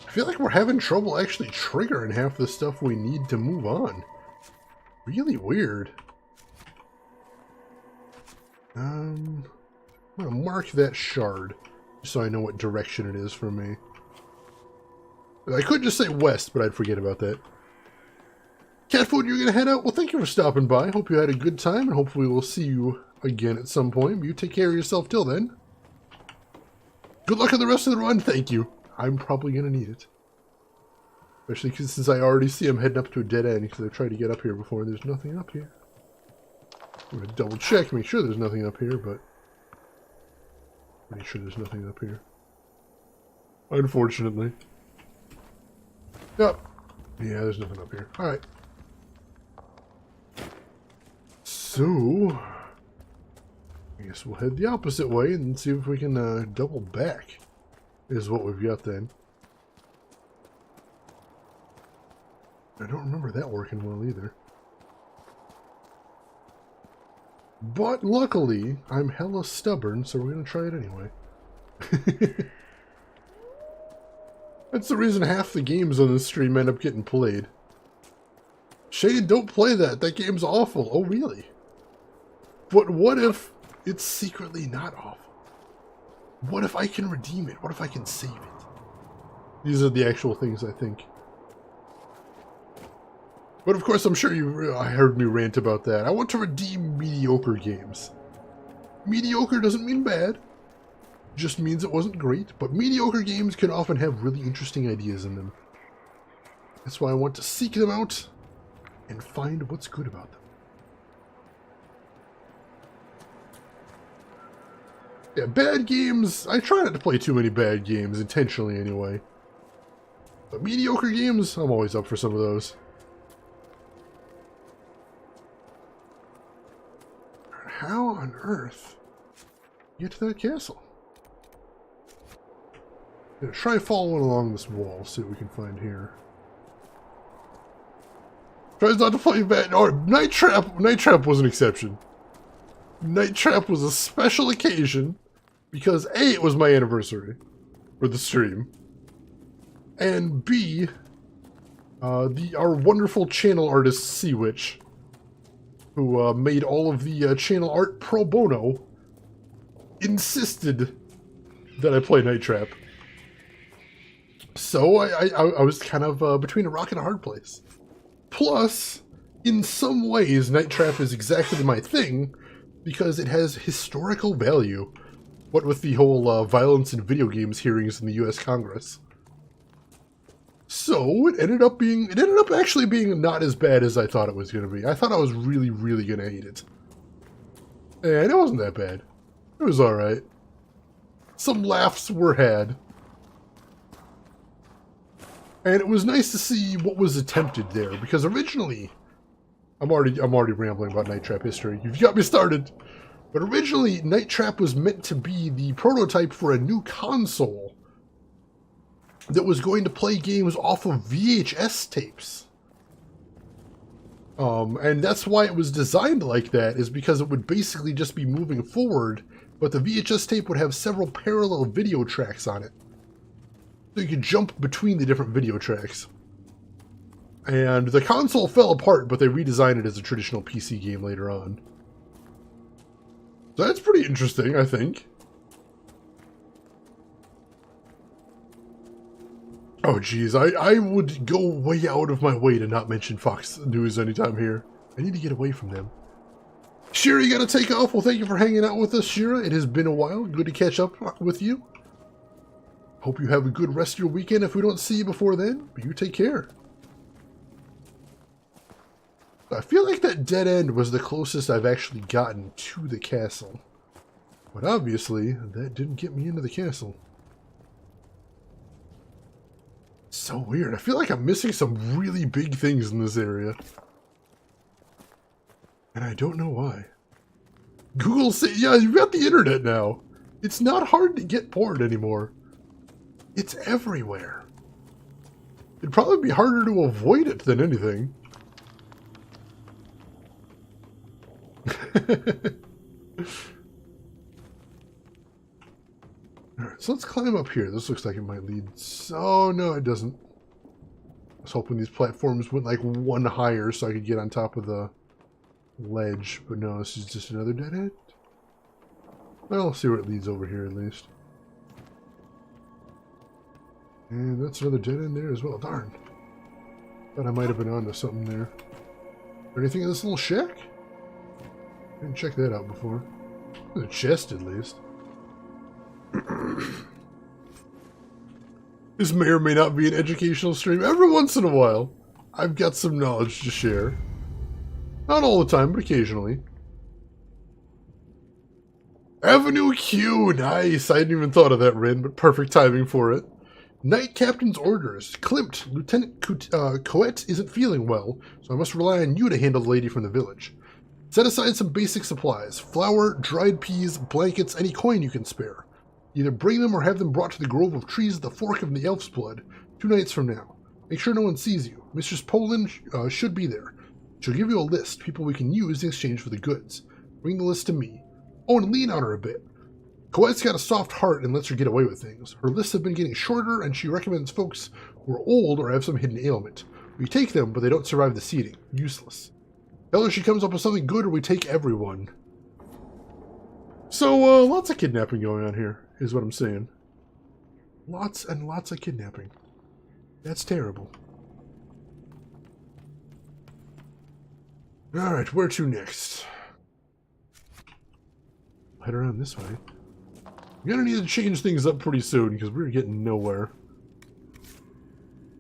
I feel like we're having trouble actually triggering half the stuff we need to move on. Really weird. I'm gonna mark that shard, so I know what direction it is for me. I could just say west, but I'd forget about that. Catfood, you're gonna head out? Well, thank you for stopping by. Hope you had a good time, and hopefully we'll see you again at some point. You take care of yourself till then. Good luck on the rest of the run. Thank you. I'm probably gonna need it. Especially since I already see I'm heading up to a dead end, because I've tried to get up here before, and there's nothing up here. I'm gonna double check, make sure there's nothing up here, but pretty sure there's nothing up here. Unfortunately. Yep. Yeah, there's nothing up here. Alright. So, I guess we'll head the opposite way and see if we can double back, is what we've got then. I don't remember that working well either. But luckily, I'm hella stubborn, so we're going to try it anyway. That's the reason half the games on this stream end up getting played. Shade, don't play that. That game's awful. Oh, really? But what if it's secretly not awful? What if I can redeem it? What if I can save it? These are the actual things I think. But of course, I'm sure you heard me rant about that. I want to redeem mediocre games. Mediocre doesn't mean bad. Just means it wasn't great. But mediocre games can often have really interesting ideas in them. That's why I want to seek them out and find what's good about them. Yeah, bad games. I try not to play too many bad games, intentionally anyway. But mediocre games, I'm always up for some of those. How on earth get to that castle? I'm gonna try following along this wall, see what we can find here. Tries not to play bad. Oh, Night Trap. Night Trap was an exception. Night Trap was a special occasion because A, it was my anniversary for the stream, and B, our wonderful channel artist Sea Witch, who made all of the channel art pro bono, insisted that I play Night Trap. So I was kind of between a rock and a hard place. Plus, in some ways, Night Trap is exactly my thing, because it has historical value, what with the whole violence in video games hearings in the U.S. Congress. So, it ended up actually being not as bad as I thought it was going to be. I thought I was really, really going to hate it. And it wasn't that bad. It was alright. Some laughs were had. And it was nice to see what was attempted there, because originally, I'm already rambling about Night Trap history. You've got me started. But originally, Night Trap was meant to be the prototype for a new console that was going to play games off of VHS tapes. And that's why it was designed like that, is because it would basically just be moving forward, but the VHS tape would have several parallel video tracks on it. So you could jump between the different video tracks. And the console fell apart, but they redesigned it as a traditional PC game later on. So that's pretty interesting, I think. Oh geez, I would go way out of my way to not mention Fox News anytime here. I need to get away from them. Shira, you gotta take off. Well, thank you for hanging out with us, Shira. It has been a while. Good to catch up with you. Hope you have a good rest of your weekend if we don't see you before then, but you take care. I feel like that dead end was the closest I've actually gotten to the castle. But obviously, that didn't get me into the castle. So weird. I feel like I'm missing some really big things in this area. And I don't know why. Google say, yeah, you've got the internet now. It's not hard to get porn anymore. It's everywhere. It'd probably be harder to avoid it than anything. Alright, so let's climb up here. This looks like it might lead... Oh, no, it doesn't. I was hoping these platforms went like one higher so I could get on top of the ledge. But no, this is just another dead end. Well, I'll see where it leads over here at least. And that's another dead end there as well. Darn. Thought I might have been onto something there. Is there anything in this little shack? I didn't check that out before. There's a chest at least. This may or may not be an educational stream. Every once in a while, I've got some knowledge to share. Not all the time, but occasionally. Avenue Q, nice. I hadn't even thought of that, Rin, but perfect timing for it. Knight Captain's orders. Klimt, Lieutenant Coet isn't feeling well, so I must rely on you to handle the lady from the village. Set aside some basic supplies. Flour, dried peas, blankets, any coin you can spare. Either bring them or have them brought to the grove of trees at the fork of the Elf's Blood 2 nights from now. Make sure no one sees you. Mistress Poland should be there. She'll give you a list, people we can use in exchange for the goods. Bring the list to me. Oh, and lean on her a bit. Coet's got a soft heart and lets her get away with things. Her lists have been getting shorter, and she recommends folks who are old or have some hidden ailment. We take them, but they don't survive the seeding. Useless. Tell her she comes up with something good, or we take everyone. So, lots of kidnapping going on here, is what I'm saying. Lots and lots of kidnapping. That's terrible. Alright, where to next? Head around this way. We're gonna need to change things up pretty soon, because we're getting nowhere.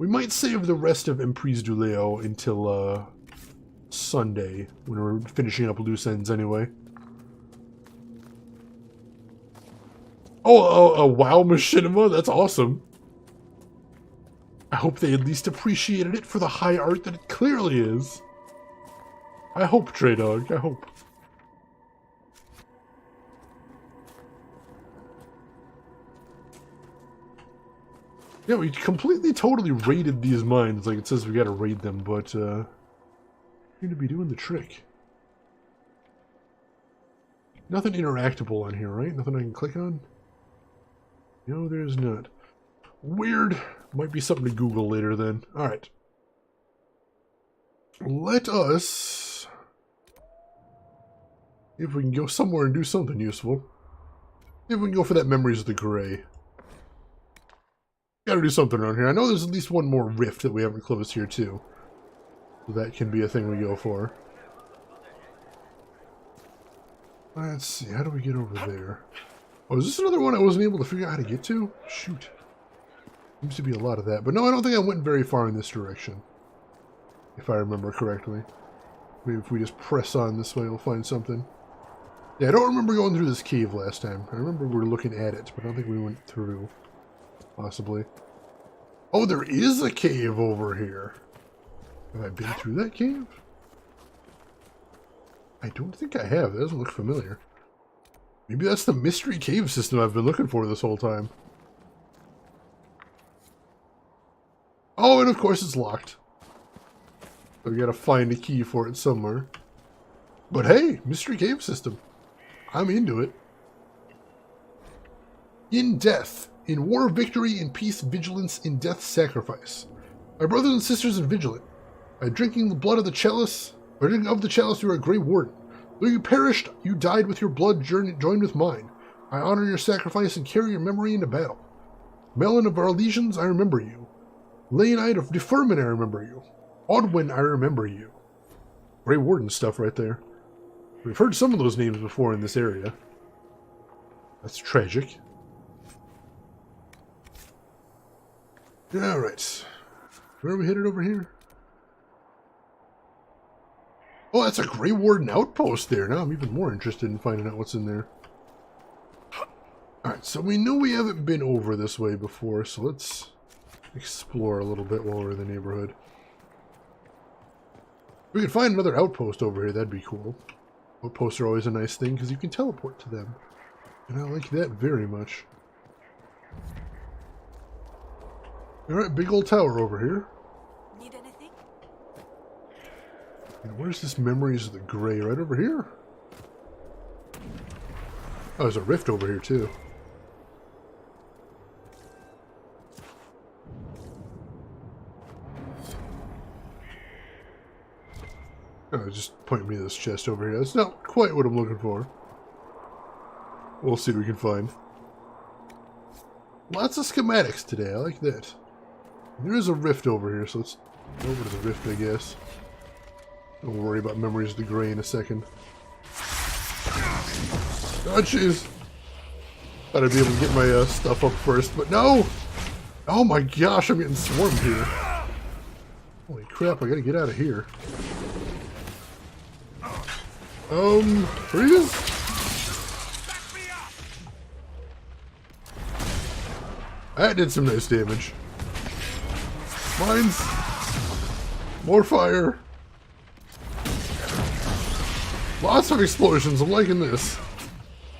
We might save the rest of Emprise du Leo until Sunday, when we're finishing up loose ends anyway. Oh, a WoW machinima? That's awesome. I hope they at least appreciated it for the high art that it clearly is. I hope, Trey Dog, I hope. Yeah, we completely, totally raided these mines, like it says we gotta raid them, but, we're gonna be doing the trick. Nothing interactable on here, right? Nothing I can click on? No, there's not. Weird. Might be something to Google later then. Alright. Let us... if we can go somewhere and do something useful. If we can go for that Memories of the Grey. Gotta do something around here. I know there's at least one more rift that we haven't closed here too. So that can be a thing we go for. Let's see, how do we get over there? Oh, is this another one I wasn't able to figure out how to get to? Shoot. Seems to be a lot of that. But no, I don't think I went very far in this direction. If I remember correctly. Maybe if we just press on this way, we'll find something. Yeah, I don't remember going through this cave last time. I remember we were looking at it, but I don't think we went through. Possibly. Oh, there is a cave over here. Have I been through that cave? I don't think I have. That doesn't look familiar. Maybe that's the mystery cave system I've been looking for this whole time. Oh, and of course it's locked. So we gotta find a key for it somewhere. But hey, mystery cave system. I'm into it. In death. In war, victory. In peace, vigilance. In death, sacrifice. My brothers and sisters in Vigilant. By drinking the blood of the chalice, by drinking of the chalice, you are a Grey Warden. Though you perished, you died with your blood joined with mine. I honor your sacrifice and carry your memory into battle. Melon of our legions, I remember you. Leonide of Deferment, I remember you. Odwin, I remember you. Grey Warden stuff right there. We've heard some of those names before in this area. That's tragic. Alright. Where are we headed over here? Oh, that's a Grey Warden outpost there. Now I'm even more interested in finding out what's in there. Alright, so we know we haven't been over this way before, so let's explore a little bit while we're in the neighborhood. If we could find another outpost over here, that'd be cool. Outposts are always a nice thing because you can teleport to them. And I like that very much. Alright, big old tower over here. Need anything? And where's this Memories of the Grey? Right over here? Oh, there's a rift over here too. Oh, just point me to this chest over here. That's not quite what I'm looking for. We'll see what we can find. Lots of schematics today. I like that. There is a rift over here, so let's go over to the rift, I guess. Don't worry about Memories of the Grey in a second. Oh, jeez. Thought I'd be able to get my stuff up first, but no! Oh my gosh, I'm getting swarmed here. Holy crap, I gotta get out of here. Freeze? That did some nice damage. Mines! More fire! Lots of explosions, I'm liking this.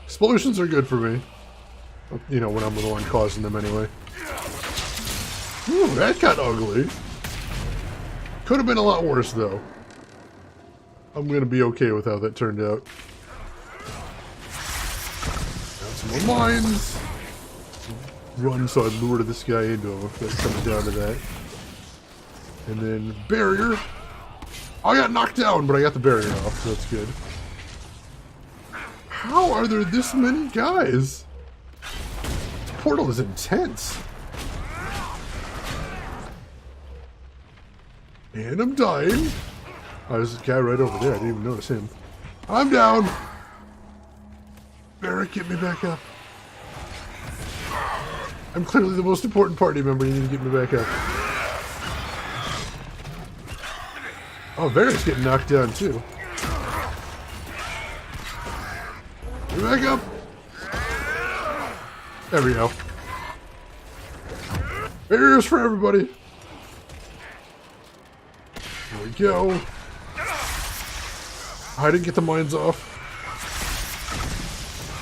Explosions are good for me. You know, when I'm the one causing them anyway. Ooh, that got ugly. Could have been a lot worse, though. I'm gonna be okay with how that turned out. Got some more mines. Run so I lure this guy into him if that comes down to that. And then barrier. I got knocked down, but I got the barrier off, so that's good. How are there this many guys? This portal is intense. And I'm dying. Oh, there's this guy right over there. I didn't even notice him. I'm down. Barrick, get me back up. I'm clearly the most important party member. You need to get me back up. Oh, Varric's getting knocked down too. Get back up! There we go. Barriers for everybody. There we go. I didn't get the mines off.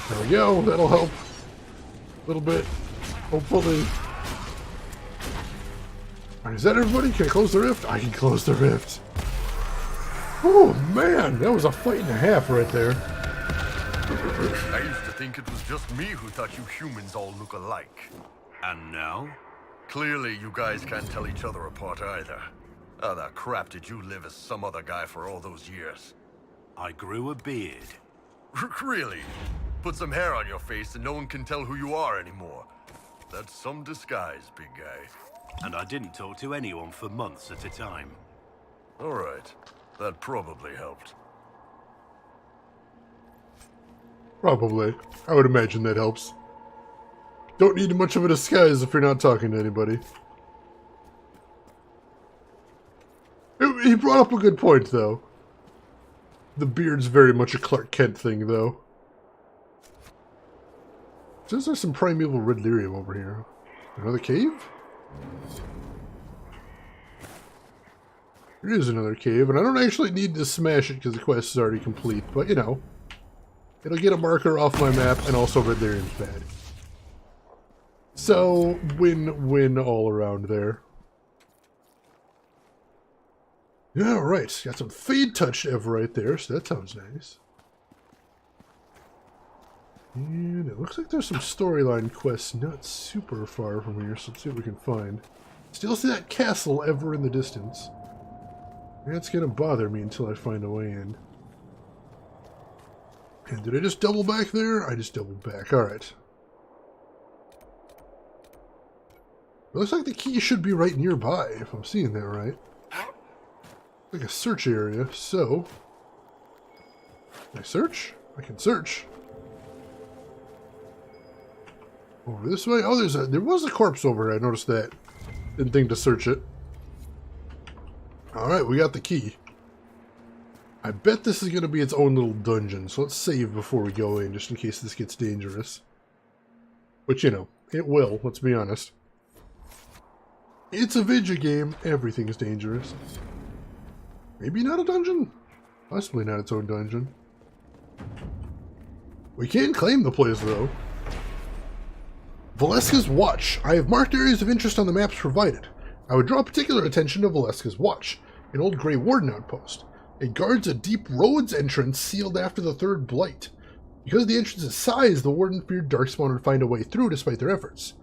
There we go. That'll help. A little bit. Hopefully. Alright, is that everybody? Can I close the rift? I can close the rift. Oh man, that was a fight and a half right there. I used to think it was just me who thought you humans all look alike. And now? Clearly, you guys can't tell each other apart either. How the crap did you live as some other guy for all those years? I grew a beard. Really? Put some hair on your face and no one can tell who you are anymore. That's some disguise, big guy. And I didn't talk to anyone for months at a time. Alright. That probably helped. Probably. I would imagine that helps. Don't need much of a disguise if you're not talking to anybody. He brought up a good point, though. The beard's very much a Clark Kent thing, though. Says there's some primeval red lyrium over here. Another cave? There is another cave, and I don't actually need to smash it because the quest is already complete, but you know. It'll get a marker off my map, and also red lyrium's bad. So, win-win all around there. Yeah, right. Got some Fade Touch Ever right there, so that sounds nice. And it looks like there's some storyline quests not super far from here, so let's see what we can find. Still see that castle ever in the distance. That's gonna bother me until I find a way in. And did I just double back there? I just doubled back. Alright. It looks like the key should be right nearby, if I'm seeing that right. Like a search area, so... Can I search? I can search. Over this way? Oh, there was a corpse over here. I noticed that. Didn't think to search it. Alright, we got the key. I bet this is going to be its own little dungeon, so let's save before we go in, just in case this gets dangerous. Which, you know, it will, let's be honest. It's a video game, everything is dangerous. Maybe not a dungeon? Possibly not its own dungeon. We can claim the place, though. Valeska's Watch. I have marked areas of interest on the maps provided. I would draw particular attention to Valeska's Watch, an old Grey Warden outpost. It guards a deep roads entrance sealed after the Third Blight. Because of the entrance's size, the Warden feared Darkspawn would find a way through despite their efforts.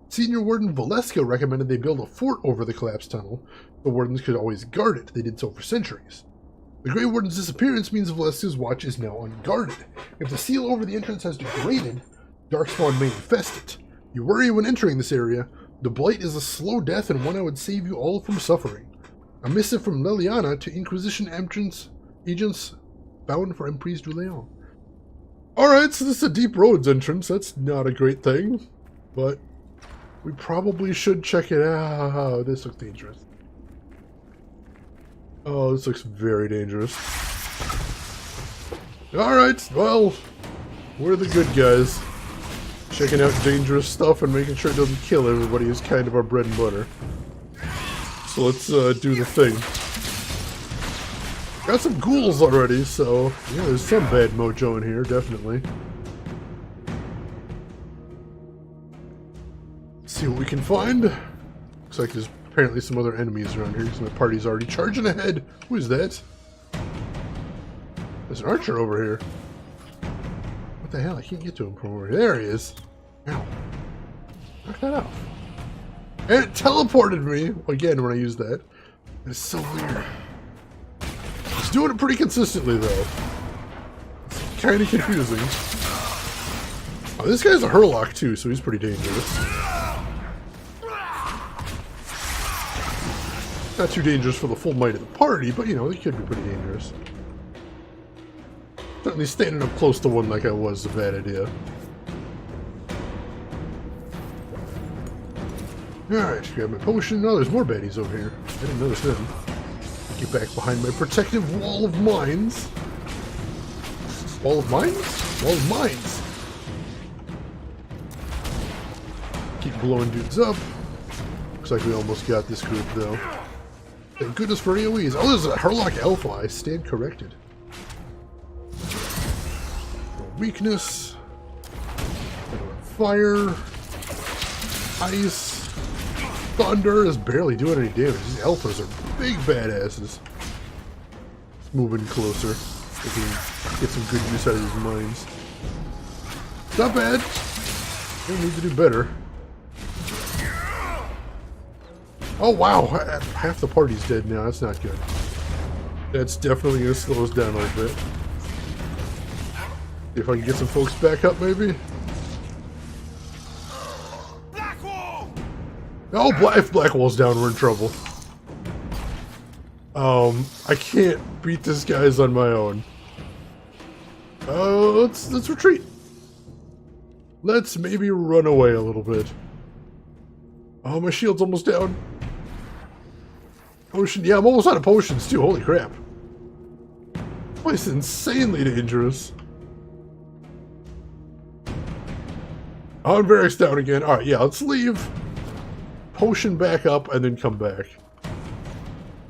Senior Warden Valeska recommended they build a fort over the collapsed tunnel. The Wardens could always guard it. They did so for centuries. The Grey Warden's disappearance means Valeska's Watch is now unguarded. If the seal over the entrance has degraded, Darkspawn may infest it. You worry when entering this area. The Blight is a slow death and one I would save you all from suffering. A missive from Leliana to Inquisition agents bound for Emprise du Léon. Alright, so this is a deep roads entrance. That's not a great thing, but we probably should check it out. This looks dangerous. Oh, this looks very dangerous. Alright, well, we're the good guys. Checking out dangerous stuff and making sure it doesn't kill everybody is kind of our bread and butter. So let's do the thing. Got some ghouls already, so yeah, there's some bad mojo in here, definitely. Let's see what we can find. Looks like there's apparently some other enemies around here because my party's already charging ahead. Who is that? There's an archer over here. What the hell? I can't get to him from over here. There he is. Ow. Knock that off. And it teleported me again when I used that. It's so weird. It's doing it pretty consistently though. It's kind of confusing. Oh, this guy's a Hurlock too, so he's pretty dangerous. Not too dangerous for the full might of the party, but you know, they could be pretty dangerous. Certainly standing up close to one like I was is a bad idea. Alright, grab my potion. Oh, there's more baddies over here. I didn't notice them. Get back behind my protective wall of mines. Wall of mines? Wall of mines. Keep blowing dudes up. Looks like we almost got this group, though. Thank goodness for AoEs. Oh, there's a Herlock Alpha. I stand corrected. Weakness. Fire. Ice. Thunder is barely doing any damage. These alphas are big badasses. Moving closer. We can get some good use out of these mines. Not bad. We need to do better. Oh wow, half the party's dead now. That's not good. That's definitely going to slow us down a little bit. See if I can get some folks back up, maybe. Oh, if Blackwall's down, we're in trouble. I can't beat this guys on my own. Let's retreat. Let's maybe run away a little bit. Oh, my shield's almost down. Potion, yeah, I'm almost out of potions too. Holy crap! This place is insanely dangerous. Oh, and Varric's down again. All right, yeah, let's leave. Potion back up and then come back.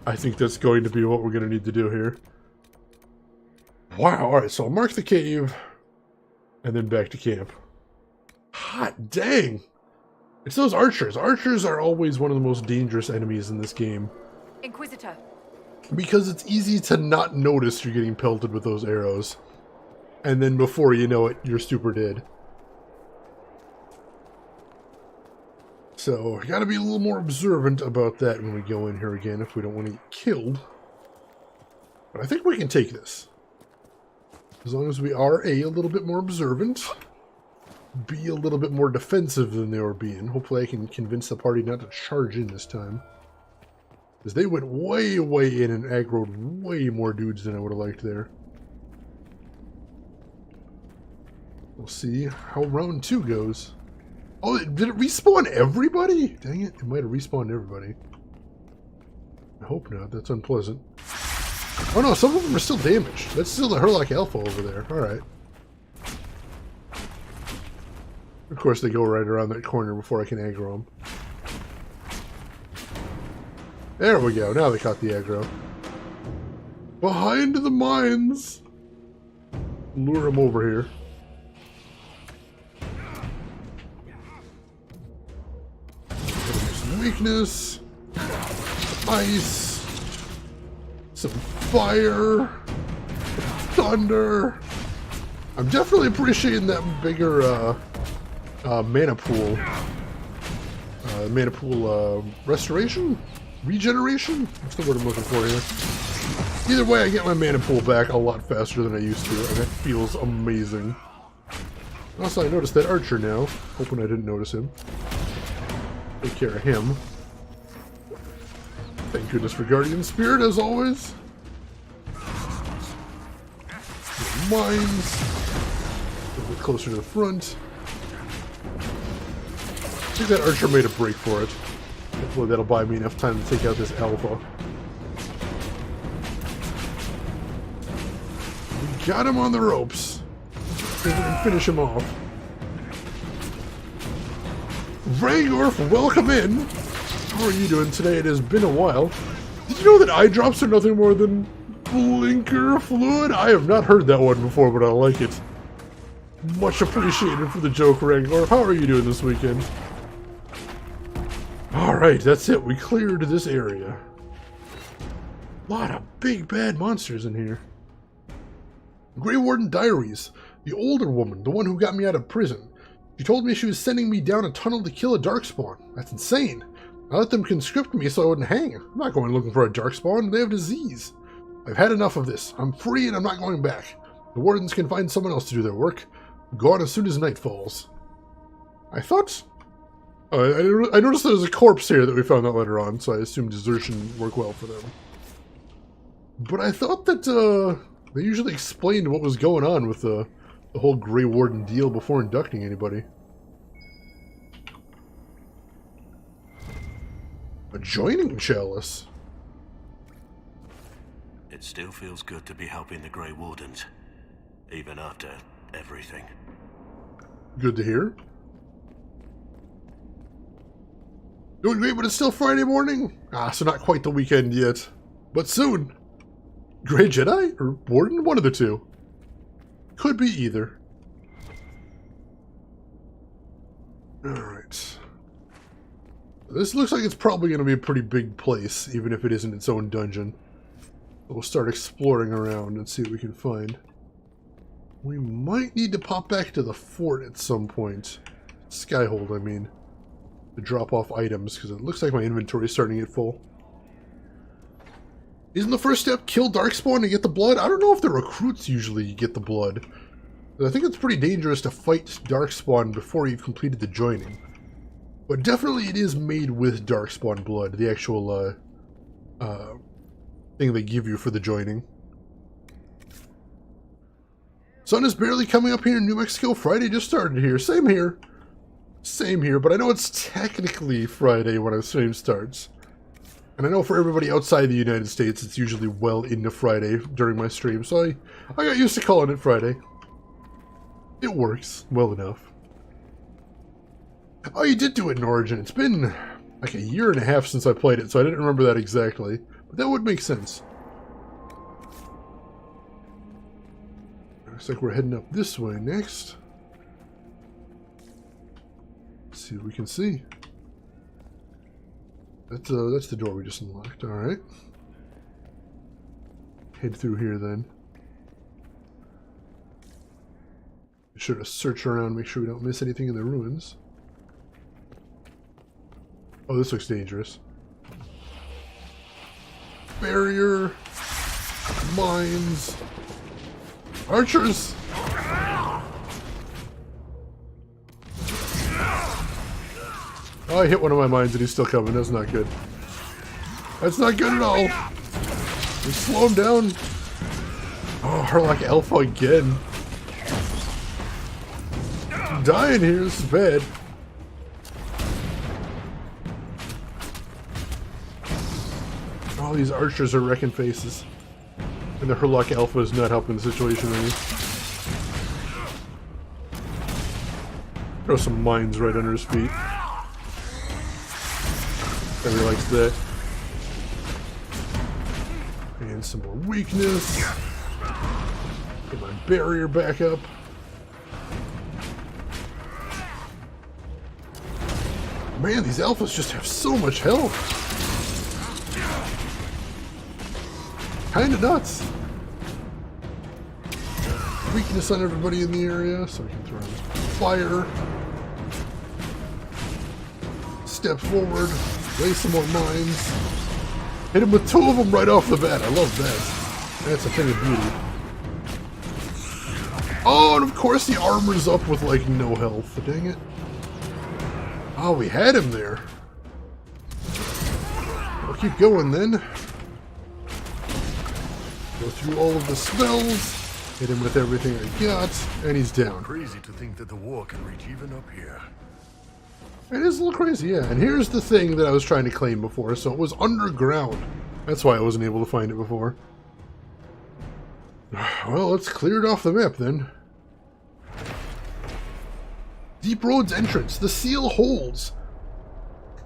I think that's going to be what we're going to need to do here. Wow, alright, so I'll mark the cave and then back to camp. Hot dang! It's those archers. Archers are always one of the most dangerous enemies in this game. Inquisitor. Because it's easy to not notice you're getting pelted with those arrows. And then before you know it, you're super dead. So, we gotta be a little more observant about that when we go in here again if we don't want to get killed. But I think we can take this. As long as we are a little bit more observant. Be a little bit more defensive than they were being. Hopefully I can convince the party not to charge in this time. Because they went way, way in and aggroed way more dudes than I would have liked there. We'll see how round 2 goes. Oh, did it respawn everybody? Dang it, it might have respawned everybody. I hope not, that's unpleasant. Oh no, some of them are still damaged. That's still the Herlock Alpha over there. Alright. Of course they go right around that corner before I can aggro them. There we go, now they caught the aggro. Behind the mines! Lure them over here. Some weakness. Ice. Some fire. Thunder. I'm definitely appreciating that bigger mana pool. Mana pool restoration? Regeneration? What's the word I'm looking for here? Either way, I get my mana pool back a lot faster than I used to, and that feels amazing. Also, I noticed that archer now. Hoping I didn't notice him. Take care of him. Thank goodness for Guardian Spirit, as always. Mines. A little bit closer to the front. I think that archer made a break for it. Hopefully that'll buy me enough time to take out this alpha. We got him on the ropes. We can finish him off. Vrangorf, welcome in! How are you doing today? It has been a while. Did you know that eye drops are nothing more than blinker fluid? I have not heard that one before, but I like it. Much appreciated for the joke, Vrangorf. How are you doing this weekend? Alright, that's it. We cleared this area. A lot of big bad monsters in here. Grey Warden Diaries. The older woman, the one who got me out of prison. She told me she was sending me down a tunnel to kill a darkspawn. That's insane. I let them conscript me so I wouldn't hang. I'm not going looking for a darkspawn. They have disease. I've had enough of this. I'm free and I'm not going back. The wardens can find someone else to do their work. I'm gone as soon as night falls. I thought... I noticed there was a corpse here that we found out later on, so I assumed desertion worked well for them. But I thought that they usually explained what was going on with the whole Grey Warden deal before inducting anybody. A joining chalice. it still feels good to be helping the Grey Wardens. Even after everything. Good to hear. Doing great, but it's still Friday morning? Ah, so not quite the weekend yet. But soon. Grey Jedi? Or Warden? One of the two. Could be either. Alright. This looks like it's probably going to be a pretty big place, even if it isn't its own dungeon. We'll start exploring around and see what we can find. We might need to pop back to the fort at some point. Skyhold, I mean. To drop off items, because it looks like my inventory is starting to get full. Isn't the first step kill Darkspawn to get the blood? I don't know if the recruits usually get the blood. I think it's pretty dangerous to fight Darkspawn before you've completed the joining. But definitely it is made with Darkspawn blood, the actual thing they give you for the joining. Sun is barely coming up here in New Mexico. Friday just started here. Same here. Same here, but I know it's technically Friday when our stream starts. And I know for everybody outside the United States, it's usually well into Friday during my stream, so I got used to calling it Friday. It works well enough. Oh, you did do it in Origin. It's been like a year and a half since I played it, so I didn't remember that exactly. But that would make sense. Looks like we're heading up this way next. Let's see what we can see. That's the door we just unlocked. All right. Head through here then. Be sure to search around, make sure we don't miss anything in the ruins. Oh, this looks dangerous. Barrier. Mines. Archers! Oh, I hit one of my mines and he's still coming. That's not good. That's not good at all. We slow him down. Oh, Harlock Alpha again. I'm dying here. This is bad. All these archers are wrecking faces. And the Herlock Alpha is not helping the situation any. Throw some mines right under his feet. Everybody likes that. And some more weakness. Get my barrier back up. Man, these alphas just have so much health. Kinda nuts. Weakness on everybody in the area, so we can throw fire. Step forward, lay some more mines. Hit him with 2 of them right off the bat. I love that. That's a thing of beauty. Oh, and of course the armor's up with like no health. Dang it. Oh, we had him there. We'll keep going then. Go through all of the spells. Hit him with everything I got, and he's down. Crazy to think that the war can reach even up here. It is a little crazy, yeah. And here's the thing that I was trying to claim before. So it was underground. That's why I wasn't able to find it before. Well, let's clear it off the map then. Deep Road's entrance. The seal holds.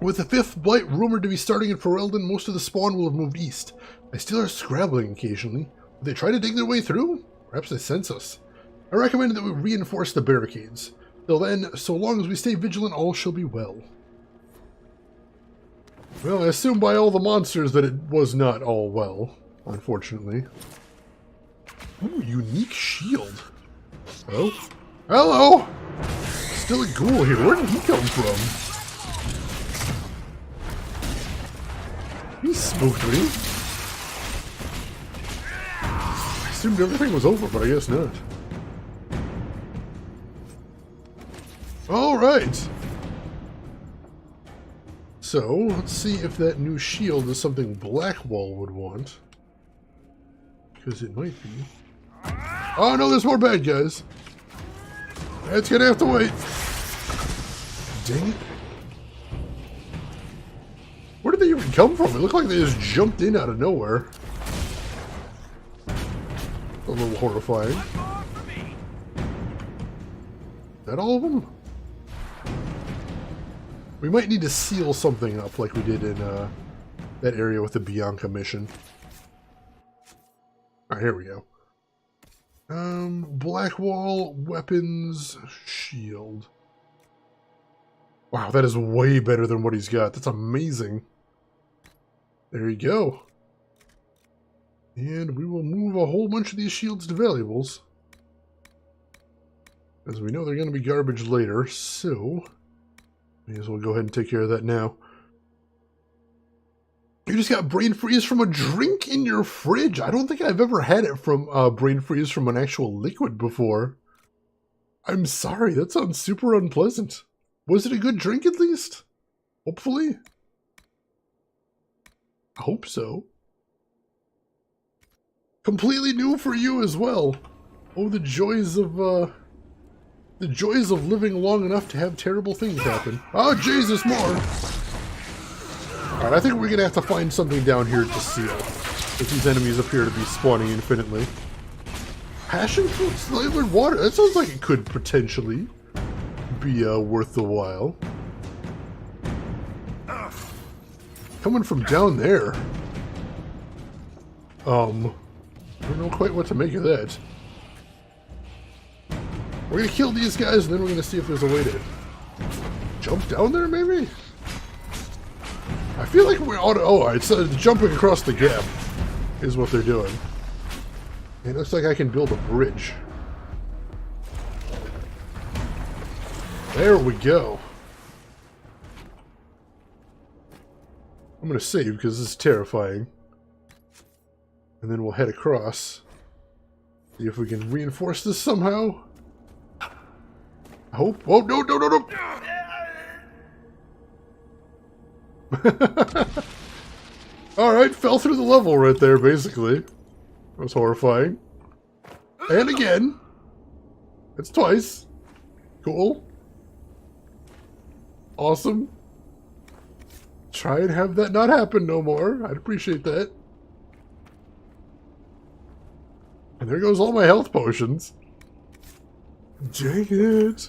With the 5th Blight rumored to be starting in Ferelden, most of the spawn will have moved east. They still are scrabbling occasionally. Will they try to dig their way through? Perhaps they sense us. I recommend that we reinforce the barricades. Till then, so long as we stay vigilant, all shall be well. Well, I assume by all the monsters that it was not all well, unfortunately. Ooh, unique shield. Oh? Hello! Still a ghoul here. Where did he come from? He spooked me. I assumed everything was over, but I guess not. Alright. So, let's see if that new shield is something Blackwall would want. Because it might be. Oh no, there's more bad guys. It's gonna have to wait. Dang it. Where did they even come from? It looked like they just jumped in out of nowhere. A little horrifying. Is that all of them? We might need to seal something up like we did in that area with the Bianca mission. Alright, here we go. Black wall, weapons, shield. Wow, that is way better than what he's got. That's amazing. There you go. And we will move a whole bunch of these shields to valuables. As we know they're going to be garbage later, so may as well go ahead and take care of that now. You just got brain freeze from a drink in your fridge. I don't think I've ever had it from brain freeze from an actual liquid before. I'm sorry, that sounds super unpleasant. Was it a good drink at least? Hopefully. I hope so. Completely new for you as well. Oh, the joys of living long enough to have terrible things happen. Oh, Jesus, more! Alright, I think we're gonna have to find something down here to seal. If these enemies appear to be spawning infinitely. Passion fruit flavored water? That sounds like it could potentially be worth the while. Coming from down there. I don't know quite what to make of that. We're gonna kill these guys and then we're gonna see if there's a way to jump down there, maybe? I feel like we ought to... Oh, alright, so jumping across the gap is what they're doing. It looks like I can build a bridge. There we go. I'm gonna save because this is terrifying. And then we'll head across. See if we can reinforce this somehow. I hope. Oh, no, no, no, no! Alright, fell through the level right there, basically. That was horrifying. And again. That's twice. Cool. Awesome. Try and have that not happen no more. I'd appreciate that. And there goes all my health potions. Dang it.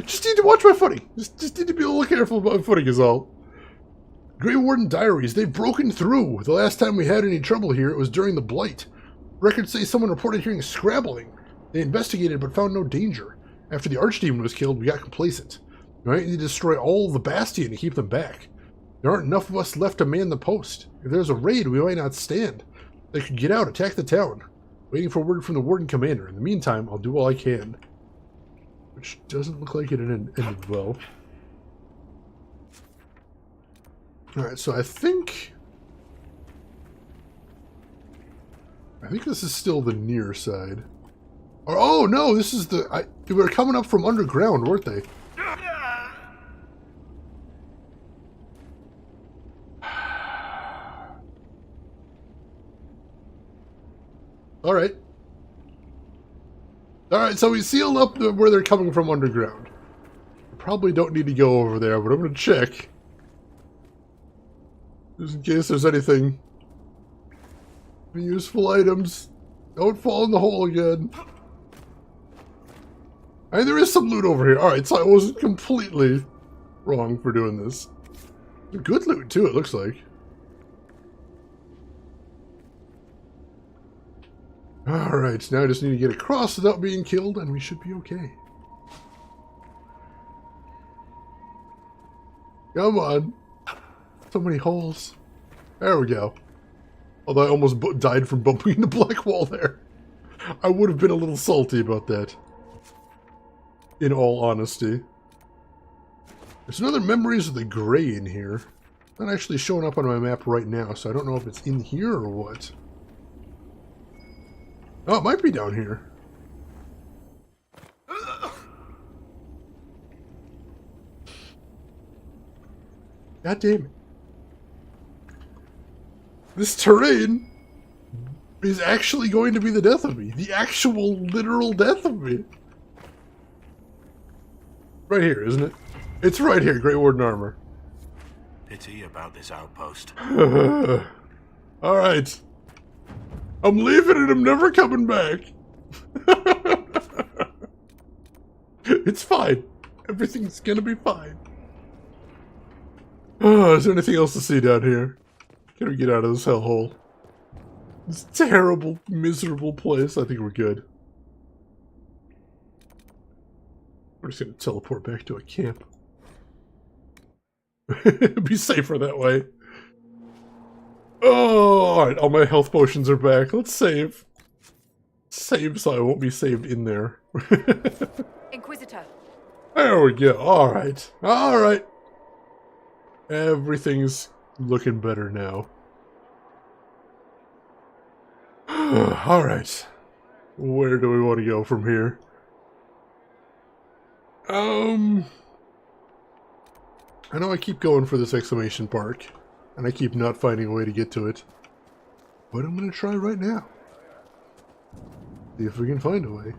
Just need to watch my footing. Just need to be a little careful about my footing is all. Grey Warden Diaries. They've broken through. The last time we had any trouble here, it was during the Blight. Records say someone reported hearing scrabbling. They investigated but found no danger. After the Archdemon was killed, we got complacent. We might need to destroy all of the Bastion to keep them back. There aren't enough of us left to man the post. If there's a raid, we might not stand. They could get out, attack the town. Waiting for word from the Warden Commander. In the meantime, I'll do all I can. Which doesn't look like it ended well. Alright, so I think this is still the near side. Or, oh no, this is the... They were coming up from underground, weren't they? Alright. Alright, so we sealed up where they're coming from underground. Probably don't need to go over there, but I'm going to check. Just in case there's anything. Any useful items. Don't fall in the hole again. I mean, there is some loot over here. Alright, so I wasn't completely wrong for doing this. Good loot, too, it looks like. Alright, now I just need to get across without being killed, and we should be okay. Come on. So many holes. There we go. Although I almost died from bumping into black wall there. I would have been a little salty about that. In all honesty. There's another Memories of the Grey in here. Not actually showing up on my map right now, so I don't know if it's in here or what. Oh, it might be down here. God damn it. This terrain is actually going to be the death of me. The actual, literal death of me. Right here, isn't it? It's right here, Grey Warden armor. Pity about this outpost. Alright. I'm leaving and I'm never coming back. It's fine. Everything's gonna be fine. Oh, is there anything else to see down here? Can we get out of this hellhole? This terrible, miserable place. I think we're good. We're just gonna teleport back to a camp. Be safer that way. Oh, alright, all my health potions are back. Let's save. Save so I won't be saved in there. Inquisitor. There we go. Alright. Alright. Everything's looking better now. Alright. Where do we want to go from here? I know I keep going for this exclamation park, and I keep not finding a way to get to it. But I'm going to try right now. See if we can find a way.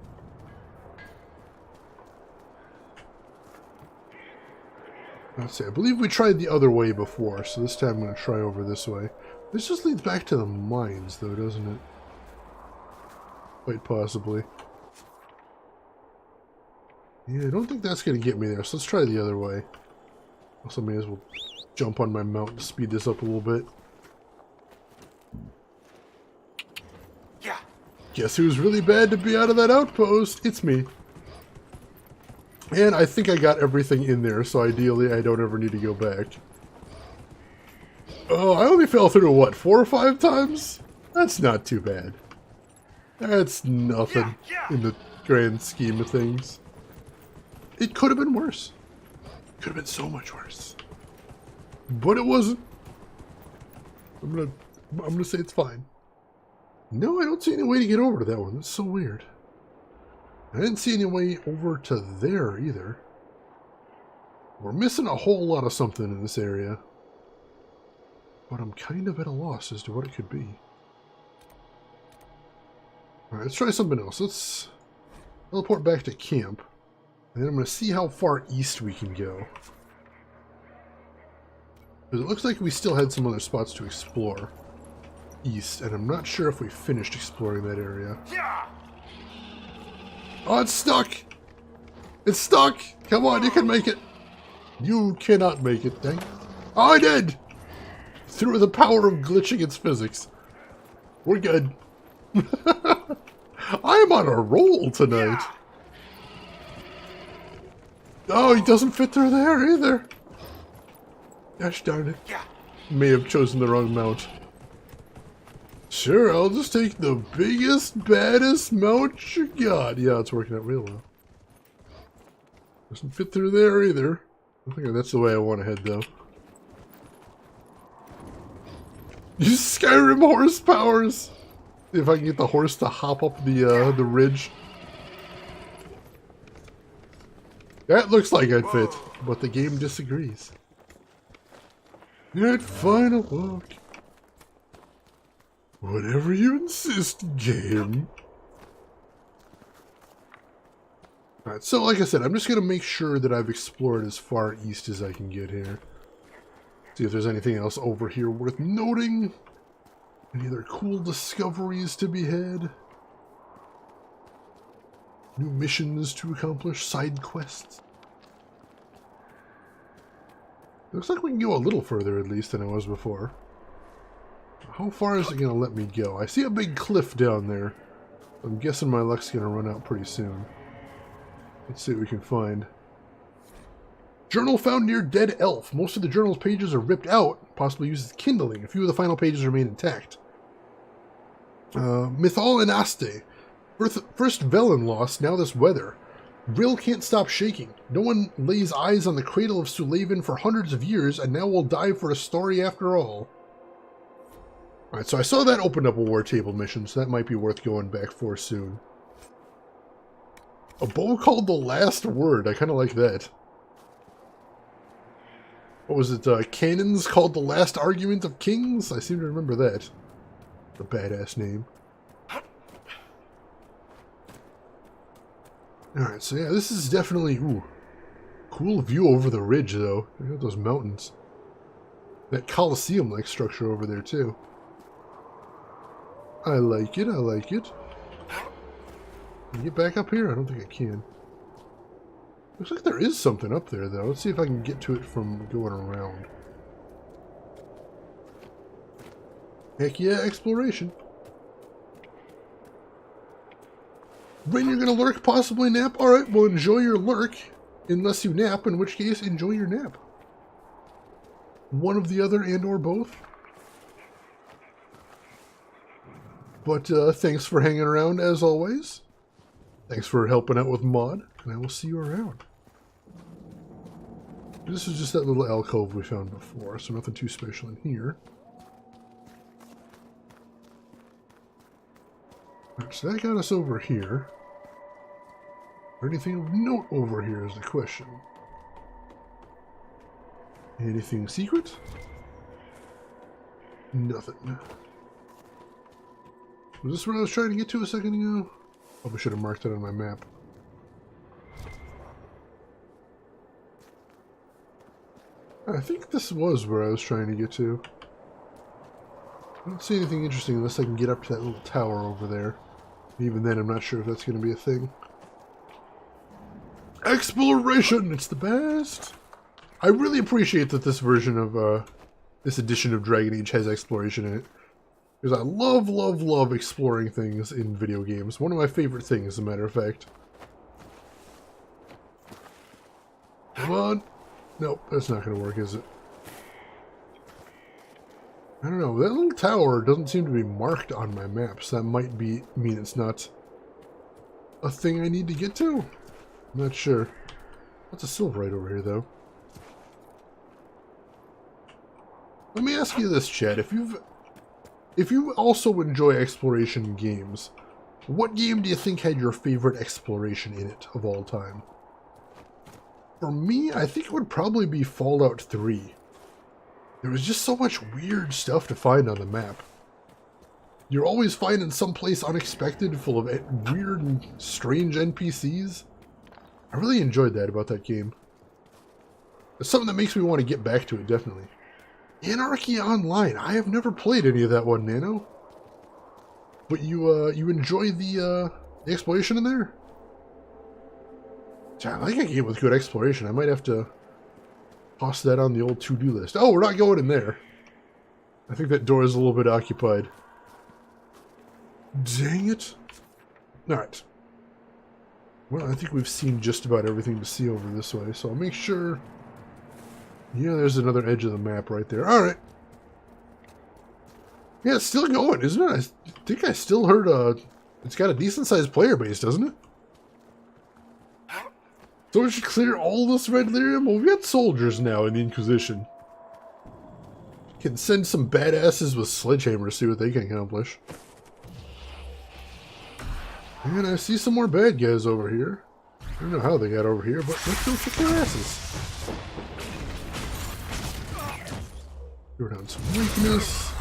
Let's see, I believe we tried the other way before, so this time I'm going to try over this way. This just leads back to the mines, though, doesn't it? Quite possibly. Yeah, I don't think that's going to get me there, so let's try the other way. Also, may as well jump on my mount to speed this up a little bit. Yeah. Guess who's really bad to be out of that outpost? It's me. And I think I got everything in there, so ideally I don't ever need to go back. Oh, I only fell through, what, 4 or 5 times? That's not too bad. That's nothing in the grand scheme of things. It could have been worse. Could have been so much worse. But it wasn't. I'm gonna say it's fine. No, I don't see any way to get over to that one. That's so weird. I didn't see any way over to there either. We're missing a whole lot of something in this area. But I'm kind of at a loss as to what it could be. Alright, let's try something else. Let's teleport back to camp. And then I'm going to see how far east we can go. Because it looks like we still had some other spots to explore east. And I'm not sure if we finished exploring that area. Oh, it's stuck! It's stuck! Come on, you can make it! You cannot make it, dang. Oh, I did! Through the power of glitching its physics. We're good. I am on a roll tonight. Oh, he doesn't fit through there either. Gosh darn it. May have chosen the wrong mount. Sure, I'll just take the biggest, baddest mount you got. Yeah, it's working out real well. Doesn't fit through there either. I think that's the way I want to head, though. Use Skyrim horse powers! See if I can get the horse to hop up the ridge. That looks like I'd fit, but the game disagrees. That final walk. Whatever you insist, game. Alright, so like I said, I'm just going to make sure that I've explored as far east as I can get here. See if there's anything else over here worth noting. Any other cool discoveries to be had? New missions to accomplish, side quests. Looks like we can go a little further at least than I was before. How far is it going to let me go? I see a big cliff down there. I'm guessing my luck's going to run out pretty soon. Let's see what we can find. Journal found near dead elf. Most of the journal's pages are ripped out, possibly used as kindling. A few of the final pages remain intact. Mythal and Aste. First Velen lost, now this weather. Rill can't stop shaking. No one lays eyes on the cradle of Sulavin for hundreds of years, and now will die for a story after all. Alright, so I saw that opened up a war table mission, so that might be worth going back for soon. A bow called The Last Word. I kind of like that. What was it? Cannons called The Last Argument of Kings? I seem to remember that. A badass name. Alright, so yeah, this is definitely... Ooh, cool view over the ridge, though. Look at those mountains. That Colosseum-like structure over there, too. I like it, I like it. Can I get back up here? I don't think I can. Looks like there is something up there, though. Let's see if I can get to it from going around. Heck yeah, exploration. When you're gonna lurk, possibly nap? Alright, well enjoy your lurk. Unless you nap, in which case, enjoy your nap. One of the other and or both. But thanks for hanging around as always. Thanks for helping out with mod, and I will see you around. This is just that little alcove we found before, so nothing too special in here. Right, so that got us over here. Or anything of note over here is the question. Anything secret? Nothing. Was this what I was trying to get to a second ago? Probably should have marked it on my map. I think this was where I was trying to get to. I don't see anything interesting unless I can get up to that little tower over there. Even then, I'm not sure if that's going to be a thing. Exploration! It's the best! I really appreciate that this version of, this edition of Dragon Age has exploration in it. Because I love, love, love exploring things in video games. One of my favorite things, as a matter of fact. Come on! Nope, that's not going to work, is it? I don't know, that little tower doesn't seem to be marked on my map, so that might mean it's not a thing I need to get to. I'm not sure. Lots of silverite over here, though. Let me ask you this, Chad. If you also enjoy exploration games, what game do you think had your favorite exploration in it of all time? For me, I think it would probably be Fallout 3. There was just so much weird stuff to find on the map. You're always finding someplace unexpected full of weird and strange NPCs. I really enjoyed that about that game. It's something that makes me want to get back to it, definitely. Anarchy Online. I have never played any of that one, Nano. But you enjoy the exploration in there? I like a game with good exploration. I might have to toss that on the old to-do list. Oh, we're not going in there. I think that door is a little bit occupied. Dang it. Alright. Well, I think we've seen just about everything to see over this way, so I'll make sure... Yeah, there's another edge of the map right there. Alright. Yeah, it's still going, isn't it? I think I still heard, it's got a decent-sized player base, doesn't it? So we should clear all this red lyrium? Well, we got soldiers now in the Inquisition. Can send some badasses with sledgehammers, see what they can accomplish. And I see some more bad guys over here. I don't know how they got over here, but let's go kick their asses. Throw down some weakness.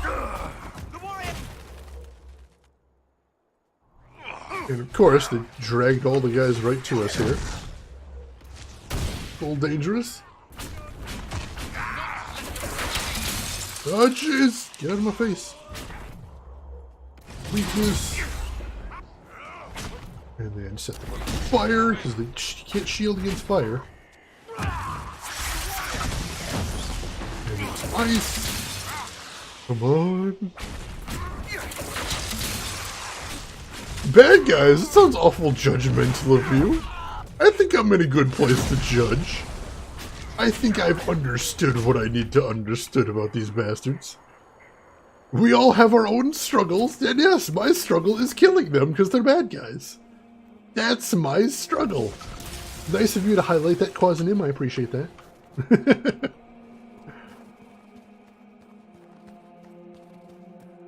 And of course, they dragged all the guys right to us here. A little dangerous. Oh jeez! Get out of my face. Weakness. And then set them on fire, because they can't shield against fire. And then some ice. Come on. Bad guys, it sounds awful judgmental of you. I think I'm in a good place to judge. I think I've understood what I need to understood about these bastards. We all have our own struggles, and yes, my struggle is killing them because they're bad guys. That's my struggle. Nice of you to highlight that, Quasinim, I appreciate that.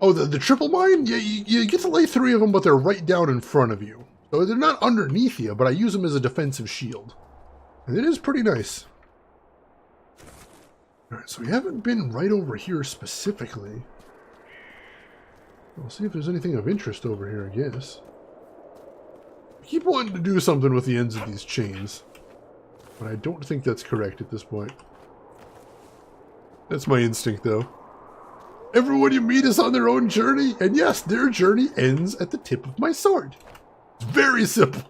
Oh, the triple mine? Yeah, you get to lay 3 of them, but they're right down in front of you. So they're not underneath you, but I use them as a defensive shield. And it is pretty nice. Alright, so we haven't been right over here specifically. We'll see if there's anything of interest over here, I guess. I keep wanting to do something with the ends of these chains. But I don't think that's correct at this point. That's my instinct, though. Everyone you meet is on their own journey, and yes, their journey ends at the tip of my sword. It's very simple.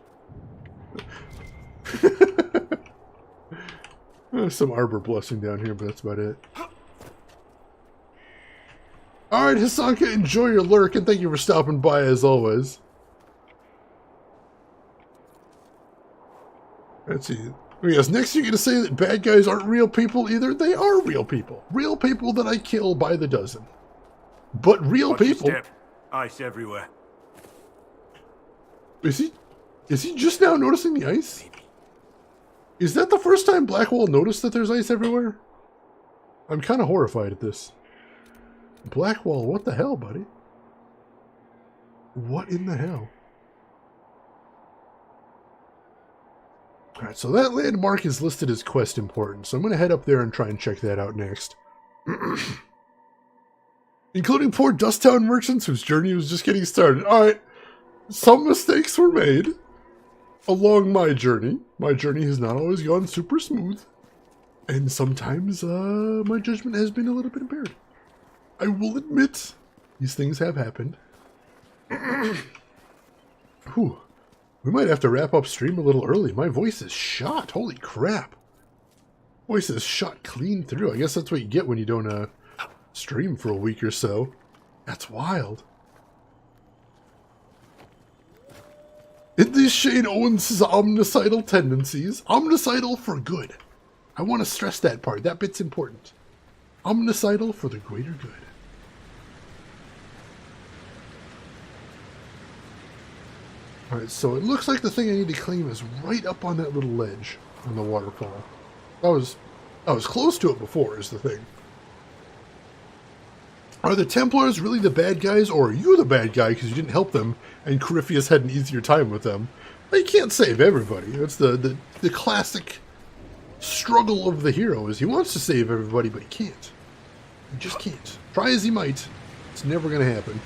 Some arbor blessing down here, but that's about it. Alright, Hisanka, enjoy your lurk, and thank you for stopping by as always. Let's see. Yes, next you're going to say that bad guys aren't real people either. They are real people. Real people that I kill by the dozen. But real Watch your people... step. Ice everywhere. Is he just now noticing the ice? Is that the first time Blackwall noticed that there's ice everywhere? I'm kind of horrified at this. Blackwall, what the hell, buddy? What in the hell? Alright, so that landmark is listed as quest important, so I'm going to head up there and try and check that out next. Including poor Dust Town merchants whose journey was just getting started. Alright, some mistakes were made along my journey. My journey has not always gone super smooth. And sometimes my judgment has been a little bit impaired. I will admit, these things have happened. Whew. We might have to wrap up stream a little early. My voice is shot. Holy crap. Voice is shot clean through. I guess that's what you get when you don't stream for a week or so. That's wild. In these Shane Owens' omnicidal tendencies, omnicidal for good. I want to stress that part. That bit's important. Omnicidal for the greater good. Alright, so it looks like the thing I need to claim is right up on that little ledge on the waterfall. I was close to it before, is the thing. Are the Templars really the bad guys, or are you the bad guy because you didn't help them and Corypheus had an easier time with them? They can't save everybody. It's the classic struggle of the hero is he wants to save everybody, but he can't. He just can't. Try as he might, it's never going to happen.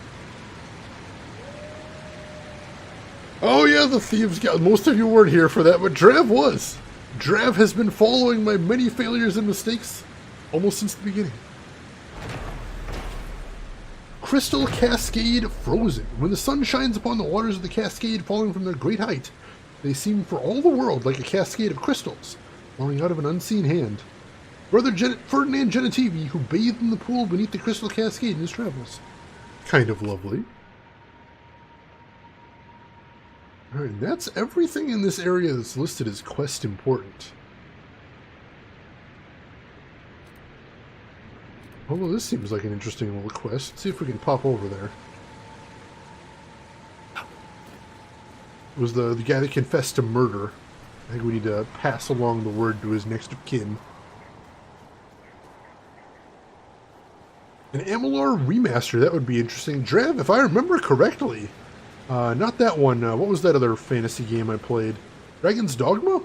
Oh yeah, the thieves got most of you weren't here for that, but Drav was. Drav has been following my many failures and mistakes almost since the beginning. Crystal Cascade Frozen. When the sun shines upon the waters of the cascade falling from their great height, they seem for all the world like a cascade of crystals flowing out of an unseen hand. Brother Ferdinand Genitivi, who bathed in the pool beneath the crystal cascade in his travels. Kind of lovely. Alright, and that's everything in this area that's listed as quest important. Although this seems like an interesting little quest. Let's see if we can pop over there. It was the guy that confessed to murder. I think we need to pass along the word to his next of kin. An Amalur remaster, that would be interesting. Drav, if I remember correctly, not that one, what was that other fantasy game I played? Dragon's Dogma?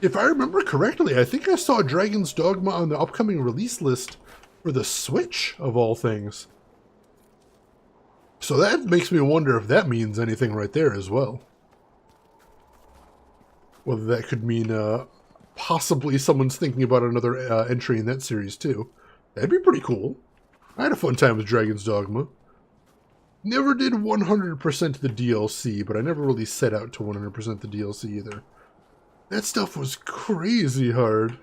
If I remember correctly, I think I saw Dragon's Dogma on the upcoming release list for the Switch, of all things. So that makes me wonder if that means anything right there as well. Whether that could mean possibly someone's thinking about another entry in that series too. That'd be pretty cool. I had a fun time with Dragon's Dogma. Never did 100% the DLC, but I never really set out to 100% the DLC either. That stuff was crazy hard.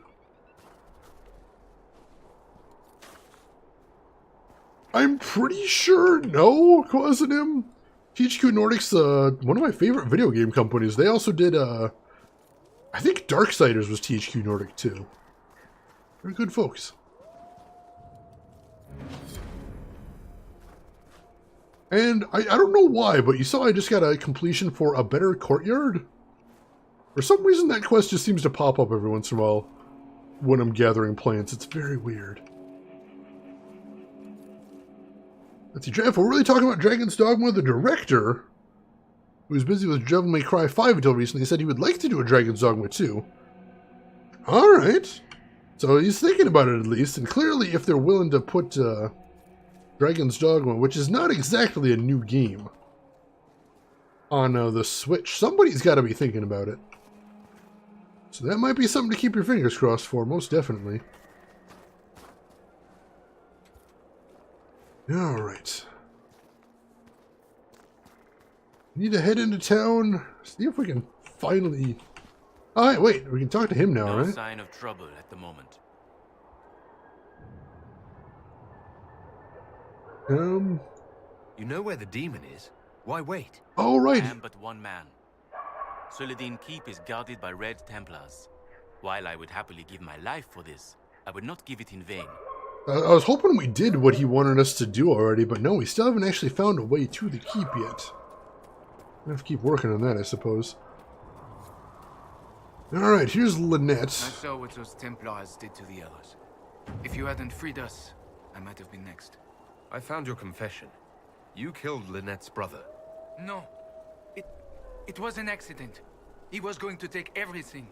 I'm pretty sure no, Quasinim. THQ Nordic's one of my favorite video game companies. They also did, I think Darksiders was THQ Nordic too. They're good folks. And I don't know why, but you saw I just got a completion for A Better Courtyard? For some reason that quest just seems to pop up every once in a while when I'm gathering plants. It's very weird. Let's see, if we're really talking about Dragon's Dogma, the director, who was busy with Devil May Cry 5 until recently, said he would like to do a Dragon's Dogma 2. Alright. So he's thinking about it at least, and clearly if they're willing to put Dragon's Dogma, which is not exactly a new game, on the Switch, somebody's got to be thinking about it. So that might be something to keep your fingers crossed for, most definitely. Alright. Need to head into town. See if we can finally... Alright, wait. We can talk to him now, No right? sign of trouble at the moment. You know where the demon is? Why wait? Oh, right. I am but one man. Suladin Keep is guarded by Red Templars. While I would happily give my life for this, I would not give it in vain. I was hoping we did what he wanted us to do already, but no, we still haven't actually found a way to the keep yet. We'll have to keep working on that, I suppose. Alright, here's Lynette. I saw what those Templars did to the others. If you hadn't freed us, I might have been next. I found your confession. You killed Lynette's brother. No. It was an accident. He was going to take everything.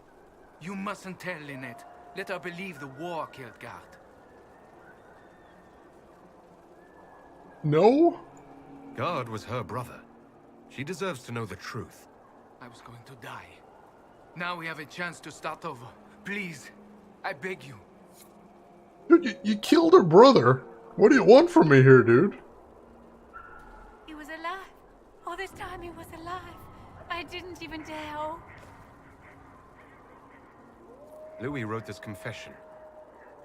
You mustn't tell Lynette. Let her believe the war killed Guard. No? Guard was her brother. She deserves to know the truth. I was going to die. Now we have a chance to start over. Please, I beg you. Dude, you killed her brother. What do you want from me here, dude? He was alive. All this time he was alive. I didn't even dare. Oh. Louis wrote this confession.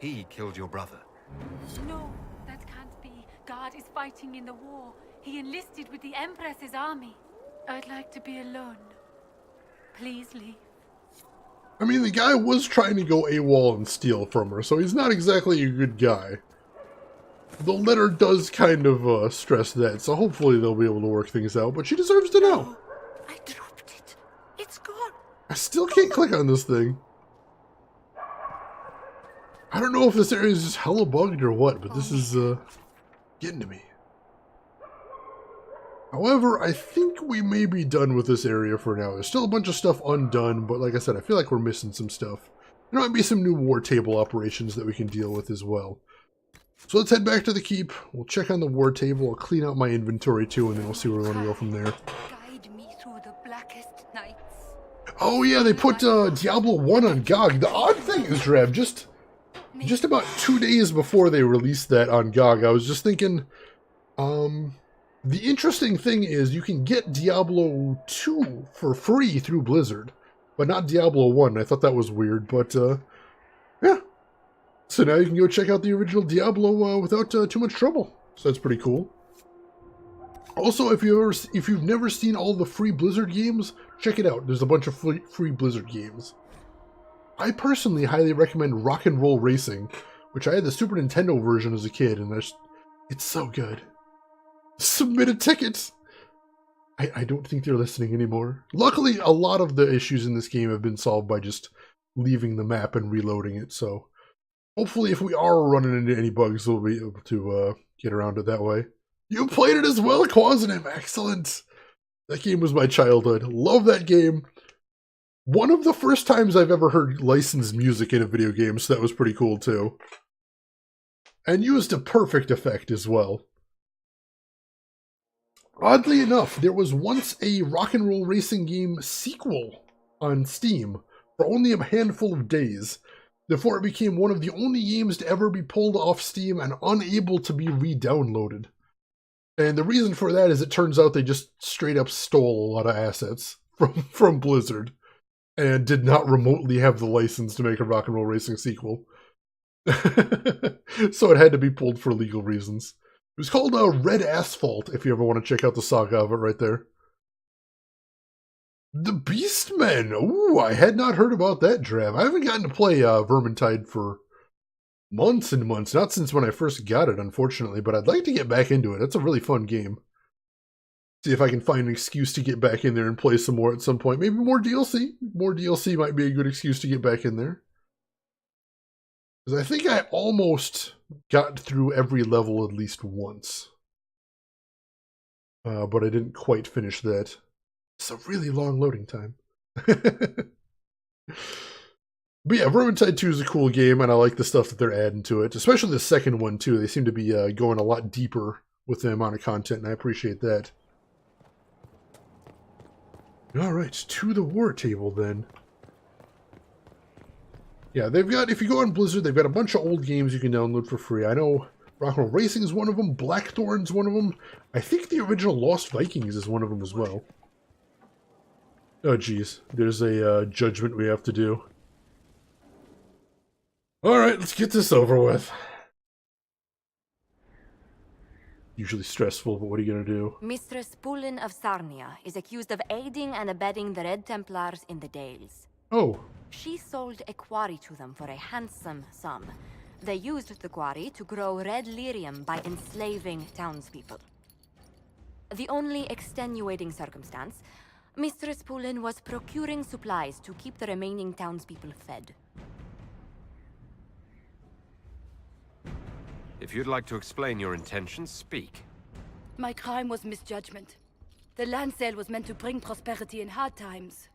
He killed your brother. No, that can't be. God is fighting in the war. He enlisted with the Empress's army. I'd like to be alone. Please leave. I mean, the guy was trying to go AWOL and steal from her, so he's not exactly a good guy. The letter does kind of stress that, so hopefully they'll be able to work things out, but she deserves to know. I dropped it. It's gone. I still can't click on this thing. I don't know if this area is just hella bugged or what, but this is getting to me. However, I think we may be done with this area for now. There's still a bunch of stuff undone, but like I said, I feel like we're missing some stuff. There might be some new war table operations that we can deal with as well. So let's head back to the keep. We'll check on the war table. I'll clean out my inventory too, and then we'll see where we want to go from there. Guide me through the blackest nights. Oh yeah, they put Diablo 1 on GOG. The odd thing is, Rev, just about 2 days before they released that on GOG, I was just thinking, the interesting thing is you can get Diablo 2 for free through Blizzard, but not Diablo 1. I thought that was weird, but yeah. So now you can go check out the original Diablo without too much trouble. So that's pretty cool. Also, if you've never seen all the free Blizzard games, check it out. There's a bunch of free Blizzard games. I personally highly recommend Rock and Roll Racing, which I had the Super Nintendo version as a kid, and it's so good. Submit a ticket! I don't think they're listening anymore. Luckily, a lot of the issues in this game have been solved by just leaving the map and reloading it, so hopefully if we are running into any bugs, we'll be able to get around it that way. You played it as well, Quasinim! Excellent! That game was my childhood. Love that game. One of the first times I've ever heard licensed music in a video game, so that was pretty cool too. And used a perfect effect as well. Oddly enough, there was once a Rock and Roll Racing game sequel on Steam for only a handful of days, before it became one of the only games to ever be pulled off Steam and unable to be re-downloaded. And the reason for that is it turns out they just straight up stole a lot of assets from Blizzard and did not remotely have the license to make a Rock and Roll Racing sequel. So it had to be pulled for legal reasons. It was called Red Asphalt, if you ever want to check out the saga of it right there. The Beastmen! Ooh, I had not heard about that, Drav. I haven't gotten to play Vermintide for months and months. Not since when I first got it, unfortunately, but I'd like to get back into it. It's a really fun game. See if I can find an excuse to get back in there and play some more at some point. Maybe more DLC. More DLC might be a good excuse to get back in there. Because I think I almost got through every level at least once. But I didn't quite finish that. It's a really long loading time. But yeah, Vermintide 2 is a cool game, and I like the stuff that they're adding to it. Especially the second one, too. They seem to be going a lot deeper with the amount of content, and I appreciate that. Alright, to the war table, then. Yeah, they've got, if you go on Blizzard, they've got a bunch of old games you can download for free. I know Rockwell Racing is one of them. Blackthorn's one of them. I think the original Lost Vikings is one of them as well. Oh, geez. There's a judgment we have to do. Alright, let's get this over with. Usually stressful, but what are you gonna do? Mistress Pullen of Sarnia is accused of aiding and abetting the Red Templars in the Dales. Oh. She sold a quarry to them for a handsome sum. They used the quarry to grow red lyrium by enslaving townspeople. The only extenuating circumstance, Mistress Pullen was procuring supplies to keep the remaining townspeople fed. If you'd like to explain your intentions, speak. My crime was misjudgment. The land sale was meant to bring prosperity in hard times.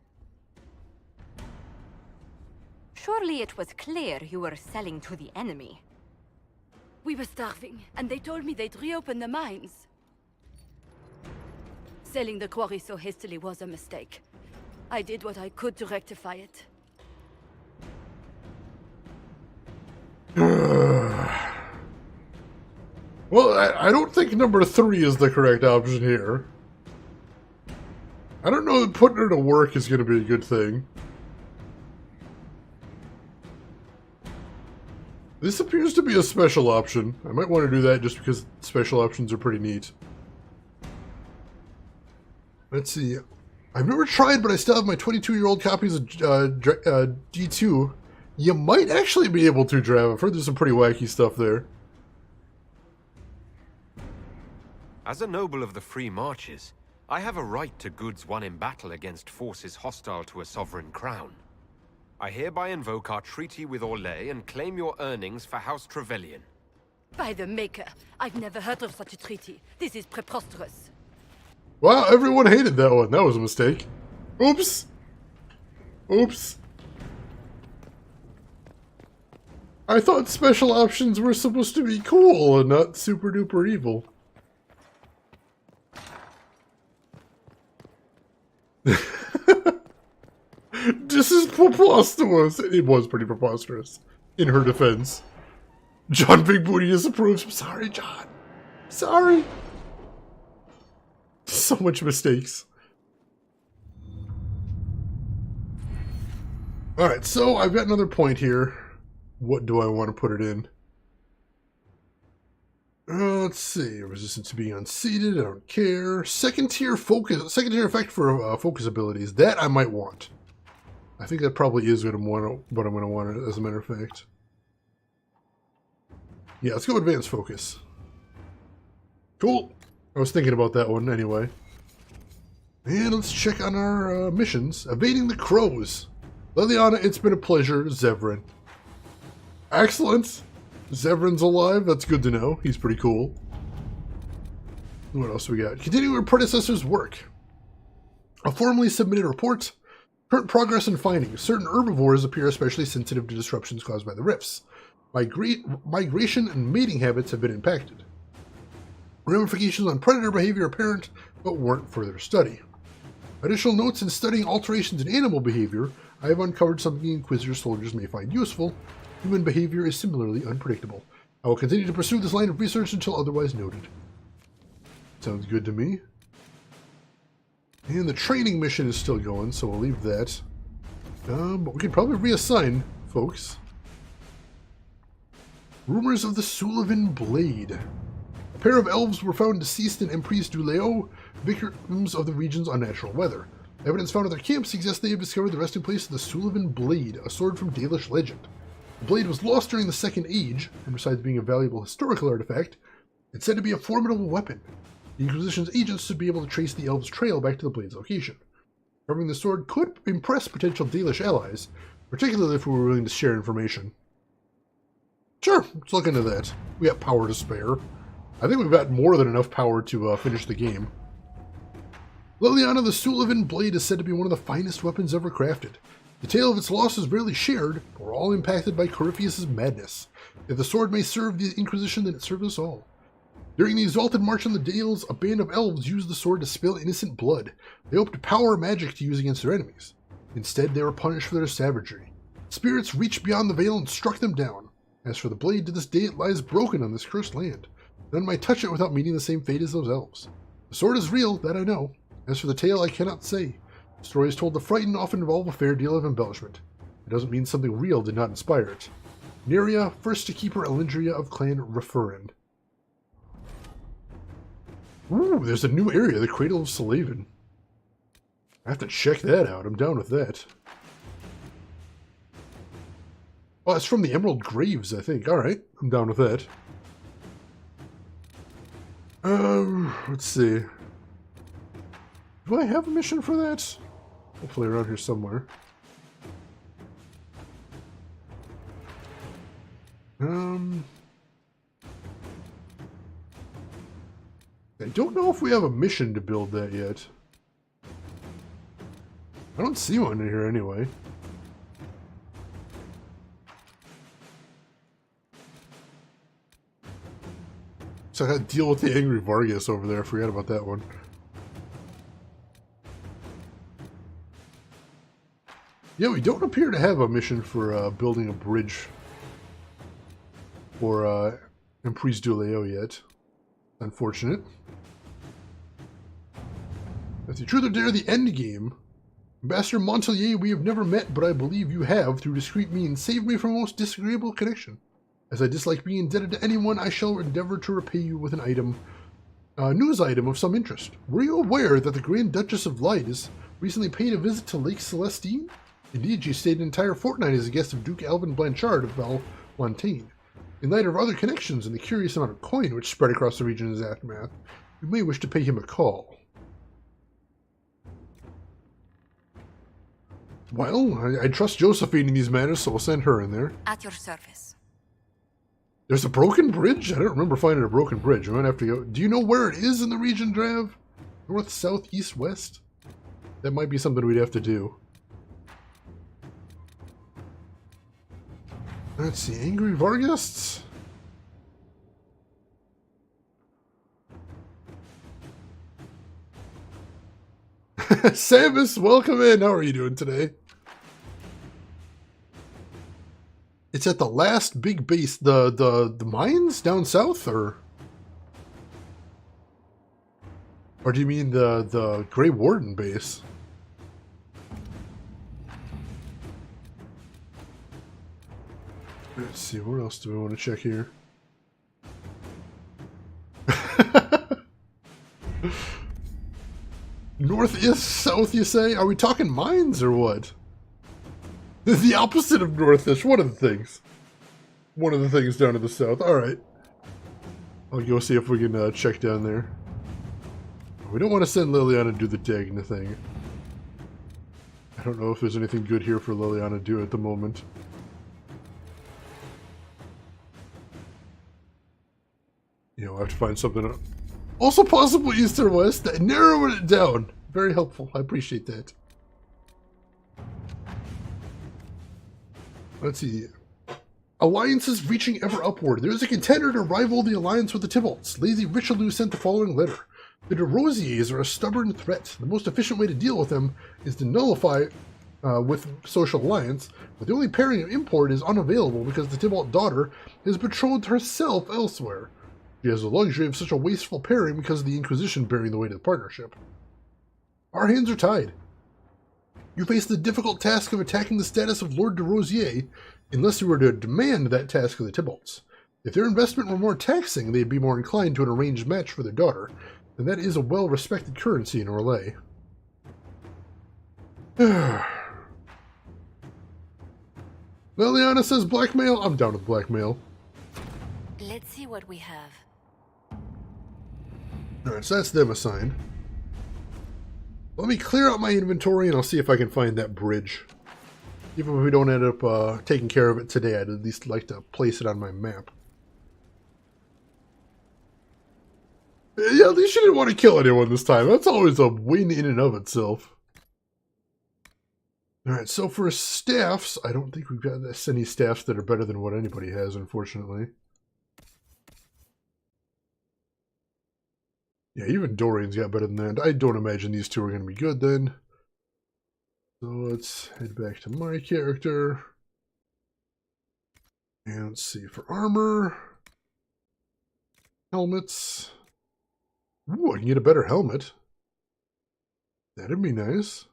Surely it was clear you were selling to the enemy. We were starving, and they told me they'd reopen the mines. Selling the quarry so hastily was a mistake. I did what I could to rectify it. Well, I don't think number 3 is the correct option here. I don't know that putting her to work is going to be a good thing. This appears to be a special option. I might want to do that just because special options are pretty neat. Let's see. I've never tried, but I still have my 22-year-old copies of D2. You might actually be able to, Drav. I've heard there's some pretty wacky stuff there. As a noble of the Free Marches, I have a right to goods won in battle against forces hostile to a sovereign crown. I hereby invoke our treaty with Orlais and claim your earnings for House Trevelyan. By the Maker, I've never heard of such a treaty. This is preposterous. Wow, everyone hated that one. That was a mistake. Oops. Oops. I thought special options were supposed to be cool and not super duper evil. This is preposterous. It was pretty preposterous, in her defense. John Big Booty disapproves. I'm sorry, John. Sorry. So much mistakes. Alright, so I've got another point here. What do I want to put it in? Let's see. Resistance to being unseated. I don't care. Second tier focus. Second tier effect for focus abilities. That I might want. I think that probably is what I'm going to want, as a matter of fact. Yeah, let's go advanced focus. Cool. I was thinking about that one anyway. And let's check on our missions. Evading the crows. Liliana, it's been a pleasure. Zevran. Excellent. Zevran's alive. That's good to know. He's pretty cool. What else we got? Continuing our predecessor's work. A formally submitted report. Current progress and findings. Certain herbivores appear especially sensitive to disruptions caused by the rifts. Migration and mating habits have been impacted. Ramifications on predator behavior apparent, but warrant further study. Additional notes in studying alterations in animal behavior, I have uncovered something Inquisitor soldiers may find useful. Human behavior is similarly unpredictable. I will continue to pursue this line of research until otherwise noted. Sounds good to me. And the training mission is still going, so we'll leave that. But we can probably reassign folks. Rumors of the Sullivan Blade. A pair of elves were found deceased in Emprise du Léo, victims of the region's unnatural weather. Evidence found at their camp suggests they have discovered the resting place of the Sullivan Blade, a sword from Dalish legend. The blade was lost during the Second Age, and besides being a valuable historical artifact, it's said to be a formidable weapon. The Inquisition's agents should be able to trace the elves' trail back to the blade's location. Recovering the sword could impress potential Dalish allies, particularly if we were willing to share information. Sure, let's look into that. We got power to spare. I think we've got more than enough power to finish the game. Liliana, the Sullivan Blade is said to be one of the finest weapons ever crafted. The tale of its loss is rarely shared, but we're all impacted by Corypheus' madness. If the sword may serve the Inquisition, then it serves us all. During the Exalted March on the Dales, a band of elves used the sword to spill innocent blood. They hoped to power magic to use against their enemies. Instead, they were punished for their savagery. Spirits reached beyond the veil and struck them down. As for the blade, to this day it lies broken on this cursed land. None might touch it without meeting the same fate as those elves. The sword is real, that I know. As for the tale, I cannot say. Stories told to frighten often involve a fair deal of embellishment. It doesn't mean something real did not inspire it. Neria, first to keeper Elendria of Clan Referend. Ooh, there's a new area, the Cradle of Slavin. I have to check that out. I'm down with that. Oh, it's from the Emerald Graves, I think. Alright, I'm down with that. Let's see. Do I have a mission for that? Hopefully around here somewhere. I don't know if we have a mission to build that yet. I don't see one in here anyway. So I gotta deal with the angry Vargas over there. I forgot about that one. Yeah, we don't appear to have a mission for building a bridge for Emprise du Leo yet. Unfortunate. That's the truth or dare, the end game. Ambassador Montelier, we have never met, but I believe you have, through discreet means, saved me from a most disagreeable connection. As I dislike being indebted to anyone, I shall endeavor to repay you with an item, news item of some interest. Were you aware that the Grand Duchess of Lides recently paid a visit to Lake Celestine? Indeed, she stayed an entire fortnight as a guest of Duke Alvin Blanchard of Valmontaine. In light of other connections and the curious amount of coin which spread across the region in his aftermath, you may wish to pay him a call. Well, I trust Josephine in these matters, so we'll send her in there. At your service. There's a broken bridge? I don't remember finding a broken bridge. We might have to go. Do you know where it is in the region, Drav? North, south, east, west? That might be something we'd have to do. Let's see, Angry Vargas? Samus, welcome in. How are you doing today? It's at the last big base, the mines down south, or do you mean the Grey Warden base? Let's see, where else do we want to check here? North, east, south, you say? Are we talking mines or what? The opposite of northish. One of the things. One of the things down to the south. Alright. I'll go see if we can check down there. We don't want to send Liliana to do the Dagna thing. I don't know if there's anything good here for Liliana to do at the moment. You know, I have to find something. Also possible east or west. Narrowing it down. Very helpful. I appreciate that. Let's see. Alliances reaching ever upward. There is a contender to rival the alliance with the Tybalts. Lazy Richelieu sent the following letter. The de Rosiers are a stubborn threat. The most efficient way to deal with them is to nullify with social alliance, but the only pairing of import is unavailable because the Tybalt daughter is betrothed herself elsewhere. She has the luxury of such a wasteful pairing because of the Inquisition bearing the weight of the partnership. Our hands are tied. You face the difficult task of attacking the status of Lord de Rosier unless you were to demand that task of the Tybalts. If their investment were more taxing, they'd be more inclined to an arranged match for their daughter, and that is a well-respected currency in Orlais. Liliana says blackmail. I'm down with blackmail. Let's see what we have. Alright, so that's them assigned. Let me clear out my inventory and I'll see if I can find that bridge. Even if we don't end up taking care of it today, I'd at least like to place it on my map. Yeah, at least you didn't want to kill anyone this time. That's always a win in and of itself. Alright, so for staffs, I don't think we've got any staffs that are better than what anybody has, unfortunately. Yeah, even Dorian's got better than that. I don't imagine these two are going to be good then. So let's head back to my character. And let's see, for armor, helmets. Ooh, I can get a better helmet. That'd be nice.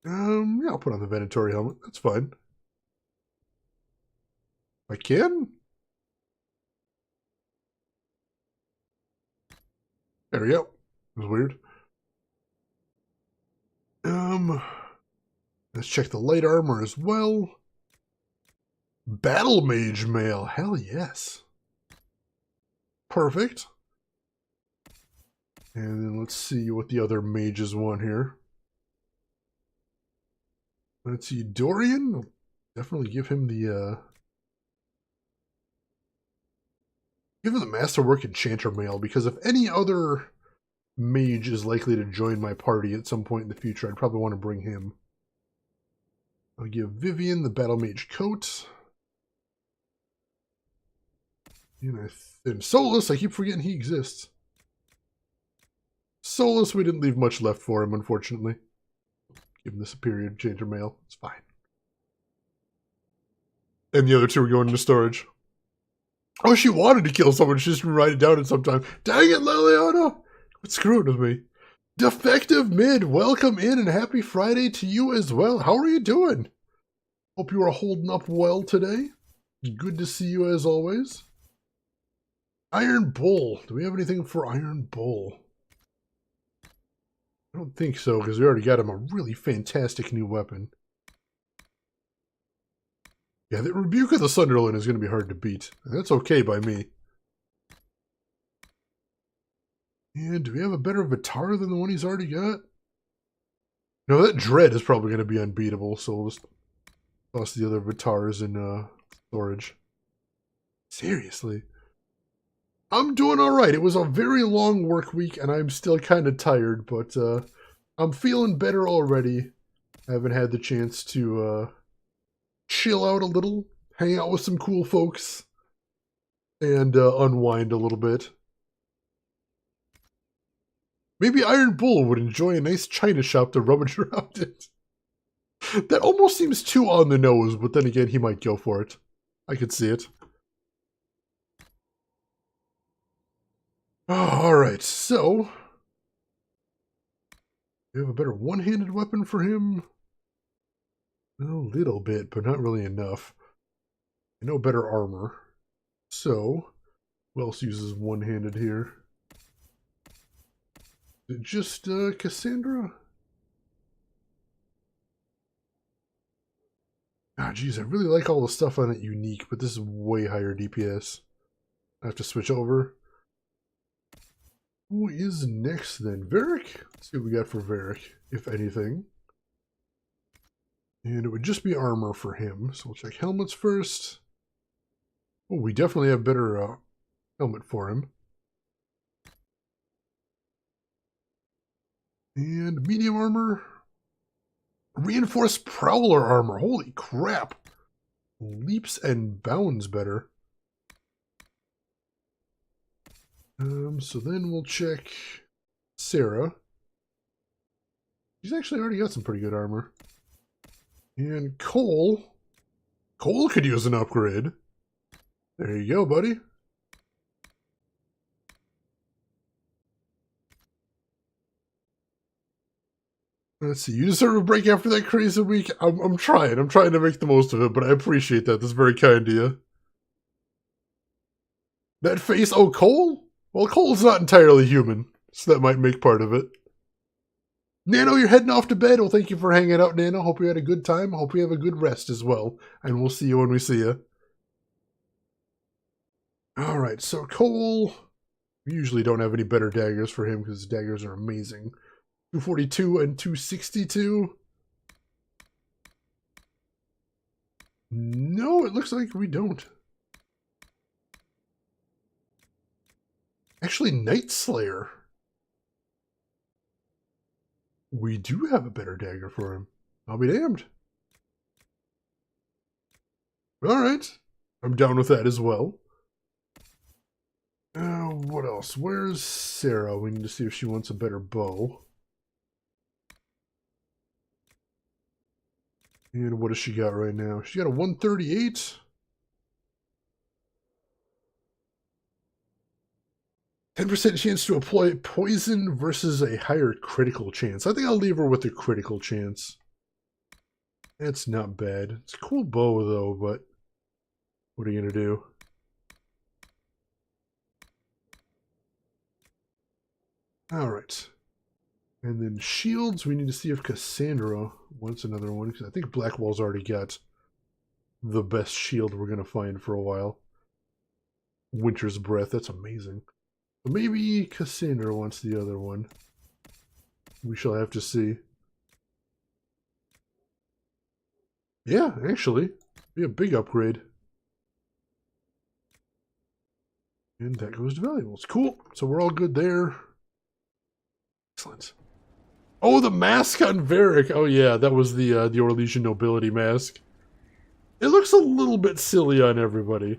Yeah, I'll put on the Venatori helmet. That's fine. I can? There we go. That was weird. Let's check the light armor as well. Battle Mage Mail. Hell yes. Perfect. And then let's see what the other mages want here. Let's see, Dorian. Definitely give him the Masterwork Enchanter Mail, because if any other mage is likely to join my party at some point in the future, I'd probably want to bring him. I'll give Vivian the Battle Mage coat. And Solus, I keep forgetting he exists. Solus, we didn't leave much left for him, unfortunately. Give him the Superior Enchanter Mail. It's fine. And the other two are going into storage. Oh, she wanted to kill someone. She just didn't write it down at some time. Dang it, Liliana! Quit screwing with me. Defective Mid, welcome in and happy Friday to you as well. How are you doing? Hope you are holding up well today. Good to see you as always. Iron Bull. Do we have anything for Iron Bull? I don't think so, because we already got him a really fantastic new weapon. Yeah, the Rebuke of the Sunderland is going to be hard to beat. That's okay by me. And do we have a better Vitar than the one he's already got? No, that Dread is probably going to be unbeatable, so we'll just toss the other Vitars in storage. Seriously. I'm doing alright. It was a very long work week, and I'm still kind of tired, but I'm feeling better already. I haven't had the chance to chill out a little, hang out with some cool folks, and unwind a little bit. Maybe Iron Bull would enjoy a nice china shop to rummage around it. That almost seems too on the nose, but then again, he might go for it. I could see it. Oh, alright, so we have a better one-handed weapon for him. A little bit, but not really enough. No better armor. So, who else uses one-handed here? Is it just Cassandra? Ah, geez, I really like all the stuff on it unique, but this is way higher DPS. I have to switch over. Who is next then? Varric? Let's see what we got for Varric, if anything. And it would just be armor for him. So we'll check helmets first. Oh, we definitely have better helmet for him. And medium armor. Reinforced Prowler armor. Holy crap. Leaps and bounds better. So then we'll check Sarah. She's actually already got some pretty good armor. And Cole. Cole could use an upgrade. There you go, buddy. Let's see. You deserve a break after that crazy week. I'm trying. I'm trying to make the most of it, but I appreciate that. That's very kind of you. That face. Oh, Cole? Well, Cole's not entirely human, so that might make part of it. Nano, you're heading off to bed. Well, thank you for hanging out, Nano. Hope you had a good time. Hope you have a good rest as well. And we'll see you when we see you. Alright, so Cole. We usually don't have any better daggers for him because his daggers are amazing. 242 and 262. No, it looks like we don't. Actually, Night Slayer. We do have a better dagger for him. I'll be damned. Alright. I'm down with that as well. What else? Where's Sarah? We need to see if she wants a better bow. And what does she got right now? She got a 138. 10% chance to apply poison versus a higher critical chance. I think I'll leave her with the critical chance. That's not bad. It's a cool bow, though, but what are you going to do? Alright. And then shields, we need to see if Cassandra wants another one, because I think Blackwall's already got the best shield we're going to find for a while. Winter's Breath, that's amazing. But maybe Cassandra wants the other one. We shall have to see. Yeah, actually, be a big upgrade. And that goes to valuables. Cool. So we're all good there. Excellent. Oh, the mask on Varric. Oh yeah, that was the Orlesian nobility mask. It looks a little bit silly on everybody,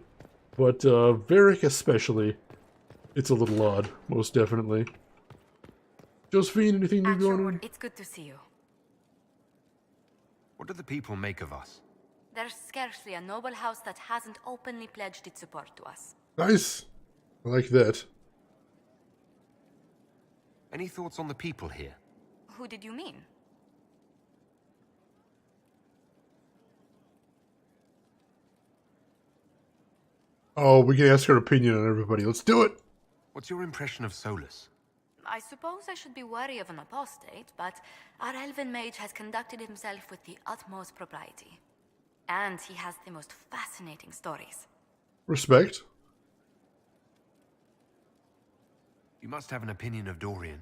but Varric especially. It's a little odd, most definitely. Josephine, anything new going on? It's good to see you. What do the people make of us? There's scarcely a noble house that hasn't openly pledged its support to us. Nice. I like that. Any thoughts on the people here? Who did you mean? Oh, we can ask her opinion on everybody. Let's do it. What's your impression of Solus? I suppose I should be wary of an apostate, but our elven mage has conducted himself with the utmost propriety. And he has the most fascinating stories. Respect. You must have an opinion of Dorian.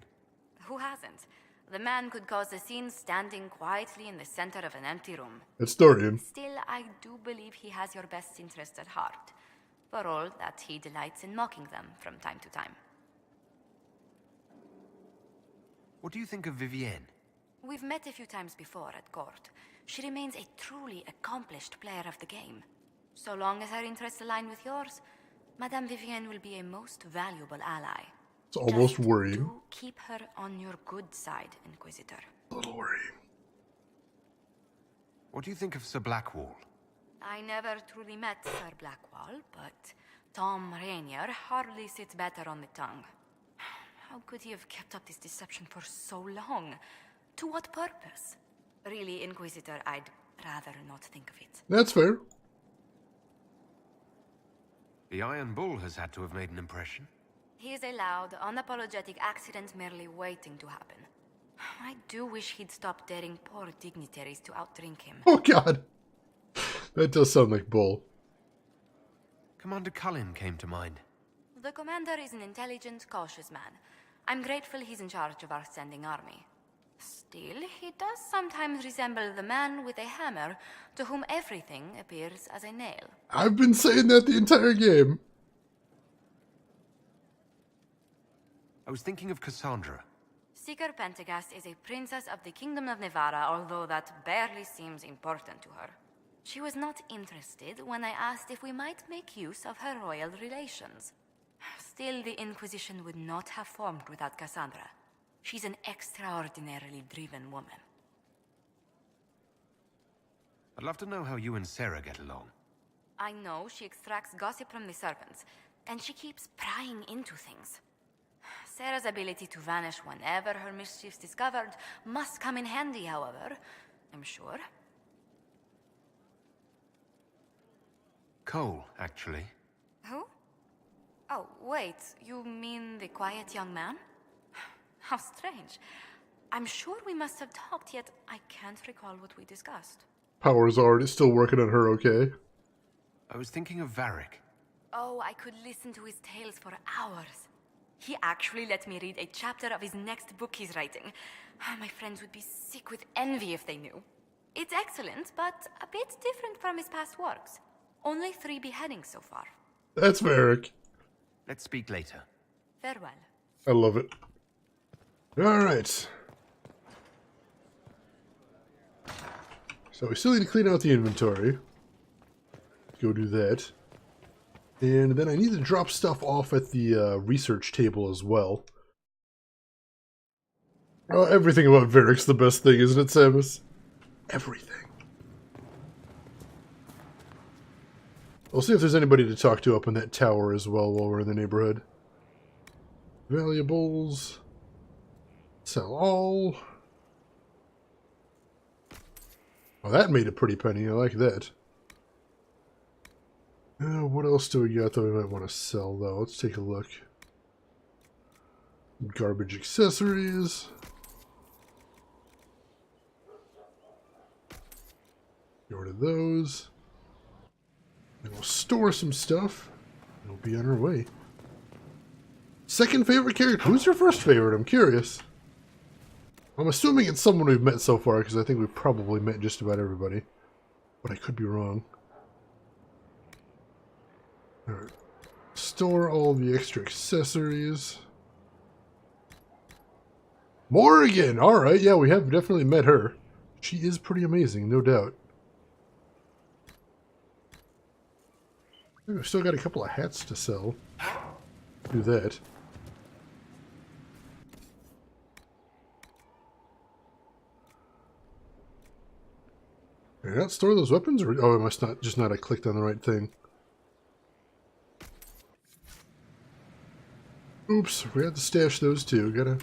Who hasn't? The man could cause a scene standing quietly in the center of an empty room. It's Dorian. Still, I do believe he has your best interest at heart, for all that he delights in mocking them from time to time. What do you think of Vivienne? We've met a few times before at court. She remains a truly accomplished player of the game. So long as her interests align with yours, Madame Vivienne will be a most valuable ally. It's almost Just worrying. do keep her on your good side, Inquisitor. A little worrying. What do you think of Sir Blackwall? I never truly met Sir Blackwall, but Tom Rainier hardly sits better on the tongue. How could he have kept up this deception for so long? To what purpose? Really, Inquisitor, I'd rather not think of it. That's fair. The Iron Bull has had to have made an impression. He is a loud, unapologetic accident merely waiting to happen. I do wish he'd stop daring poor dignitaries to outdrink him. Oh god. That does sound like Bull. Commander Cullen came to mind. The commander is an intelligent, cautious man. I'm grateful he's in charge of our standing army. Still, he does sometimes resemble the man with a hammer to whom everything appears as a nail. I've been saying that the entire game. I was thinking of Cassandra. Seeker Pentagast is a princess of the Kingdom of Nevarra, although that barely seems important to her. She was not interested when I asked if we might make use of her royal relations. Still, the Inquisition would not have formed without Cassandra. She's an extraordinarily driven woman. I'd love to know how you and Sarah get along. I know she extracts gossip from the servants, and she keeps prying into things. Sarah's ability to vanish whenever her mischief's discovered must come in handy, however, I'm sure. Cole, actually. Who? Oh, wait, you mean the quiet young man? How strange. I'm sure we must have talked, yet I can't recall what we discussed. Power's already still working on her, okay? I was thinking of Varric. Oh, I could listen to his tales for hours. He actually let me read a chapter of his next book he's writing. My friends would be sick with envy if they knew. It's excellent, but a bit different from his past works. Only 3 beheadings so far. That's Varric. Let's speak later. Farewell. I love it. Alright. So we still need to clean out the inventory. Go do that. And then I need to drop stuff off at the research table as well. Oh, everything about Varric's the best thing, isn't it, Samus? Everything. We'll see if there's anybody to talk to up in that tower as well while we're in the neighborhood. Valuables. Sell all. Oh, that made a pretty penny. I like that. What else do we got that we might want to sell, though? Let's take a look. Garbage accessories. Get rid of those. And we'll store some stuff. And we'll be on our way. Second favorite character. Who's your first favorite? I'm curious. I'm assuming it's someone we've met so far, because I think we've probably met just about everybody. But I could be wrong. Alright. Store all the extra accessories. Morrigan! Alright, yeah, we have definitely met her. She is pretty amazing, no doubt. We've still got a couple of hats to sell. Do that. Did I not store those weapons? Or, oh, I must not, just not have clicked on the right thing. Oops, we had to stash those too. Gotta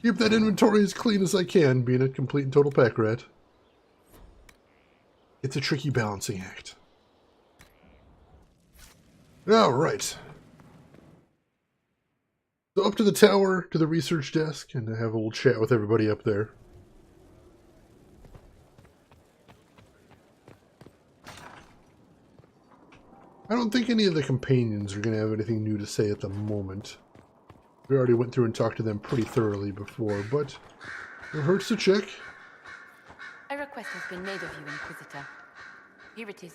keep that inventory as clean as I can, being a complete and total pack rat. It's a tricky balancing act. Alright. So up to the tower, to the research desk, and to have a little chat with everybody up there. I don't think any of the companions are going to have anything new to say at the moment. We already went through and talked to them pretty thoroughly before, but it hurts to check. A request has been made of you, Inquisitor. Here it is.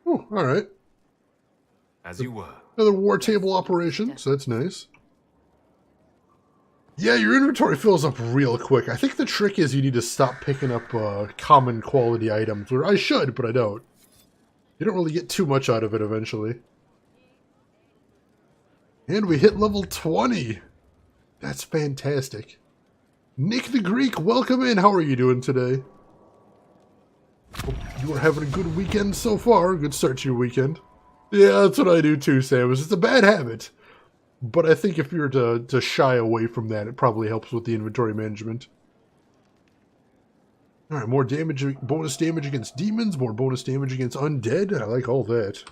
Oh, alright. As you were. Another war table operation, so that's nice. Yeah, your inventory fills up real quick. I think the trick is you need to stop picking up common quality items. Or I should, but I don't. You don't really get too much out of it eventually. And we hit level 20. That's fantastic. Nick the Greek, welcome in. How are you doing today? Hope you are having a good weekend so far. Good start to your weekend. Yeah, that's what I do too, Sam. It's a bad habit. But I think if you're to shy away from that, it probably helps with the inventory management. Alright, more damage, bonus damage against demons, more bonus damage against undead. I like all that.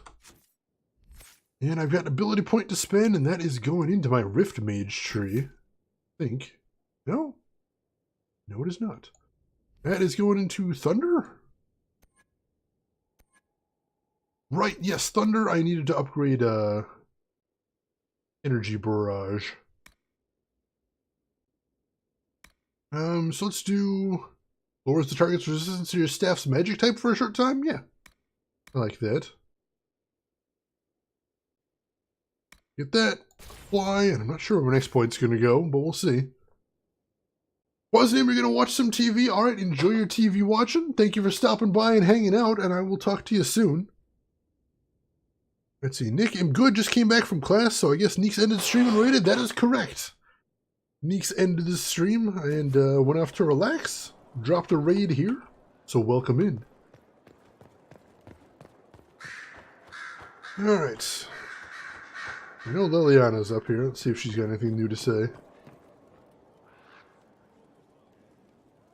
And I've got an ability point to spend, and that is going into my Rift Mage tree. I think. No? No, it is not. That is going into Thunder? Right, yes, Thunder. I needed to upgrade Energy Barrage. So let's do... Lowers the target's resistance to your staff's magic type for a short time? Yeah. I like that. Get that. Fly, and I'm not sure where my next point's going to go, but we'll see. What's the name? You're going to watch some TV? Alright, enjoy your TV watching. Thank you for stopping by and hanging out, and I will talk to you soon. Let's see. Nick, I'm good. Just came back from class, so I guess Neek's ended stream and rated. That is correct. Neek's ended the stream and went off to relax. Dropped a raid here, so welcome in. Alright. I know Liliana's up here. Let's see if she's got anything new to say.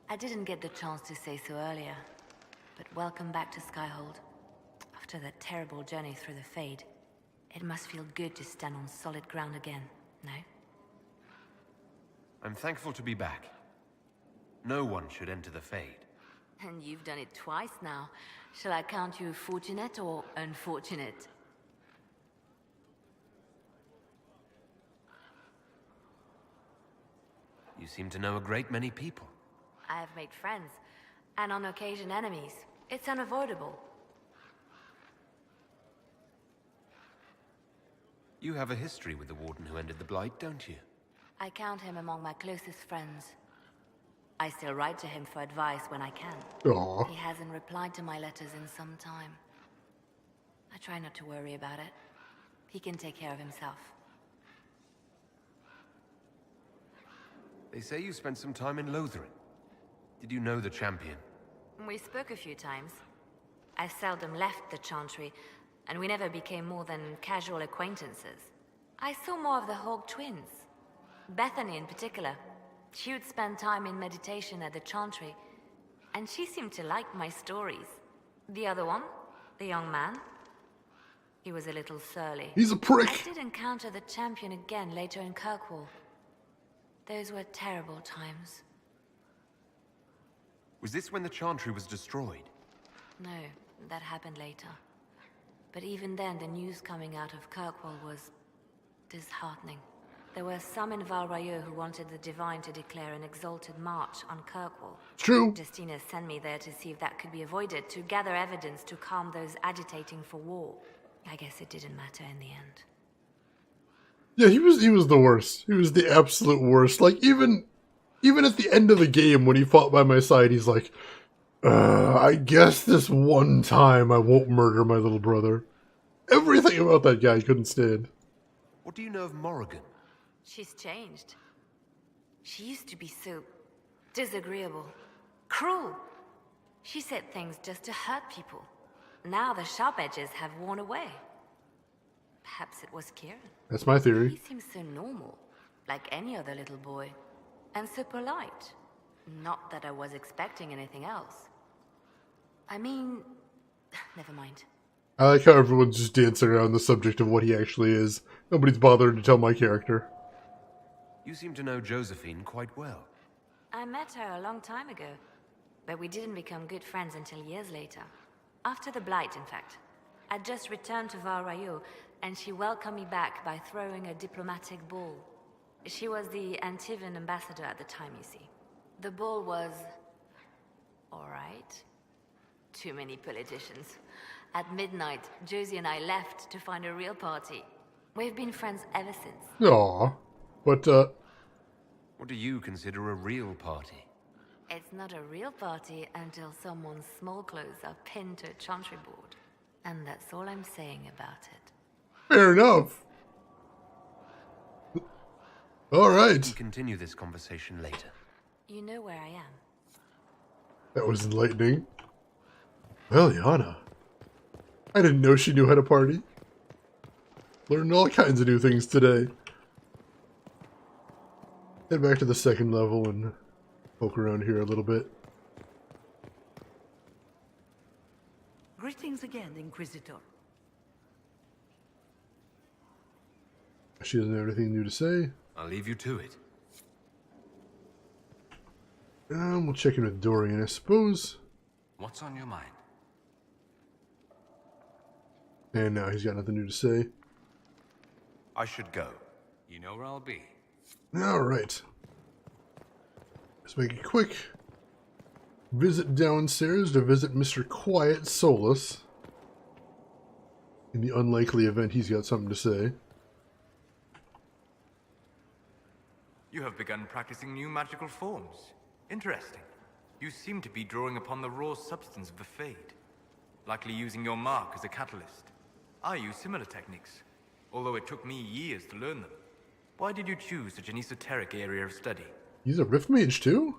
I didn't get the chance to say so earlier, but welcome back to Skyhold. After that terrible journey through the Fade, it must feel good to stand on solid ground again, no? I'm thankful to be back. No one should enter the Fade. And you've done it twice now. Shall I count you fortunate or unfortunate? You seem to know a great many people. I have made friends, and on occasion enemies. It's unavoidable. You have a history with the Warden who ended the Blight, don't you? I count him among my closest friends. I still write to him for advice when I can. Aww. He hasn't replied to my letters in some time. I try not to worry about it. He can take care of himself. They say you spent some time in Lothering. Did you know the champion? We spoke a few times. I seldom left the Chantry, and we never became more than casual acquaintances. I saw more of the Hawk twins. Bethany in particular. She would spend time in meditation at the chantry, and she seemed to like my stories. The other one, the young man, he was a little surly. He's a prick. I did encounter the champion again later in Kirkwall. Those were terrible times. Was this when the Chantry was destroyed? No, that happened later. But even then, the news coming out of Kirkwall was disheartening. There were some in Val Rayeau who wanted the Divine to declare an exalted march on Kirkwall. True. Justina sent me there to see if that could be avoided, to gather evidence to calm those agitating for war. I guess it didn't matter in the end. Yeah, he was the worst. He was the absolute worst. Like, even at the end of the game when he fought by my side, he's like, I guess this one time I won't murder my little brother. Everything about that guy I couldn't stand. What do you know of Morrigan? She's changed. She used to be so disagreeable, cruel. She said things just to hurt people. Now the sharp edges have worn away. Perhaps it was Kieran. That's my theory. He seems so normal, like any other little boy. And so polite. Not that I was expecting anything else. I mean, never mind. I like how everyone's just dancing around the subject of what he actually is. Nobody's bothered to tell my character. You seem to know Josephine quite well. I met her a long time ago, but we didn't become good friends until years later. After the Blight, in fact. I'd just returned to Val Rayeau, and she welcomed me back by throwing a diplomatic ball. She was the Antivan ambassador at the time, you see. The ball was... alright. Too many politicians. At midnight, Josie and I left to find a real party. We've been friends ever since. Aww. But, What do you consider a real party? It's not a real party until someone's small clothes are pinned to a chantry board. And that's all I'm saying about it. Fair enough. Alright. We can continue this conversation later. You know where I am. That was enlightening. Well, Yana. I didn't know she knew how to party. Learned all kinds of new things today. Head back to the second level and poke around here a little bit. Greetings again, Inquisitor. She doesn't have anything new to say. I'll leave you to it. We'll check in with Dorian, I suppose. What's on your mind? And now he's got nothing new to say. I should go. You know where I'll be. Alright. Let's make it quick. Visit downstairs to visit Mr. Quiet Solus. In the unlikely event he's got something to say. You have begun practicing new magical forms. Interesting. You seem to be drawing upon the raw substance of the Fade. Likely using your mark as a catalyst. I use similar techniques, although it took me years to learn them. Why did you choose such an esoteric area of study? He's a Rift Mage too?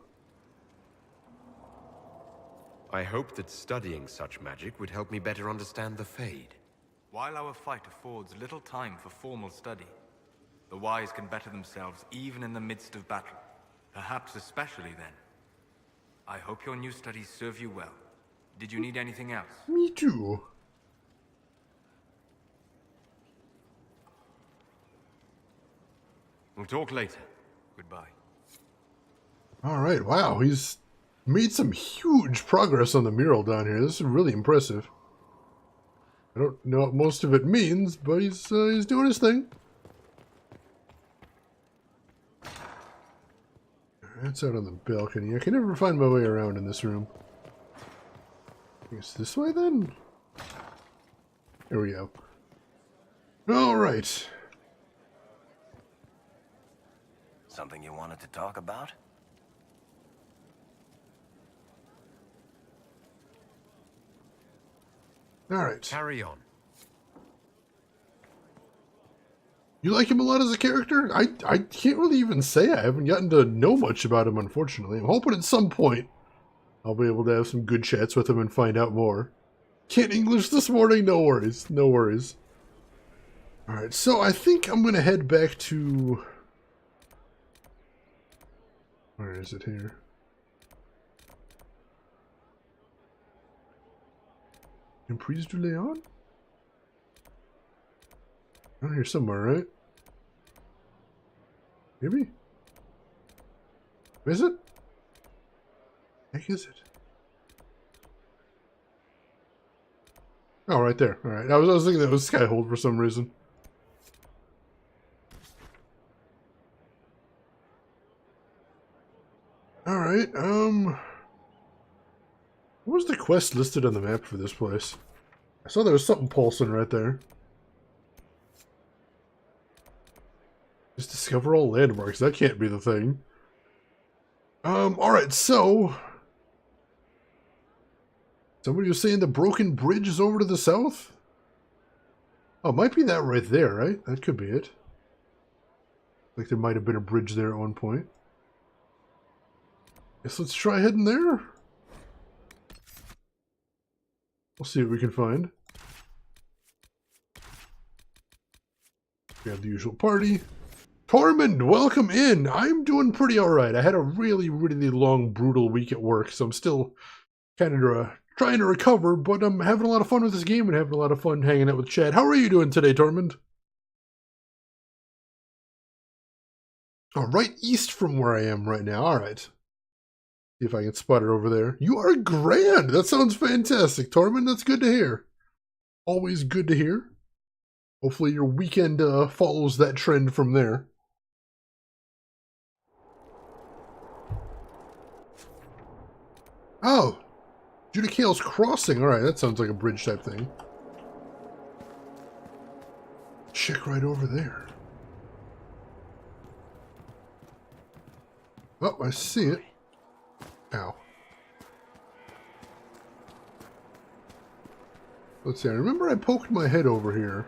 I hope that studying such magic would help me better understand the Fade. While our fight affords little time for formal study, the wise can better themselves even in the midst of battle. Perhaps especially then. I hope your new studies serve you well. Did you need anything else? Me too. We'll talk later. Goodbye. Alright, wow, he's made some huge progress on the mural down here. This is really impressive. I don't know what most of it means, but he's doing his thing. That's out on the balcony. I can never find my way around in this room. I guess this way then? Here we go. Alright. Something you wanted to talk about? Alright. Carry on. You like him a lot as a character? I can't really even say. I haven't gotten to know much about him, unfortunately. I'm hoping at some point I'll be able to have some good chats with him and find out more. Can't English this morning? No worries. No worries. Alright, so I think I'm going to head back to... Where is it here? Emprise du Léon? Around here somewhere, right? Maybe? Is it? Heck is it? Oh, right there. Alright, I was thinking that was Skyhold for some reason. Alright, what was the quest listed on the map for this place? I saw there was something pulsing right there. Just discover all landmarks. That can't be the thing. Alright, so... Somebody was saying the broken bridge is over to the south? Oh, it might be that right there, right? That could be it. Like there might have been a bridge there at one point. Guess let's try heading there. We'll see what we can find. We have the usual party. Tormund, welcome in. I'm doing pretty alright. I had a really, really long, brutal week at work, so I'm still kind of trying to recover, but I'm having a lot of fun with this game and having a lot of fun hanging out with Chad. How are you doing today, Tormund? Oh, right east from where I am right now. Alright. See if I can spot it over there. You are grand! That sounds fantastic, Tormund. That's good to hear. Always good to hear. Hopefully your weekend follows that trend from there. Oh! Judicale's Crossing. Alright, that sounds like a bridge type thing. Check right over there. Oh, I see it. Ow. Let's see, I remember I poked my head over here.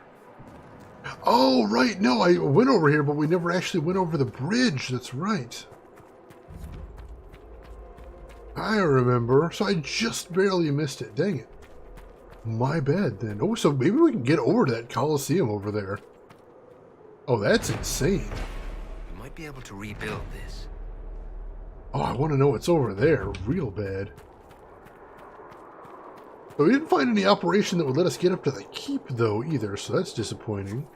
Oh, right, no, I went over here, but we never actually went over the bridge. That's right. I remember. So I just barely missed it. Dang it. My bad, then. Oh, so maybe we can get over to that Coliseum over there. Oh, that's insane. We might be able to rebuild this. Oh, I want to know what's over there. Real bad. But we didn't find any operation that would let us get up to the keep, though, either, so that's disappointing.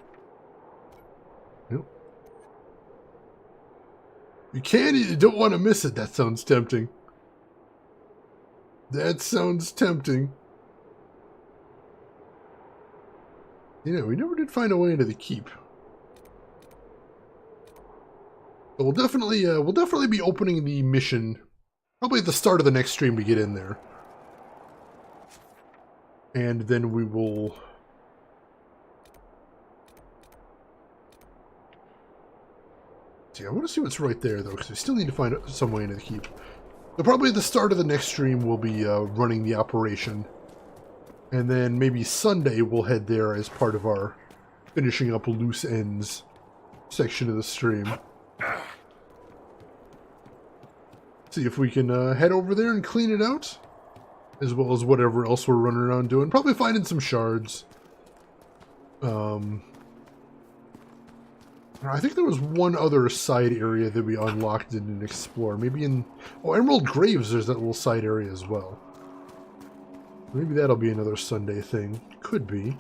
Nope. You can, you don't want to miss it. That sounds tempting. That sounds tempting. You know, we never did find a way into the keep. But we'll definitely be opening the mission probably at the start of the next stream to get in there. And then we will... See, I want to see what's right there, though, because we still need to find some way into the keep. So probably at the start of the next stream, we'll be running the operation. And then maybe Sunday, we'll head there as part of our finishing up loose ends section of the stream. See if we can head over there and clean it out. As well as whatever else we're running around doing. Probably finding some shards. I think there was one other side area that we unlocked and didn't explore. Maybe in... Oh, Emerald Graves, there's that little side area as well. Maybe that'll be another Sunday thing. Could be.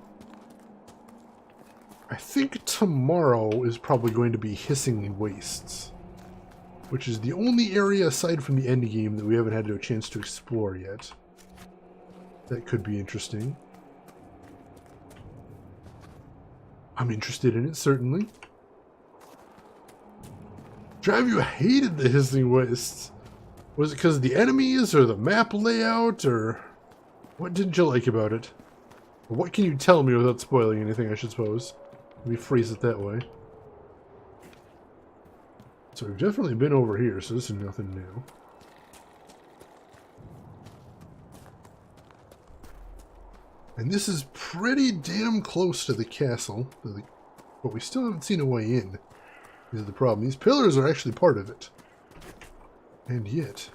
I think tomorrow is probably going to be Hissing Wastes. Which is the only area aside from the endgame that we haven't had a chance to explore yet. That could be interesting. I'm interested in it, certainly. Drive, you hated the Hissing Wastes. Was it because of the enemies, or the map layout, or... What didn't you like about it? Or what can you tell me without spoiling anything, I should suppose? Let me phrase it that way. So we've definitely been over here, so this is nothing new. And this is pretty damn close to the castle, but we still haven't seen a way in. This is the problem. These pillars are actually part of it. And yet...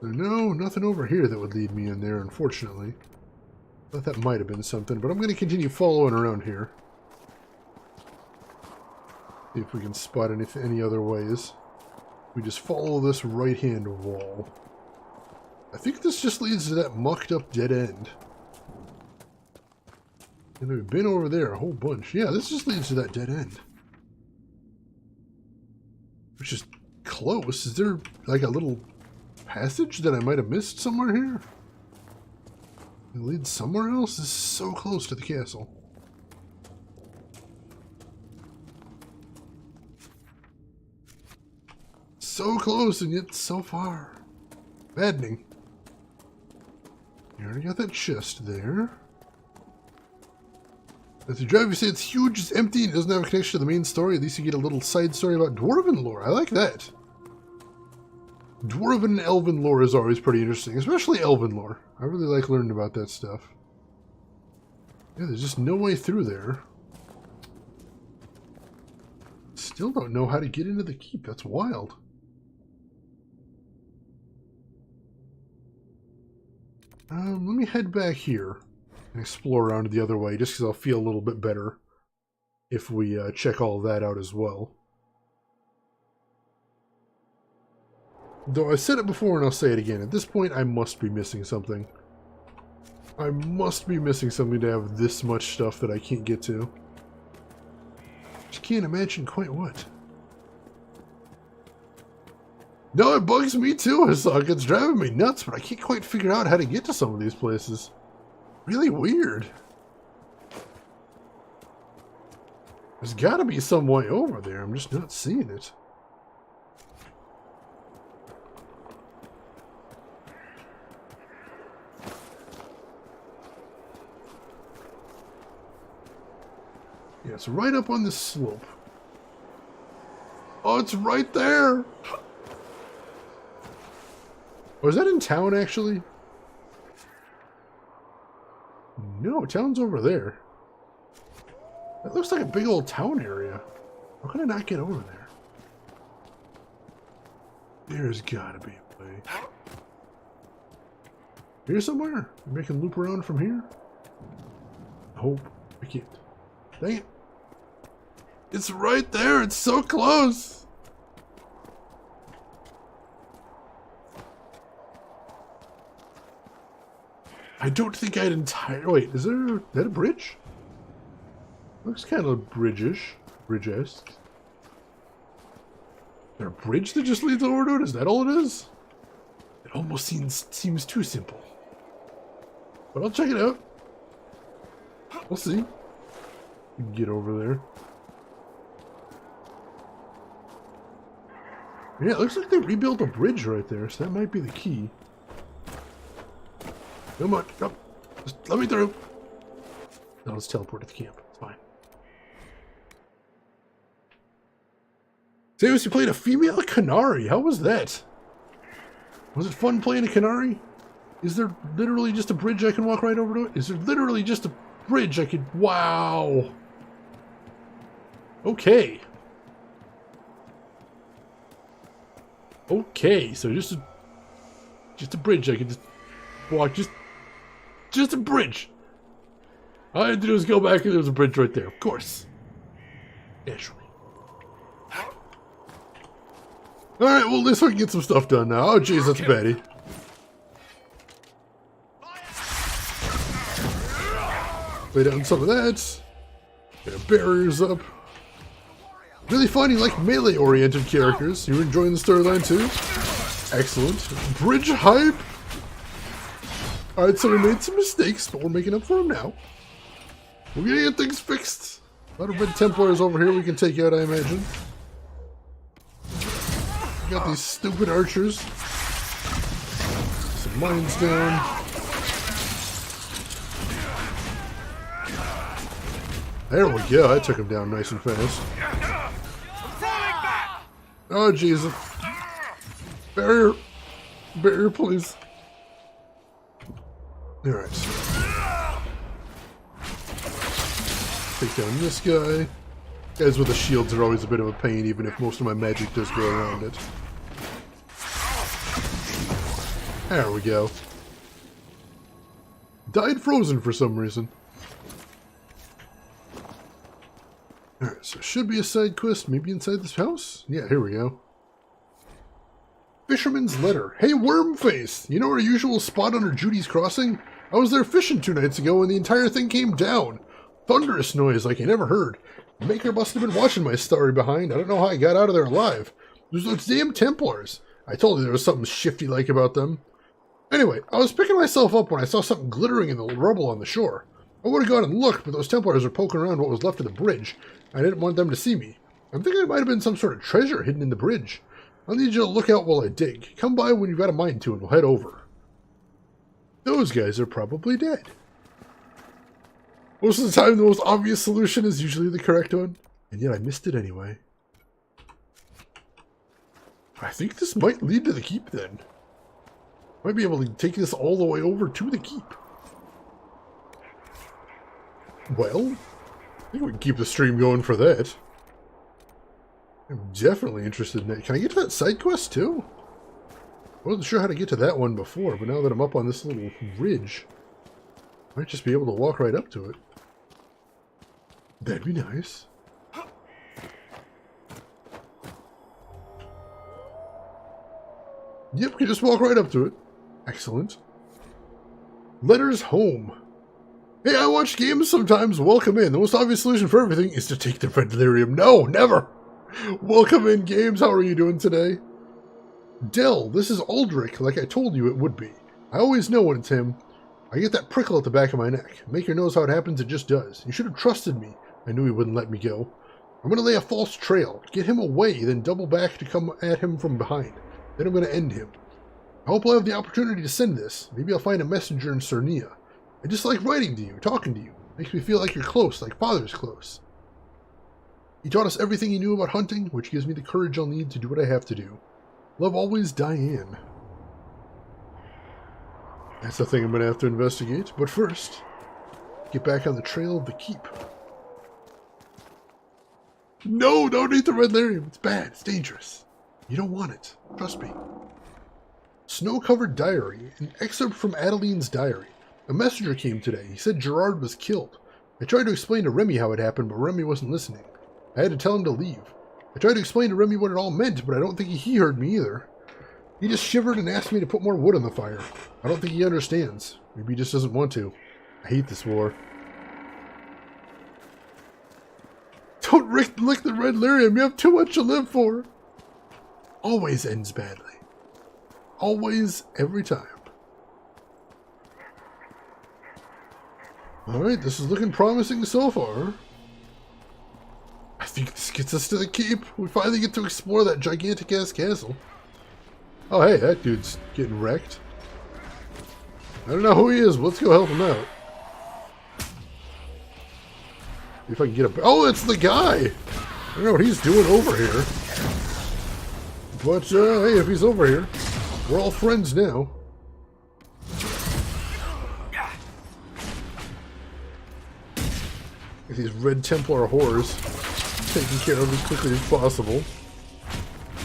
No, nothing over here that would lead me in there, unfortunately. Thought that might have been something, but I'm going to continue following around here. See if we can spot any other ways. We just follow this right-hand wall. I think this just leads to that mucked up dead end. And we've been over there a whole bunch. Yeah, this just leads to that dead end. Which is close. Is there like a little passage that I might have missed somewhere here? It leads somewhere else? This is so close to the castle. So close and yet so far. Maddening. You already got that chest there. As you drive, you say it's huge, it's empty, and it doesn't have a connection to the main story. At least you get a little side story about Dwarven lore. I like that. Dwarven and Elven lore is always pretty interesting, especially Elven lore. I really like learning about that stuff. Yeah, there's just no way through there. Still don't know how to get into the keep. That's wild. Let me head back here and explore around the other way, just because I'll feel a little bit better if we check all of that out as well. Though I said it before and I'll say it again, at this point I must be missing something. I must be missing something to have this much stuff that I can't get to. Just can't imagine quite what. No, it bugs me too. It's driving me nuts, but I can't quite figure out how to get to some of these places. Really weird. There's got to be some way over there. I'm just not seeing it. Yeah, it's right up on this slope. Oh, it's right there! Oh, is that in town, actually? No, town's over there. That looks like a big old town area. How can I not get over there? There's gotta be a way. Here somewhere? Maybe I can loop around from here? I hope I can't. Dang it. It's right there. It's so close. I don't think I'd entirely... Wait, is that a bridge? Looks kind of bridge-ish. Bridge-esque. Is there a bridge that just leads over to it? Is that all it is? It almost seems too simple. But I'll check it out. We'll see. We can get over there. Yeah, it looks like they rebuilt a bridge right there, so that might be the key. Come on, come. Just let me through. Now let's teleport to the camp. It's fine. Samus, you played a female Canary. How was that? Was it fun playing a Canary? Is there literally just a bridge I can walk right over to it? Is there literally just a bridge I could... Wow. Okay. Okay, so just a bridge I could just walk, just a bridge. All I had to do is go back and there's a bridge right there, of course. Naturally. Alright, well, at least we can get some stuff done now. Oh, jeez, that's Betty. Lay down some of that. Get our barriers up. Really fun, you like melee-oriented characters. You're enjoying the storyline too? Excellent. Bridge hype! Alright, so we made some mistakes, but we're making up for them now. We're gonna get things fixed. A lot of red Templars over here we can take out, I imagine. We got these stupid archers. Some mines down. There we go, I took him down nice and fast. Oh, Jesus. Barrier. Barrier, please. Alright. Take down this guy. Guys with the shields are always a bit of a pain, even if most of my magic does go around it. There we go. Died frozen for some reason. Alright, so should be a side quest, maybe inside this house? Yeah, here we go. Fisherman's letter. Hey, Wormface! You know our usual spot under Judy's Crossing? I was there fishing 2 nights ago and the entire thing came down. Thunderous noise like I never heard. The maker must have been watching my story behind. I don't know how I got out of there alive. There's those damn Templars. I told you there was something shifty-like about them. Anyway, I was picking myself up when I saw something glittering in the rubble on the shore. I would have gone and looked, but those Templars were poking around what was left of the bridge. I didn't want them to see me. I'm thinking it might have been some sort of treasure hidden in the bridge. I'll need you to look out while I dig. Come by when you've got a mind to and we'll head over. Those guys are probably dead. Most of the time, the most obvious solution is usually the correct one. And yet I missed it anyway. I think this might lead to the keep then. Might be able to take this all the way over to the keep. Well, I think we can keep the stream going for that. I'm definitely interested in that. Can I get to that side quest too? I wasn't sure how to get to that one before, but now that I'm up on this little ridge, I might just be able to walk right up to it. That'd be nice. Yep, can just walk right up to it. Excellent. Letters home. Hey, I watch games sometimes. Welcome in. The most obvious solution for everything is to take the red lyrium. No, never. Welcome in, games. How are you doing today? Dell, this is Aldrich, like I told you it would be. I always know when it's him. I get that prickle at the back of my neck. Maker knows how it happens, it just does. You should have trusted me. I knew he wouldn't let me go. I'm going to lay a false trail. Get him away, then double back to come at him from behind. Then I'm going to end him. I hope I'll have the opportunity to send this. Maybe I'll find a messenger in Cernia. I just like writing to you, talking to you. Makes me feel like you're close, like Father's close. He taught us everything he knew about hunting, which gives me the courage I'll need to do what I have to do. Love always, Diane. That's the thing I'm going to have to investigate. But first, get back on the trail of the keep. No, don't eat the red lyrium. It's bad. It's dangerous. You don't want it. Trust me. Snow-covered diary. An excerpt from Adeline's diary. A messenger came today. He said Gerard was killed. I tried to explain to Remy how it happened, but Remy wasn't listening. I had to tell him to leave. I tried to explain to Remy what it all meant, but I don't think he heard me either. He just shivered and asked me to put more wood on the fire. I don't think he understands. Maybe he just doesn't want to. I hate this war. Don't lick the red lyrium. You have too much to live for. Always ends badly. Always, every time. Alright, this is looking promising so far. I think this gets us to the keep. We finally get to explore that gigantic-ass castle. Oh, hey, that dude's getting wrecked. I don't know who he is, but let's go help him out. See if I can get a... Oh, it's the guy! I don't know what he's doing over here. But, hey, if he's over here, we're all friends now. Get these Red Templar whores taken care of as quickly as possible.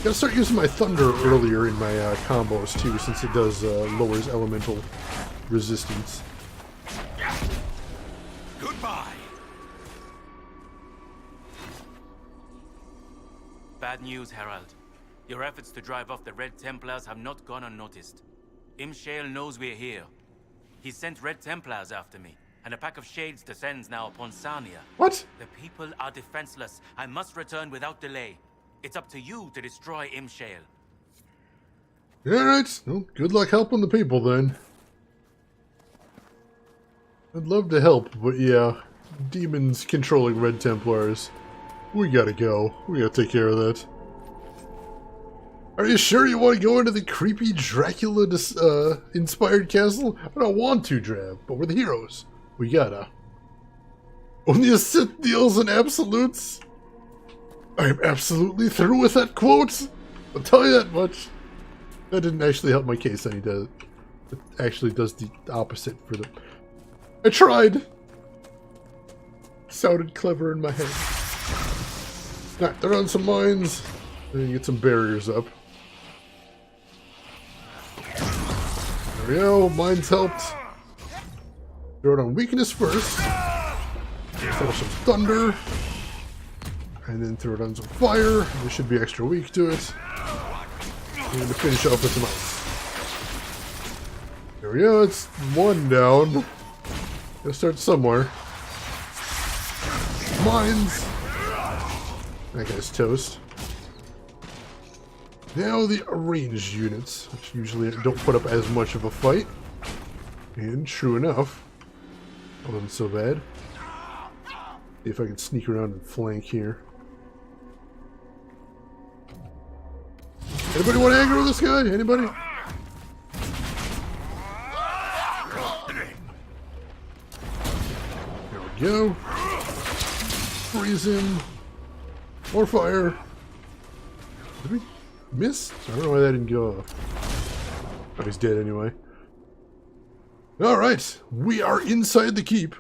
Gotta start using my thunder earlier in my combos too, since it does lowers elemental resistance. Goodbye. Bad news, Herald. Your efforts to drive off the Red Templars have not gone unnoticed. Imshale knows we're here. He sent Red Templars after me, and a pack of Shades descends now upon Sarnia. What? The people are defenseless. I must return without delay. It's up to you to destroy Imshale. Alright, well, good luck helping the people then. I'd love to help, but yeah, demons controlling Red Templars. We gotta go. We gotta take care of that. Are you sure you want to go into the creepy Dracula-inspired castle? I don't want to, Drab, but we're the heroes. We gotta. Only a Sith deals in absolutes? I'm absolutely through with that quote. I'll tell you that much. That didn't actually help my case any, does it? It actually does the opposite for the... I tried! Sounded clever in my head. Alright, they're on some mines. Then get some barriers up. There we go. Mine's helped. Throw it on weakness first. Throw some thunder. And then throw it on some fire. They should be extra weak to it. And to finish off with some ice. There we go. It's one down. Gotta start somewhere. Mines. That guy's toast. Now the arranged units, which usually don't put up as much of a fight. And true enough, that wasn't so bad. See if I can sneak around and flank here. Anybody want to aggro this guy? Anybody? There we go. Freeze him. More fire. Did we miss? I don't know why that didn't go off. Oh, he's dead anyway. Alright, we are inside the keep.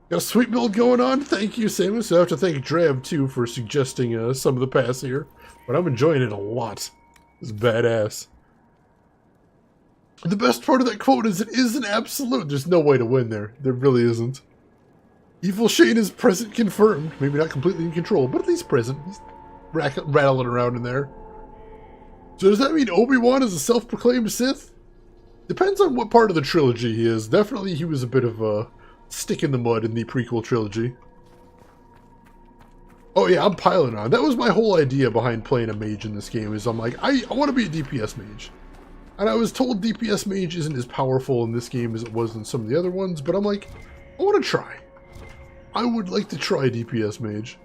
Got a sweet build going on. Thank you, Samus. I have to thank Drab, too, for suggesting some of the paths here. But I'm enjoying it a lot. It's badass. The best part of that quote is it is an absolute. There's no way to win there. There really isn't. Evil Shane is present confirmed. Maybe not completely in control, but at least present. He's rattling around in there. So does that mean Obi-Wan is a self-proclaimed Sith? Depends on what part of the trilogy he is. Definitely he was a bit of a stick in the mud in the prequel trilogy. Oh yeah, I'm piling on. That was my whole idea behind playing a mage in this game, is I'm like, I want to be a DPS mage. And I was told DPS mage isn't as powerful in this game as it was in some of the other ones, but I'm like, I want to try. I would like to try DPS mage.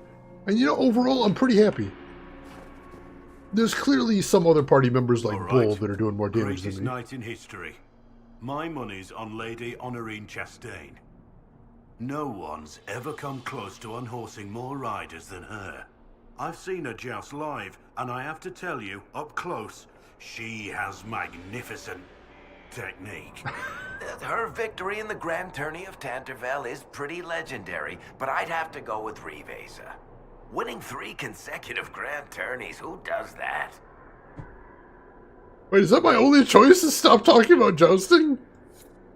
And you know, overall, I'm pretty happy. There's clearly some other party members like Bull that are doing more damage than me. Night in history. My money's on Lady Honorine Chastain. No one's ever come close to unhorsing more riders than her. I've seen her joust live, and I have to tell you, up close, she has magnificent technique. Her victory in the Grand Tourney of Tanterville is pretty legendary, but I'd have to go with Riveza. Winning 3 consecutive Grand Tourneys, who does that? Wait, is that my only choice to stop talking about jousting?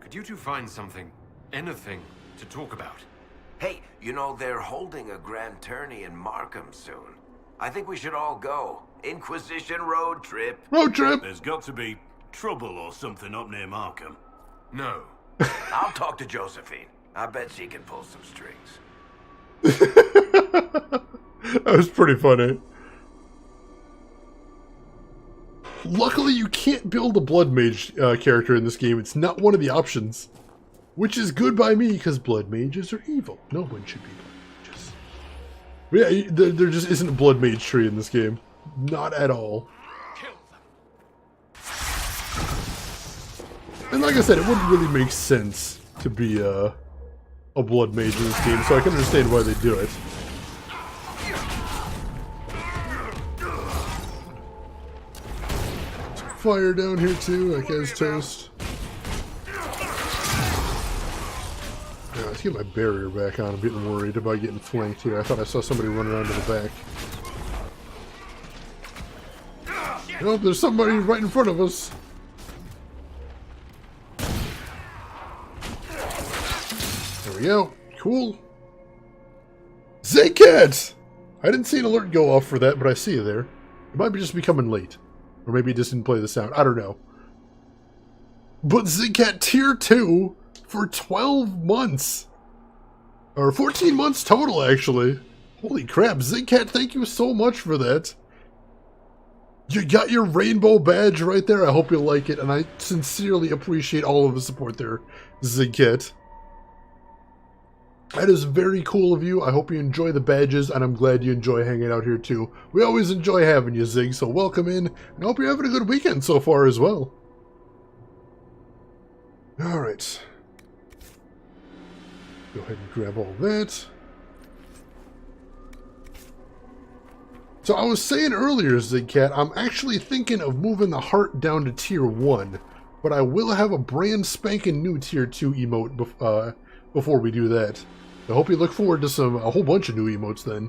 Could you two find something, anything, to talk about? Hey, you know, they're holding a Grand Tourney in Markham soon. I think we should all go. Inquisition road trip. Road trip! There's got to be trouble or something up near Markham. No. I'll talk to Josephine. I bet she can pull some strings. That was pretty funny. Luckily, you can't build a Blood Mage character in this game. It's not one of the options. Which is good by me, because Blood Mages are evil. No one should be Blood Mages. But yeah, there just isn't a Blood Mage tree in this game. Not at all. And like I said, it wouldn't really make sense to be a Blood Mage in this game, so I can understand why they do it. Some fire down here too, that guy's toast. Yeah, let's get my barrier back on. I'm getting worried about getting flanked here. I thought I saw somebody run around to the back. Nope, there's somebody right in front of us. There we go. Cool. Zaycat! I didn't see an alert go off for that, but I see you there. It might be just becoming late. Or maybe it just didn't play the sound. I don't know. But Zaycat Tier 2 for 12 months. Or 14 months total, actually. Holy crap. Zaycat, thank you so much for that. You got your rainbow badge right there. I hope you like it. And I sincerely appreciate all of the support there, Zaycat. That is very cool of you. I hope you enjoy the badges, and I'm glad you enjoy hanging out here too. We always enjoy having you, Zig, so welcome in, and I hope you're having a good weekend so far as well. Alright. Go ahead and grab all that. So I was saying earlier, Zigcat, I'm actually thinking of moving the heart down to Tier 1, but I will have a brand spanking new Tier 2 emote before we do that. I hope you look forward to a whole bunch of new emotes then.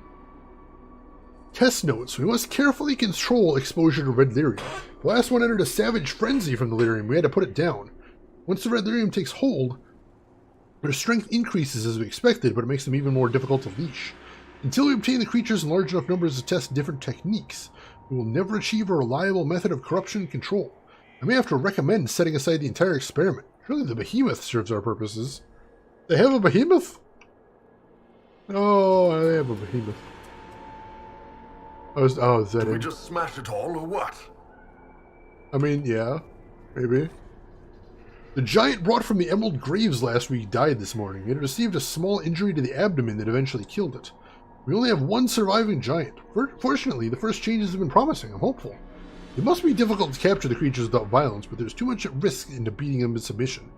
Test notes. We must carefully control exposure to red lyrium. The last one entered a savage frenzy from the lyrium. We had to put it down. Once the red lyrium takes hold, their strength increases as we expected, but it makes them even more difficult to leash. Until we obtain the creatures in large enough numbers to test different techniques, we will never achieve a reliable method of corruption and control. I may have to recommend setting aside the entire experiment. Surely the behemoth serves our purposes. They have a behemoth? Oh, they have a behemoth. Oh, is that Did we it? just smash it all, or what? I mean, yeah, maybe. The giant brought from the Emerald Graves last week died this morning. It received a small injury to the abdomen that eventually killed it. We only have one surviving giant. Fortunately, the first changes have been promising. I'm hopeful. It must be difficult to capture the creatures without violence, but there's too much at risk into beating them in submission.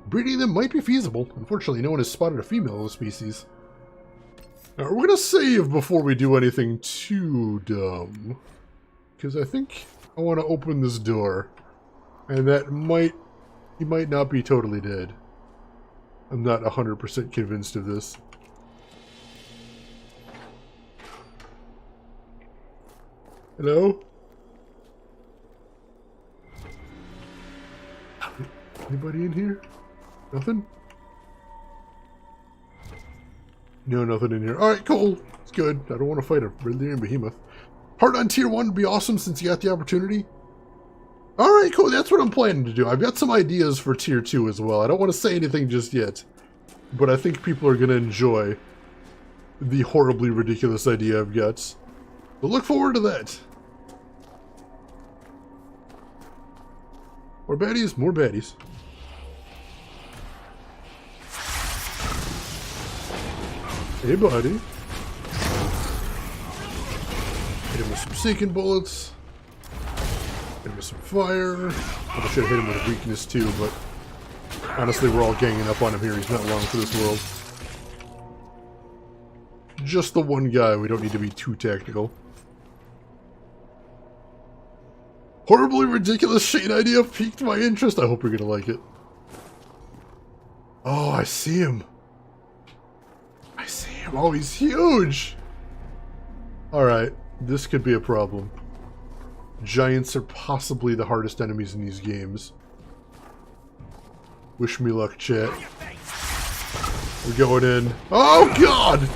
Breeding them might be feasible. Unfortunately, no one has spotted a female of the species. Now, we're going to save before we do anything too dumb. Because I think I want to open this door. And that might... He might not be totally dead. I'm not 100% convinced of this. Hello? Anybody in here? Nothing? No, nothing in here. Alright, cool. It's good. I don't want to fight a red lyrium behemoth. Heart on tier 1 would be awesome since you got the opportunity. Alright, cool. That's what I'm planning to do. I've got some ideas for tier 2 as well. I don't want to say anything just yet. But I think people are going to enjoy the horribly ridiculous idea I've got. But look forward to that. More baddies, more baddies. Hey, buddy. Hit him with some sinking bullets. Hit him with some fire. I should have hit him with a weakness too, but honestly, we're all ganging up on him here. He's not long for this world. Just the one guy. We don't need to be too tactical. Horribly ridiculous Shane idea piqued my interest. I hope you're gonna like it. Oh, I see him. I see him. Oh, he's huge. Alright, this could be a problem. Giants are possibly the hardest enemies in these games. Wish me luck, chat. We're going in. Oh, God!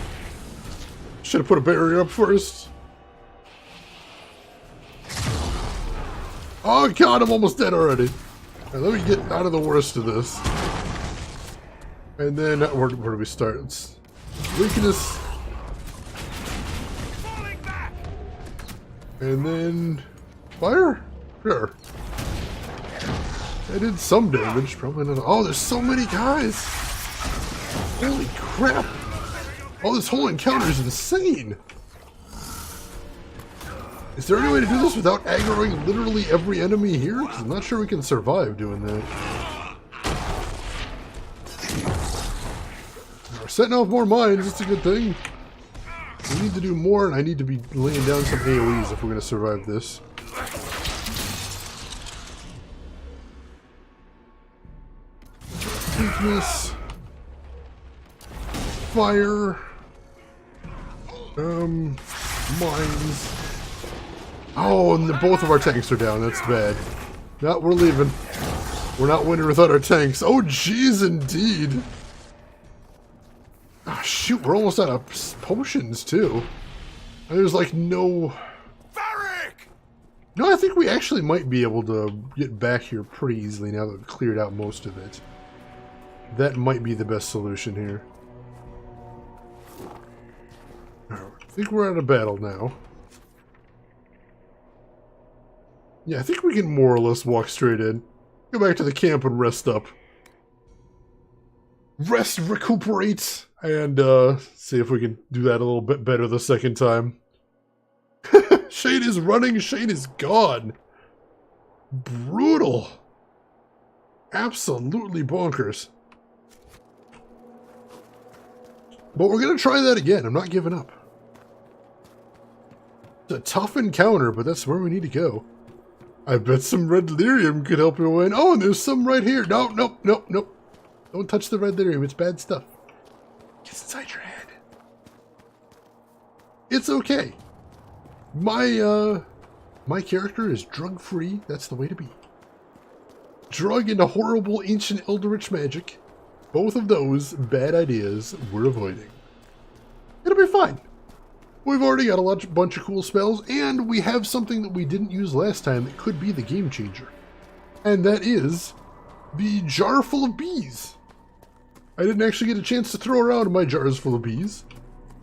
Should have put a barrier up first. Oh, God, I'm almost dead already. Right, let me get out of the worst of this. And then, where do we start? It's weakness. And then, fire? Sure. I did some damage, probably not. Oh, there's so many guys! Holy crap! Oh, this whole encounter is insane! Is there any way to do this without aggroing literally every enemy here? 'Cause I'm not sure we can survive doing that. We're setting off more mines, it's a good thing. We need to do more, and I need to be laying down some AoEs if we're going to survive this. Weakness. Fire. Mines. Oh, and both of our tanks are down. That's bad. No, we're leaving. We're not winning without our tanks. Oh, jeez, indeed. Oh, shoot, we're almost out of potions, too. And there's, like, no... No, I think we actually might be able to get back here pretty easily now that we've cleared out most of it. That might be the best solution here. I think we're out of battle now. Yeah, I think we can more or less walk straight in. Go back to the camp and rest up. Rest, recuperate, and see if we can do that a little bit better the second time. Shane is running, Shane is gone. Brutal. Absolutely bonkers. But we're going to try that again. I'm not giving up. It's a tough encounter, but that's where we need to go. I bet some red lyrium could help you win. Oh, and there's some right here. No, nope, nope, nope. Don't touch the red lyrium. It's bad stuff. Gets inside your head. It's okay. My character is drug-free. That's the way to be. drug into horrible ancient eldritch magic. Both of those bad ideas we're avoiding. It'll be fine. We've already got a bunch of cool spells, and we have something that we didn't use last time that could be the game changer. And that is the jar full of bees. I didn't actually get a chance to throw around my jars full of bees,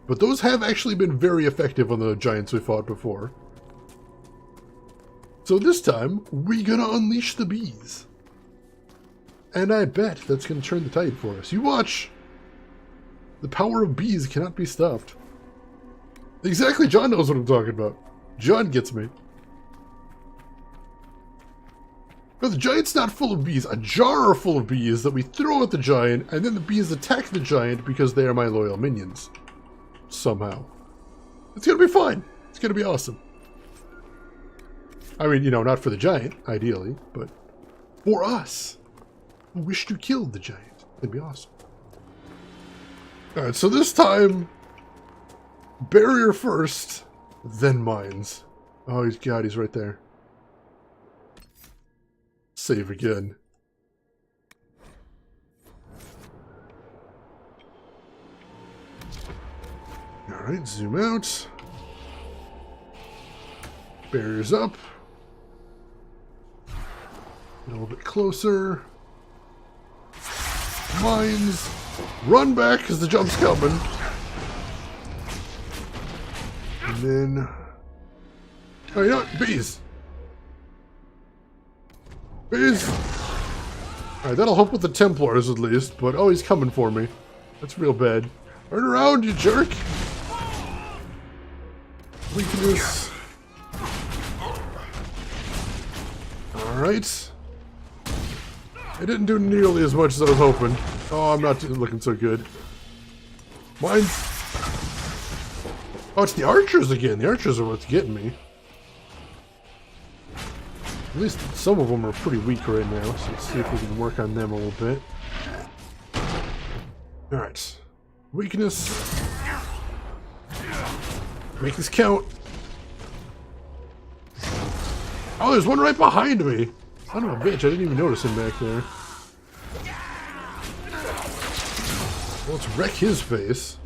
but those have actually been very effective on the giants we fought before. So this time, we're gonna unleash the bees. And I bet that's gonna turn the tide for us. You watch! The power of bees cannot be stopped. Exactly, John knows what I'm talking about. John gets me. But the giant's not full of bees. A jar full of bees that we throw at the giant, and then the bees attack the giant because they are my loyal minions. Somehow. It's gonna be fine. It's gonna be awesome. I mean, you know, not for the giant, ideally, but for us who wish to kill the giant. It'd be awesome. Alright, so this time, barrier first, then mines. Oh, he's right there. Save again. Alright, zoom out. Barriers up. A little bit closer. Mines. Run back because the jump's coming. And then... oh, you know what? Bees. Bees. Alright, that'll help with the Templars at least, but oh, he's coming for me. That's real bad. Turn around, you jerk! Weakness. Alright. It didn't do nearly as much as I was hoping. Oh, I'm not looking so good. Mines. Oh, it's the archers again. The archers are what's getting me. At least some of them are pretty weak right now, so let's see if we can work on them a little bit. Alright. Weakness. Make this count. Oh, there's one right behind me. Son of a bitch, I didn't even notice him back there. Well, let's wreck his face.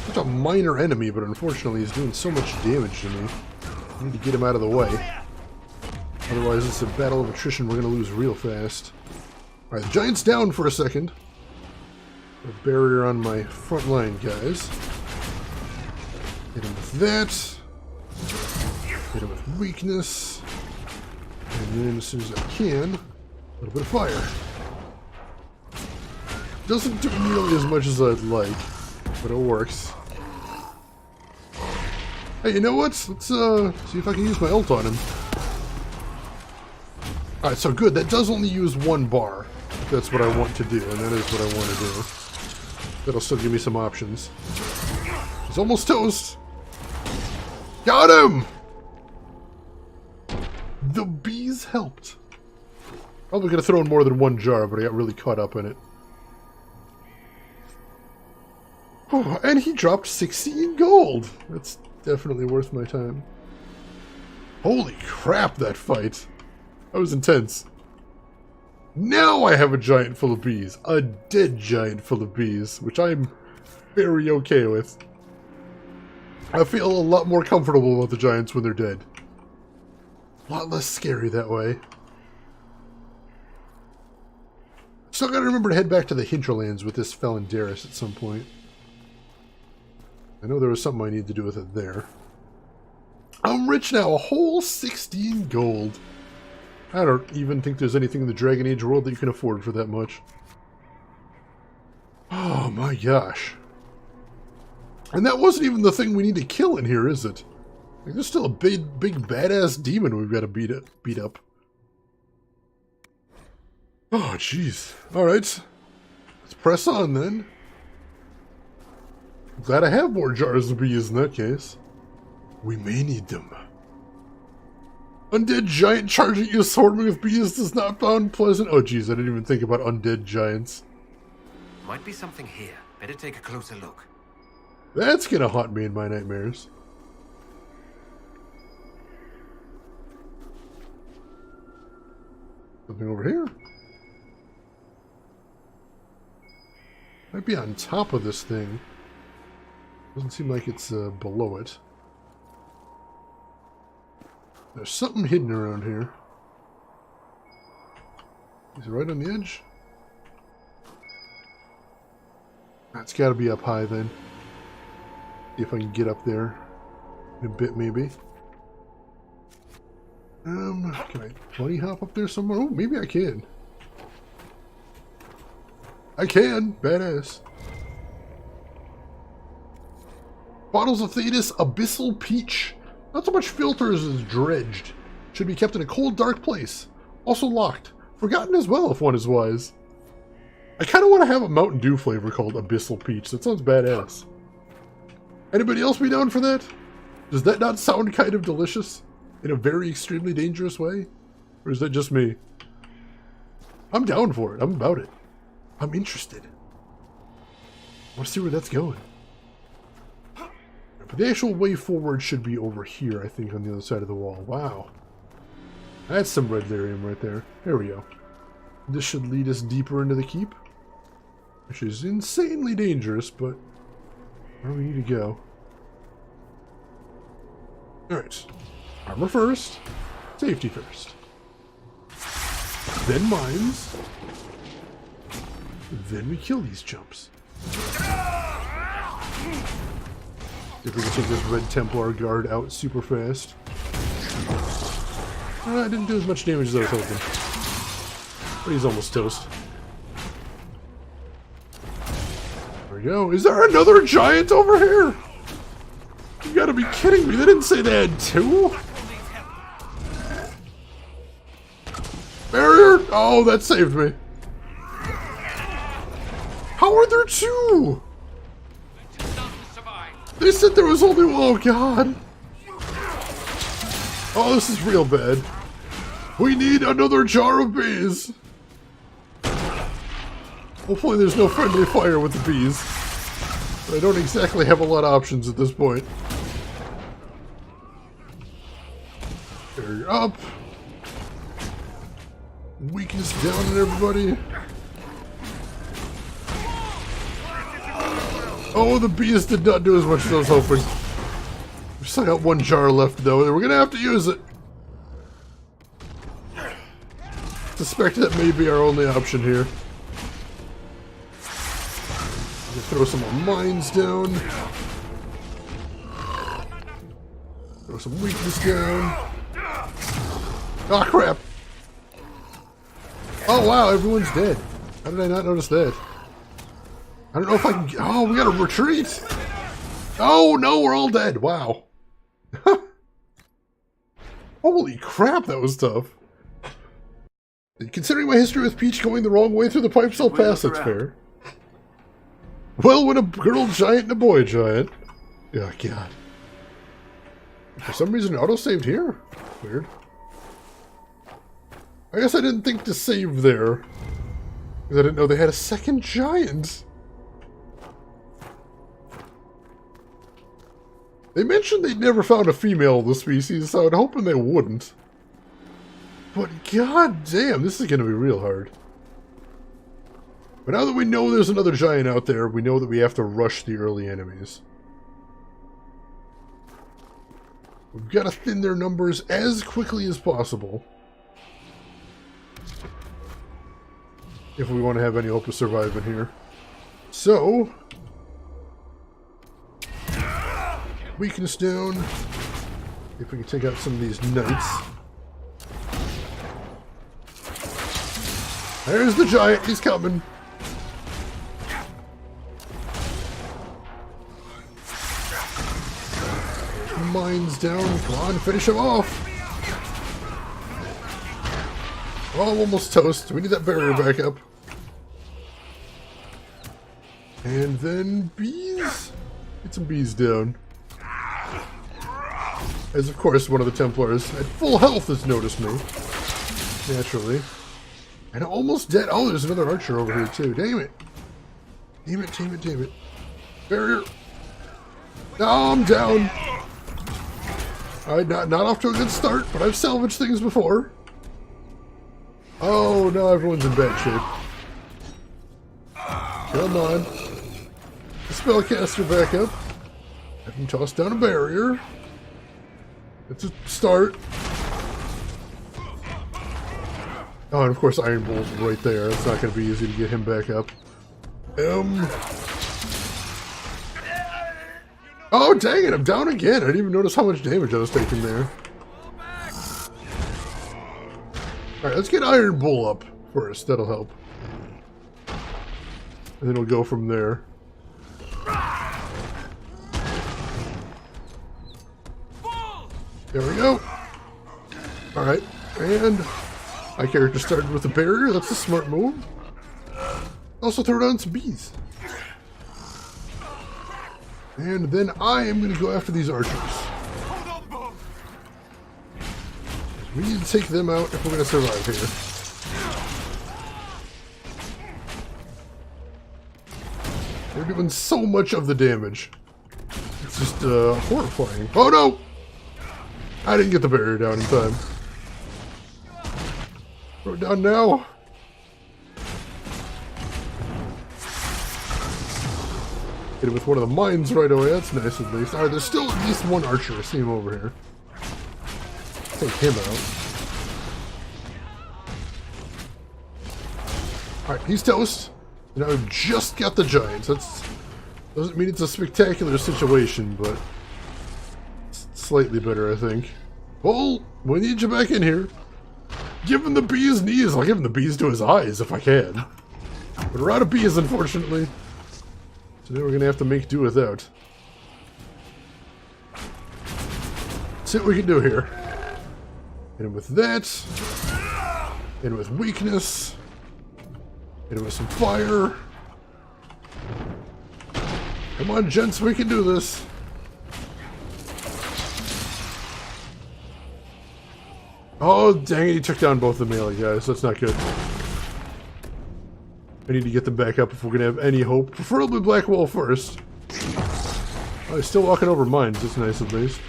Such a minor enemy, but unfortunately he's doing so much damage to me. I need to get him out of the way. Otherwise, it's a battle of attrition we're going to lose real fast. Alright, the giant's down for a second. A barrier on my front line, guys. Hit him with that. Hit him with weakness. And then, as soon as I can, a little bit of fire. Doesn't do nearly as much as I'd like, but it works. Hey, you know what? Let's see if I can use my ult on him. Alright, so good. That does only use one bar. That's what I want to do, and that is what I want to do. That'll still give me some options. He's almost toast. Got him! The bees helped. Probably could have thrown more than one jar, but I got really caught up in it. Oh, and he dropped 16 gold. That's definitely worth my time. Holy crap, that fight. That was intense. Now I have a giant full of bees. A dead giant full of bees, which I'm very okay with. I feel a lot more comfortable about the giants when they're dead. A lot less scary that way. Still gotta remember to head back to the hinterlands with this Felandaris at some point. I know there was something I need to do with it there. I'm rich now, a whole 16 gold. I don't even think there's anything in the Dragon Age world that you can afford for that much. Oh my gosh. And that wasn't even the thing we need to kill in here, is it? Like, there's still a big badass demon we've got to beat up. Oh, jeez. Alright. Let's press on, then. I'm glad I have more jars of bees in that case. We may need them. Undead giant charging you, swarming with bees does not sound pleasant. Oh, jeez, I didn't even think about undead giants. Might be something here. Better take a closer look. That's gonna haunt me in my nightmares. Something over here. Might be on top of this thing. Doesn't seem like it's below it. There's something hidden around here. Is it right on the edge? That's got to be up high then. See if I can get up there in a bit, maybe. Can I bunny hop up there somewhere? Oh, maybe I can. I can! Badass. Bottles of Thetis Abyssal Peach. Not so much filters as dredged. Should be kept in a cold, dark place. Also locked. Forgotten as well, if one is wise. I kind of want to have a Mountain Dew flavor called Abyssal Peach. That sounds badass. Anybody else be down for that? Does that not sound kind of delicious? In a very extremely dangerous way? Or is that just me? I'm down for it. I'm about it. I'm interested. I want to see where that's going. But the actual way forward should be over here, I think, on the other side of the wall. Wow. That's some red lyrium right there. There we go. This should lead us deeper into the keep. Which is insanely dangerous, but where we need to go. Alright. Armor first. Safety first. Then mines. Then we kill these chumps. If we can take this Red Templar guard out super fast. I didn't do as much damage as I was hoping. But he's almost toast. There we go. Is there another giant over here? You gotta be kidding me. They didn't say they had two? Barrier? Oh, that saved me. How are there two? They said there was only one. Oh, God. Oh, this is real bad. We need another jar of bees. Hopefully there's no friendly fire with the bees. But I don't exactly have a lot of options at this point. Barrier up. Weakness down on everybody. Oh, the bees did not do as much as I was hoping. We still got one jar left, though. We're gonna have to use it. Suspect that may be our only option here. Throw some more mines down. Throw some weakness down. Ah, crap. Oh, wow, everyone's dead. How did I not notice that? I don't know if I can... Oh, we gotta retreat! Oh, no, we're all dead. Wow. Holy crap, that was tough. Considering my history with Peach going the wrong way through the pipes, I'll pass, that's fair. Well, when a girl giant and a boy giant. Oh, God. For some reason, auto-saved here. Weird. I guess I didn't think to save there. Because I didn't know they had a second giant. They mentioned they'd never found a female of the species, so I'm hoping they wouldn't. But god damn, this is going to be real hard. But now that we know there's another giant out there, we know that we have to rush the early enemies. We've got to thin their numbers as quickly as possible. If we want to have any hope of surviving here. So... weakness down. If we can take out some of these knights. There's the giant, he's coming. Mines down, come on, finish him off. Oh, almost toast. We need that barrier back up. And then bees. Get some bees down. As of course one of the Templars at full health has noticed me. Naturally. And almost dead. Oh, there's another archer over here too. Damn it. Damn it, damn it, damn it. Barrier. No, I'm down. Alright, not off to a good start, but I've salvaged things before. Oh, no, everyone's in bad shape. Come on. The spellcaster back up. Have him toss down a barrier. It's a start. Oh, and of course Iron Bull's right there. It's not going to be easy to get him back up. Oh, dang it, I'm down again. I didn't even notice how much damage I was taking there. Alright, let's get Iron Bull up first. That'll help. And then we'll go from there. There we go. Alright, and my character started with a barrier. That's a smart move. Also throw down some bees. And then I am going to go after these archers. We need to take them out if we're going to survive here. They're doing so much of the damage. It's just horrifying. Oh no! I didn't get the barrier down in time. Throw it down now. Hit it with one of the mines right away. That's nice at least. Alright, there's still at least one archer. I see him over here. Take him out. Alright, he's toast. And I've just got the giants. That's doesn't mean it's a spectacular situation, but it's slightly better, I think. Well, we need you back in here. Give him the bee's knees. I'll give him the bees to his eyes if I can. But we're out of bees, unfortunately. So then we're going to have to make do without. Let's see what we can do here. Hit him with that. Hit him with weakness. Hit him with some fire. Come on, gents, we can do this. Oh, dang it, he took down both the melee guys. That's not good. I need to get them back up if we're going to have any hope. Preferably Blackwall first. Oh, he's still walking over mines. That's nice at least.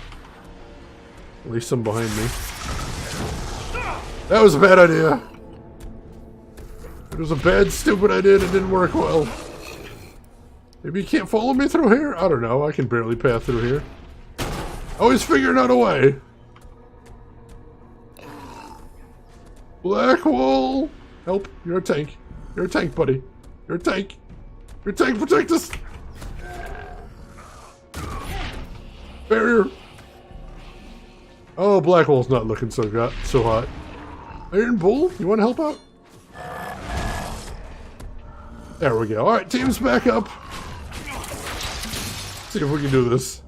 At least some behind me. That was a bad idea. It was a bad, stupid idea and it didn't work well. Maybe he can't follow me through here? I don't know. I can barely pass through here. Oh, he's figuring out a way. Blackwall! Help. You're a tank. You're a tank, buddy. You're a tank. You're a tank. Protect us. Barrier. Oh, Blackwall's not looking so hot. Iron Bull, you want to help out? There we go. Alright, team's back up. See if we can do this.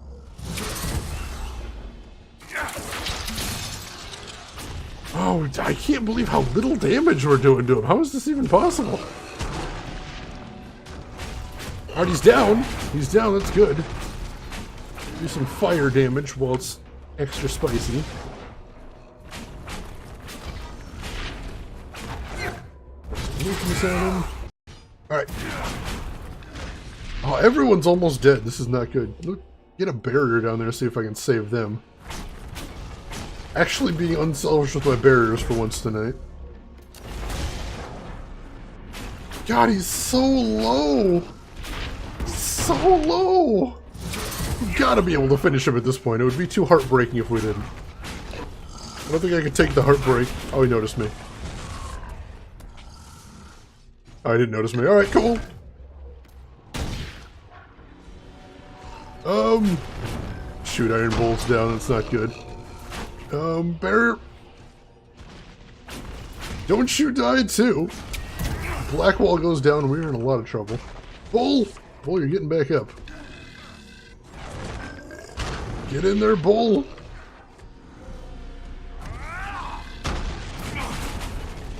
Oh, I can't believe how little damage we're doing to him. How is this even possible? Alright, he's down. He's down, that's good. Do some fire damage while it's extra spicy. Weakness on him. Alright. Oh, everyone's almost dead. This is not good. Look, get a barrier down there, see if I can save them. Actually being unselfish with my barriers for once tonight. God, he's so low! So low! We've gotta be able to finish him at this point. It would be too heartbreaking if we didn't. I don't think I could take the heartbreak. Oh, he noticed me. Oh, he didn't notice me. Alright, cool. Shoot, Iron Bull's down. That's not good. Barrier. Don't shoot, die too. Blackwall goes down. We're in a lot of trouble. Bull! Bull, you're getting back up. Get in there, Bull!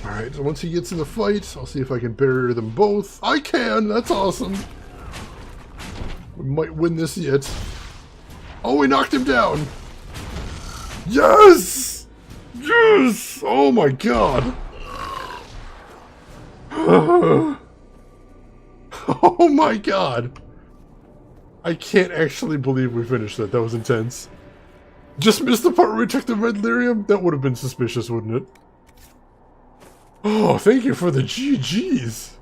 Alright, so once he gets in the fight, I'll see if I can barrier them both. I can! That's awesome! We might win this yet. Oh, we knocked him down! Yes! Yes! Oh my god! Oh my god! I can't actually believe we finished that. That was intense. Just missed the part where we took the red lyrium? That would have been suspicious, wouldn't it? Oh, thank you for the GGs.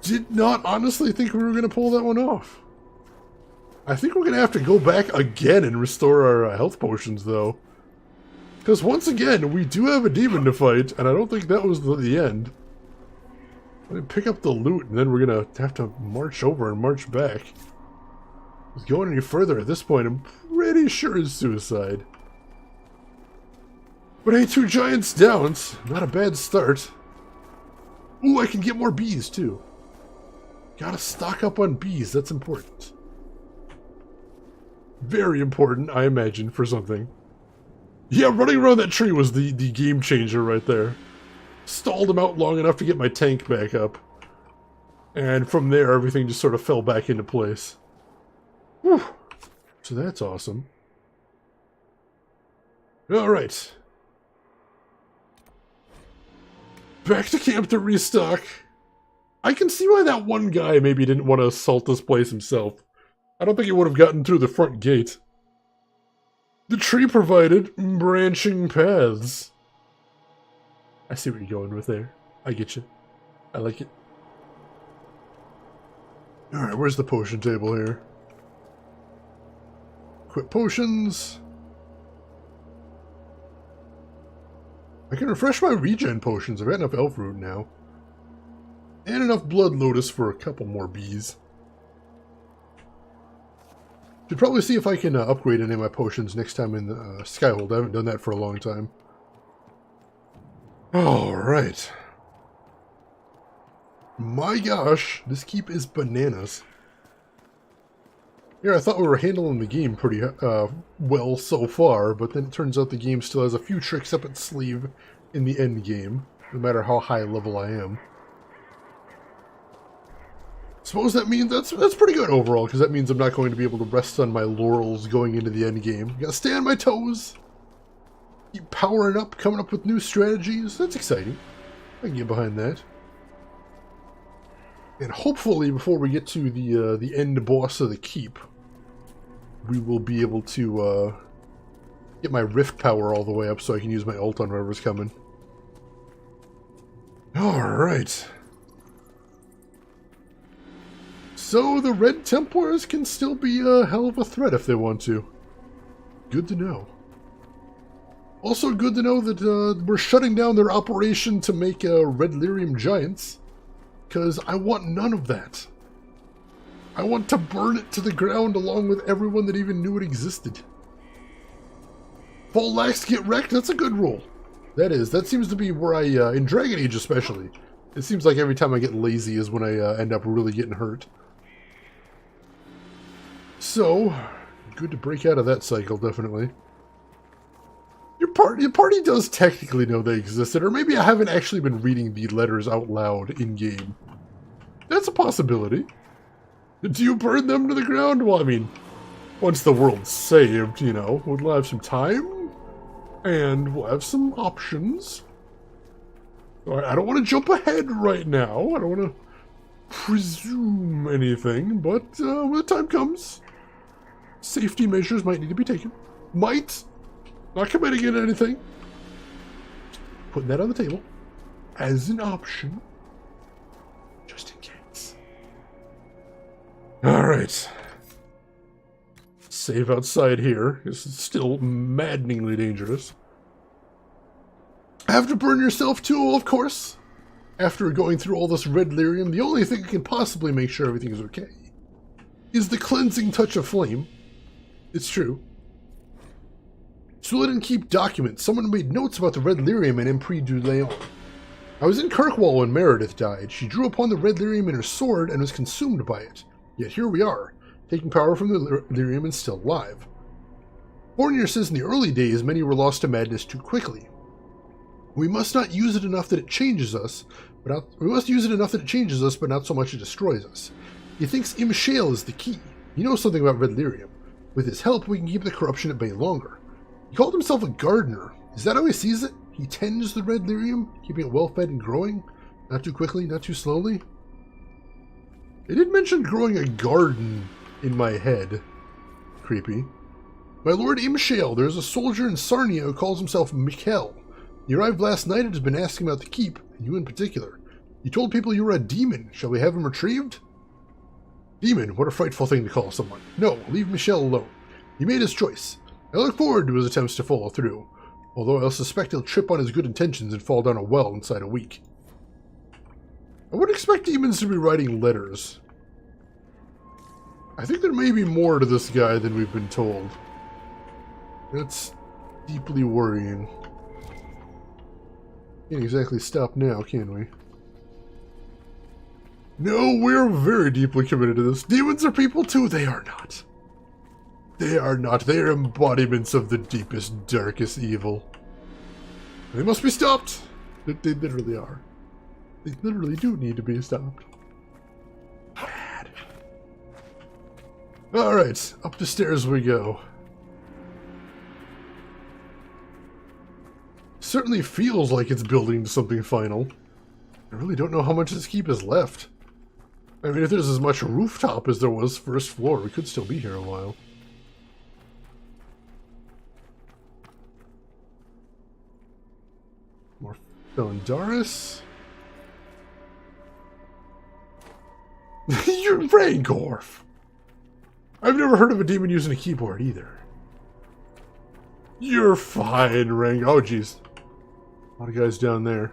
Did not honestly think we were going to pull that one off. I think we're going to have to go back again and restore our health potions, though. Because once again, we do have a demon to fight, and I don't think that was the end. Let me pick up the loot, and then we're going to have to march over and march back. If going any further at this point, I'm pretty sure is suicide. But hey, 2 giants down. Not a bad start. Ooh, I can get more bees, too. Gotta stock up on bees, that's important. Very important, I imagine, for something. Yeah, running around that tree was the game changer right there. Stalled him out long enough to get my tank back up. And from there, everything just sort of fell back into place. Whew. So that's awesome. Alright. Back to camp to restock. I can see why that one guy maybe didn't want to assault this place himself. I don't think he would have gotten through the front gate. The tree provided branching paths. I see what you're going with there. I get you. I like it. Alright, where's the potion table here? Equip potions. I can refresh my regen potions. I've got enough elf root now. And enough blood lotus for a couple more bees. Should probably see if I can upgrade any of my potions next time in the Skyhold. I haven't done that for a long time. Alright. My gosh, this keep is bananas. Yeah, I thought we were handling the game pretty well so far, but then it turns out the game still has a few tricks up its sleeve in the end game, no matter how high level I am. Suppose that means that's pretty good overall, because that means I'm not going to be able to rest on my laurels going into the end game. Gotta stay on my toes. Keep powering up, coming up with new strategies. That's exciting. I can get behind that. And hopefully, before we get to the end boss of the keep, we will be able to get my rift power all the way up so I can use my ult on whoever's coming. Alright. So the Red Templars can still be a hell of a threat if they want to. Good to know. Also good to know that we're shutting down their operation to make Red Lyrium Giants. Because I want none of that. I want to burn it to the ground along with everyone that even knew it existed. Fall lax, get wrecked, that's a good rule. That seems to be where I, in Dragon Age especially, it seems like every time I get lazy is when I end up really getting hurt. So, good to break out of that cycle, definitely. Your party does technically know they existed, or maybe I haven't actually been reading the letters out loud in-game. That's a possibility. Do you burn them to the ground? Well, I mean, once the world's saved, you know, we'll have some time, and we'll have some options. I don't want to jump ahead right now. I don't want to presume anything, but when the time comes, safety measures might need to be taken. Might. Not committing in anything. Putting that on the table as an option. Just in case. Alright. Save outside here. This is still maddeningly dangerous. Have to burn yourself too, of course. After going through all this red lyrium, the only thing that can possibly make sure everything is okay is the cleansing touch of flame. It's true. Swillen Keep documents. Someone made notes about the red lyrium in Emprise du Léon. I was in Kirkwall when Meredith died. She drew upon the red lyrium in her sword and was consumed by it. Yet here we are, taking power from the lyrium and still alive. Bornir says in the early days many were lost to madness too quickly. We must not use it enough that it changes us, but not so much it destroys us. He thinks Imshale is the key. He knows something about red lyrium. With his help, we can keep the corruption at bay longer. He called himself a gardener. Is that how he sees it? He tends the red lyrium, keeping it well-fed and growing? Not too quickly, not too slowly? They did mention growing a garden in my head. Creepy. My lord Imshale, there's a soldier in Sarnia who calls himself Mikkel. You arrived last night and has been asking about the keep, and you in particular. You told people you were a demon. Shall we have him retrieved? Demon, what a frightful thing to call someone. No, leave Michel alone. He made his choice. I look forward to his attempts to follow through, although I'll suspect he'll trip on his good intentions and fall down a well inside a week. I would expect demons to be writing letters. I think there may be more to this guy than we've been told. That's deeply worrying. Can't exactly stop now, can we? No, we're very deeply committed to this. Demons are people too. They are not. They are not. They are embodiments of the deepest, darkest evil. They must be stopped. They literally are. They literally do need to be stopped. Bad. Alright, up the stairs we go. Certainly feels like it's building to something final. I really don't know how much this keep is left. I mean, if there's as much rooftop as there was first floor, we could still be here a while. More Philandaris. You're Rangorf! I've never heard of a demon using a keyboard either. You're fine, Rang. Oh, jeez. A lot of guys down there.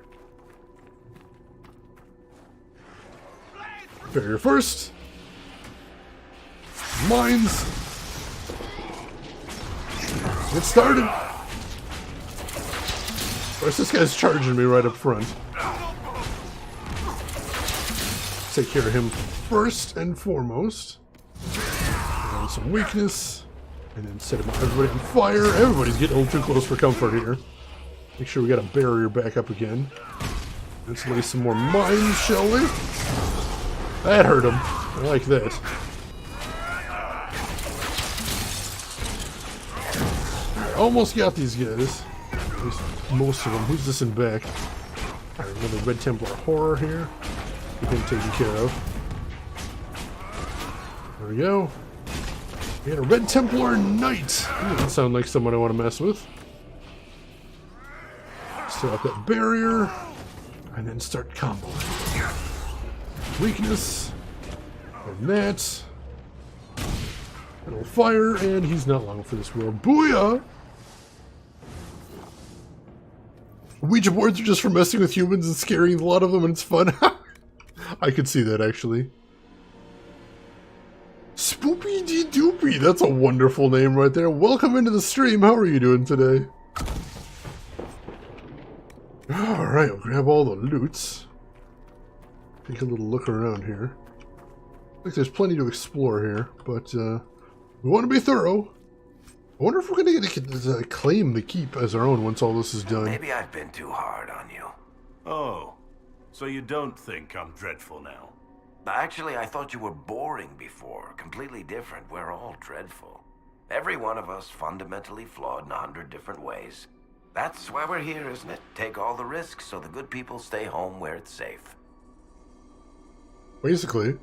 Barrier first. Mines. Get started. Of course, this guy's charging me right up front. Take care of him first and foremost. And some weakness. And then set everybody on fire. Everybody's getting a little too close for comfort here. Make sure we got a barrier back up again. Let's lay some more mines, shall we? That hurt him. I like that. Right, almost got these guys. At least most of them. Who's this in back? Alright, another Red Templar horror here. Get him taken care of. There we go. We got a Red Templar Knight. That doesn't sound like someone I want to mess with. Set up that barrier. And then start comboing. Weakness. And that. Little fire, and he's not long for this world. Booyah! Ouija boards are just for messing with humans and scaring a lot of them, and it's fun. I could see that, actually. Spoopy Dee Doopy, that's a wonderful name right there. Welcome into the stream. How are you doing today? Alright, we'll grab all the loots. Take a little look around here. Looks like there's plenty to explore here, but we want to be thorough. I wonder if we're going to claim the keep as our own once all this is done. Maybe I've been too hard on you. Oh, so you don't think I'm dreadful now? Actually, I thought you were boring before. Completely different. We're all dreadful. Every one of us fundamentally flawed in 100 different ways. That's why we're here, isn't it? Take all the risks so the good people stay home where it's safe. Basically.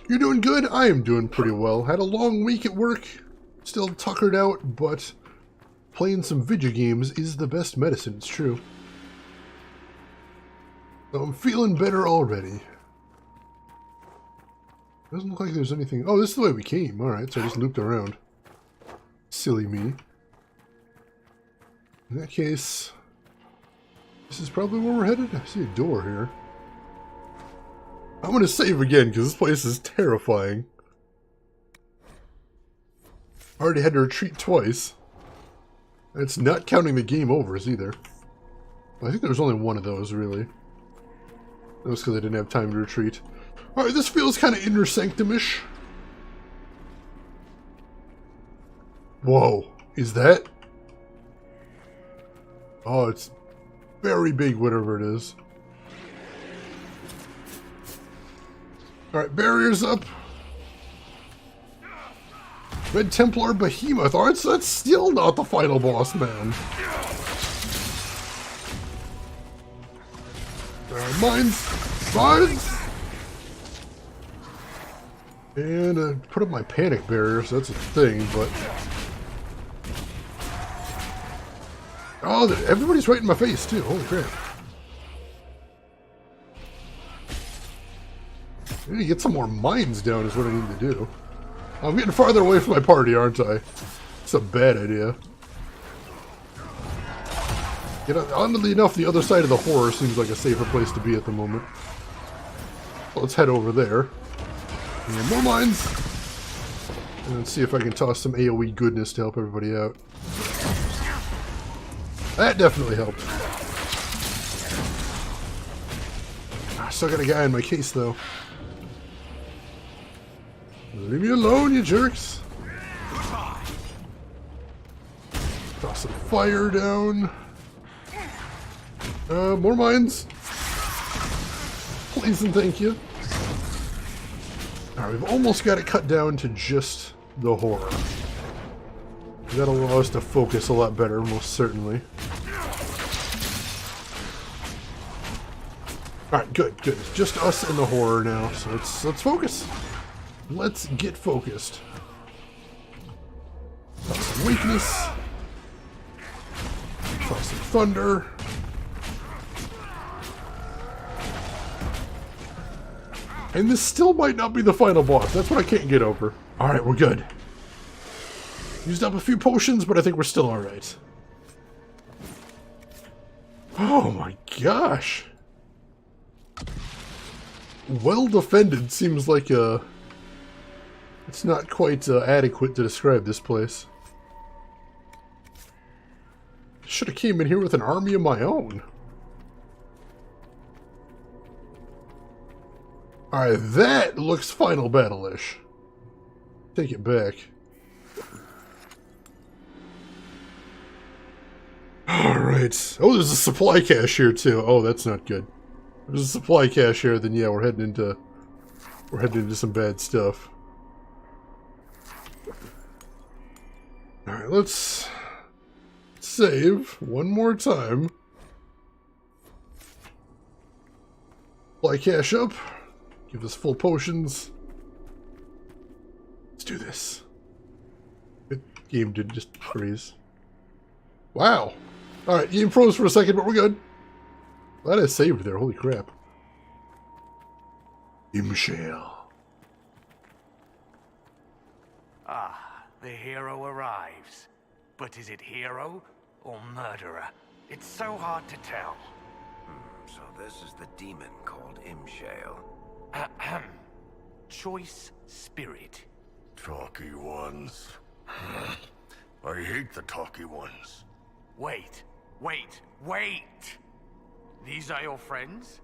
You're doing good. I am doing pretty well. Had a long week at work. Still tuckered out, but playing some video games is the best medicine. It's true. So I'm feeling better already. Doesn't look like there's anything... Oh, this is the way we came. Alright, so I just looped around. Silly me. In that case, this is probably where we're headed. I see a door here. I'm going to save again, because this place is terrifying. I already had to retreat twice. It's not counting the game overs, either. I think there was only one of those, really. That was because I didn't have time to retreat. Alright, this feels kind of inner sanctum-ish. Whoa. Is that? Oh, it's very big, whatever it is. Alright, barriers up. Red Templar Behemoth. Alright, so that's still not the final boss, man. Alright, mines. Mines! And put up my panic barrier, so that's a thing, but... Oh, everybody's right in my face, too. Holy crap. I need to get some more mines down is what I need to do. I'm getting farther away from my party, aren't I? It's a bad idea. You know, oddly enough, the other side of the horror seems like a safer place to be at the moment. So let's head over there. And more mines. And let's see if I can toss some AoE goodness to help everybody out. That definitely helped. I still got a guy in my case, though. Leave me alone, you jerks. Toss some fire down. More mines. Please and thank you. Alright, we've almost got it cut down to just the horror. That'll allow us to focus a lot better, most certainly. Alright, good, good. It's just us and the horror now, so let's focus. Let's get focused. Toss some weakness. Toss some thunder. And this still might not be the final boss. That's what I can't get over. Alright, we're good. Used up a few potions, but I think we're still alright. Oh my gosh. Well defended seems like a... It's not quite adequate to describe this place. Should have came in here with an army of my own. Alright, that looks final battle-ish. Take it back. Alright. Oh, there's a supply cache here too. Oh, that's not good. There's a supply cache here, then yeah, we're heading into some bad stuff. Alright, let's save one more time. Supply cache up. Give us full potions. Let's do this. The game did just freeze. Wow. Alright, game froze for a second, but we're good. Glad I saved there, holy crap. Imshale. Ah, the hero arrives. But is it hero or murderer? It's so hard to tell. So this is the demon called Imshale. Ahem. Choice spirit. Talky ones. I hate the talky ones. Wait. These are your friends?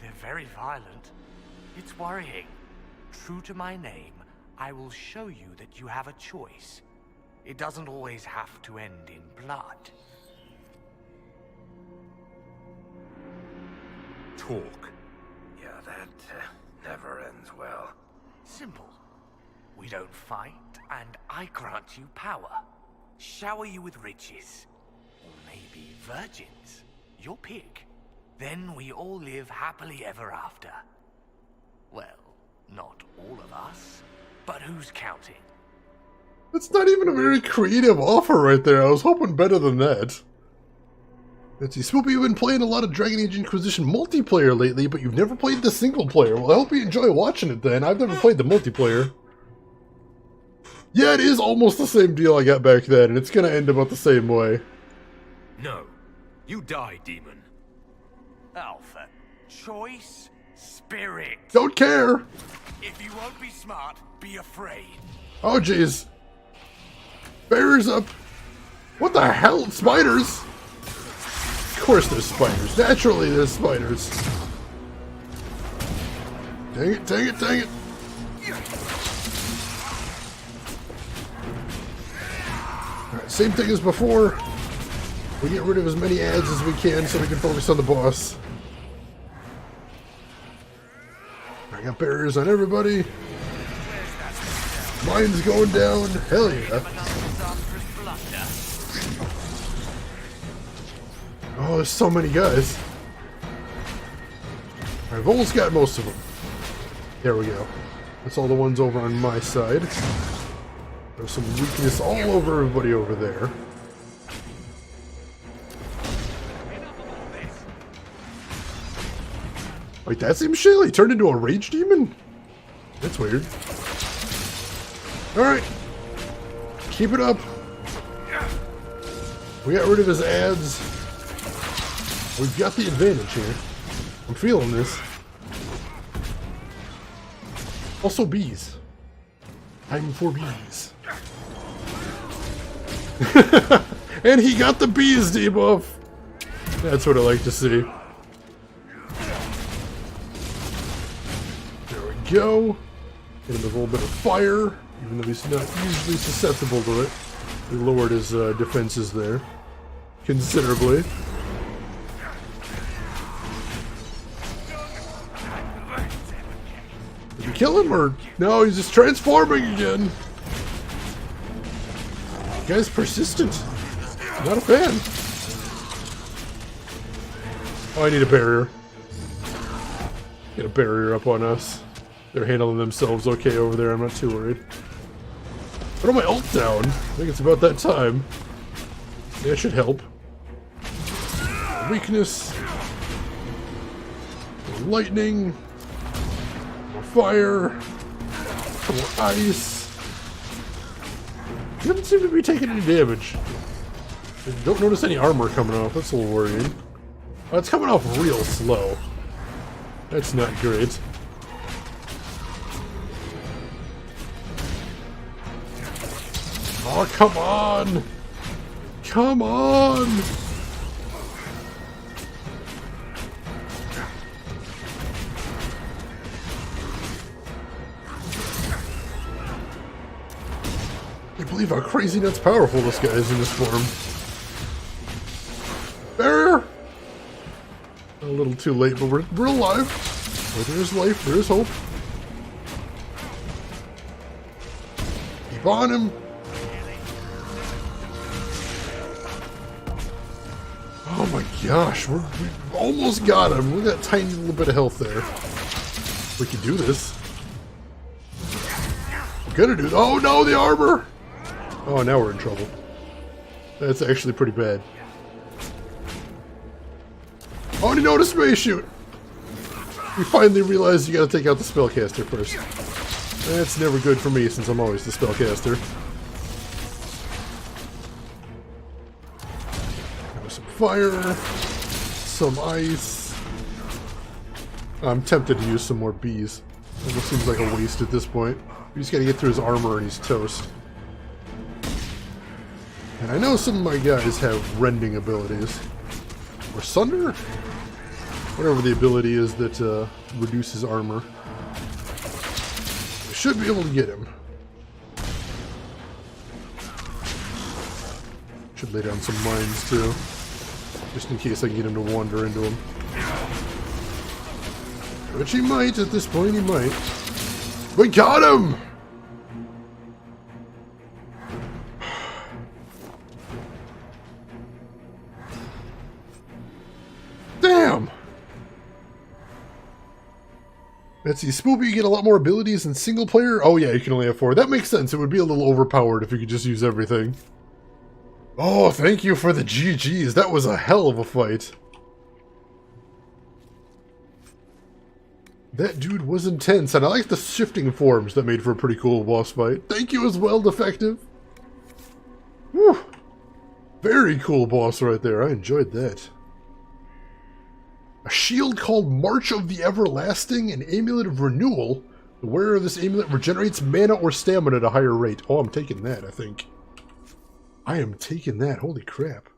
They're very violent. It's worrying. True to my name, I will show you that you have a choice. It doesn't always have to end in blood. Talk. Yeah, that never ends well. Simple. We don't fight, and I grant you power. Shower you with riches. Or maybe virgins. Your pick. Then we all live happily ever after. Well, not all of us. But who's counting? That's not even a very creative offer right there. I was hoping better than that. Let's see, Spoopy, you've been playing a lot of Dragon Age Inquisition multiplayer lately, but you've never played the single player. Well, I hope you enjoy watching it then. I've never played the multiplayer. Yeah, it is almost the same deal I got back then, and it's gonna end about the same way. No. You die, demon. Alpha. Choice spirit. Don't care! If you won't be smart, be afraid. Oh, jeez. Bears up. What the hell? Spiders? Of course there's spiders. Naturally there's spiders. Dang it, dang it, dang it. Alright, same thing as before. We get rid of as many ads as we can so we can focus on the boss. I got barriers on everybody. Mine's going down. Hell yeah. Oh, there's so many guys. I've almost got most of them. There we go. That's all the ones over on my side. There's some weakness all over everybody over there. Wait, that's Imshale? He turned into a rage demon? That's weird. Alright. Keep it up. We got rid of his ads. We've got the advantage here. I'm feeling this. Also bees. Time for bees. And he got the bees debuff. That's what I like to see. There we go. Hit him with a little bit of fire, even though he's not usually susceptible to it. We lowered his defenses there considerably. Did we kill him, or no? He's just transforming again. The guy's persistent. Not a fan. Oh, I need a barrier. Get a barrier up on us. They're handling themselves okay over there. I'm not too worried. Put my ult down. I think it's about that time. That should help. Weakness. More lightning. More fire. More ice. He doesn't seem to be taking any damage. I don't notice any armor coming off. That's a little worrying. Oh, it's coming off real slow. That's not great. Oh, come on! Come on! I can't believe how crazy nuts powerful this guy is in this form. Barrier! A little too late, but we're alive. Where there's life, there's hope. Keep on him. Oh my gosh, we almost got him. Look at that tiny little bit of health there. We can do this. We're gonna do. Oh no, the armor! Oh, now we're in trouble. That's actually pretty bad. Oh, and he noticed me! Shoot! We finally realized you gotta take out the spellcaster first. That's never good for me since I'm always the spellcaster. Some fire, some ice. I'm tempted to use some more bees. Almost seems like a waste at this point. We just gotta get through his armor and he's toast. And I know some of my guys have rending abilities. Or sunder? Whatever the ability is that reduces armor. We should be able to get him. Should lay down some mines too. Just in case I can get him to wander into them. Which he might, at this point he might. We got him! Damn! Let's see, Spoopy, you get a lot more abilities in single player? Oh yeah, you can only have 4. That makes sense. It would be a little overpowered if you could just use everything. Oh, thank you for the GGs. That was a hell of a fight. That dude was intense, and I like the shifting forms that made for a pretty cool boss fight. Thank you as well, Defective. Whew. Very cool boss right there. I enjoyed that. A shield called March of the Everlasting, an amulet of renewal. The wearer of this amulet regenerates mana or stamina at a higher rate. Oh, I'm taking that, I think. I am taking that. Holy crap.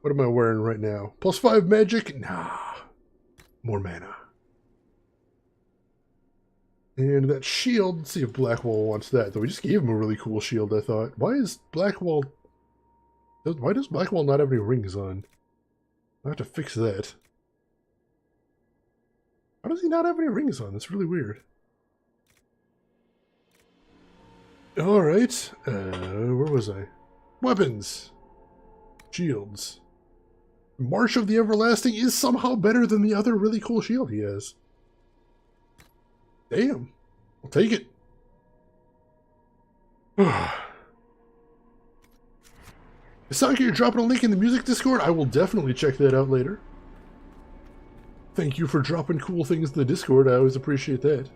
What am I wearing right now? +5 magic? Nah. More mana. And that shield, let's see if Blackwall wants that. Though we just gave him a really cool shield, I thought. Why does Blackwall not have any rings on? I have to fix that. Why does he not have any rings on? That's really weird. Alright. Where was I? Weapons. Shields. March of the Everlasting is somehow better than the other really cool shield he has. Damn. I'll take it. Sanka, you're dropping a link in the music Discord? I will definitely check that out later. Thank you for dropping cool things in the Discord. I always appreciate that.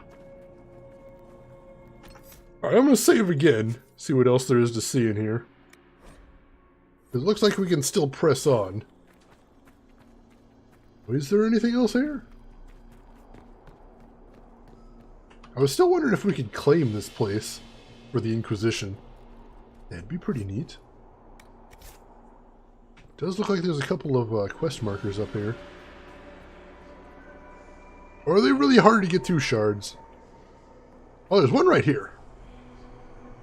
Alright, I'm going to save again. See what else there is to see in here. It looks like we can still press on. Is there anything else here? I was still wondering if we could claim this place for the Inquisition. That'd be pretty neat. Does look like there's a couple of quest markers up here. Or are they really hard to get through, shards? Oh, there's one right here.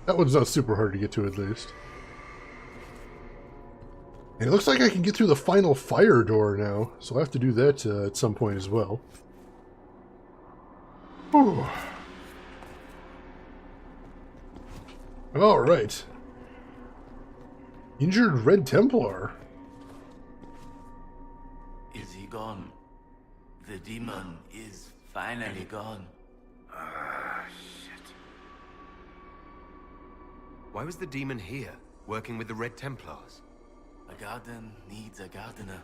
That one's not super hard to get to, at least. And it looks like I can get through the final fire door now, so I have to do that at some point as well. Whew. Alright. Injured Red Templar. Is he gone? The demon is finally gone. Ah, shit. Why was the demon here, working with the Red Templars? A garden needs a gardener.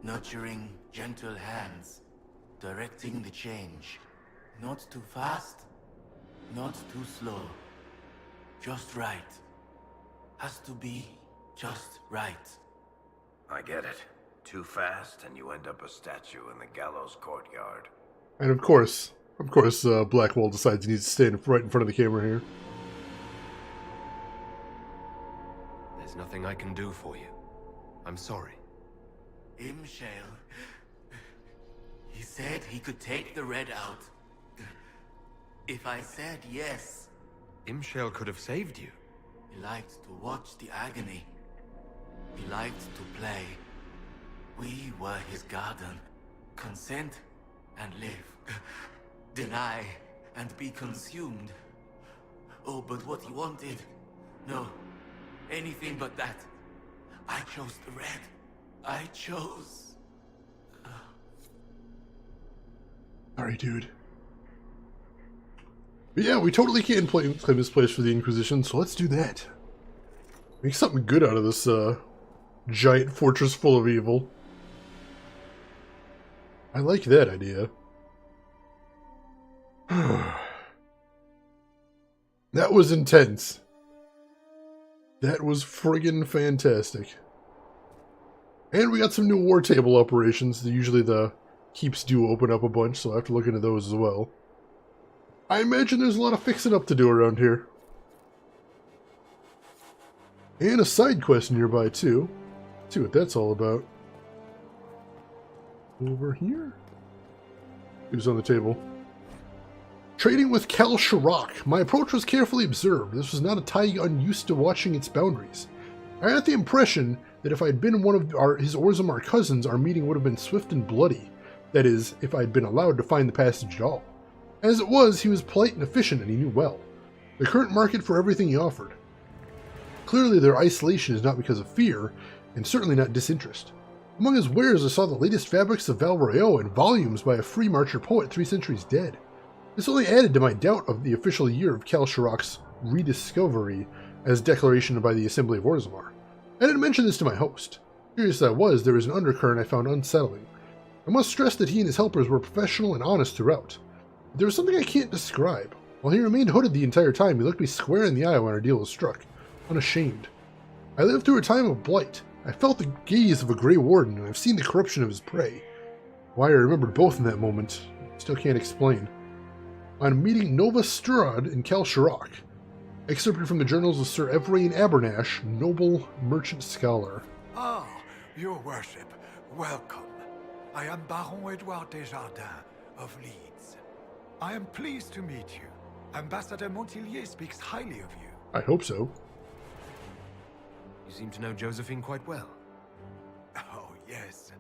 Nurturing gentle hands. Directing the change. Not too fast, not too slow. Just right. Has to be just right. I get it. Too fast and you end up a statue in the gallows courtyard. And of course, Blackwall decides he needs to stand right in front of the camera here. There's nothing I can do for you. I'm sorry. Imshale. He said he could take the red out. If I said yes. Imshale could have saved you. He liked to watch the agony. He liked to play. We were his garden. Consent and live. Deny and be consumed. Oh, but what he wanted? No. Anything but that. I chose the red. I chose. Sorry, dude. But yeah, we totally can claim this place for the Inquisition, so let's do that. Make something good out of this giant fortress full of evil. I like that idea. That was intense. That was friggin' fantastic. And we got some new war table operations. Usually the keeps do open up a bunch, so I have to look into those as well. I imagine there's a lot of fixing up to do around here. And a side quest nearby too. Let's see what that's all about. Over here? Who's on the table? Trading with Cal Shirok. My approach was carefully observed. This was not a tie unused to watching its boundaries. I got the impression that if I had been one of his Orzammar cousins, our meeting would have been swift and bloody. That is, if I had been allowed to find the passage at all. As it was, he was polite and efficient, and he knew well the current market for everything he offered. Clearly their isolation is not because of fear, and certainly not disinterest. Among his wares I saw the latest fabrics of Val Royeaux and volumes by a free marcher poet 3 centuries dead. This only added to my doubt of the official year of Cal Shirok's rediscovery as declaration by the Assembly of Orzammar. I didn't mention this to my host. Curious as I was, there was an undercurrent I found unsettling. I must stress that he and his helpers were professional and honest throughout. But there was something I can't describe. While he remained hooded the entire time, he looked me square in the eye when our deal was struck, unashamed. I lived through a time of blight. I felt the gaze of a Grey Warden, and I've seen the corruption of his prey. Why I remembered both in that moment, still can't explain. On meeting Nova Strahd and Cal Shirok, excerpted from the journals of Sir Evrain Abernash, noble merchant scholar. Ah, your worship, welcome. I am Baron Edouard Desjardins of Leeds. I am pleased to meet you. Ambassador Montillier speaks highly of you. I hope so. You seem to know Josephine quite well. Oh, yes.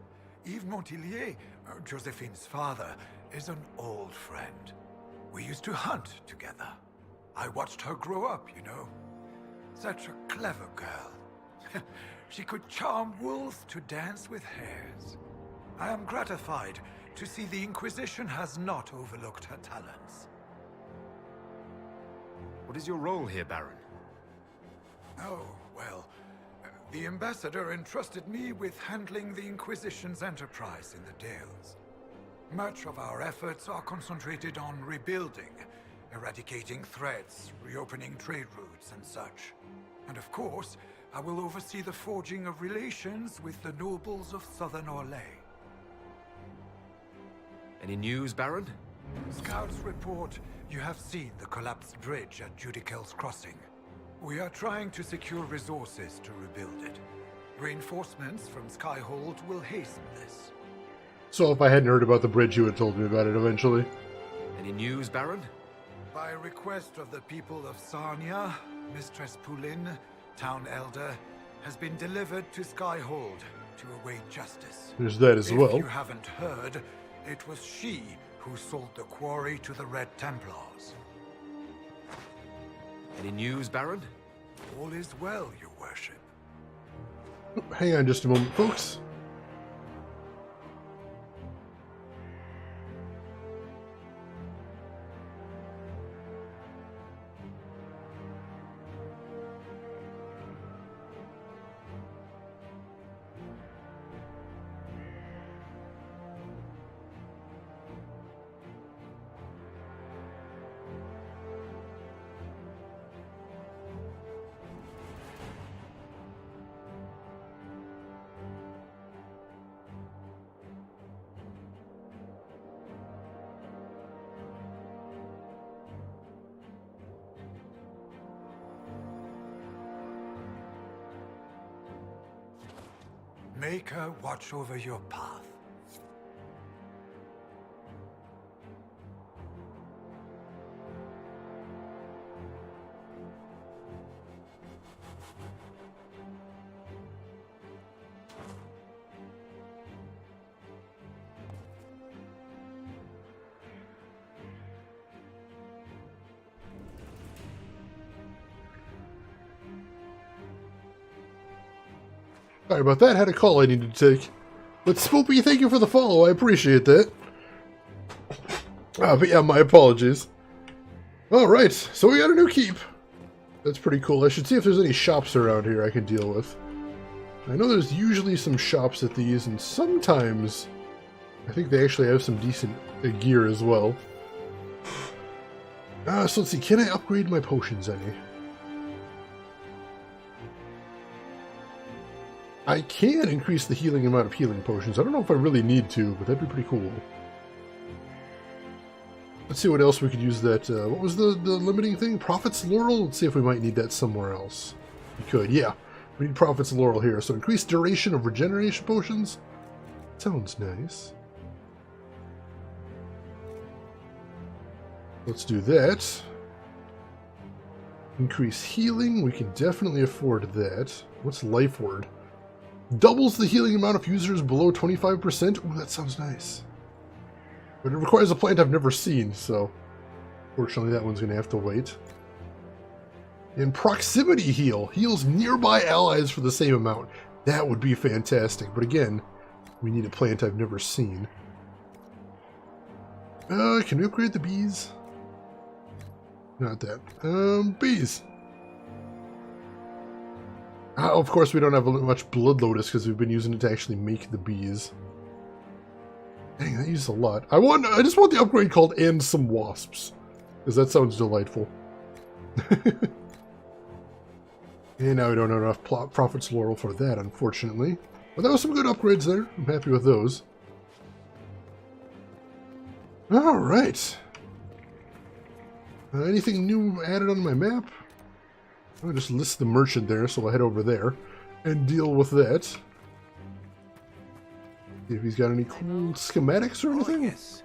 Yves Montillier, Josephine's father, is an old friend. We used to hunt together. I watched her grow up, you know. Such a clever girl. She could charm wolves to dance with hares. I am gratified to see the Inquisition has not overlooked her talents. What is your role here, Baron? Oh, well, the Ambassador entrusted me with handling the Inquisition's enterprise in the Dales. Much of our efforts are concentrated on rebuilding, eradicating threats, reopening trade routes and such. And of course, I will oversee the forging of relations with the nobles of Southern Orlais. Any news, Baron? Scouts report you have seen the collapsed bridge at Judicel's Crossing. We are trying to secure resources to rebuild it. Reinforcements from Skyhold will hasten this. So if I hadn't heard about the bridge, you would have told me about it eventually. Any news, Baron? By request of the people of Sarnia, Mistress Poulin, Town Elder, has been delivered to Skyhold to await justice. There's that as well. If you haven't heard, it was she who sold the quarry to the Red Templars. Any news, Baron? All is well, your worship. Hang on just a moment, folks. Make her watch over your path. Sorry about that, had a call I needed to take. But Spoopy, thank you for the follow, I appreciate that. But yeah, my apologies. Alright, so we got a new keep. That's pretty cool. I should see if there's any shops around here I can deal with. I know there's usually some shops at these, and sometimes I think they actually have some decent gear as well. So let's see, can I upgrade my potions any? I can increase the healing amount of healing potions. I don't know if I really need to, but that'd be pretty cool. Let's see what else we could use that. What was the limiting thing? Prophet's Laurel? Let's see if we might need that somewhere else. We could, yeah. We need Prophet's Laurel here. So increased duration of regeneration potions? Sounds nice. Let's do that. Increase healing. We can definitely afford that. What's Life Word? Doubles the healing amount of users below 25%. Ooh, that sounds nice. But it requires a plant I've never seen, so fortunately that one's going to have to wait. And Proximity Heal. Heals nearby allies for the same amount. That would be fantastic. But again, we need a plant I've never seen. Can we upgrade the bees? Not that. Bees. Of course, we don't have much Blood Lotus because we've been using it to actually make the bees. Dang, that uses a lot. I just want the upgrade called "And Some Wasps," because that sounds delightful. And now we don't have enough Prophet's Laurel for that, unfortunately. But there was some good upgrades there. I'm happy with those. All right. Anything new added on my map? I'll just list the merchant there, so I'll head over there and deal with that. See if he's got any cool schematics or anything. Oh, yes.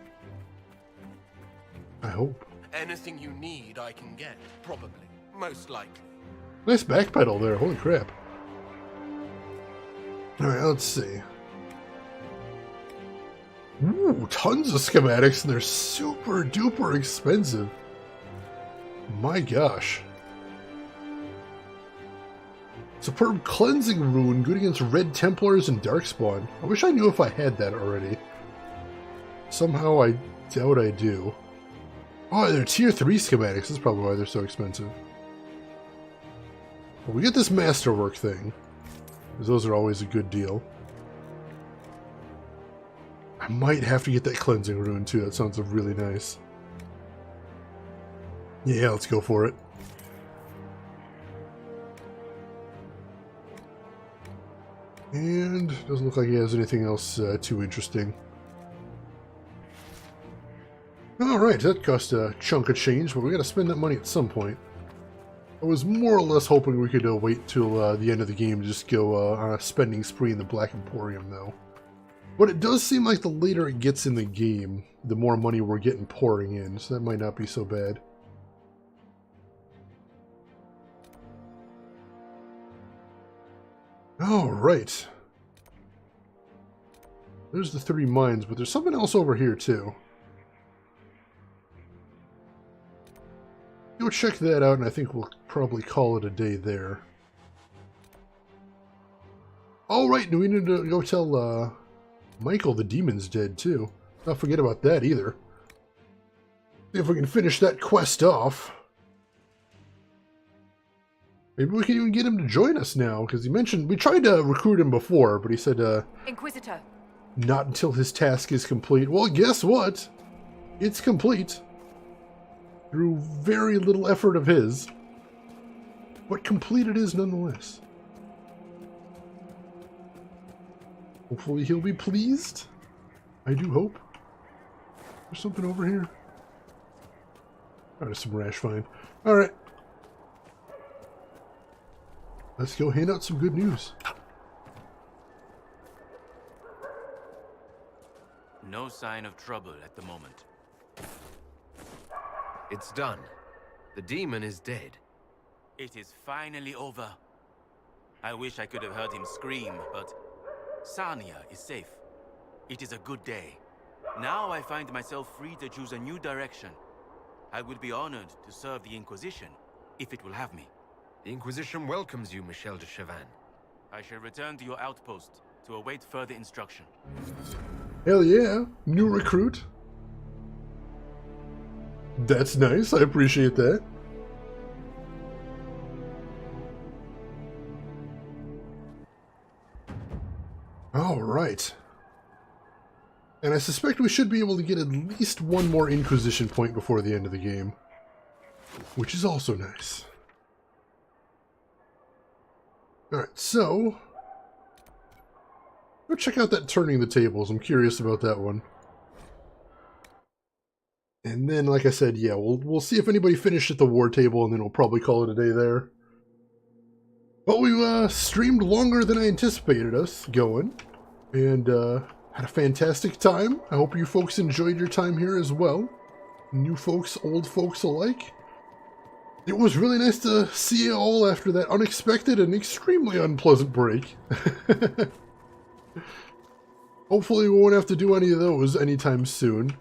I hope. Anything you need, I can get. Probably. Most likely. Nice backpedal there, holy crap. Alright, let's see. Ooh, tons of schematics, and they're super duper expensive. My gosh. Superb Cleansing Rune, good against Red Templars and Darkspawn. I wish I knew if I had that already. Somehow I doubt I do. Oh, they're tier 3 schematics, that's probably why they're so expensive. Well, we get this Masterwork thing, because those are always a good deal. I might have to get that cleansing rune too. That sounds really nice. Yeah, let's go for it. And doesn't look like he has anything else too interesting. Alright, that cost a chunk of change, but we gotta spend that money at some point. I was more or less hoping we could wait till the end of the game to just go on a spending spree in the Black Emporium, though. But it does seem like the later it gets in the game, the more money we're getting pouring in, so that might not be so bad. Alright. There's the 3 mines, but there's something else over here, too. Go check that out, and I think we'll probably call it a day there. Alright, we need to go tell Michael the demon's dead, too. Not forget about that, either. See if we can finish that quest off. Maybe we can even get him to join us now, because he mentioned... We tried to recruit him before, but he said, Inquisitor. Not until his task is complete. Well, guess what? It's complete. Through very little effort of his. But complete it is nonetheless. Hopefully he'll be pleased. I do hope. There's something over here. Oh, there's some rash vine. Alright. Let's go hand out some good news. No sign of trouble at the moment. It's done. The demon is dead. It is finally over. I wish I could have heard him scream, but Sarnia is safe. It is a good day. Now I find myself free to choose a new direction. I would be honored to serve the Inquisition, if it will have me. The Inquisition welcomes you, Michel de Chavannes. I shall return to your outpost to await further instruction. Hell yeah, new recruit. That's nice, I appreciate that. Alright. And I suspect we should be able to get at least one more Inquisition point before the end of the game. Which is also nice. Alright, so... go check out that turning the tables. I'm curious about that one. And then, like I said, yeah, we'll see if anybody finished at the war table, and then we'll probably call it a day there. But we streamed longer than I anticipated us going, and had a fantastic time. I hope you folks enjoyed your time here as well. New folks, old folks alike. It was really nice to see you all after that unexpected and extremely unpleasant break. Hopefully we won't have to do any of those anytime soon.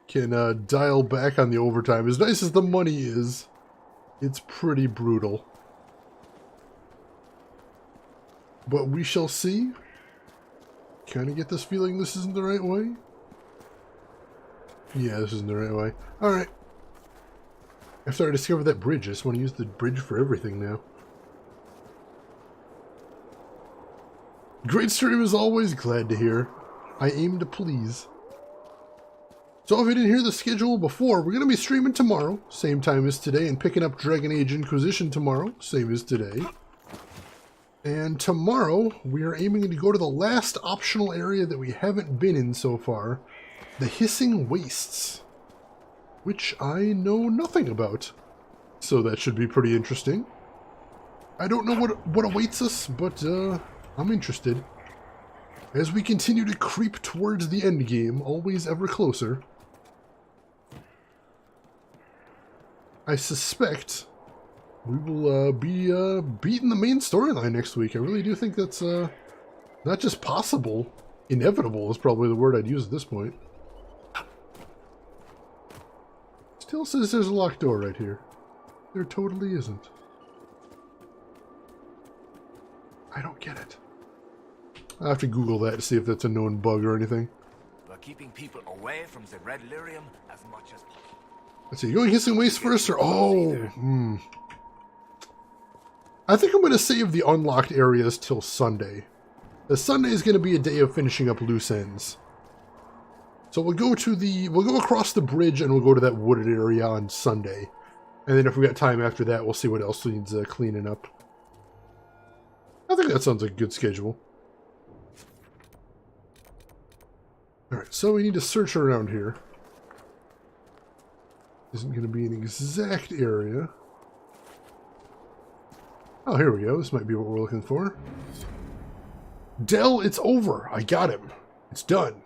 Can dial back on the overtime. As nice as the money is, it's pretty brutal. But we shall see. Kind of get this feeling this isn't the right way. Yeah, this isn't the right way. Alright. After I discovered that bridge, I just want to use the bridge for everything now. Great stream as always, glad to hear. I aim to please. So if you didn't hear the schedule before, we're going to be streaming tomorrow, same time as today, and picking up Dragon Age Inquisition tomorrow, same as today. And tomorrow, we are aiming to go to the last optional area that we haven't been in so far, the Hissing Wastes, which I know nothing about. So that should be pretty interesting. I don't know what awaits us, but I'm interested. As we continue to creep towards the end game, always ever closer, I suspect we will be beating the main storyline next week. I really do think that's not just possible, inevitable is probably the word I'd use at this point. Still says there's a locked door right here. There totally isn't. I don't get it. I'll have to Google that to see if that's a known bug or anything. We're keeping people away from the Red Lyrium as much as possible. Let's see, going Hissing Waste first or... Oh, I think I'm going to save the unlocked areas till Sunday. The Sunday is going to be a day of finishing up loose ends. So we'll go across the bridge and we'll go to that wooded area on Sunday. And then if we got time after that, we'll see what else needs cleaning up. I think that sounds like a good schedule. Alright, so we need to search around here. Isn't going to be an exact area. Oh, here we go. This might be what we're looking for. Del, it's over. I got him. It's done.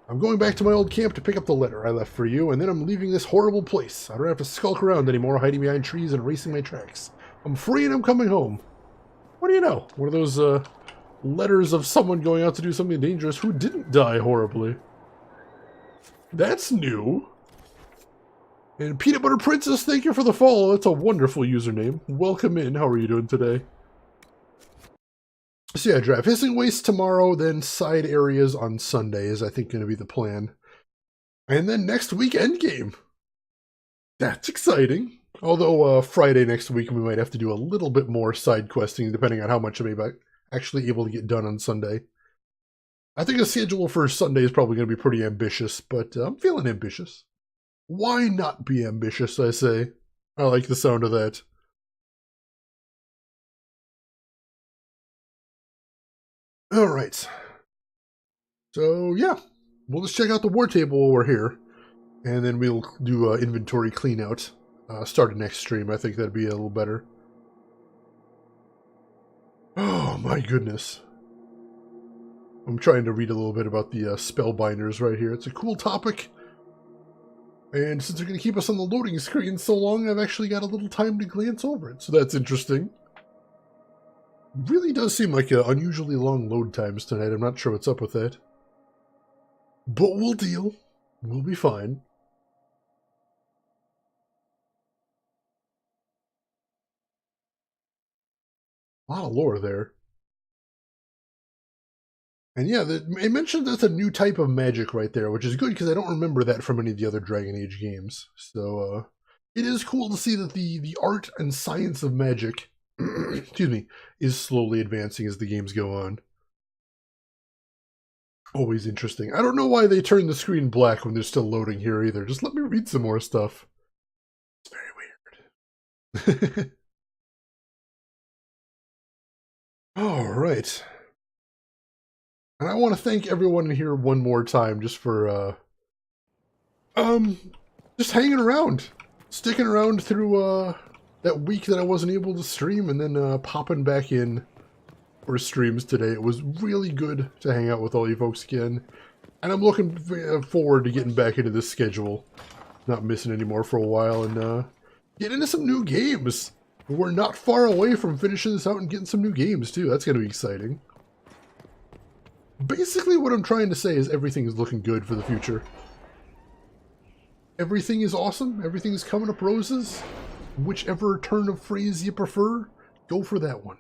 I'm going back to my old camp to pick up the letter I left for you, and then I'm leaving this horrible place. I don't have to skulk around anymore, hiding behind trees and erasing my tracks. I'm free and I'm coming home. What do you know? One of those letters of someone going out to do something dangerous who didn't die horribly. That's new. And Peanut Butter Princess, thank you for the follow. That's a wonderful username. Welcome in. How are you doing today? So yeah, Draft Hissing Waste tomorrow, then side areas on Sunday is I think going to be the plan. And then next week, Endgame. That's exciting. Although Friday next week we might have to do a little bit more side questing depending on how much I may be actually able to get done on Sunday. I think the schedule for Sunday is probably going to be pretty ambitious, but I'm feeling ambitious. Why not be ambitious, I say? I like the sound of that. Alright. So, yeah. We'll just check out the war table while we're here. And then we'll do inventory clean out. Start a next stream. I think that'd be a little better. Oh, my goodness. I'm trying to read a little bit about the spellbinders right here. It's a cool topic. And since they're going to keep us on the loading screen so long, I've actually got a little time to glance over it. So that's interesting. Really does seem like unusually long load times tonight. I'm not sure what's up with that. But we'll deal. We'll be fine. A lot of lore there. And yeah, it mentioned that's a new type of magic right there, which is good because I don't remember that from any of the other Dragon Age games. So it is cool to see that the art and science of magic excuse me, is slowly advancing as the games go on. Always interesting. I don't know why they turn the screen black when they're still loading here either. Just let me read some more stuff. It's very weird. Alright. And I want to thank everyone here one more time just for, just hanging around. Sticking around through, that week that I wasn't able to stream, and then popping back in for streams today. It was really good to hang out with all you folks again, and I'm looking forward to getting back into this schedule, not missing anymore for a while, and get into some new games. We're not far away from finishing this out and getting some new games too. That's going to be exciting. Basically what I'm trying to say is everything is looking good for the future. Everything is awesome. Everything is coming up roses. Whichever turn of phrase you prefer, go for that one.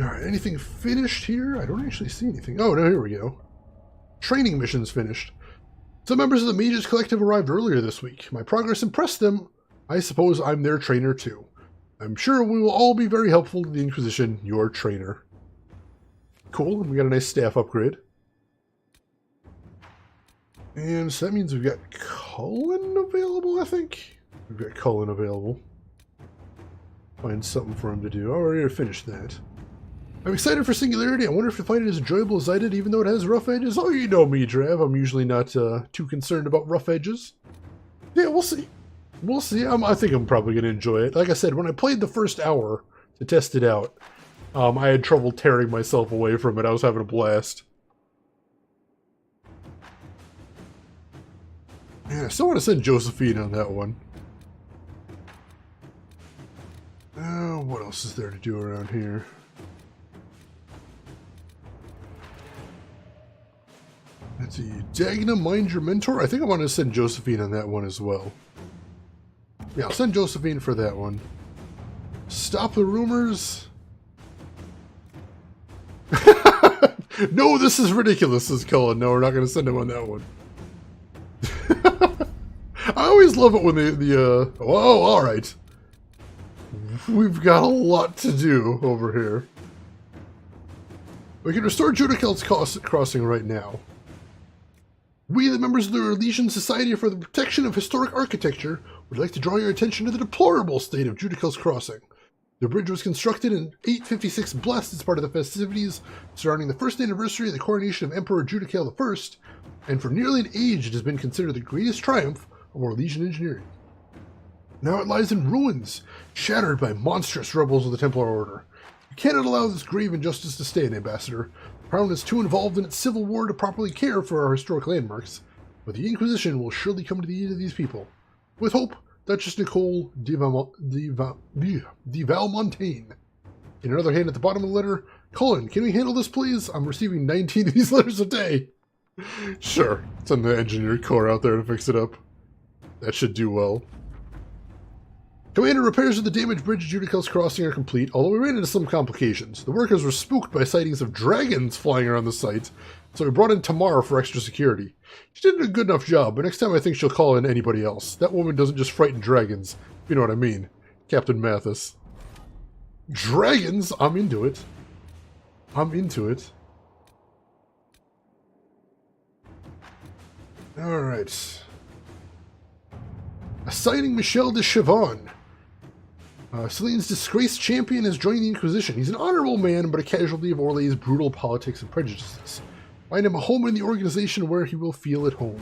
Alright, anything finished here? I don't actually see anything. Oh, no, here we go. Training missions finished. Some members of the Mages Collective arrived earlier this week. My progress impressed them. I suppose I'm their trainer too. I'm sure we will all be very helpful to the Inquisition, your trainer. Cool, we got a nice staff upgrade. And so that means we've got Cullen available, I think? We've got Cullen available. Find something for him to do. Oh, we already finished that. I'm excited for Singularity. I wonder if you'll find it as enjoyable as I did, even though it has rough edges. Oh, you know me, Drav. I'm usually not too concerned about rough edges. Yeah, we'll see. We'll see. I think I'm probably going to enjoy it. Like I said, when I played the first hour to test it out, I had trouble tearing myself away from it. I was having a blast. Yeah, I still want to send Josephine on that one. What else is there to do around here? Let's see. Dagna, mind your mentor? I think I want to send Josephine on that one as well. Yeah, I'll send Josephine for that one. Stop the rumors. No, this is ridiculous, says Cullen. No, we're not going to send him on that one. I always love it when oh, alright. We've got a lot to do over here. We can restore Judicel's crossing right now. We, the members of the Elysian Society for the Protection of Historic Architecture, would like to draw your attention to the deplorable state of Judicel's crossing. The bridge was constructed in 856 Blessed as part of the festivities surrounding the first anniversary of the coronation of Emperor Judical I, and for nearly an age it has been considered the greatest triumph of Orlesian engineering. Now it lies in ruins, shattered by monstrous rebels of the Templar Order. You cannot allow this grave injustice to stand, Ambassador. The Crown is too involved in its civil war to properly care for our historic landmarks, but the Inquisition will surely come to the aid of these people. With hope, Duchess Nicole de Valmontaine. In another hand at the bottom of the letter, Cullen, can we handle this, please? I'm receiving 19 of these letters a day. Sure, send the engineer corps out there to fix it up. That should do well. Commander, repairs of the damaged bridge at Judicel's Crossing are complete, although we ran into some complications. The workers were spooked by sightings of dragons flying around the site, so we brought in Tamar for extra security. She did a good enough job, but next time I think she'll call in anybody else. That woman doesn't just frighten dragons, if you know what I mean. Captain Mathis. Dragons? I'm into it. I'm into it. Alright. Assigning Michel de Chavannes. Celine's disgraced champion has joined the Inquisition. He's an honorable man, but a casualty of Orlay's brutal politics and prejudices. Find him a home in the organization where he will feel at home.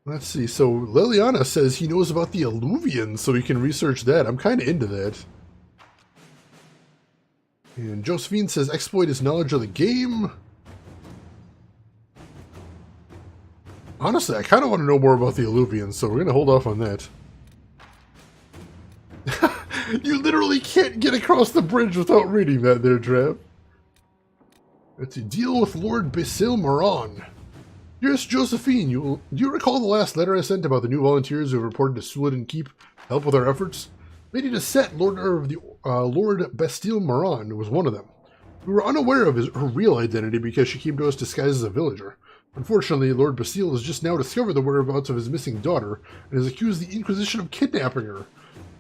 Let's see, so Liliana says he knows about the Alluvians, so he can research that. I'm kind of into that. And Josephine says exploit his knowledge of the game. Honestly, I kind of want to know more about the Alluvians, so we're going to hold off on that. You literally can't get across the bridge without reading that there, Trav. Let's see. Deal with Lord Basil Moran. Dearest Josephine, do you recall the last letter I sent about the new volunteers who reported to Suladin Keep to help with our efforts? Lady Dessette, Lord Bastille Moran, was one of them. We were unaware of her real identity because she came to us disguised as a villager. Unfortunately, Lord Bastille has just now discovered the whereabouts of his missing daughter and has accused the Inquisition of kidnapping her.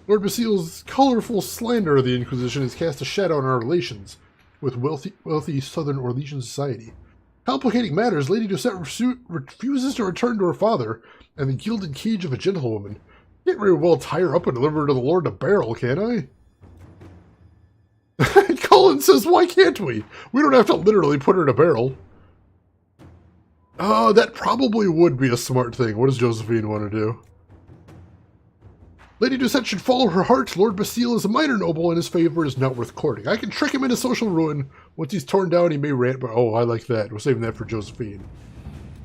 Lord Bastille's colorful slander of the Inquisition has cast a shadow on our relations with wealthy southern Orlesian society. Complicating matters, Lady Dessette refuses to return to her father and the gilded cage of a gentlewoman. Can't very well tie her up and deliver her to the Lord of Barrel, can I? Cullen says, why can't we? We don't have to literally put her in a barrel. That probably would be a smart thing. What does Josephine want to do? Lady Doucette should follow her heart. Lord Bastille is a minor noble, and his favor is not worth courting. I can trick him into social ruin. Once he's torn down, he may rant, but oh, I like that. We're saving that for Josephine.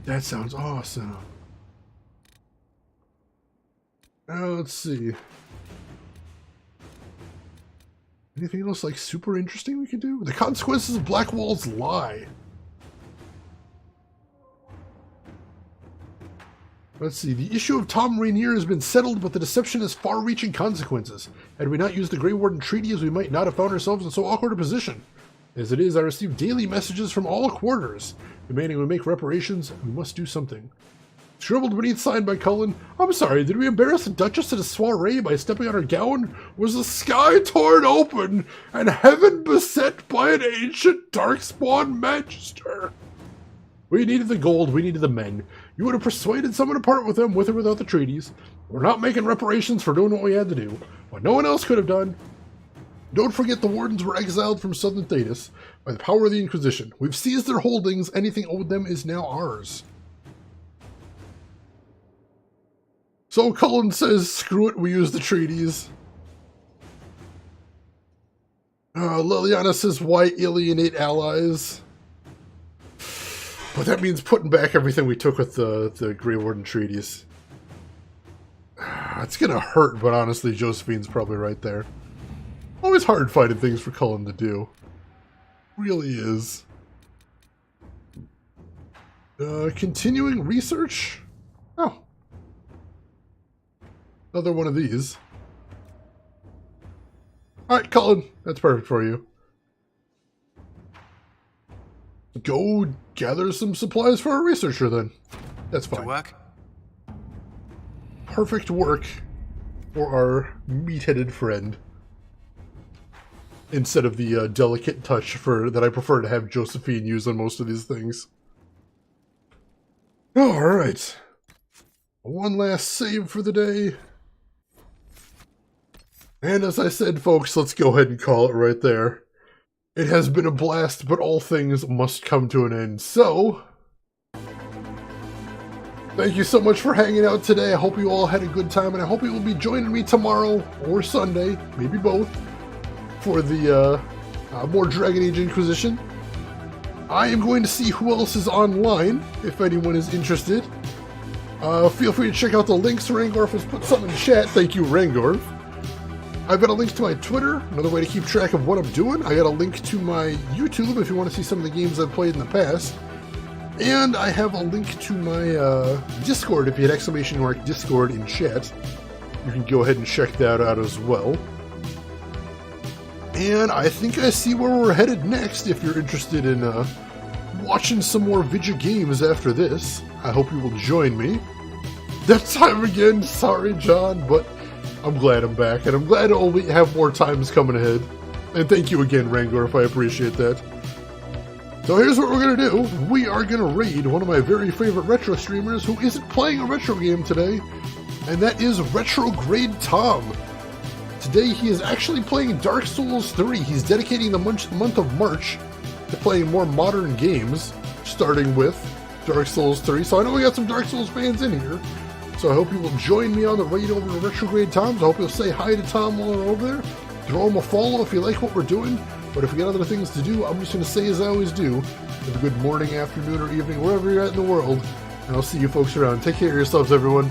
That sounds awesome. Let's see. Anything else, like, super interesting we can do? The consequences of Blackwall's lie. Let's see, the issue of Tom Rainier has been settled, but the deception has far-reaching consequences. Had we not used the Grey Warden Treaties, we might not have found ourselves in so awkward a position. As it is, I receive daily messages from all quarters, demanding we make reparations, and we must do something. Scribbled beneath, signed by Cullen. I'm sorry, did we embarrass the Duchess at a soiree by stepping on her gown? Was the sky torn open, and heaven beset by an ancient darkspawn magister? We needed the gold, we needed the men. You would have persuaded someone to part with them, with or without the treaties. We're not making reparations for doing what we had to do, what no one else could have done. Don't forget the Wardens were exiled from Southern Thetis by the power of the Inquisition. We've seized their holdings, anything owed them is now ours. So Cullen says, screw it, we use the treaties. Liliana says, why alienate allies? But that means putting back everything we took with the Grey Warden treaties. It's gonna hurt, but honestly, Josephine's probably right there. Always hard finding things for Cullen to do. Really is. Continuing research? Oh. Another one of these. Alright, Cullen. That's perfect for you. Go gather some supplies for a researcher, then. That's fine. To work? perfect work for our meat-headed friend. Instead of the delicate touch that I prefer to have Josephine use on most of these things. Alright. One last save for the day. And as I said, folks, let's go ahead and call it right there. It has been a blast, but all things must come to an end. So, thank you so much for hanging out today. I hope you all had a good time, and I hope you will be joining me tomorrow or Sunday, maybe both, for the more Dragon Age Inquisition. I am going to see who else is online, if anyone is interested. Feel free to check out the links. Rangorf has put something in chat. Thank you, Rangorf. I've got a link to my Twitter, another way to keep track of what I'm doing. I got a link to my YouTube if you want to see some of the games I've played in the past. And I have a link to my Discord. If you hit !! Discord in chat, you can go ahead and check that out as well. And I think I see where we're headed next if you're interested in watching some more video games after this. I hope you will join me. That time again, sorry John, but I'm glad I'm back, and I'm glad to have more times coming ahead. And thank you again, Rangorf, I appreciate that. So here's what we're going to do. We are going to raid one of my very favorite retro streamers who isn't playing a retro game today, and that is Retrograde Tom. Today he is actually playing Dark Souls 3. He's dedicating the month of March to playing more modern games, starting with Dark Souls 3. So I know we got some Dark Souls fans in here. So I hope you will join me on the raid over to Retrograde Tom's. I hope you'll say hi to Tom while we're over there. Throw him a follow if you like what we're doing. But if you got other things to do, I'm just going to say as I always do, have a good morning, afternoon, or evening, wherever you're at in the world. And I'll see you folks around. Take care of yourselves, everyone.